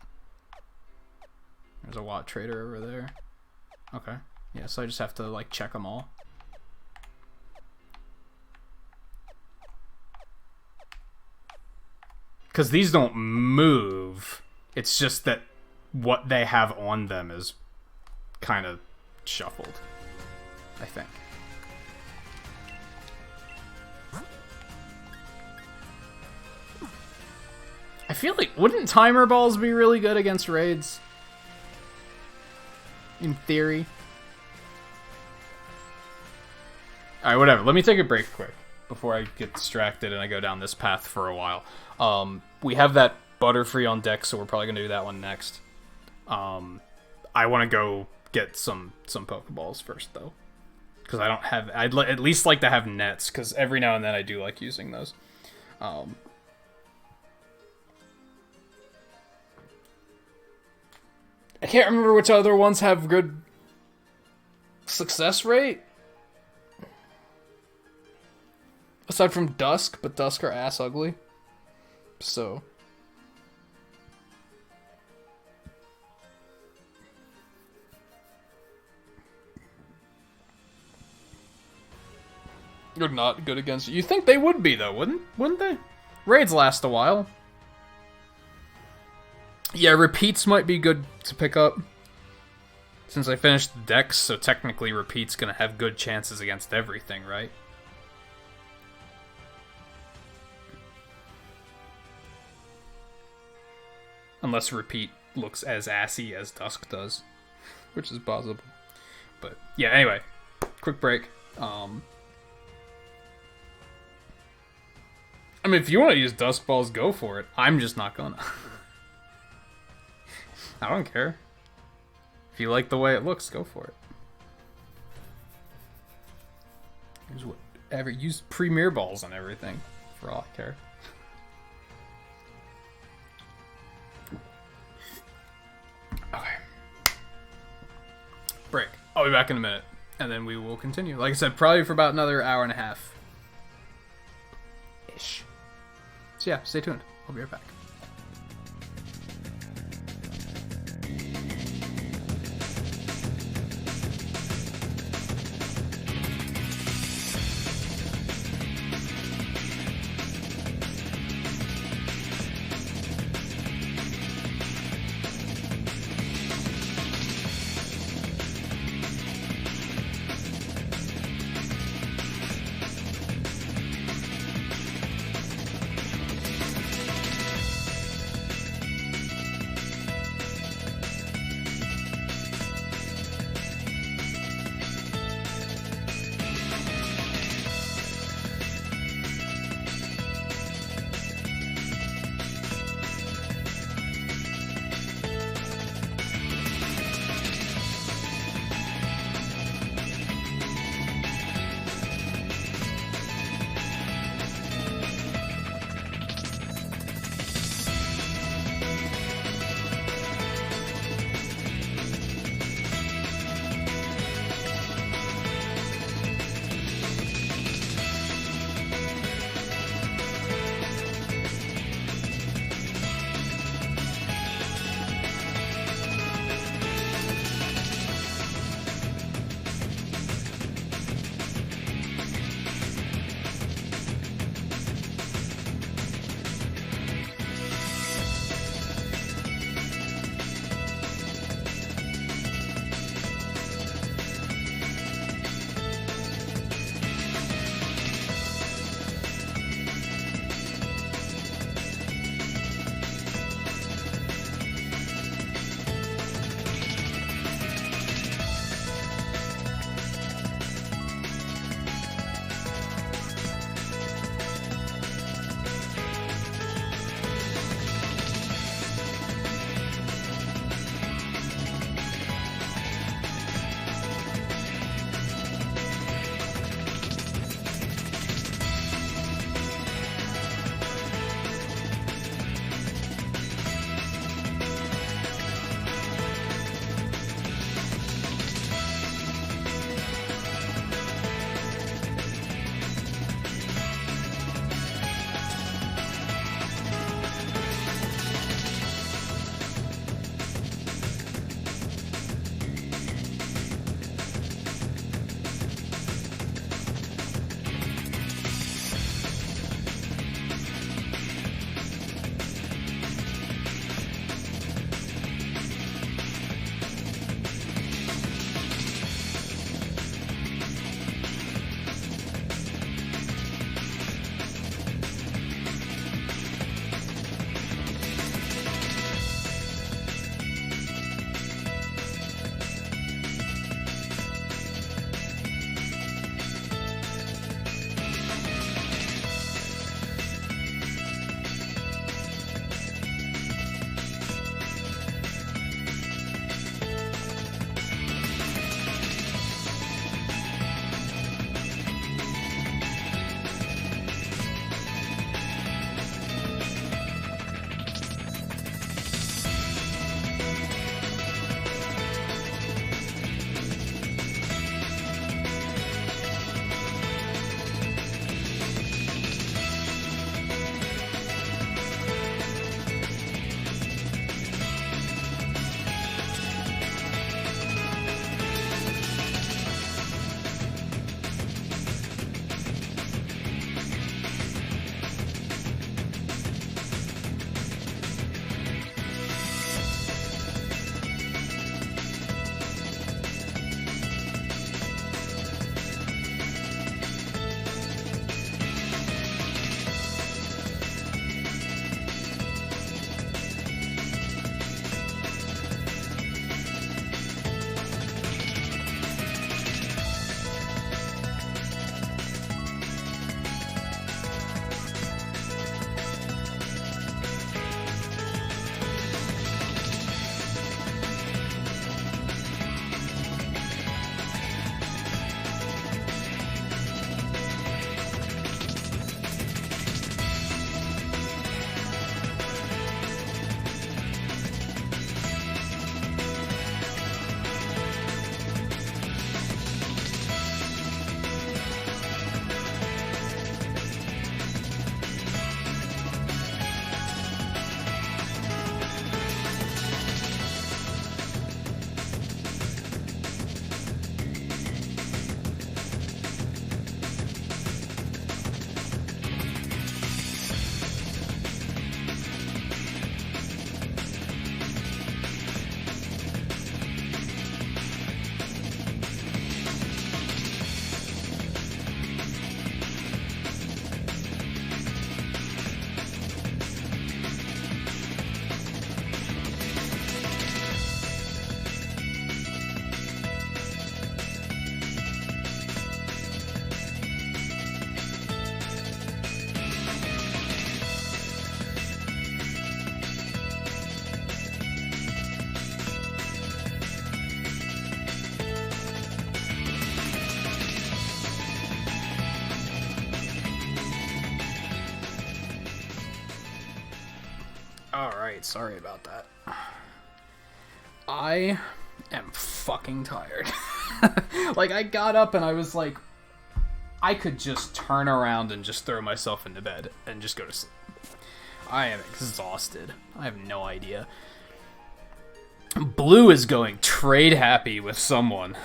There's a Watt Trader over there. Okay. Yeah, so I just have to, like, check them all. Because these don't move. It's just that what they have on them is kind of shuffled, I think. I feel like, wouldn't timer balls be really good against raids? In theory. Alright, whatever. Let me take a break quick before I get distracted and I go down this path for a while. We have that Butterfree on deck, so we're probably going to do that one next. I want to go get some Pokeballs first, though. Because I don't have... I'd at least like to have nets, because every now and then I do like using those. I can't remember which other ones have good success rate. Aside from Dusk, but Dusk are ass ugly. So. You're not good against... You think they would be, though, wouldn't they? Raids last a while. Yeah, repeats might be good to pick up. Since I finished the decks, so technically repeat's gonna have good chances against everything, right? Unless repeat looks as assy as Dusk does. Which is possible. But, yeah, anyway. Quick break. I mean, if you want to use Dusk Balls, go for it. I'm just not gonna. I don't care. If you like the way it looks, go for it. Use Premier Balls and everything, for all I care. Okay. Break. I'll be back in a minute, and then we will continue. Like I said, probably for about another hour and a half. Ish. So yeah, stay tuned. I'll be right back. Alright, sorry about that. I am fucking tired. Like, I got up and I was like, I could just turn around and just throw myself into bed and just go to sleep. I am exhausted. I have no idea. Blue is going trade happy with someone.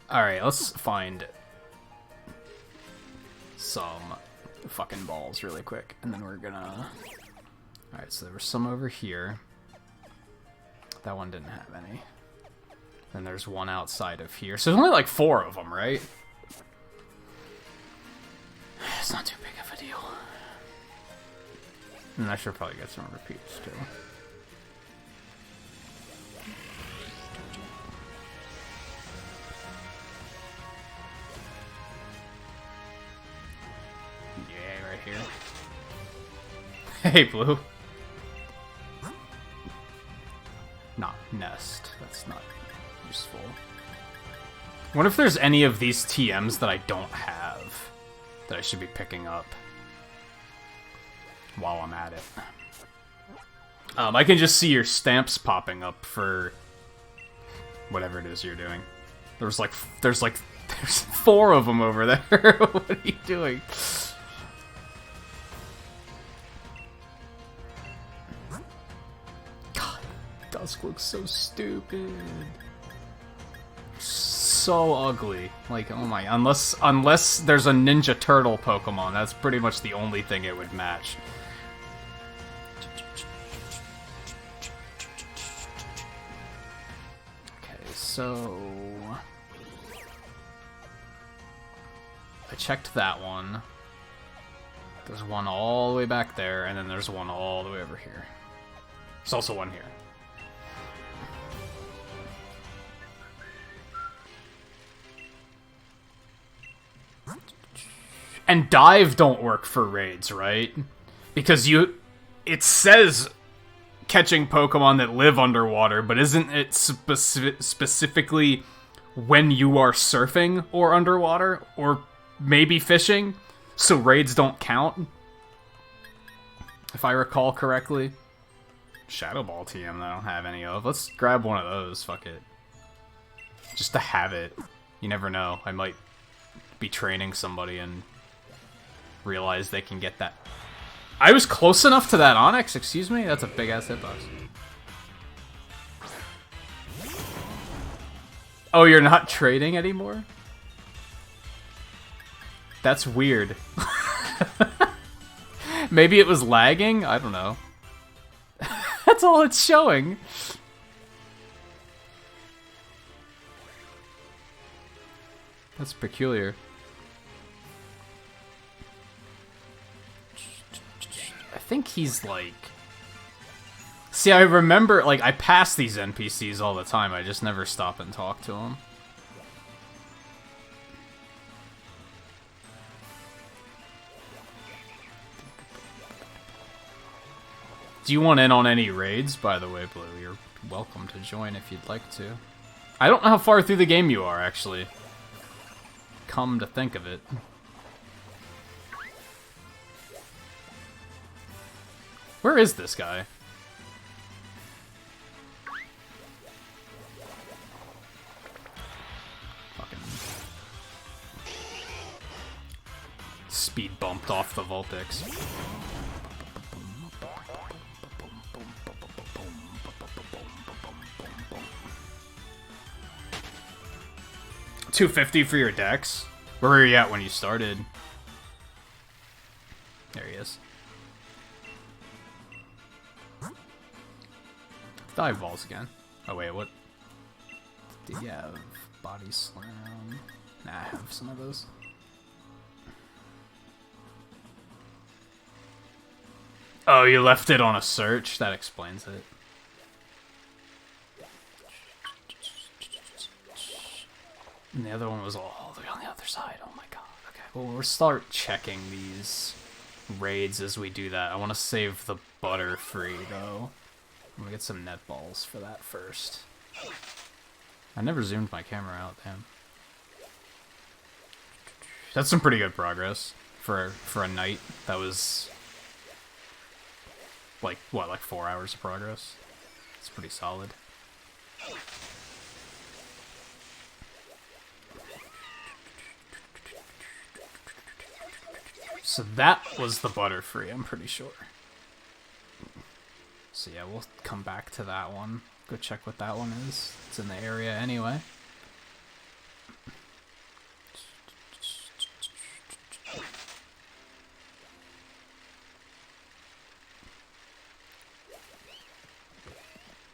Alright, let's find some fucking balls really quick. And then we're gonna... Alright, so there was some over here. That one didn't have any. Then there's one outside of here. So there's only like 4 of them, right? It's not too big of a deal. And I should probably get some repeats, too. Yeah, right here. Hey, Blue. Not nest. That's not useful. What if there's any of these TMs that I don't have that I should be picking up while I'm at it? I can just see your stamps popping up for whatever it is you're doing. There's 4 of them over there. What are you doing? God, Dusk looks so stupid. So ugly. Like, oh my, unless there's a Ninja Turtle Pokemon, that's pretty much the only thing it would match. Okay, so I checked that one. There's one all the way back there, and then there's one all the way over here. There's also one here. And dive don't work for raids, right? Because it says catching Pokemon that live underwater, but isn't it specifically when you are surfing or underwater, or maybe fishing? So raids don't count, if I recall correctly. Shadow Ball TM that I don't have any of. Let's grab one of those, fuck it. Just to have it. You never know, I might be training somebody and realize they can get that. I was close enough to that Onyx, excuse me? That's a big-ass hitbox. Oh, you're not trading anymore? That's weird. Maybe it was lagging? I don't know. That's all it's showing. That's peculiar. I think he's like... See, I remember, like, I pass these NPCs all the time. I just never stop and talk to them. Do you want in on any raids? By the way, Blue, you're welcome to join if you'd like to. I don't know how far through the game you are, actually. Come to think of it. Where is this guy? Fucking speed bumped off the Vulpix. $250 for your dex? Where were you at when you started? There he is. Dive balls again. Oh wait, what? Did you have body slam? Nah, I have some of those. Oh, you left it on a search? That explains it. And the other one was all the way on the other side. Oh my god. Okay, well, we'll start checking these raids as we do that. I want to save the butter free, though. I'm gonna get some net balls for that first. I never zoomed my camera out, damn. That's some pretty good progress for a night. That was Like, what, like 4 hours of progress? It's pretty solid. So that was the Butterfree, I'm pretty sure. So yeah, we'll come back to that one. Go check what that one is. It's in the area anyway.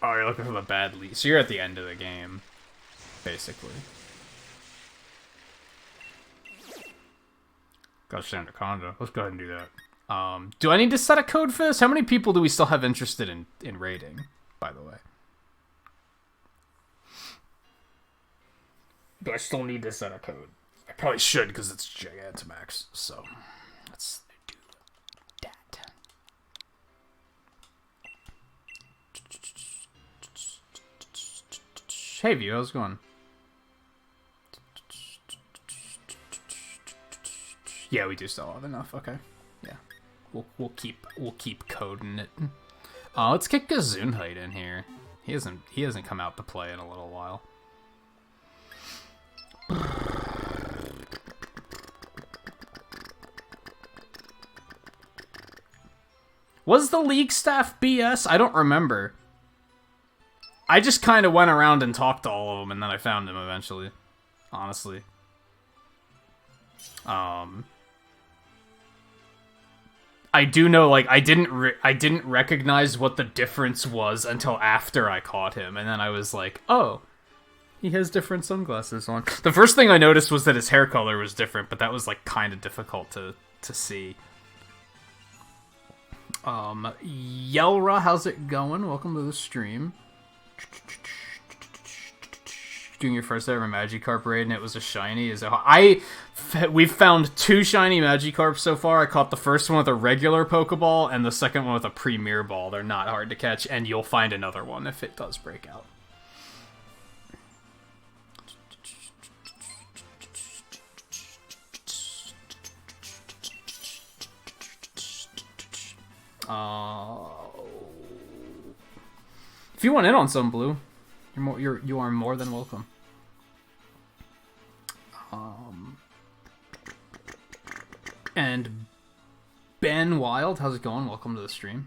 Oh, you're looking for the bad lead. So you're at the end of the game, basically. Gosh, Anaconda. Let's go ahead and do that. Do I need to set a code for this? How many people do we still have interested in raiding, by the way? Do I still need to set a code? I probably should, because it's Gigantamax, so let's do that. Hey, View, how's it going? Yeah, we do still have enough. Okay, yeah, we'll keep coding it. Let's kick Gesundheit in here. He hasn't come out to play in a little while. Was the league staff BS? I don't remember. I just kind of went around and talked to all of them, and then I found him eventually. Honestly. I do know, like, I didn't recognize what the difference was until after I caught him, and then I was like, oh, he has different sunglasses on. The first thing I noticed was that his hair color was different, but that was, like, kind of difficult to see. Yelra, how's it going? Welcome to the stream. Doing your first ever Magikarp raid and it was a shiny. We've found 2 shiny Magikarps so far. I caught the first one with a regular Pokeball and the second one with a Premier Ball. They're not hard to catch, and you'll find another one if it does break out. If you want in on some, Blue, you are more than welcome. And Ben Wild, how's it going? Welcome to the stream.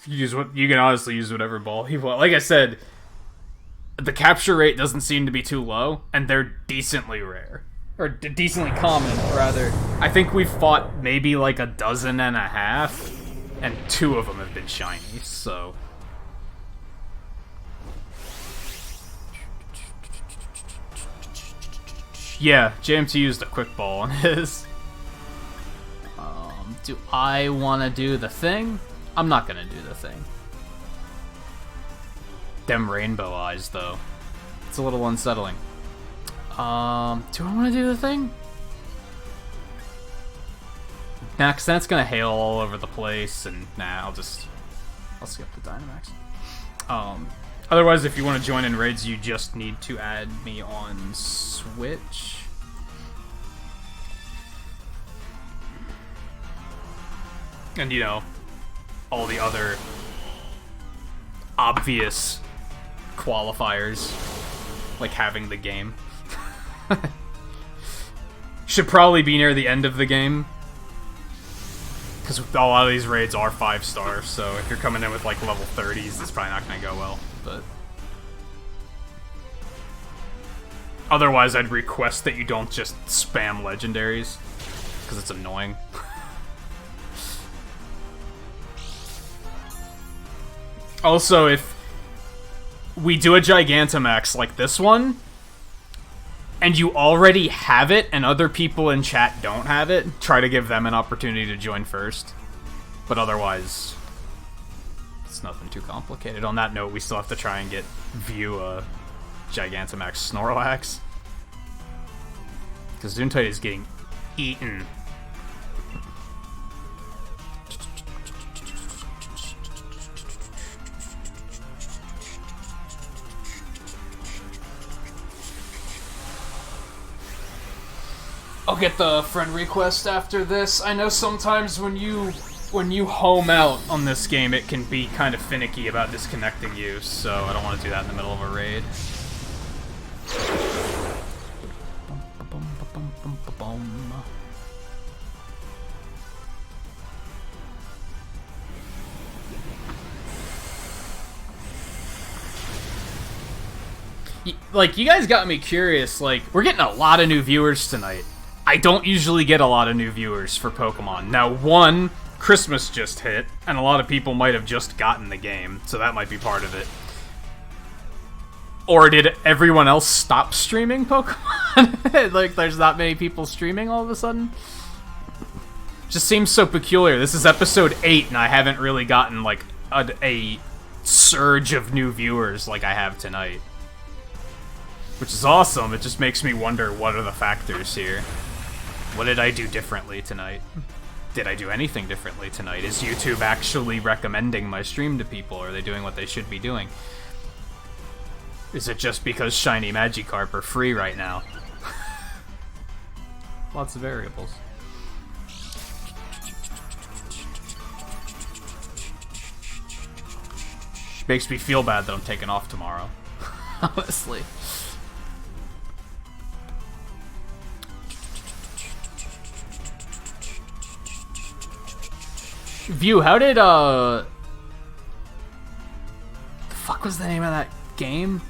You can honestly use whatever ball you want. Like I said, the capture rate doesn't seem to be too low, and they're decently rare. Or decently common, rather. I think we've fought maybe like 12.5, and 2 of them have been shiny, so... Yeah, JMT used a quick ball on his. Do I want to do the thing? I'm not gonna do the thing. Them rainbow eyes, though. It's a little unsettling. Do I want to do the thing? Nah, cause that's gonna hail all over the place, and nah, I'll skip the Dynamax. Otherwise, if you want to join in raids, you just need to add me on Switch. And, you know, all the other obvious qualifiers, like having the game. Should probably be near the end of the game, because a lot of these raids are 5-star, so if you're coming in with like level 30s, it's probably not going to go well, but... Otherwise, I'd request that you don't just spam legendaries, because it's annoying. Also, if we do a Gigantamax like this one, and you already have it, and other people in chat don't have it, try to give them an opportunity to join first. But otherwise, it's nothing too complicated. On that note, we still have to try and get View a Gigantamax Snorlax. Because Gesundheit is getting eaten. I'll get the friend request after this. I know sometimes when you home out on this game, it can be kind of finicky about disconnecting you, so I don't want to do that in the middle of a raid. Like, you guys got me curious. Like, we're getting a lot of new viewers tonight. I don't usually get a lot of new viewers for Pokemon. Now, one, Christmas just hit, and a lot of people might have just gotten the game, so that might be part of it. Or did everyone else stop streaming Pokemon? Like, there's not many people streaming all of a sudden? Just seems so peculiar. This is episode 8, and I haven't really gotten, like, a surge of new viewers like I have tonight. Which is awesome. It just makes me wonder, what are the factors here? What did I do differently tonight? Did I do anything differently tonight? Is YouTube actually recommending my stream to people? Are they doing what they should be doing? Is it just because shiny Magikarp are free right now? Lots of variables. Makes me feel bad that I'm taking off tomorrow. Honestly. View, how did, the fuck was the name of that game?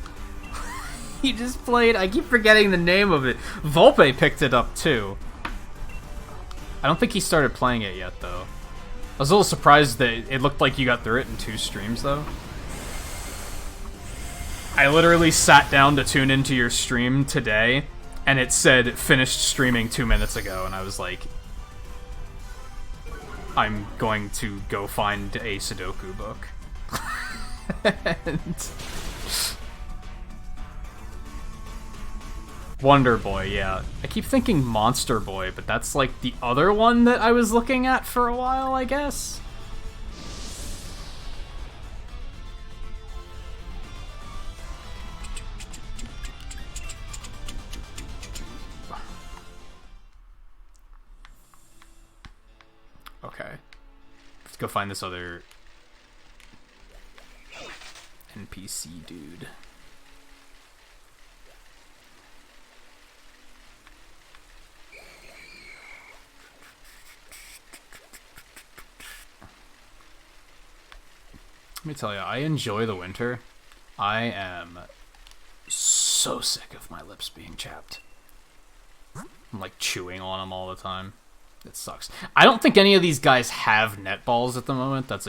You just played, I keep forgetting the name of it. Volpe picked it up, too. I don't think he started playing it yet, though. I was a little surprised that it looked like you got through it in 2 streams, though. I literally sat down to tune into your stream today, and it said, finished streaming 2 minutes ago, and I was like, I'm going to go find a Sudoku book. And Wonder Boy, yeah. I keep thinking Monster Boy, but that's like the other one that I was looking at for a while, I guess. Okay. Let's go find this other NPC dude. Let me tell you, I enjoy the winter. I am so sick of my lips being chapped. I'm like chewing on them all the time. It sucks. I don't think any of these guys have net balls at the moment. That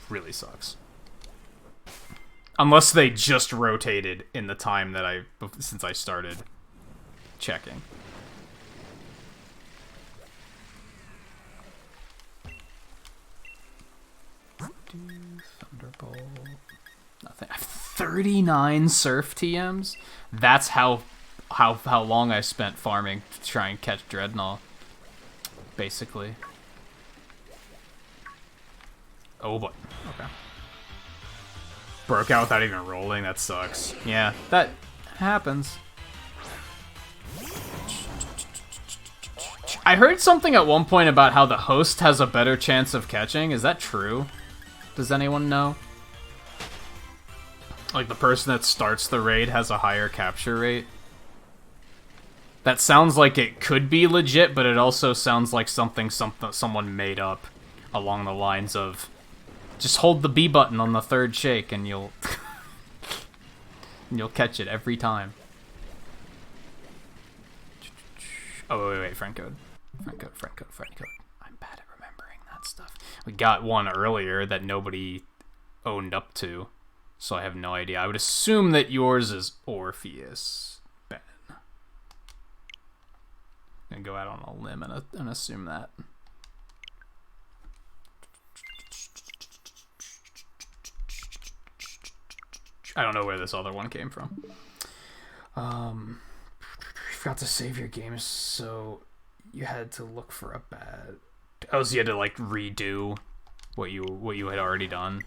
really sucks. Unless they just rotated in the time that since I started checking. Thunderbolt. Nothing. I have 39 Surf TMs. That's how long I spent farming to try and catch Dreadnought, basically. Oh, but okay. Broke out without even rolling. That sucks. Yeah, that happens. I heard something at one point about how the host has a better chance of catching. Is that true? Does anyone know? Like, the person that starts the raid has a higher capture rate? That sounds like it could be legit, but it also sounds like something someone made up along the lines of, just hold the B button on the 3rd shake and you'll you'll catch it every time. Oh, wait, friend code. Friend code. I'm bad at remembering that stuff. We got one earlier that nobody owned up to, so I have no idea. I would assume that yours is Orpheus. Gonna go out on a limb and assume that. I don't know where this other one came from. You forgot to save your game, so you had to look for a bad. Oh, so you had to like redo what you had already done.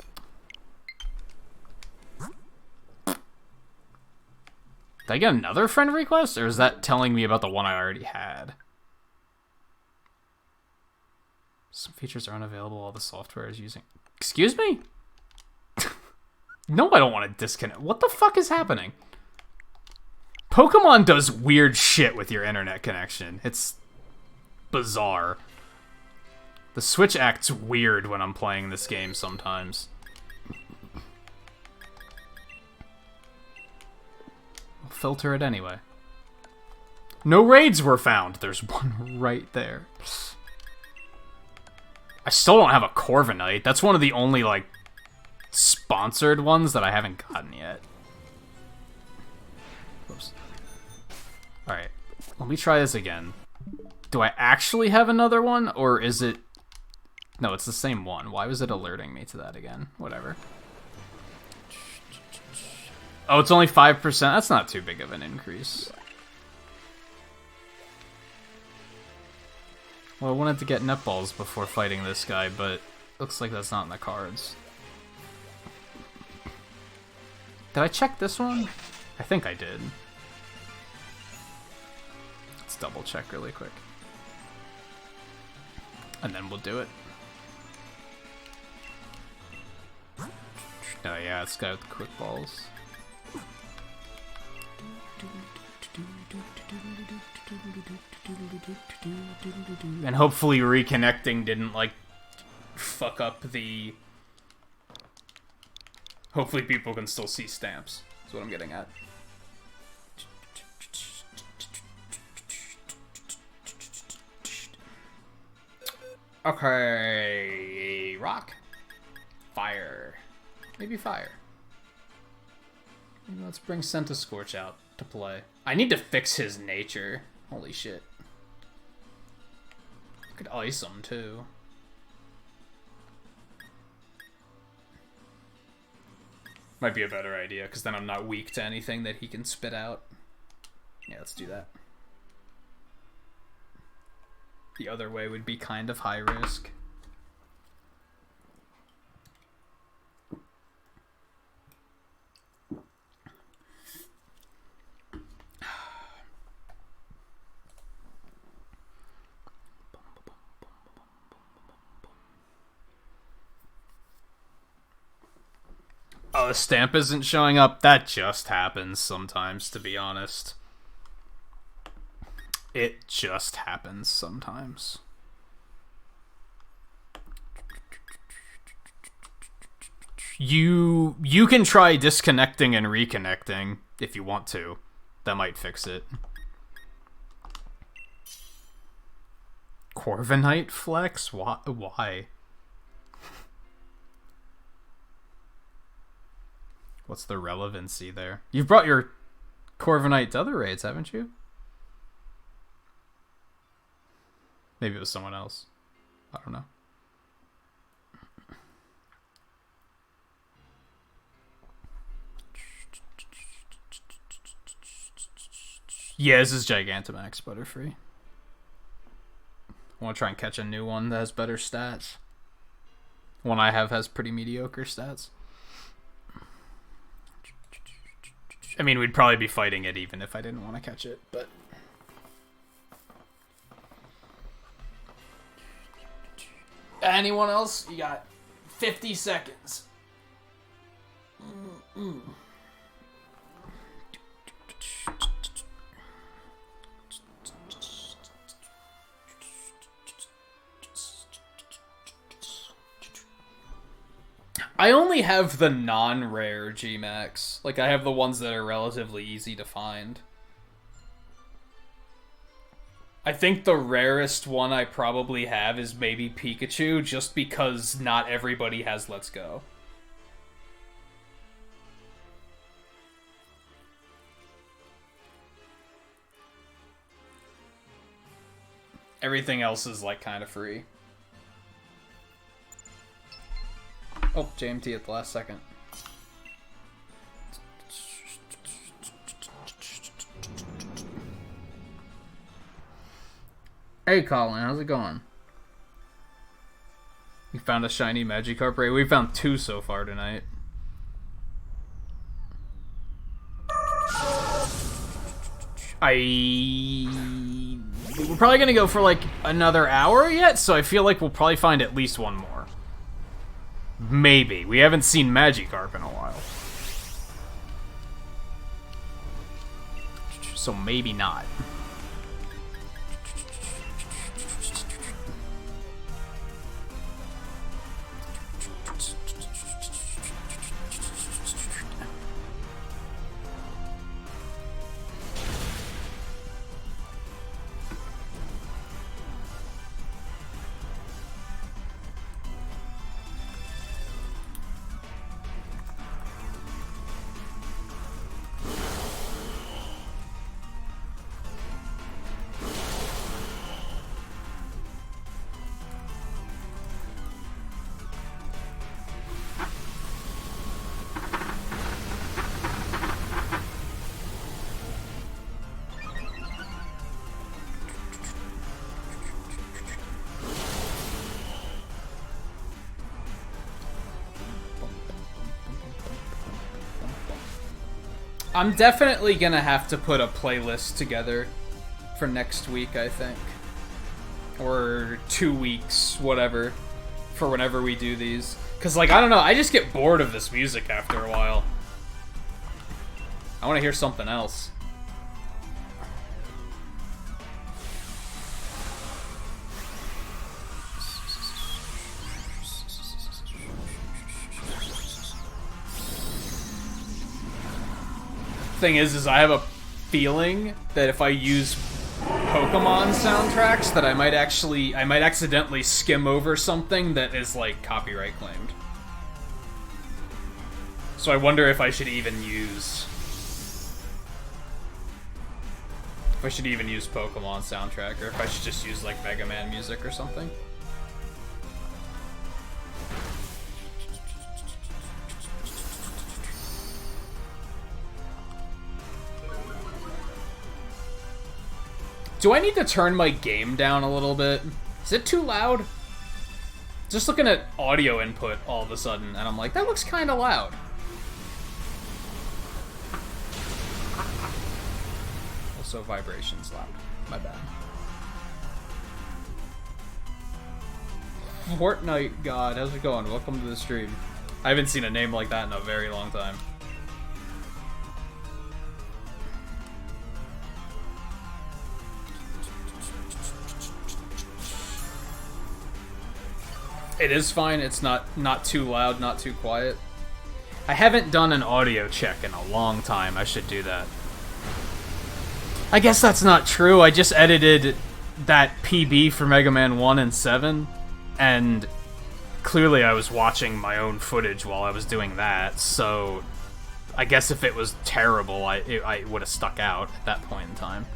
Did I get another friend request, or is that telling me about the one I already had? Some features are unavailable while the software is using... Excuse me? No, I don't want to disconnect. What the fuck is happening? Pokemon does weird shit with your internet connection. It's bizarre. The Switch acts weird when I'm playing this game sometimes. I'll filter it anyway. No raids were found. There's one right there. I still don't have a Corviknight. That's one of the only, like, sponsored ones that I haven't gotten yet. Oops. Alright. Let me try this again. Do I actually have another one, or is it... No, it's the same one. Why was it alerting me to that again? Whatever. Oh, it's only 5%? That's not too big of an increase. Well, I wanted to get netballs before fighting this guy, but looks like that's not in the cards. Did I check this one? I think I did. Let's double check really quick. And then we'll do it. Oh yeah, it's got the quick balls. And hopefully reconnecting didn't, like, fuck up the... Hopefully people can still see stamps. That's what I'm getting at. Okay... Rock. Fire. Maybe fire. Maybe let's bring Centiskorch out to play. I need to fix his nature. Holy shit. I could ice him, too. Might be a better idea, because then I'm not weak to anything that he can spit out. Yeah, let's do that. The other way would be kind of high risk. Oh, the stamp isn't showing up? That just happens sometimes, to be honest. It just happens sometimes. You can try disconnecting and reconnecting if you want to. That might fix it. Corviknight flex? Why? What's the relevancy there? You've brought your Corviknight to other raids, haven't you? Maybe it was someone else. I don't know. Yeah, this is Gigantamax Butterfree. I want to try and catch a new one that has better stats. One I have has pretty mediocre stats. I mean, we'd probably be fighting it even if I didn't want to catch it, but... Anyone else? You got 50 seconds. I only have the non-rare G-Max. Like, I have the ones that are relatively easy to find. I think the rarest one I probably have is maybe Pikachu, just because not everybody has Let's Go. Everything else is, like, kind of free. Oh, JMT at the last second. Hey Colin, how's it going? You found a shiny Magikarp raid? We found 2 so far tonight. We're probably gonna go for like another hour yet, so I feel like we'll probably find at least one more. Maybe. We haven't seen Magikarp in a while. So maybe not. I'm definitely gonna have to put a playlist together for next week, I think. Or 2 weeks, whatever, for whenever we do these. Because, like, I don't know, I just get bored of this music after a while. I want to hear something else. Thing is I have a feeling that if I use Pokémon soundtracks, that I might accidentally skim over something that is like copyright claimed. So I wonder if I should even use Pokémon soundtrack, or if I should just use like Mega Man music or something. Do I need to turn my game down a little bit? Is it too loud? Just looking at audio input all of a sudden, and I'm like, that looks kind of loud. Also, vibrations loud. My bad. Fortnite God, how's it going? Welcome to the stream. I haven't seen a name like that in a very long time. It is fine. It's not too loud, not too quiet. I haven't done an audio check in a long time. I should do that. I guess that's not true. I just edited that PB for Mega Man 1 and 7, and clearly I was watching my own footage while I was doing that, so I guess if it was terrible, I would have stuck out at that point in time.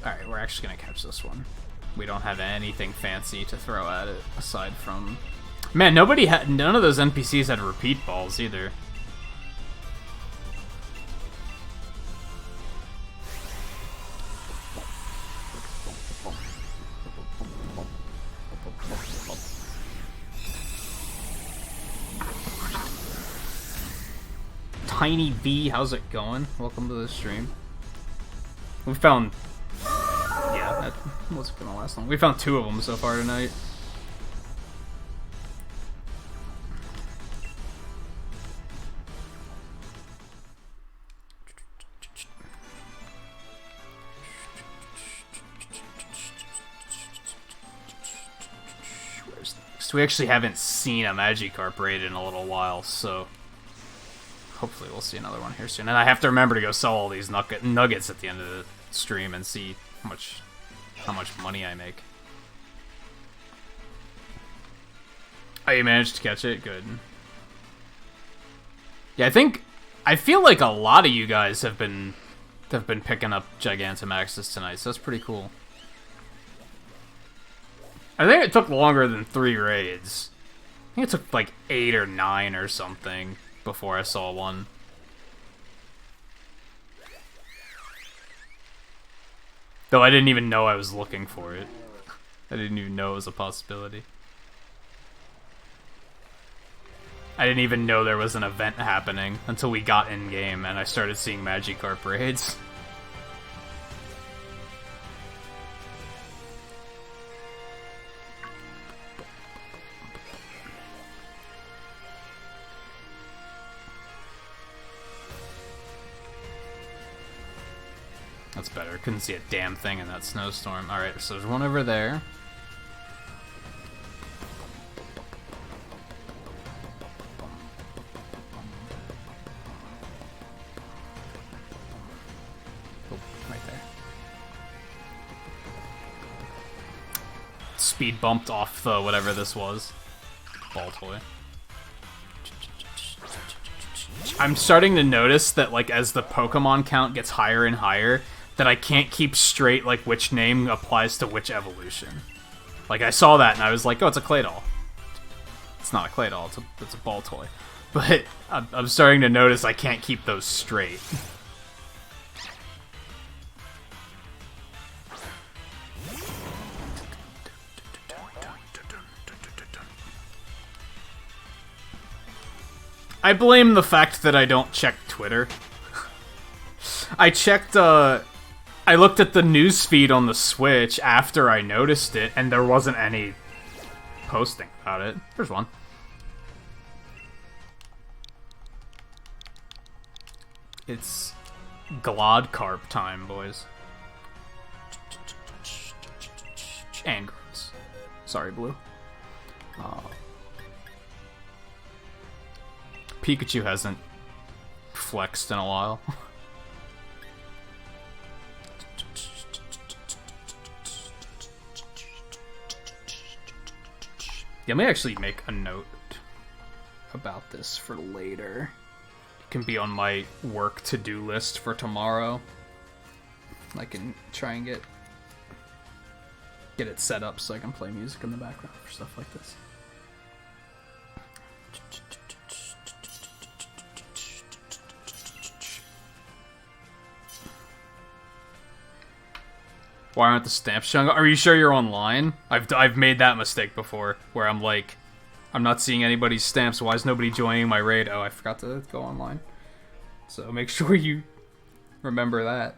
Alright, we're actually gonna catch this one. We don't have anything fancy to throw at it, aside from... Man, none of those NPCs had repeat balls, either. Tiny V, how's it going? Welcome to the stream. We found... Yeah, that wasn't gonna last long. We found 2 of them so far tonight. Where's next? We actually haven't seen a Magikarp raid in a little while, so... Hopefully we'll see another one here soon. And I have to remember to go sell all these nuggets at the end of the stream and see how much money I make. Oh, you managed to catch it? Good. Yeah, I feel like a lot of you guys have been picking up Gigantamaxes tonight, so that's pretty cool. I think it took longer than 3 raids. I think it took like 8 or 9 or something before I saw one. Though I didn't even know I was looking for it. I didn't even know it was a possibility. I didn't even know there was an event happening until we got in-game and I started seeing Magikarp raids. That's better. Couldn't see a damn thing in that snowstorm. Alright, so there's one over there. Oh, right there. Speed bumped off the whatever this was. Ball toy. I'm starting to notice that, like, as the Pokemon count gets higher and higher, that I can't keep straight, like, which name applies to which evolution. Like, I saw that and I was like, oh, it's a Claydol. It's not a Claydol, it's a ball toy. But I'm starting to notice I can't keep those straight. I blame the fact that I don't check Twitter. I checked, I looked at the news feed on the Switch after I noticed it, and there wasn't any posting about it. There's one. It's Glodcarp time, boys. And girls. Sorry, Blue. Pikachu hasn't flexed in a while. Yeah, let me actually make a note about this for later. It can be on my work to-do list for tomorrow. I can try and get it set up so I can play music in the background for stuff like this. Why aren't the stamps showing up? Are you sure you're online? I've made that mistake before, where I'm like, I'm not seeing anybody's stamps. Why is nobody joining my raid? Oh, I forgot to go online. So make sure you remember that.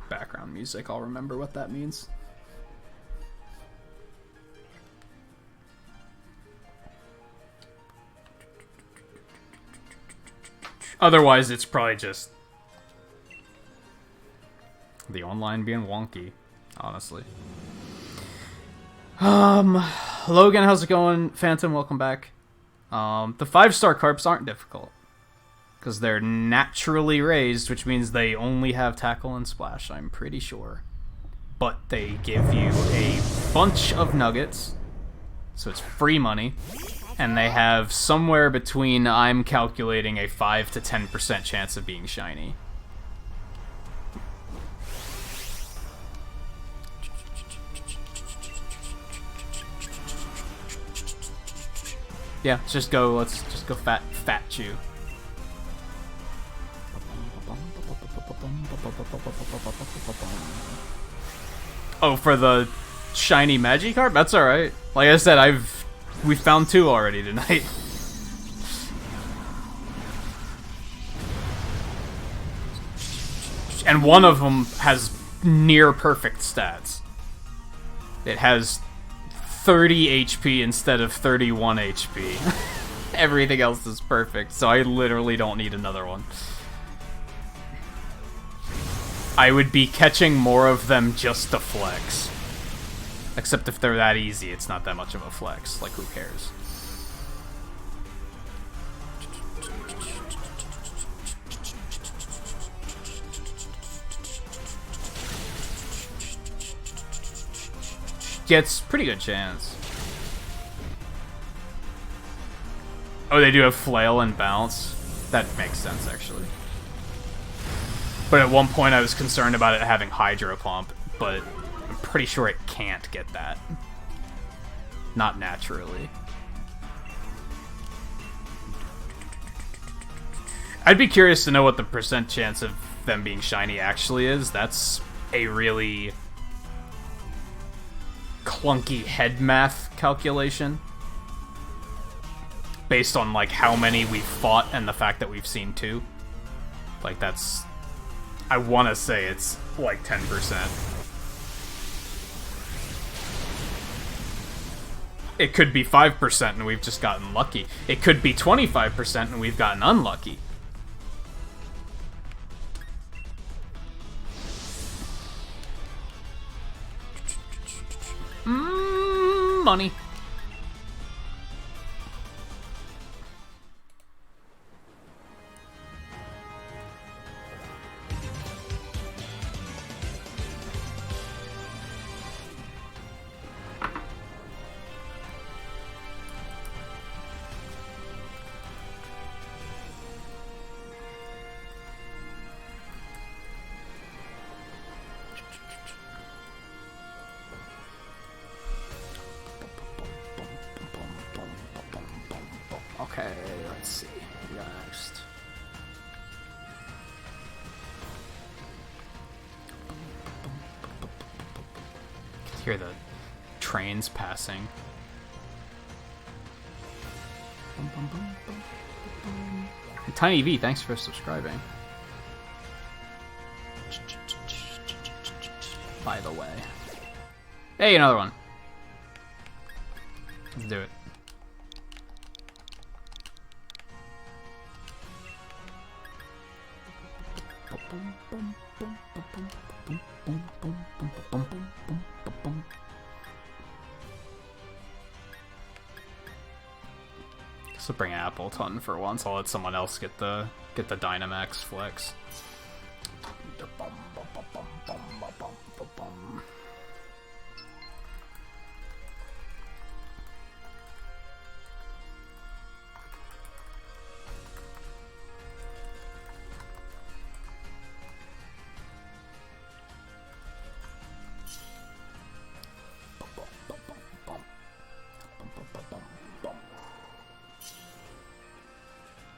Background music, I'll remember what that means. Otherwise, it's probably just the online being wonky, honestly. Logan, how's it going? Phantom, welcome back. The 5-star carps aren't difficult, because they're naturally raised, which means they only have tackle and splash, I'm pretty sure. But they give you a bunch of nuggets, so it's free money. And they have somewhere between, I'm calculating, a 5 to 10% chance of being shiny. Yeah, let's just go fat chew. Oh, for the shiny Magikarp? That's alright. Like I said, we found 2 already tonight. And one of them has near perfect stats. It has 30 HP instead of 31 HP. Everything else is perfect, so I literally don't need another one. I would be catching more of them just to flex. Except if they're that easy, it's not that much of a flex. Like, who cares? Yeah, it's pretty good chance. Oh, they do have flail and bounce? That makes sense, actually. But at one point I was concerned about it having Hydro Pump, but I'm pretty sure it can't get that. Not naturally. I'd be curious to know what the percent chance of them being shiny actually is. That's a really clunky head math calculation. Based on, like, how many we've fought and the fact that we've seen 2. Like, that's... I want to say it's, like, 10%. It could be 5% and we've just gotten lucky. It could be 25% and we've gotten unlucky. Money. Okay, let's see. What we got next? I can hear the trains passing. And Tiny V, thanks for subscribing. By the way. Hey, another one. Let's do it. Guess I'll bring Appleton for once. I'll let someone else get the Dynamax flex.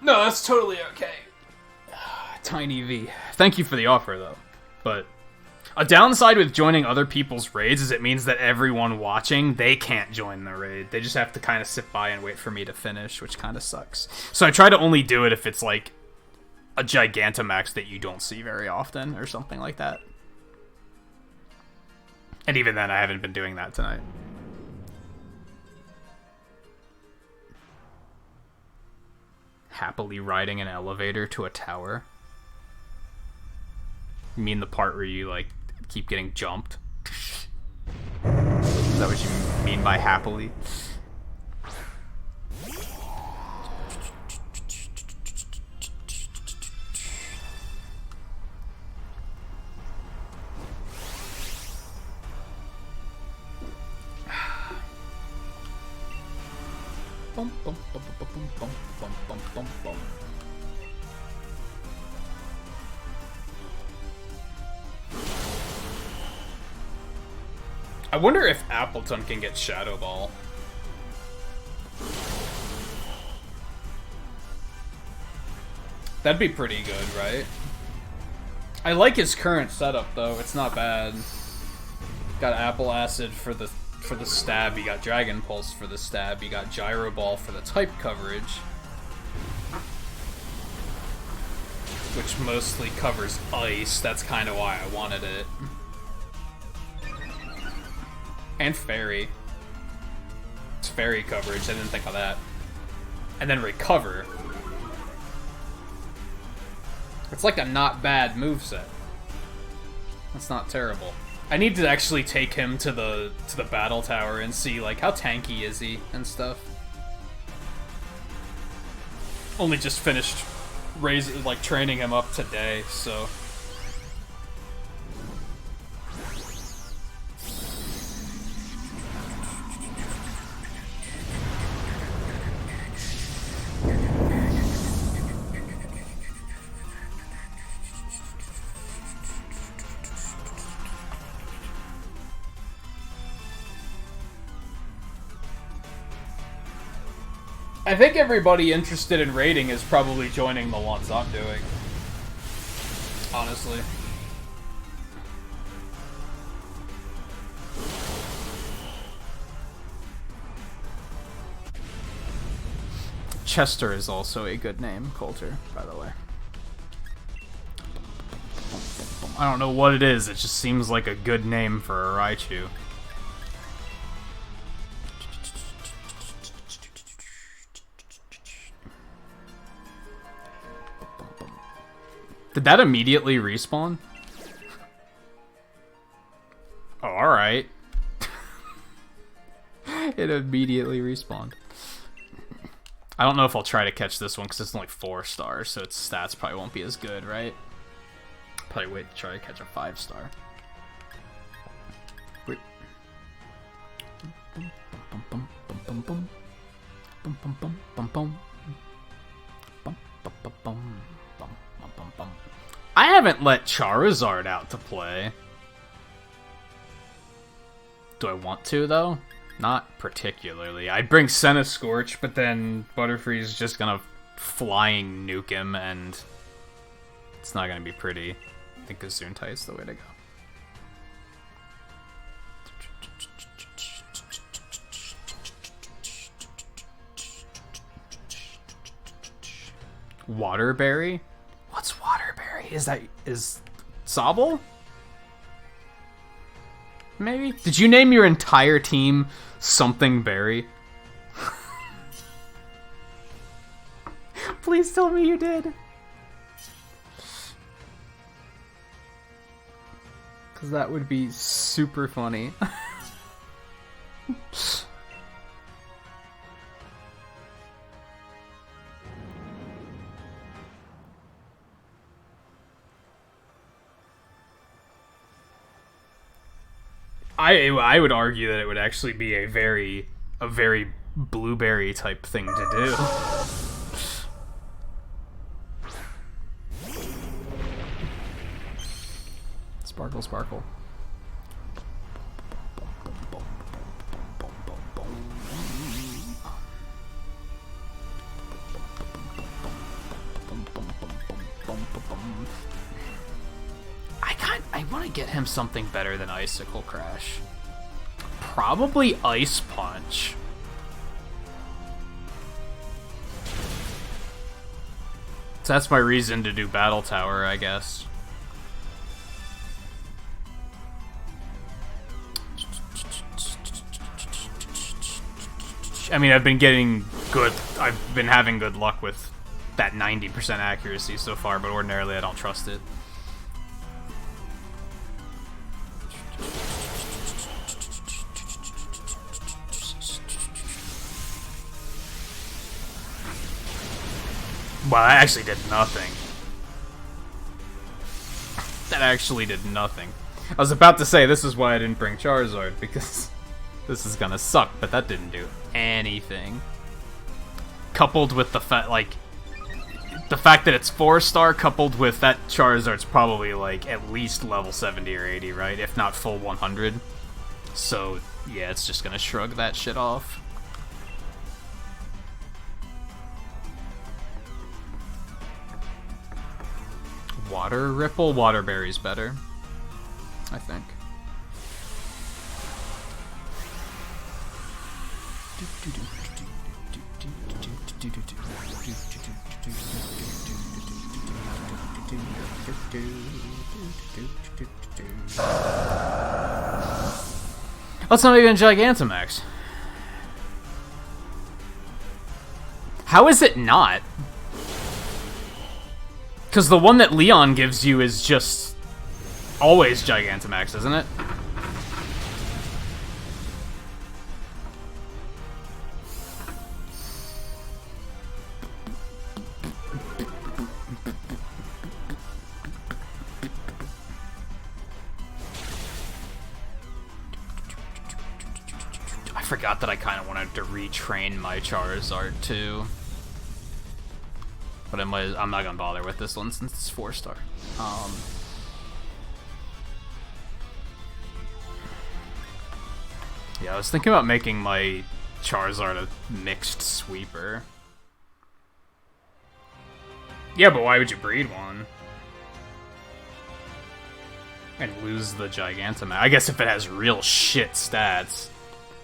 No, that's totally okay. Tiny V. Thank you for the offer, though. But a downside with joining other people's raids is it means that everyone watching, they can't join the raid. They just have to kind of sit by and wait for me to finish, which kind of sucks. So I try to only do it if it's like a Gigantamax that you don't see very often or something like that. And even then, I haven't been doing that tonight. Happily riding an elevator to a tower. You mean the part where you, like, keep getting jumped? Is that what you mean by happily? Bum, bum, bum, bum, bum, bum, bum, bum, bum, bum. I wonder if Appleton can get Shadow Ball. That'd be pretty good, right? I like his current setup, though. It's not bad. Got Apple Acid for the stab, you got Dragon Pulse for the stab, you got Gyro Ball for the type coverage, which mostly covers ice. That's kind of why I wanted it. And Fairy. It's Fairy coverage, I didn't think of that. And then Recover. It's like a not bad moveset. That's not terrible. I need to actually take him to the battle tower and see, like, how tanky is he and stuff. Only just finished training him up today, so. I think everybody interested in raiding is probably joining the ones I'm doing. Honestly. Chester is also a good name, Coulter, by the way. I don't know what it is, it just seems like a good name for a Raichu. Did that immediately respawn? Oh, alright. It immediately respawned. I don't know if I'll try to catch this one because it's only 4 stars, so its stats probably won't be as good, right? Probably wait to try to catch a 5-star. Wait. I haven't let Charizard out to play. Do I want to, though? Not particularly. I'd bring Scorch, but then Butterfree's just gonna flying nuke him, and it's not gonna be pretty. I think Gesundheit's the way to go. Waterberry? What's Waterberry? Is Sobble? Maybe? Did you name your entire team something berry? Please tell me you did. Because that would be super funny. I would argue that it would actually be a very blueberry type thing to do. Sparkle, sparkle. I want to get him something better than Icicle Crash. Probably Ice Punch. So that's my reason to do Battle Tower, I guess. I mean, I've been having good luck with that 90% accuracy so far, but ordinarily I don't trust it. Well, that actually did nothing. That actually did nothing. I was about to say this is why I didn't bring Charizard, because this is gonna suck, but that didn't do anything. Coupled with the fact, the fact that it's 4-star, coupled with that Charizard's probably, at least level 70 or 80, right? If not full 100. So, yeah, it's just gonna shrug that shit off. Water Ripple? Waterberry's better, I think. That's not even Gigantamax. How is it not? Because the one that Leon gives you is just always Gigantamax, isn't it? I forgot that I kind of wanted to retrain my Charizard too. But I'm not gonna bother with this one since it's 4-star. Yeah, I was thinking about making my Charizard a mixed sweeper. Yeah, but why would you breed one? And lose the Gigantamax? I guess if it has real shit stats.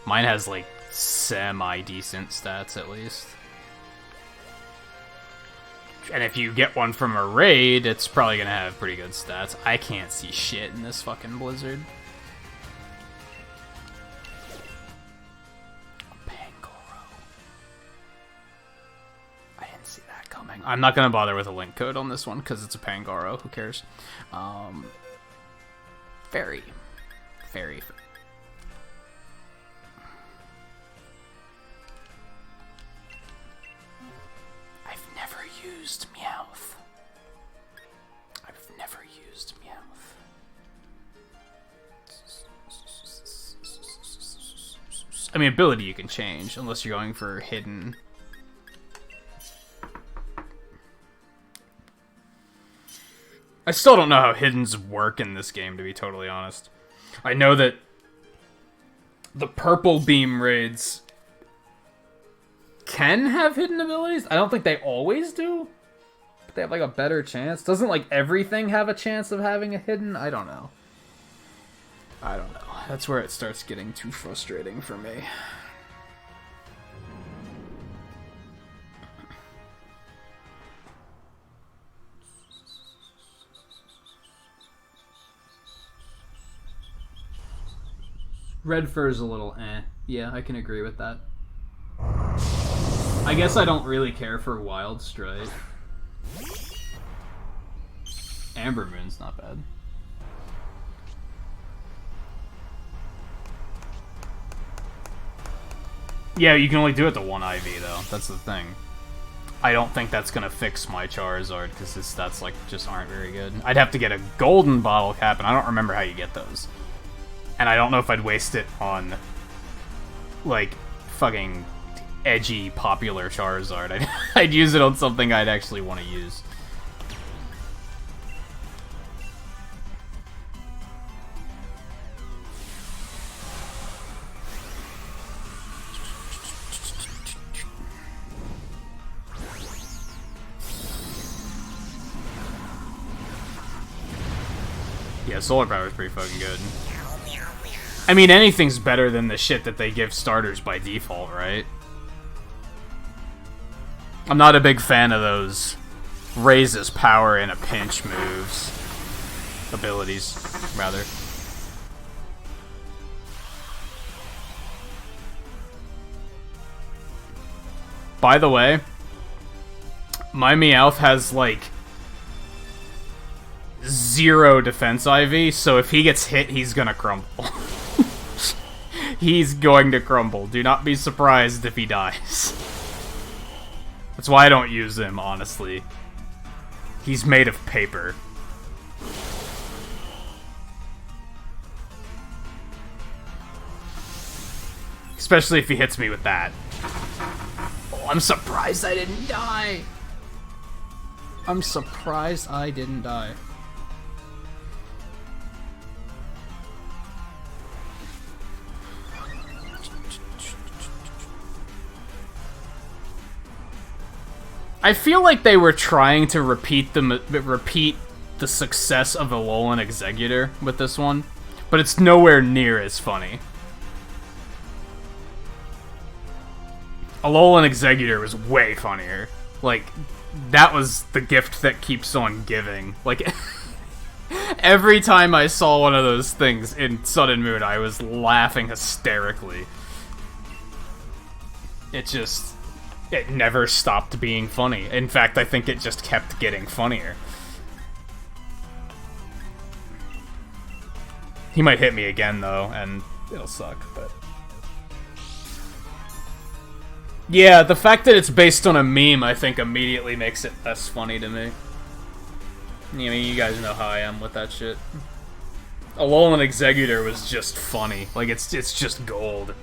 Mine has, like, semi-decent stats, at least. And if you get one from a raid, it's probably gonna have pretty good stats. I can't see shit in this fucking blizzard. Pangoro. I didn't see that coming. I'm not gonna bother with a link code on this one, because it's a Pangoro. Who cares? Very. I've never used Meowth. I mean, ability you can change, unless you're going for hidden. I still don't know how hiddens work in this game, to be totally honest. I know that the purple beam raids can have hidden abilities. I don't think they always do, but they have like a better chance. Doesn't like everything have a chance of having a hidden? I don't know. That's where it starts getting too frustrating for me. Red fur's a little eh. Yeah, I can agree with that. I guess I don't really care for Wild Strike. Amber Moon's not bad. Yeah, you can only do it to one IV, though. That's the thing. I don't think that's gonna fix my Charizard, because his stats, like, just aren't very good. I'd have to get a golden bottle cap, and I don't remember how you get those. And I don't know if I'd waste it on, like, fucking edgy, popular Charizard. I'd use it on something I'd actually want to use. Yeah, Solar Power is pretty fucking good. I mean, anything's better than the shit that they give starters by default, right? I'm not a big fan of those raises power in a pinch moves. Abilities, rather. By the way, my Meowth has, like, 0 defense IV, so if he gets hit, he's gonna crumble. He's going to crumble. Do not be surprised if he dies. That's why I don't use him, honestly. He's made of paper. Especially if he hits me with that. Oh, I'm surprised I didn't die. I'm surprised I didn't die. I feel like they were trying to repeat the success of Alolan Executor with this one, but it's nowhere near as funny. Alolan Executor was way funnier. Like, that was the gift that keeps on giving. Like, every time I saw one of those things in Sun and Moon, I was laughing hysterically. It never stopped being funny. In fact, I think it just kept getting funnier. He might hit me again, though, and it'll suck, but... Yeah, the fact that it's based on a meme, I think, immediately makes it less funny to me. I mean, you guys know how I am with that shit. Alolan Executor was just funny. Like, it's just gold.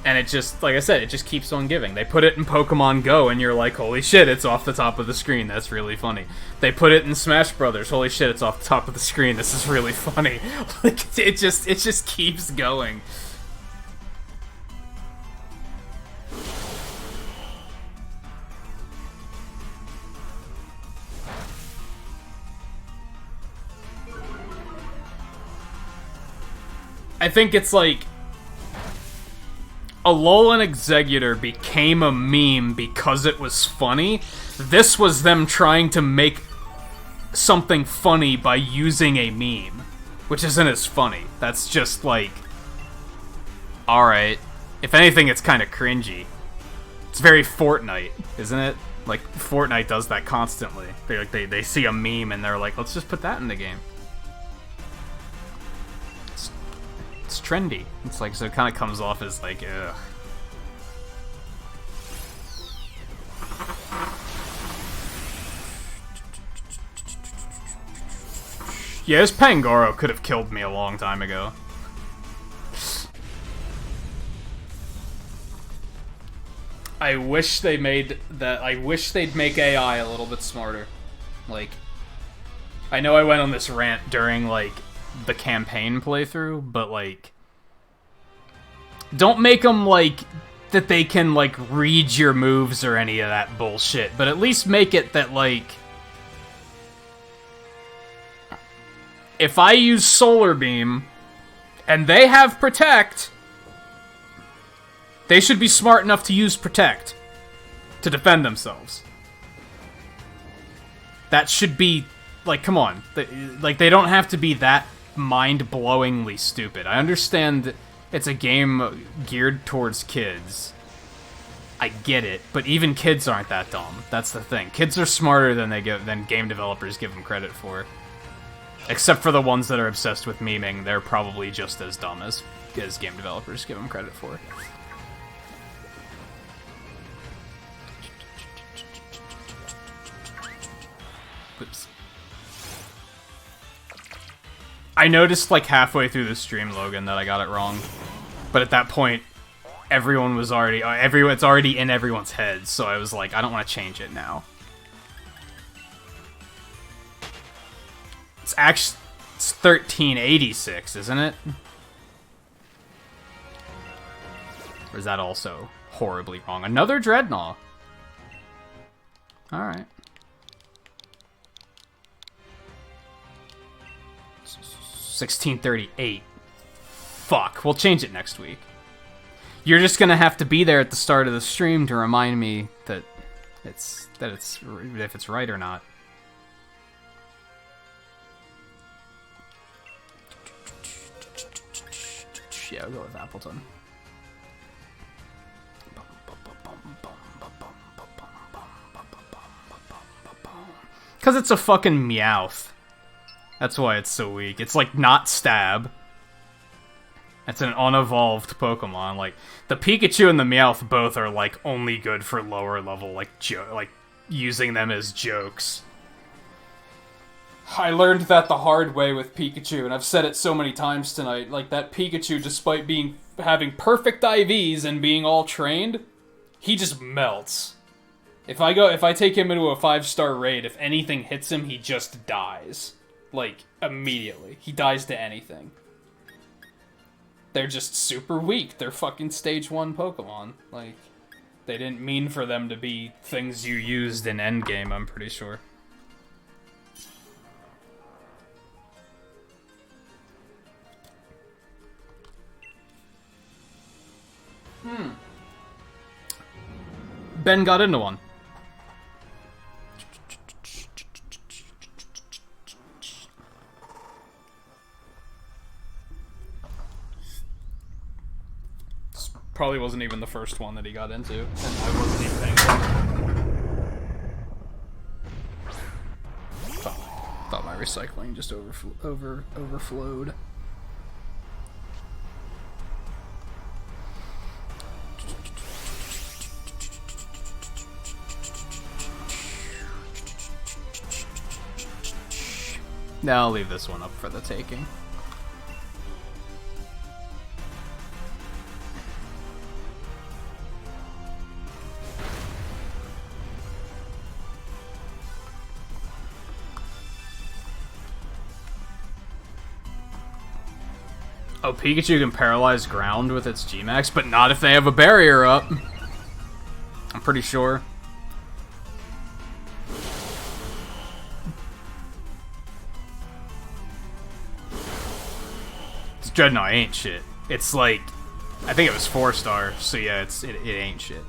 And it just, like I said, it just keeps on giving. They put it in Pokemon Go, and you're like, holy shit, it's off the top of the screen. That's really funny. They put it in Smash Brothers. Holy shit, it's off the top of the screen. This is really funny. Like, it just keeps going. I think it's like Alolan Executor became a meme because it was funny. This was them trying to make something funny by using a meme, which isn't as funny. That's just like, alright. If anything, it's kind of cringy. It's very Fortnite, isn't it? Like, Fortnite does that constantly. They see a meme and they're like, let's just put that in the game. It's trendy. It's like, so it kind of comes off as like, ugh. Yeah, this Pangoro could have killed me a long time ago. I wish they made that. I wish they'd make AI a little bit smarter. Like, I know I went on this rant during, like, the campaign playthrough, but, like, don't make them, like, that they can, like, read your moves or any of that bullshit, but at least make it that, like, if I use Solar Beam, and they have Protect, they should be smart enough to use Protect to defend themselves. That should be, like, come on. Like, they don't have to be that mind-blowingly stupid. I understand it's a game geared towards kids. I get it, but even kids aren't that dumb. That's the thing. Kids are smarter than game developers give them credit for. Except for the ones that are obsessed with memeing, they're probably just as dumb as game developers give them credit for. Oops. I noticed, like, halfway through the stream, Logan, that I got it wrong. But at that point, everyone was already... it's already in everyone's heads, so I was like, I don't want to change it now. It's actually... It's 1386, isn't it? Or is that also horribly wrong? Another Dreadnought. Alright. 1638. Fuck, we'll change it next week. You're just gonna have to be there at the start of the stream to remind me that if it's right or not. Yeah, I'll go with Appleton. Because it's a fucking Meowth. That's why it's so weak. It's like not Stab. It's an unevolved Pokemon. Like, the Pikachu and the Meowth both are like only good for lower level, like using them as jokes. I learned that the hard way with Pikachu, and I've said it so many times tonight. Like, that Pikachu, despite having perfect IVs and being all trained, he just melts. If I take him into a 5-star raid, if anything hits him, he just dies. Like, immediately. He dies to anything. They're just super weak. They're fucking stage 1 Pokemon. Like, they didn't mean for them to be things you used in endgame, I'm pretty sure. Ben got into one. This probably wasn't even the first one that he got into, and I wasn't even paying attention. Thought my recycling just overflowed. Now I'll leave this one up for the taking. Oh, Pikachu can paralyze ground with its G-Max, but not if they have a barrier up. I'm pretty sure. Dreadnought ain't shit. It's like, I think it was 4-star, so yeah, it ain't shit.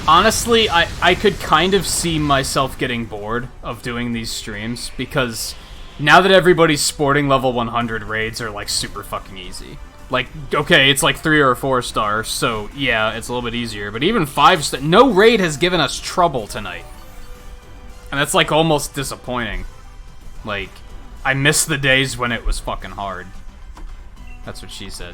Honestly, I could kind of see myself getting bored of doing these streams, because now that everybody's sporting level 100, raids are like super fucking easy. Like, okay, it's like 3 or 4 stars, so yeah, it's a little bit easier, but even 5-star, no raid has given us trouble tonight. And that's like almost disappointing. Like, I miss the days when it was fucking hard. That's what she said.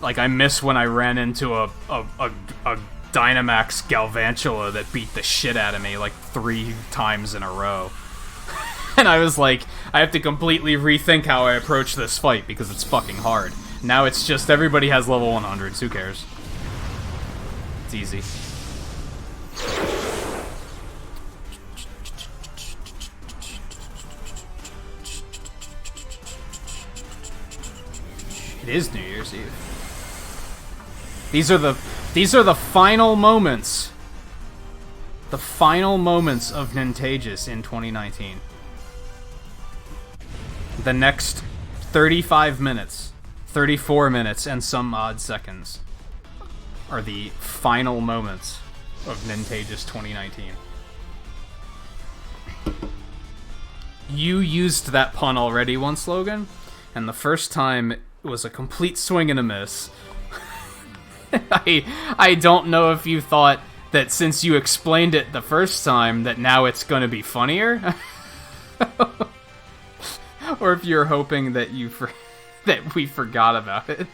Like, I miss when I ran into a Dynamax Galvantula that beat the shit out of me like 3 times in a row. And I was like, I have to completely rethink how I approach this fight because it's fucking hard. Now it's just everybody has level 100s, who cares? It's easy. It is New Year's Eve. These are the final moments. The final moments of Nintagious in 2019. The next 35 minutes, 34 minutes, and some odd seconds are the final moments of Nintagious 2019. You used that pun already once, Logan, and the first time it was a complete swing and a miss. I don't know if you thought that since you explained it the first time that now it's going to be funnier, or if you're hoping that that we forgot about it.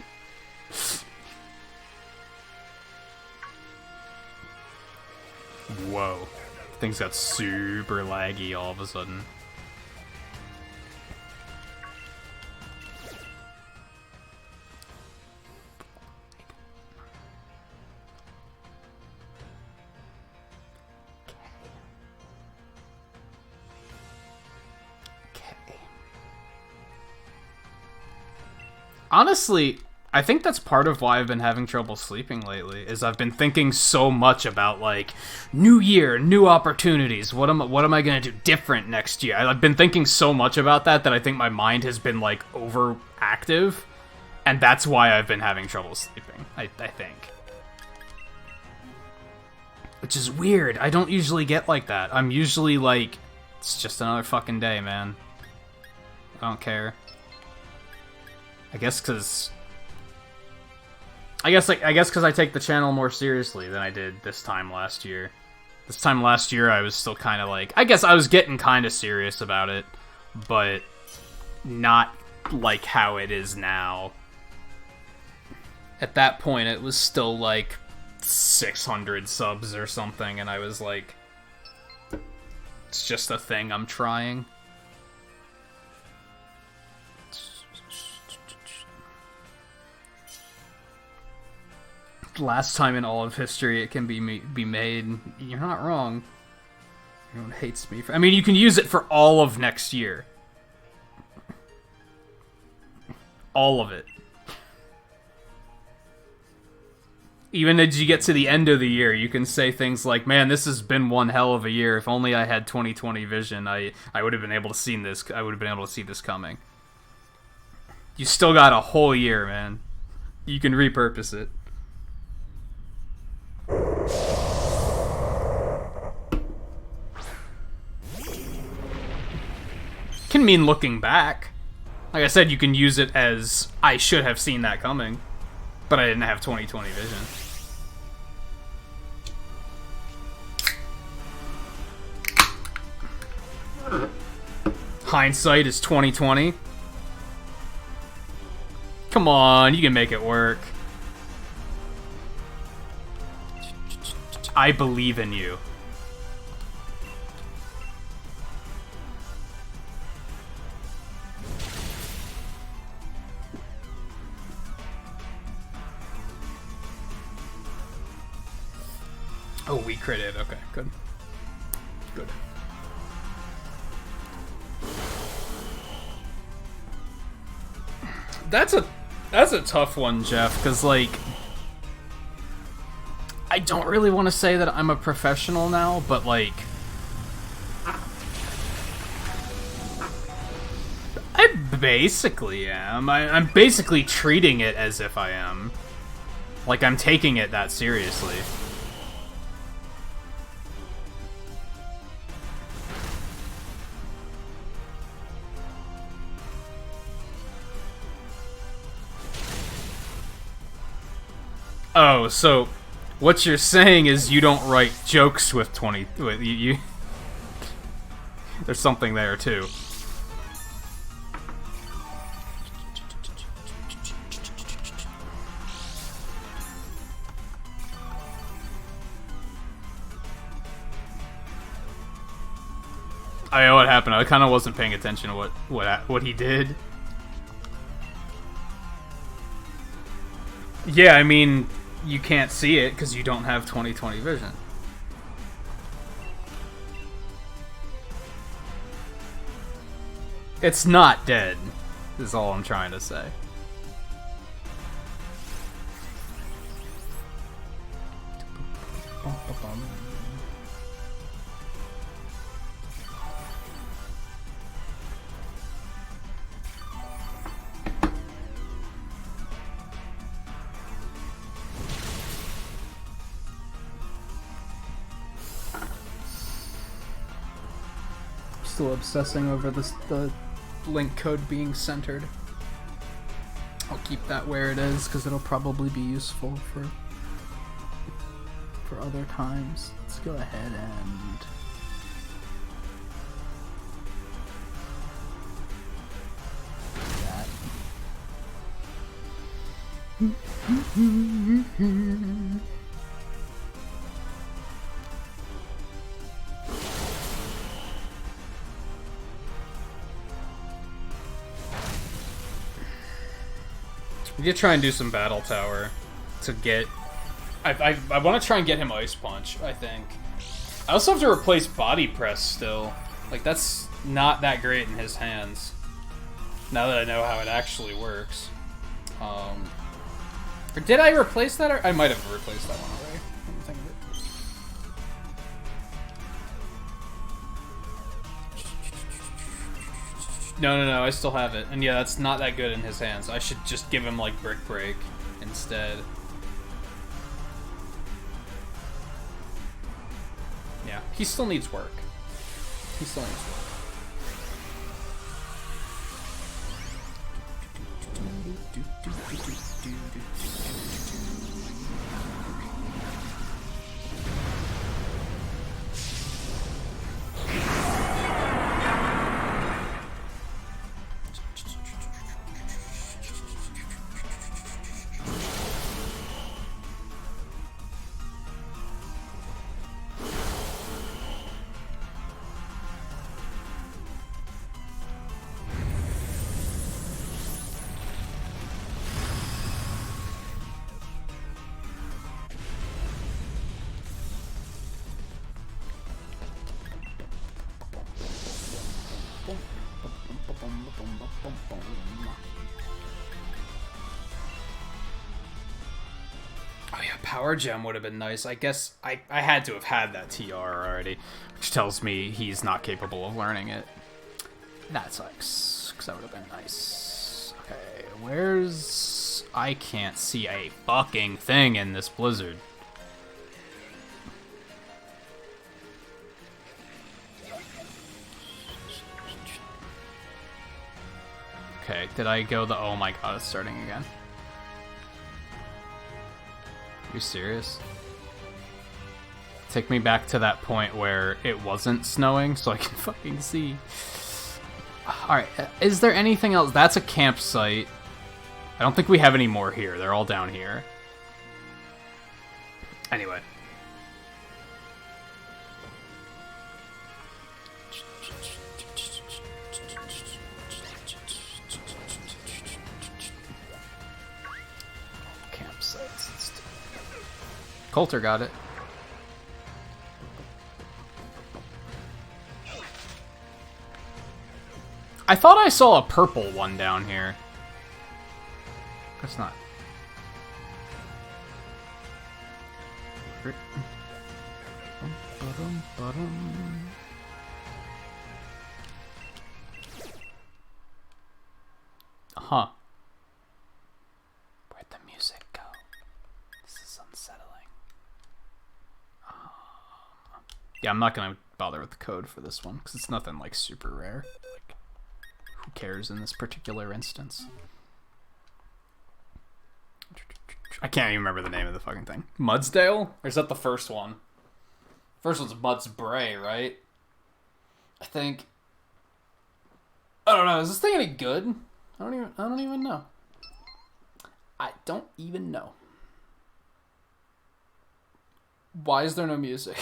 Whoa, things got super laggy all of a sudden. Honestly, I think that's part of why I've been having trouble sleeping lately, is I've been thinking so much about, like, new year, new opportunities, what am I gonna do different next year? I've been thinking so much about that I think my mind has been, like, overactive, and that's why I've been having trouble sleeping, I think. Which is weird, I don't usually get like that. I'm usually like, it's just another fucking day, man. I don't care. I guess because I take the channel more seriously than I did this time last year. This time last year, I was still kind of like, I guess I was getting kind of serious about it, but not like how it is now. At that point, it was still like 600 subs or something, and I was like, it's just a thing I'm trying. Last time in all of history it can be made. You're not wrong. Everyone hates me for... I mean, you can use it for all of next year. All of it. Even as you get to the end of the year, you can say things like, man, this has been one hell of a year. If only I had 20/20 vision, I would have been able to see this. I would have been able to see this coming. You still got a whole year, man. You can repurpose it. Can mean looking back. Like I said, you can use it as, I should have seen that coming, but I didn't have 20/20 vision. Hindsight is 20/20. Come on, you can make it work. I believe in you. Oh, we critted. Okay, good. Good. That's a tough one, Jeff, because, like, I don't really want to say that I'm a professional now, but like, I basically am. I'm basically treating it as if I am. Like, I'm taking it that seriously. Oh, so what you're saying is you don't write jokes with 20... With you there's something there, too. I know what happened. I kind of wasn't paying attention to what he did. Yeah, I mean, you can't see it because you don't have 20/20 vision. It's not dead, is all I'm trying to say. Still obsessing over the link code being centered. I'll keep that where it is because it'll probably be useful for other times. Let's go ahead and do that. We could try and do some battle tower to get... I want to try and get him Ice Punch, I think. I also have to replace Body Press still. Like, that's not that great in his hands. Now that I know how it actually works. Or did I replace that? Or I might have replaced that one already. Let me think of it. No, I still have it. And yeah, that's not that good in his hands. I should just give him, like, Brick Break instead. Yeah, he still needs work. He still needs work. Oh yeah, Power Gem would have been nice. I guess I had to have had that TR already, which tells me he's not capable of learning it. That sucks, because that would have been nice. Okay, where's... I can't see a fucking thing in this blizzard. Okay, did I go the... Oh my god, it's starting again. You serious? Take me back to that point where it wasn't snowing so I can fucking see. Alright, is there anything else? That's a campsite. I don't think we have any more here. They're all down here. Anyway. Campsites. Coulter got it. I thought I saw a purple one down here. That's not. Huh. Where'd the music go? This is unsettling. Yeah, I'm not gonna bother with the code for this one because it's nothing like super rare. Like, who cares in this particular instance? I can't even remember the name of the fucking thing. Mudsdale? Or is that the first one? First one's Mud's Bray, right? I think. I don't know. Is this thing any good? I don't even know. I don't even know. Why is there no music?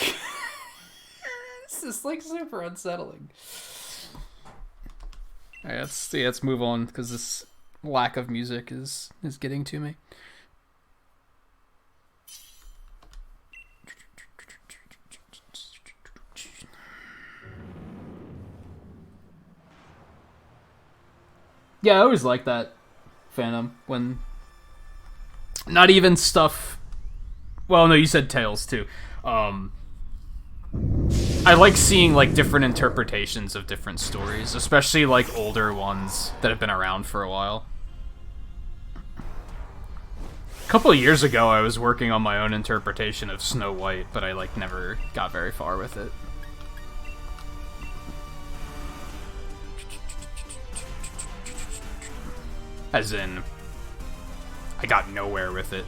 This is like super unsettling. Alright, let's move on because this lack of music is getting to me. Yeah, I always like that Phantom when not even stuff. Well, no, you said Tails too. I like seeing like different interpretations of different stories, especially like older ones that have been around for a while. A couple of years ago, I was working on my own interpretation of Snow White, but I like never got very far with it. As in, I got nowhere with it.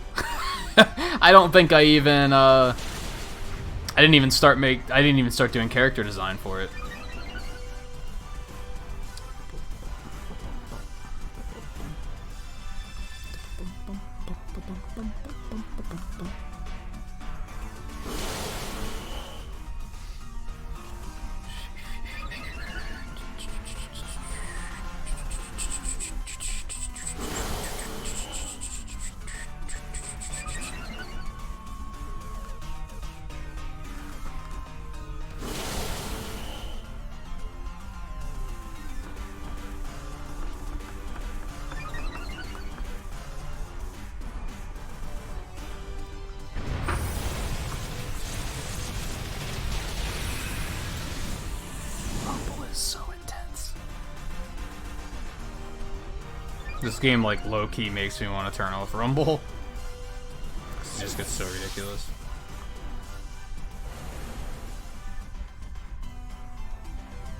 I don't think I even, I didn't even start doing character design for it. This game, like, low-key makes me want to turn off Rumble. It just gets so ridiculous.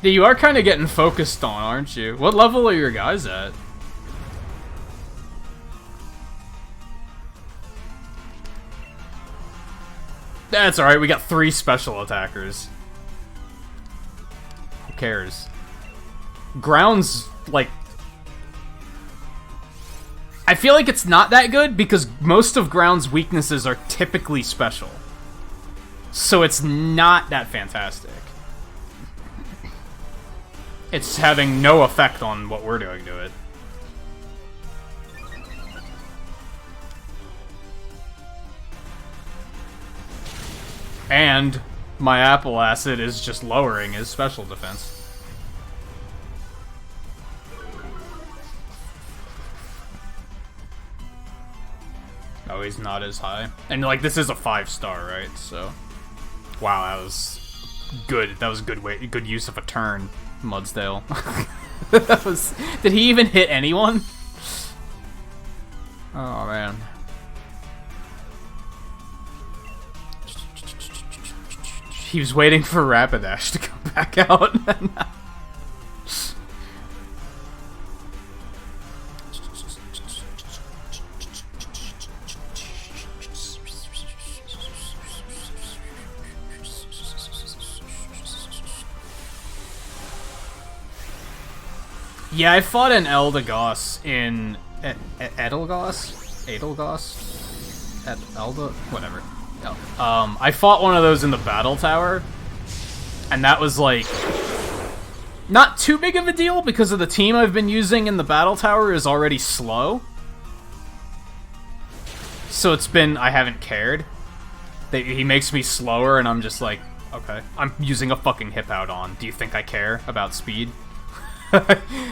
Yeah, you are kind of getting focused on, aren't you? What level are your guys at? That's alright, we got 3 special attackers. Who cares? Ground's, like... I feel like it's not that good because most of Ground's weaknesses are typically special. So it's not that fantastic. It's having no effect on what we're doing to it. And my Apple Acid is just lowering his special defense. Oh, he's not as high. And, like, this is a 5-star, right? So, wow, that was good. That was good use of a turn, Mudsdale. That was... Did he even hit anyone? Oh, man. He was waiting for Rapidash to come back out. Yeah, I fought an Eldegoss in... Edelgoss? Elda? Whatever. I fought one of those in the battle tower, and that was, like, not too big of a deal because of the team I've been using in the battle tower is already slow. So it's been... I haven't cared. He makes me slower, and I'm just like, okay. I'm using a fucking Hippowdon. Do you think I care about speed?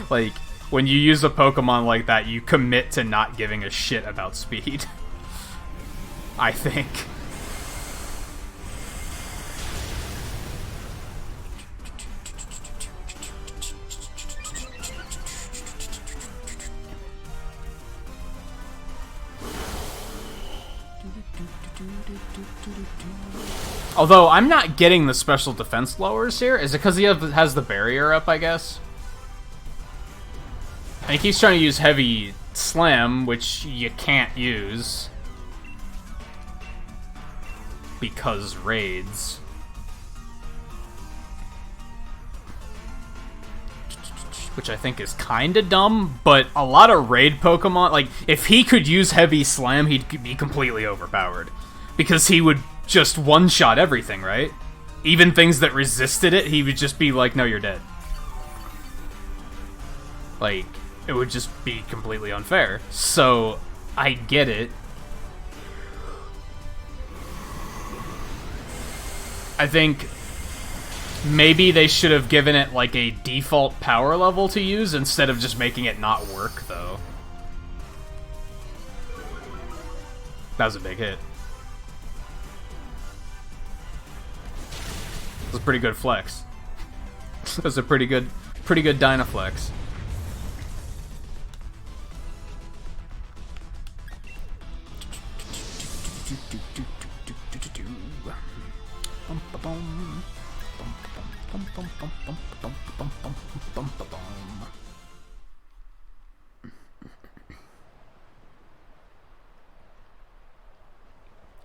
Like, when you use a Pokemon like that, you commit to not giving a shit about speed. I think. Although, I'm not getting the special defense lowers here. Is it because he has the barrier up, I guess? I think he's trying to use heavy slam, which you can't use. Because raids. Which I think is kinda dumb, but a lot of raid Pokemon, like, if he could use heavy slam, he'd be completely overpowered. Because he would just one-shot everything, right? Even things that resisted it, he would just be like, no, you're dead. Like, it would just be completely unfair. So, I get it. I think maybe they should have given it, like, a default power level to use instead of just making it not work, though. That was a big hit. That was a pretty good flex. That was a pretty good Dynaflex.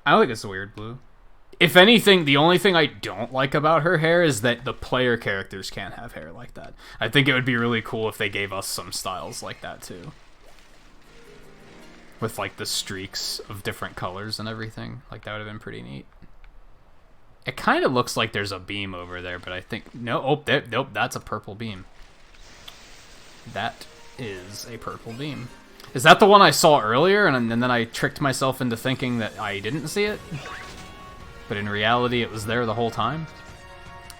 I like this weird blue. If anything, the only thing I don't like about her hair is that the player characters can't have hair like that. I think it would be really cool if they gave us some styles like that too. With like the streaks of different colors and everything. Like that would have been pretty neat. It kind of looks like there's a beam over there, but I think... No, oh, nope, that's a purple beam. That is a purple beam. Is that the one I saw earlier, and then I tricked myself into thinking that I didn't see it? But in reality, it was there the whole time?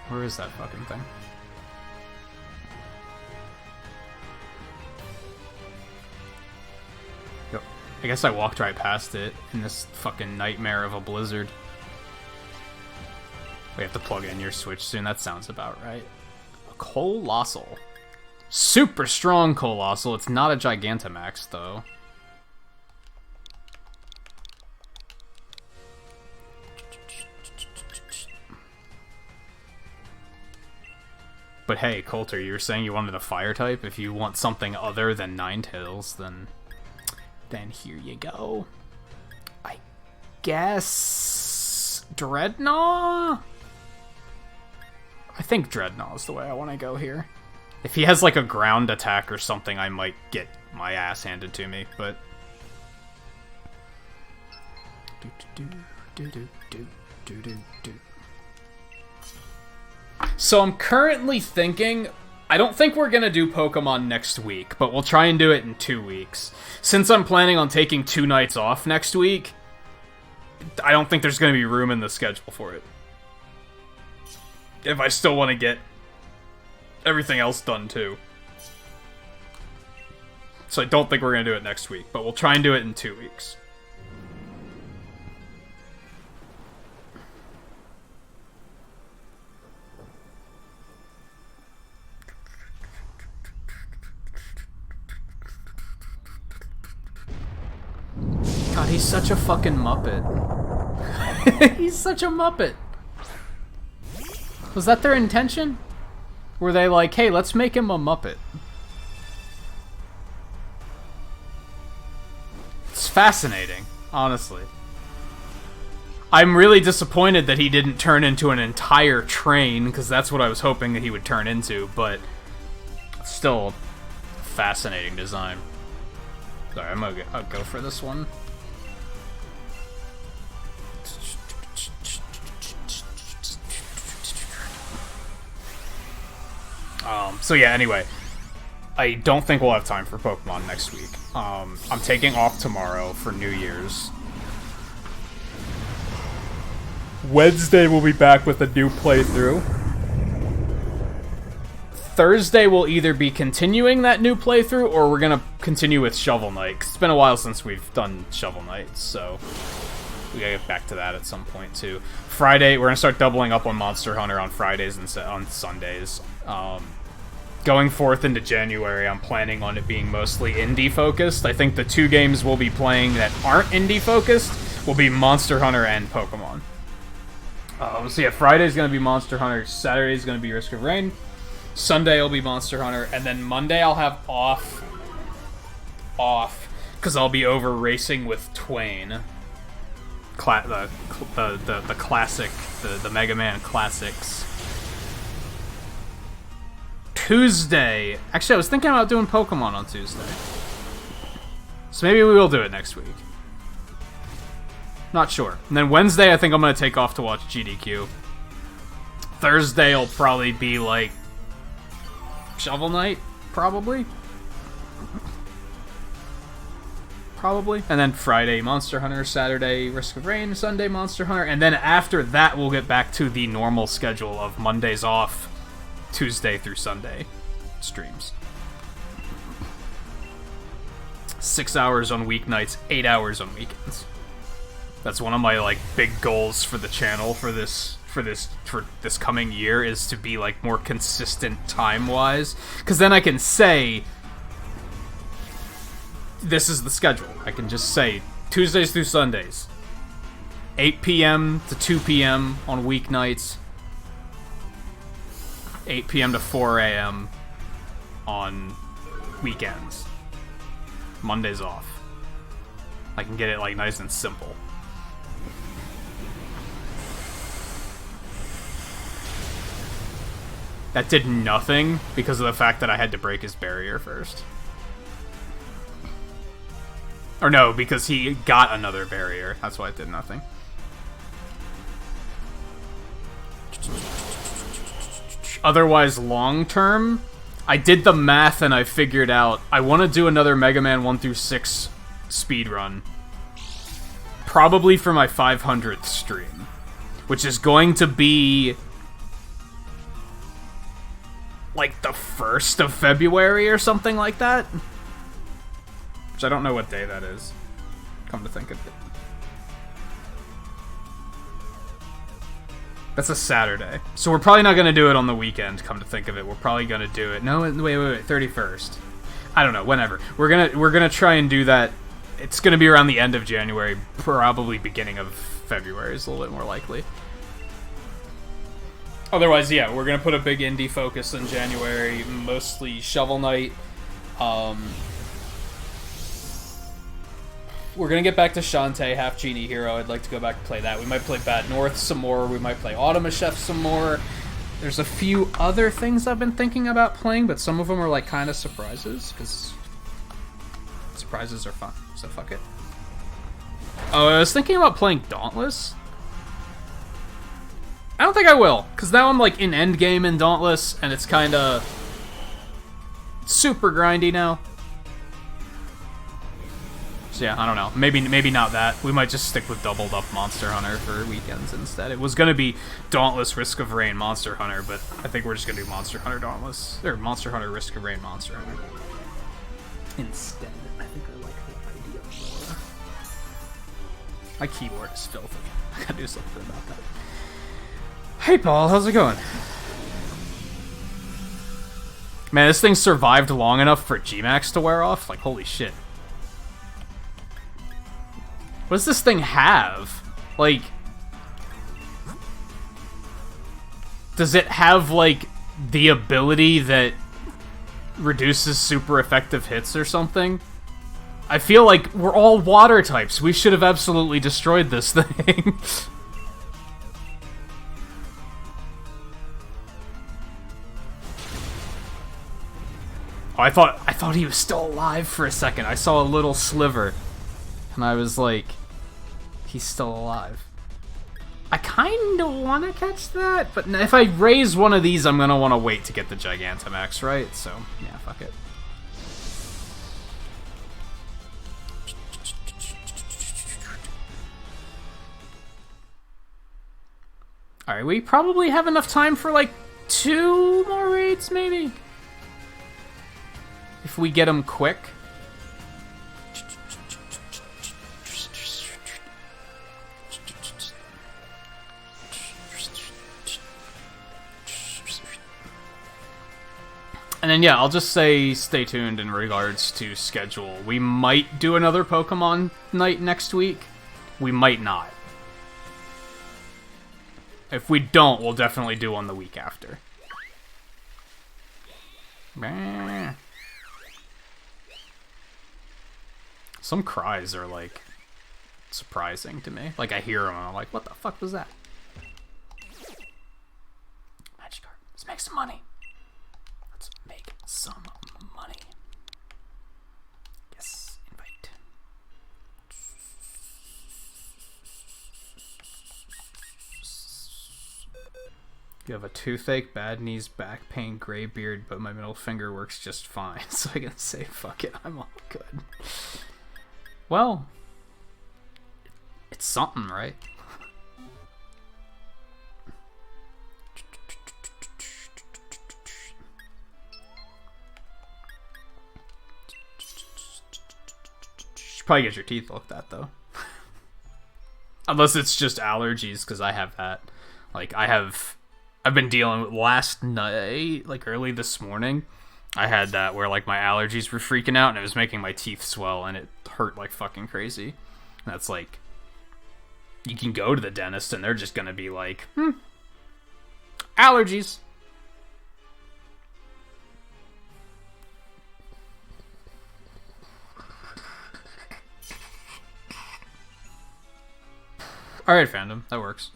Where is that fucking thing? Yep. I guess I walked right past it in this fucking nightmare of a blizzard. We have to plug in your Switch soon. That sounds about right. A Colossal. Super strong Colossal. It's not a Gigantamax, though. But hey, Coulter, you were saying you wanted a fire type. If you want something other than Ninetails, then here you go. I guess Dreadnought? I think Dreadnought is the way I want to go here. If he has like a ground attack or something, I might get my ass handed to me, but... So I'm currently thinking... I don't think we're gonna do Pokemon next week, but we'll try and do it in 2 weeks. Since I'm planning on taking 2 nights off next week, I don't think there's gonna be room in the schedule for it. If I still want to get everything else done, too. So I don't think we're going to do it next week, but we'll try and do it in 2 weeks. God, he's such a fucking Muppet. He's such a Muppet. Was that their intention? Were they like, hey, let's make him a Muppet? It's fascinating, honestly. I'm really disappointed that he didn't turn into an entire train, because that's what I was hoping that he would turn into, but still fascinating design. Sorry, I'll go for this one. So yeah, anyway, I don't think we'll have time for Pokemon next week. I'm taking off tomorrow for New Year's. Wednesday we'll be back with a new playthrough. Thursday we'll either be continuing that new playthrough or we're gonna continue with Shovel Knight. 'Cause it's been a while since we've done Shovel Knight, so we gotta get back to that at some point too. Friday, we're gonna start doubling up on Monster Hunter on Fridays and on Sundays. Going forth into January, I'm planning on it being mostly indie focused. I think the 2 games we'll be playing that aren't indie focused will be Monster Hunter and Pokemon. So yeah, Friday's gonna be Monster Hunter, Saturday's gonna be Risk of Rain, Sunday will be Monster Hunter, and then Monday I'll have off, because I'll be over racing with Twain. The classic, the Mega Man classics. Tuesday, actually I was thinking about doing Pokemon on Tuesday. So maybe we will do it next week. Not sure. And then Wednesday, I think I'm going to take off to watch GDQ. Thursday will probably be, like, Shovel Knight, probably. Probably. And then Friday, Monster Hunter. Saturday, Risk of Rain. Sunday, Monster Hunter. And then after that, we'll get back to the normal schedule of Mondays off, Tuesday through Sunday streams. 6 hours on weeknights, 8 hours on weekends. That's one of my, like, big goals for the channel for this coming year, is to be, like, more consistent time-wise. Because then I can say, this is the schedule. I can just say, Tuesdays through Sundays, 8 p.m. to 2 p.m. on weeknights, 8 p.m. to 4 a.m. on weekends. Monday's off. I can get it, like, nice and simple. That did nothing because of the fact that I had to break his barrier first. Or no, because he got another barrier. That's why it did nothing. Otherwise, long term, I did the math and I figured out I want to do another Mega Man 1 through 6 speedrun. Probably for my 500th stream. Which is going to be like the 1st of February or something like that. Which I don't know what day that is, come to think of it. That's a Saturday. So we're probably not going to do it on the weekend, come to think of it. We're probably going to do it. No, wait, 31st. I don't know, whenever. We're gonna try and do that. It's going to be around the end of January, probably beginning of February is a little bit more likely. Otherwise, yeah, we're going to put a big indie focus in January, mostly Shovel Knight. We're going to get back to Shantae, Half Genie Hero. I'd like to go back and play that. We might play Bad North some more. We might play Automa Chef some more. There's a few other things I've been thinking about playing, but some of them are like kind of surprises, because surprises are fun, so fuck it. Oh, I was thinking about playing Dauntless. I don't think I will, because now I'm like in endgame in Dauntless, and it's kind of super grindy now. So yeah, I don't know. Maybe not that. We might just stick with doubled up Monster Hunter for weekends instead. It was gonna be Dauntless, Risk of Rain, Monster Hunter, but I think we're just gonna do Monster Hunter Dauntless, or Monster Hunter, Risk of Rain, Monster Hunter instead. I think I like that idea more. My keyboard is filthy. I gotta do something about that. Hey Paul, how's it going? Man, this thing survived long enough for G-Max to wear off? Like, holy shit. What does this thing have? Like, does it have, like, the ability that reduces super effective hits or something? I feel like we're all water types. We should have absolutely destroyed this thing. Oh, I thought he was still alive for a second. I saw a little sliver. And I was like, he's still alive. I kind of want to catch that, but if I raise one of these, I'm going to want to wait to get the Gigantamax, right? So, yeah, fuck it. Alright, we probably have enough time for, like, 2 more raids, maybe? If we get them quick. And then, yeah, I'll just say stay tuned in regards to schedule. We might do another Pokemon night next week. We might not. If we don't, we'll definitely do one the week after. Some cries are, like, surprising to me. Like, I hear them and I'm like, what the fuck was that? Magikarp. Let's make some money. Let's make some money. Yes, invite. You have a toothache, bad knees, back pain, gray beard, but my middle finger works just fine. So I can say, fuck it, I'm all good. Well, it's something, right? You should probably get your teeth looked at, though. Unless it's just allergies, because I have that. Like, I've been dealing with last night, like early this morning. I had that where, like, my allergies were freaking out and it was making my teeth swell and it hurt like fucking crazy. And that's like, you can go to the dentist and they're just gonna be like, allergies. Alright, fandom, that works.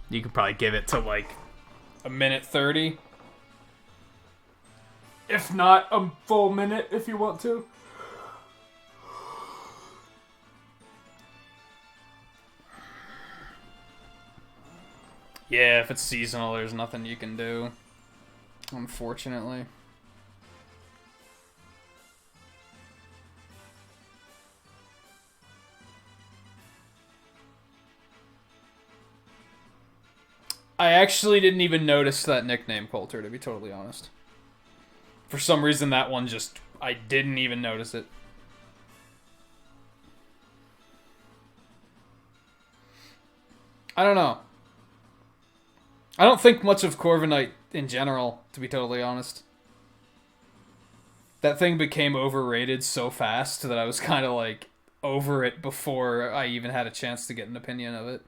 You could probably give it to like a minute 30. If not, a full minute if you want to. Yeah, if it's seasonal, there's nothing you can do. Unfortunately. I actually didn't even notice that nickname, Coulter, to be totally honest. For some reason, that one just... I didn't even notice it. I don't know. I don't think much of Corviknight in general, to be totally honest. That thing became overrated so fast that I was kind of, like, over it before I even had a chance to get an opinion of it.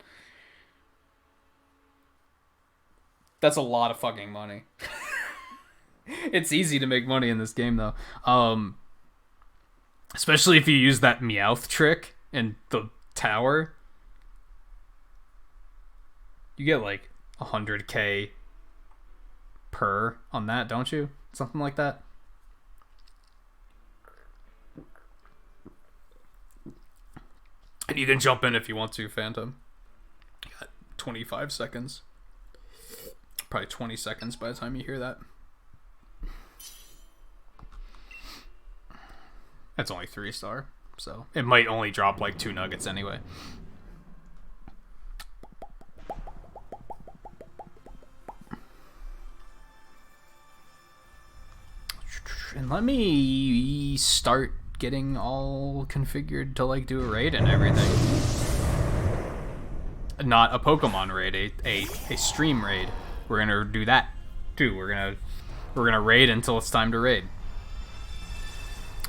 That's a lot of fucking money. It's easy to make money in this game, though. Especially if you use that Meowth trick in the tower. You get, like, 100k per on that, don't you? Something like that. And you can jump in if you want to, Phantom. You got 25 seconds. Probably 20 seconds by the time you hear that. That's only 3-star, so it might only drop like 2 nuggets anyway. And let me start getting all configured to like do a raid and everything. Not a Pokemon raid, a stream raid. We're gonna do that too. We're gonna raid until it's time to raid.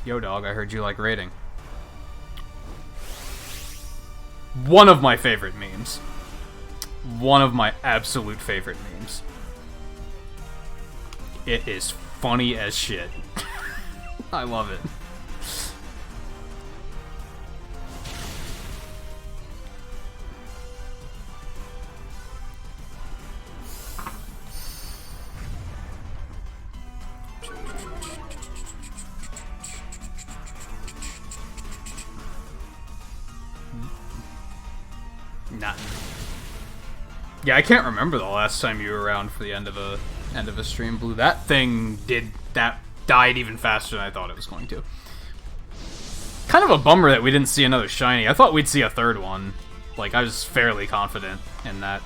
Yo, dog, I heard you like raiding. One of my favorite memes. One of my absolute favorite memes. It is funny as shit. I love it. Yeah, I can't remember the last time you were around for the end of a stream, Blue. That thing died even faster than I thought it was going to. Kind of a bummer that we didn't see another shiny. I thought we'd see a third one. Like, I was fairly confident in that.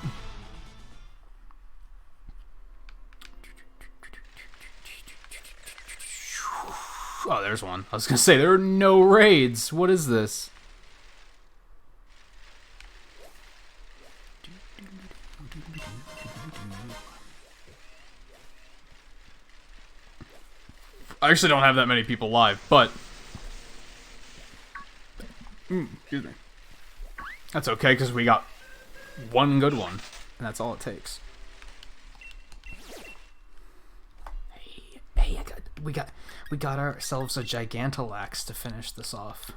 Oh, there's one. I was gonna say, there are no raids. What is this? I actually don't have that many people live, but... excuse me. That's okay, because we got one good one, and that's all it takes. Hey, we got ourselves a Gigantalax to finish this off.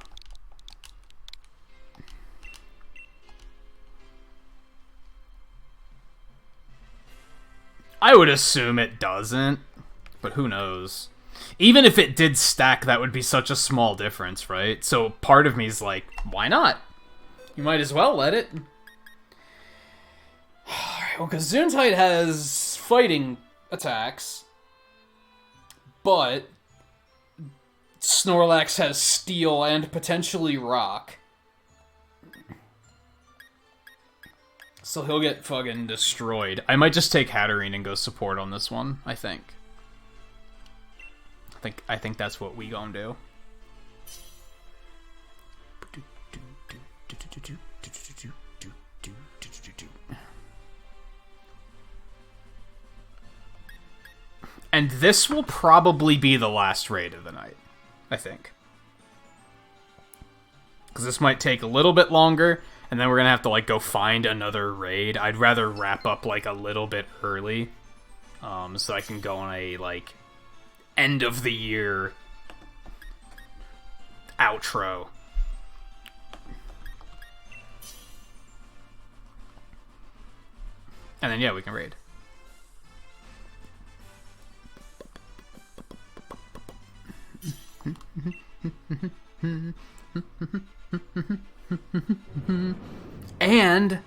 I would assume it doesn't, but who knows? Even if it did stack, that would be such a small difference, right? So part of me is like, why not? You might as well let it. Alright, well, because Gesundheit has fighting attacks, but Snorlax has Steel and potentially Rock. So he'll get fucking destroyed. I might just take Hatterene and go support on this one, I think. I think that's what we gonna do. And this will probably be the last raid of the night, I think. Because this might take a little bit longer, and then we're gonna have to, like, go find another raid. I'd rather wrap up, like, a little bit early, so I can go on a, like, end of the year outro. And then, yeah, we can raid. And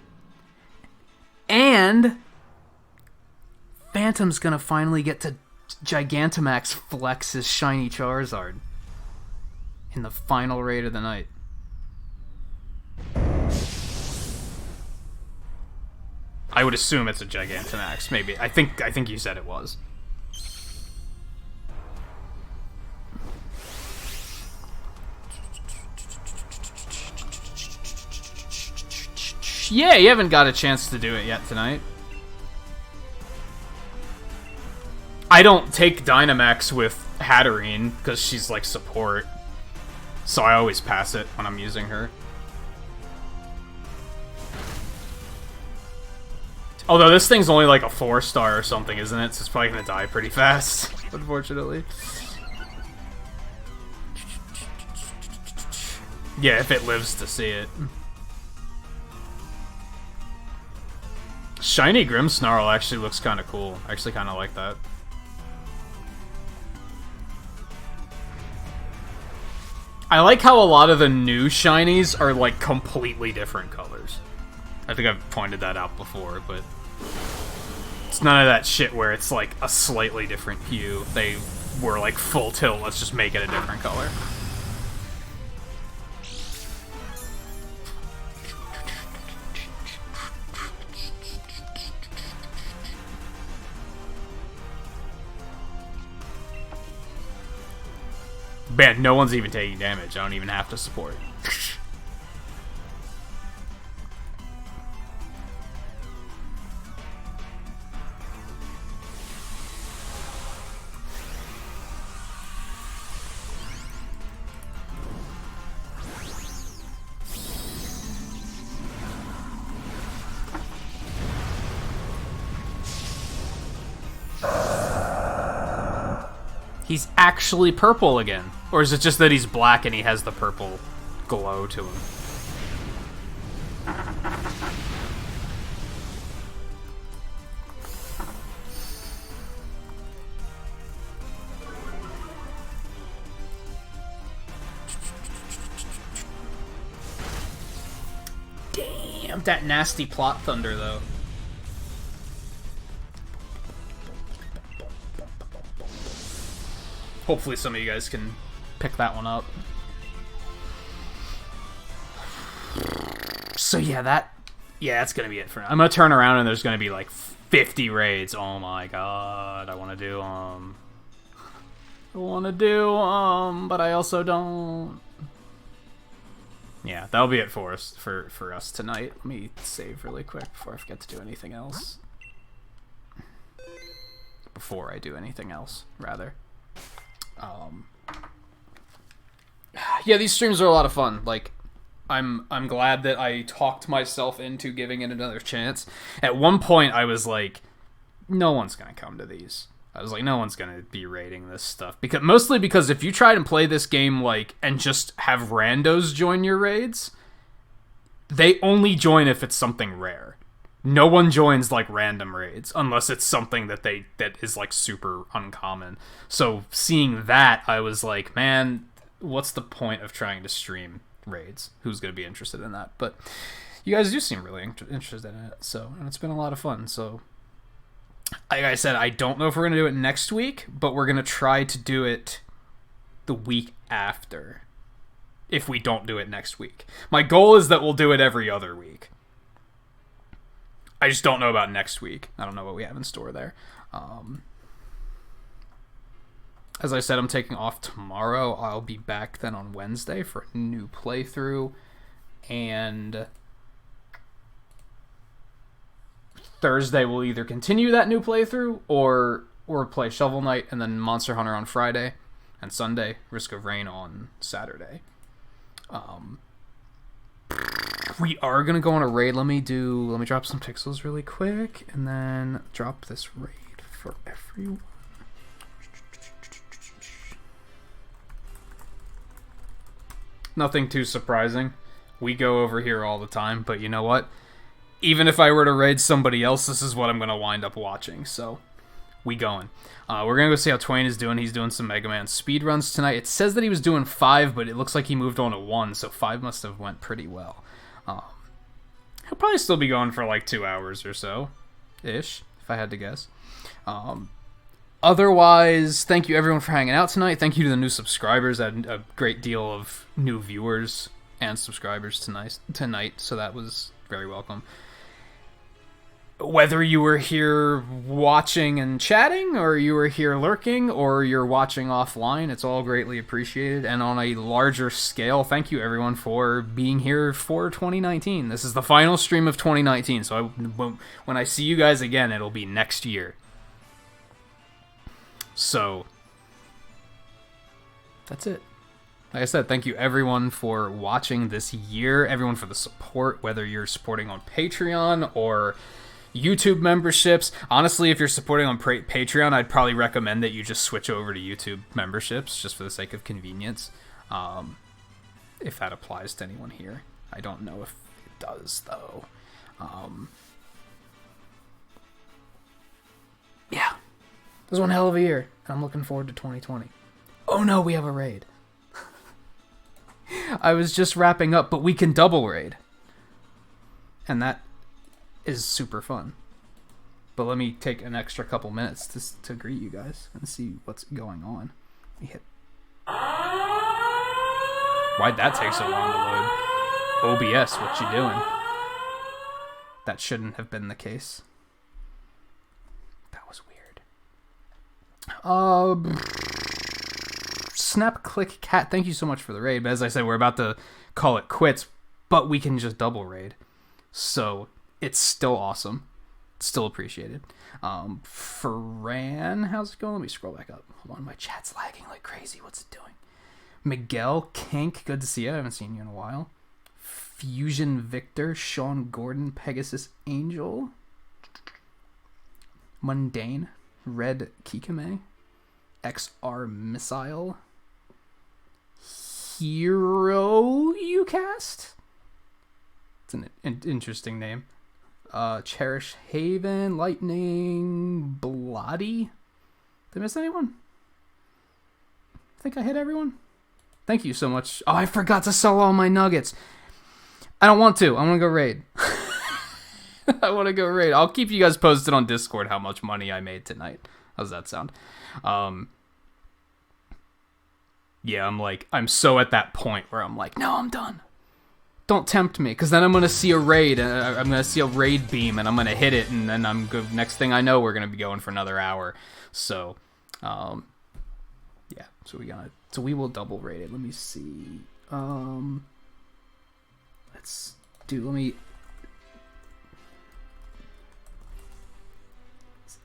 Phantom's gonna finally get to Gigantamax flex his shiny Charizard in the final raid of the night. I would assume it's a Gigantamax, maybe. I think you said it was. Yeah, you haven't got a chance to do it yet tonight. I don't take Dynamax with Hatterene, because she's, like, support. So I always pass it when I'm using her. Although this thing's only, like, a 4-star or something, isn't it? So it's probably gonna die pretty fast, unfortunately. Yeah, if it lives to see it. Shiny Grimmsnarl actually looks kind of cool. I actually kind of like that. I like how a lot of the new shinies are, like, completely different colors. I think I've pointed that out before, but it's none of that shit where it's, like, a slightly different hue. They were, like, full tilt, let's just make it a different color. Man, no one's even taking damage. I don't even have to support. He's actually purple again. Or is it just that he's black and he has the purple glow to him? Damn, that nasty plot thunder, though. Hopefully some of you guys can pick that one up. So yeah, that's gonna be it for now. I'm gonna turn around and there's gonna be like 50 raids. Oh my god, I wanna do but I also don't. Yeah, that'll be it for us for us tonight. Let me save really quick before I forget to do anything else. Before I do anything else, rather. Yeah, these streams are a lot of fun. Like, I'm glad that I talked myself into giving it another chance. At one point, I was like, no one's gonna come to these. I was like, no one's gonna be raiding this stuff mostly because if you try and play this game like and just have randos join your raids, they only join if it's something rare. No one joins like random raids unless it's something that is like super uncommon. So seeing that, I was like, man, what's the point of trying to stream raids? Who's going to be interested in that? But you guys do seem really interested in it, so, and it's been a lot of fun. So like I said, I don't know if we're going to do it next week, but we're going to try to do it the week after if we don't do it next week. My goal is that we'll do it every other week. I just don't know about next week. I don't know what we have in store there. As I said, I'm taking off tomorrow. I'll be back then on Wednesday for a new playthrough. And Thursday we'll either continue that new playthrough or play Shovel Knight and then Monster Hunter on Friday. And Sunday, Risk of Rain on Saturday. We are going to go on a raid. Let me drop some pixels really quick and then drop this raid for everyone. Nothing too surprising. We go over here all the time, but you know what? Even if I were to raid somebody else, this is what I'm going to wind up watching, so we going. We're going to go see how Twain is doing. He's doing some Mega Man speedruns tonight. It says that he was doing 5, but it looks like he moved on to 1, so 5 must have went pretty well. He'll probably still be going for like 2 hours or so-ish, if I had to guess. Otherwise, thank you everyone for hanging out tonight. Thank you to the new subscribers. I had a great deal of new viewers and subscribers tonight, so that was very welcome. Whether you were here watching and chatting, or you were here lurking, or you're watching offline, it's all greatly appreciated. And on a larger scale, thank you everyone for being here for 2019. This is the final stream of 2019, so when I see you guys again, it'll be next year. So, that's it. Like I said, thank you everyone for watching this year, everyone for the support, whether you're supporting on Patreon or YouTube memberships. Honestly, if you're supporting on Patreon, I'd probably recommend that you just switch over to YouTube memberships, just for the sake of convenience. If that applies to anyone here. I don't know if it does, though. Yeah. This was one hell of a year, and I'm looking forward to 2020. Oh no, we have a raid. I was just wrapping up, but we can double raid. And that is super fun. But let me take an extra couple minutes to greet you guys and see what's going on. Let me hit. Why'd that take so long to load? OBS, what you doing? That shouldn't have been the case. That was weird. Snap Click Cat, thank you so much for the raid. But as I said, we're about to call it quits, but we can just double raid. So it's still awesome. It's still appreciated. Fran, how's it going? Let me scroll back up. Hold on, my chat's lagging like crazy. What's it doing? Miguel Kink, good to see you. I haven't seen you in a while. Fusion Victor, Sean Gordon, Pegasus Angel, Mundane, Red Kikame, XR Missile, Hero Ucast. It's an interesting name. Cherish Haven, Lightning, Bloody. Did I miss anyone? I think I hit everyone. Thank you so much. Oh, I forgot to sell all my nuggets. I don't want to. I want to go raid. I want to go raid. I'll keep you guys posted on Discord how much money I made tonight. How's that sound? Yeah, I'm so at that point where I'm like, no, I'm done. Don't tempt me, because then I'm going to see a raid, and I'm going to see a raid beam, and I'm going to hit it, and then I'm good. Next thing I know, we're going to be going for another hour. So, yeah, so we will double raid it. Let me see. Let me...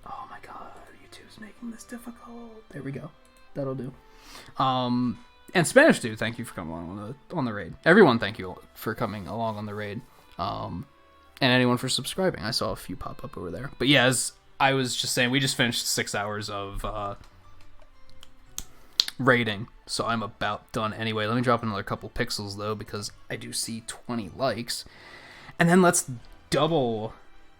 Oh my god, YouTube's making this difficult. There we go. That'll do. And Spanish Dude, thank you for coming along on the raid. Everyone, thank you for coming along on the raid. And anyone for subscribing. I saw a few pop up over there. But yeah, as I was just saying, we just finished 6 hours of raiding, so I'm about done anyway. Let me drop another couple pixels, though, because I do see 20 likes. And then let's double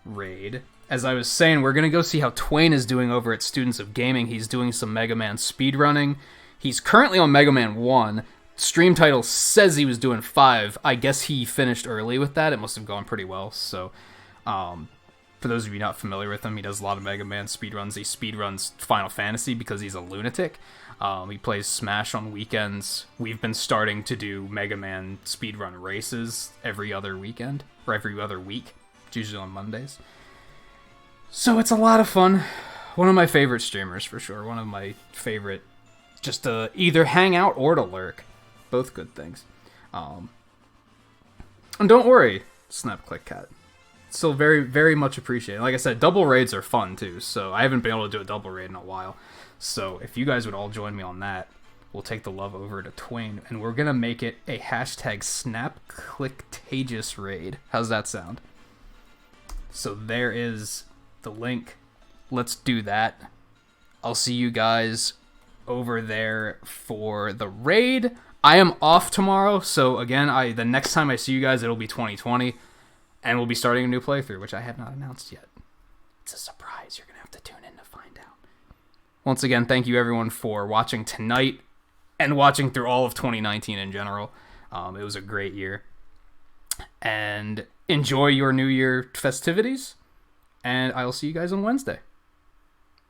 raid. As I was saying, we're going to go see how Twain is doing over at Students of Gaming. He's doing some Mega Man speedrunning. He's currently on Mega Man 1. Stream title says he was doing 5. I guess he finished early with that. It must have gone pretty well. So, for those of you not familiar with him, he does a lot of Mega Man speedruns. He speedruns Final Fantasy because he's a lunatic. He plays Smash on weekends. We've been starting to do Mega Man speedrun races every other weekend, or every other week. It's usually on Mondays. So it's a lot of fun. One of my favorite streamers, for sure. One of my favorite, just to either hang out or to lurk. Both good things. And don't worry, Snap Click Cat. Still very, very much appreciated. Like I said, double raids are fun, too. So I haven't been able to do a double raid in a while. So if you guys would all join me on that, we'll take the love over to Twain, and we're going to make it a hashtag Snapclicktagious raid. How's that sound? So there is the link. Let's do that. I'll see you guys over there for the raid. I am off tomorrow, so again, the next time I see you guys, it'll be 2020, and we'll be starting a new playthrough, which I have not announced yet. It's a surprise. You're going to have to tune in to find out. Once again, thank you everyone for watching tonight and watching through all of 2019 in general. It was a great year. And enjoy your New Year festivities. And I'll see you guys on Wednesday.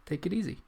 Take it easy.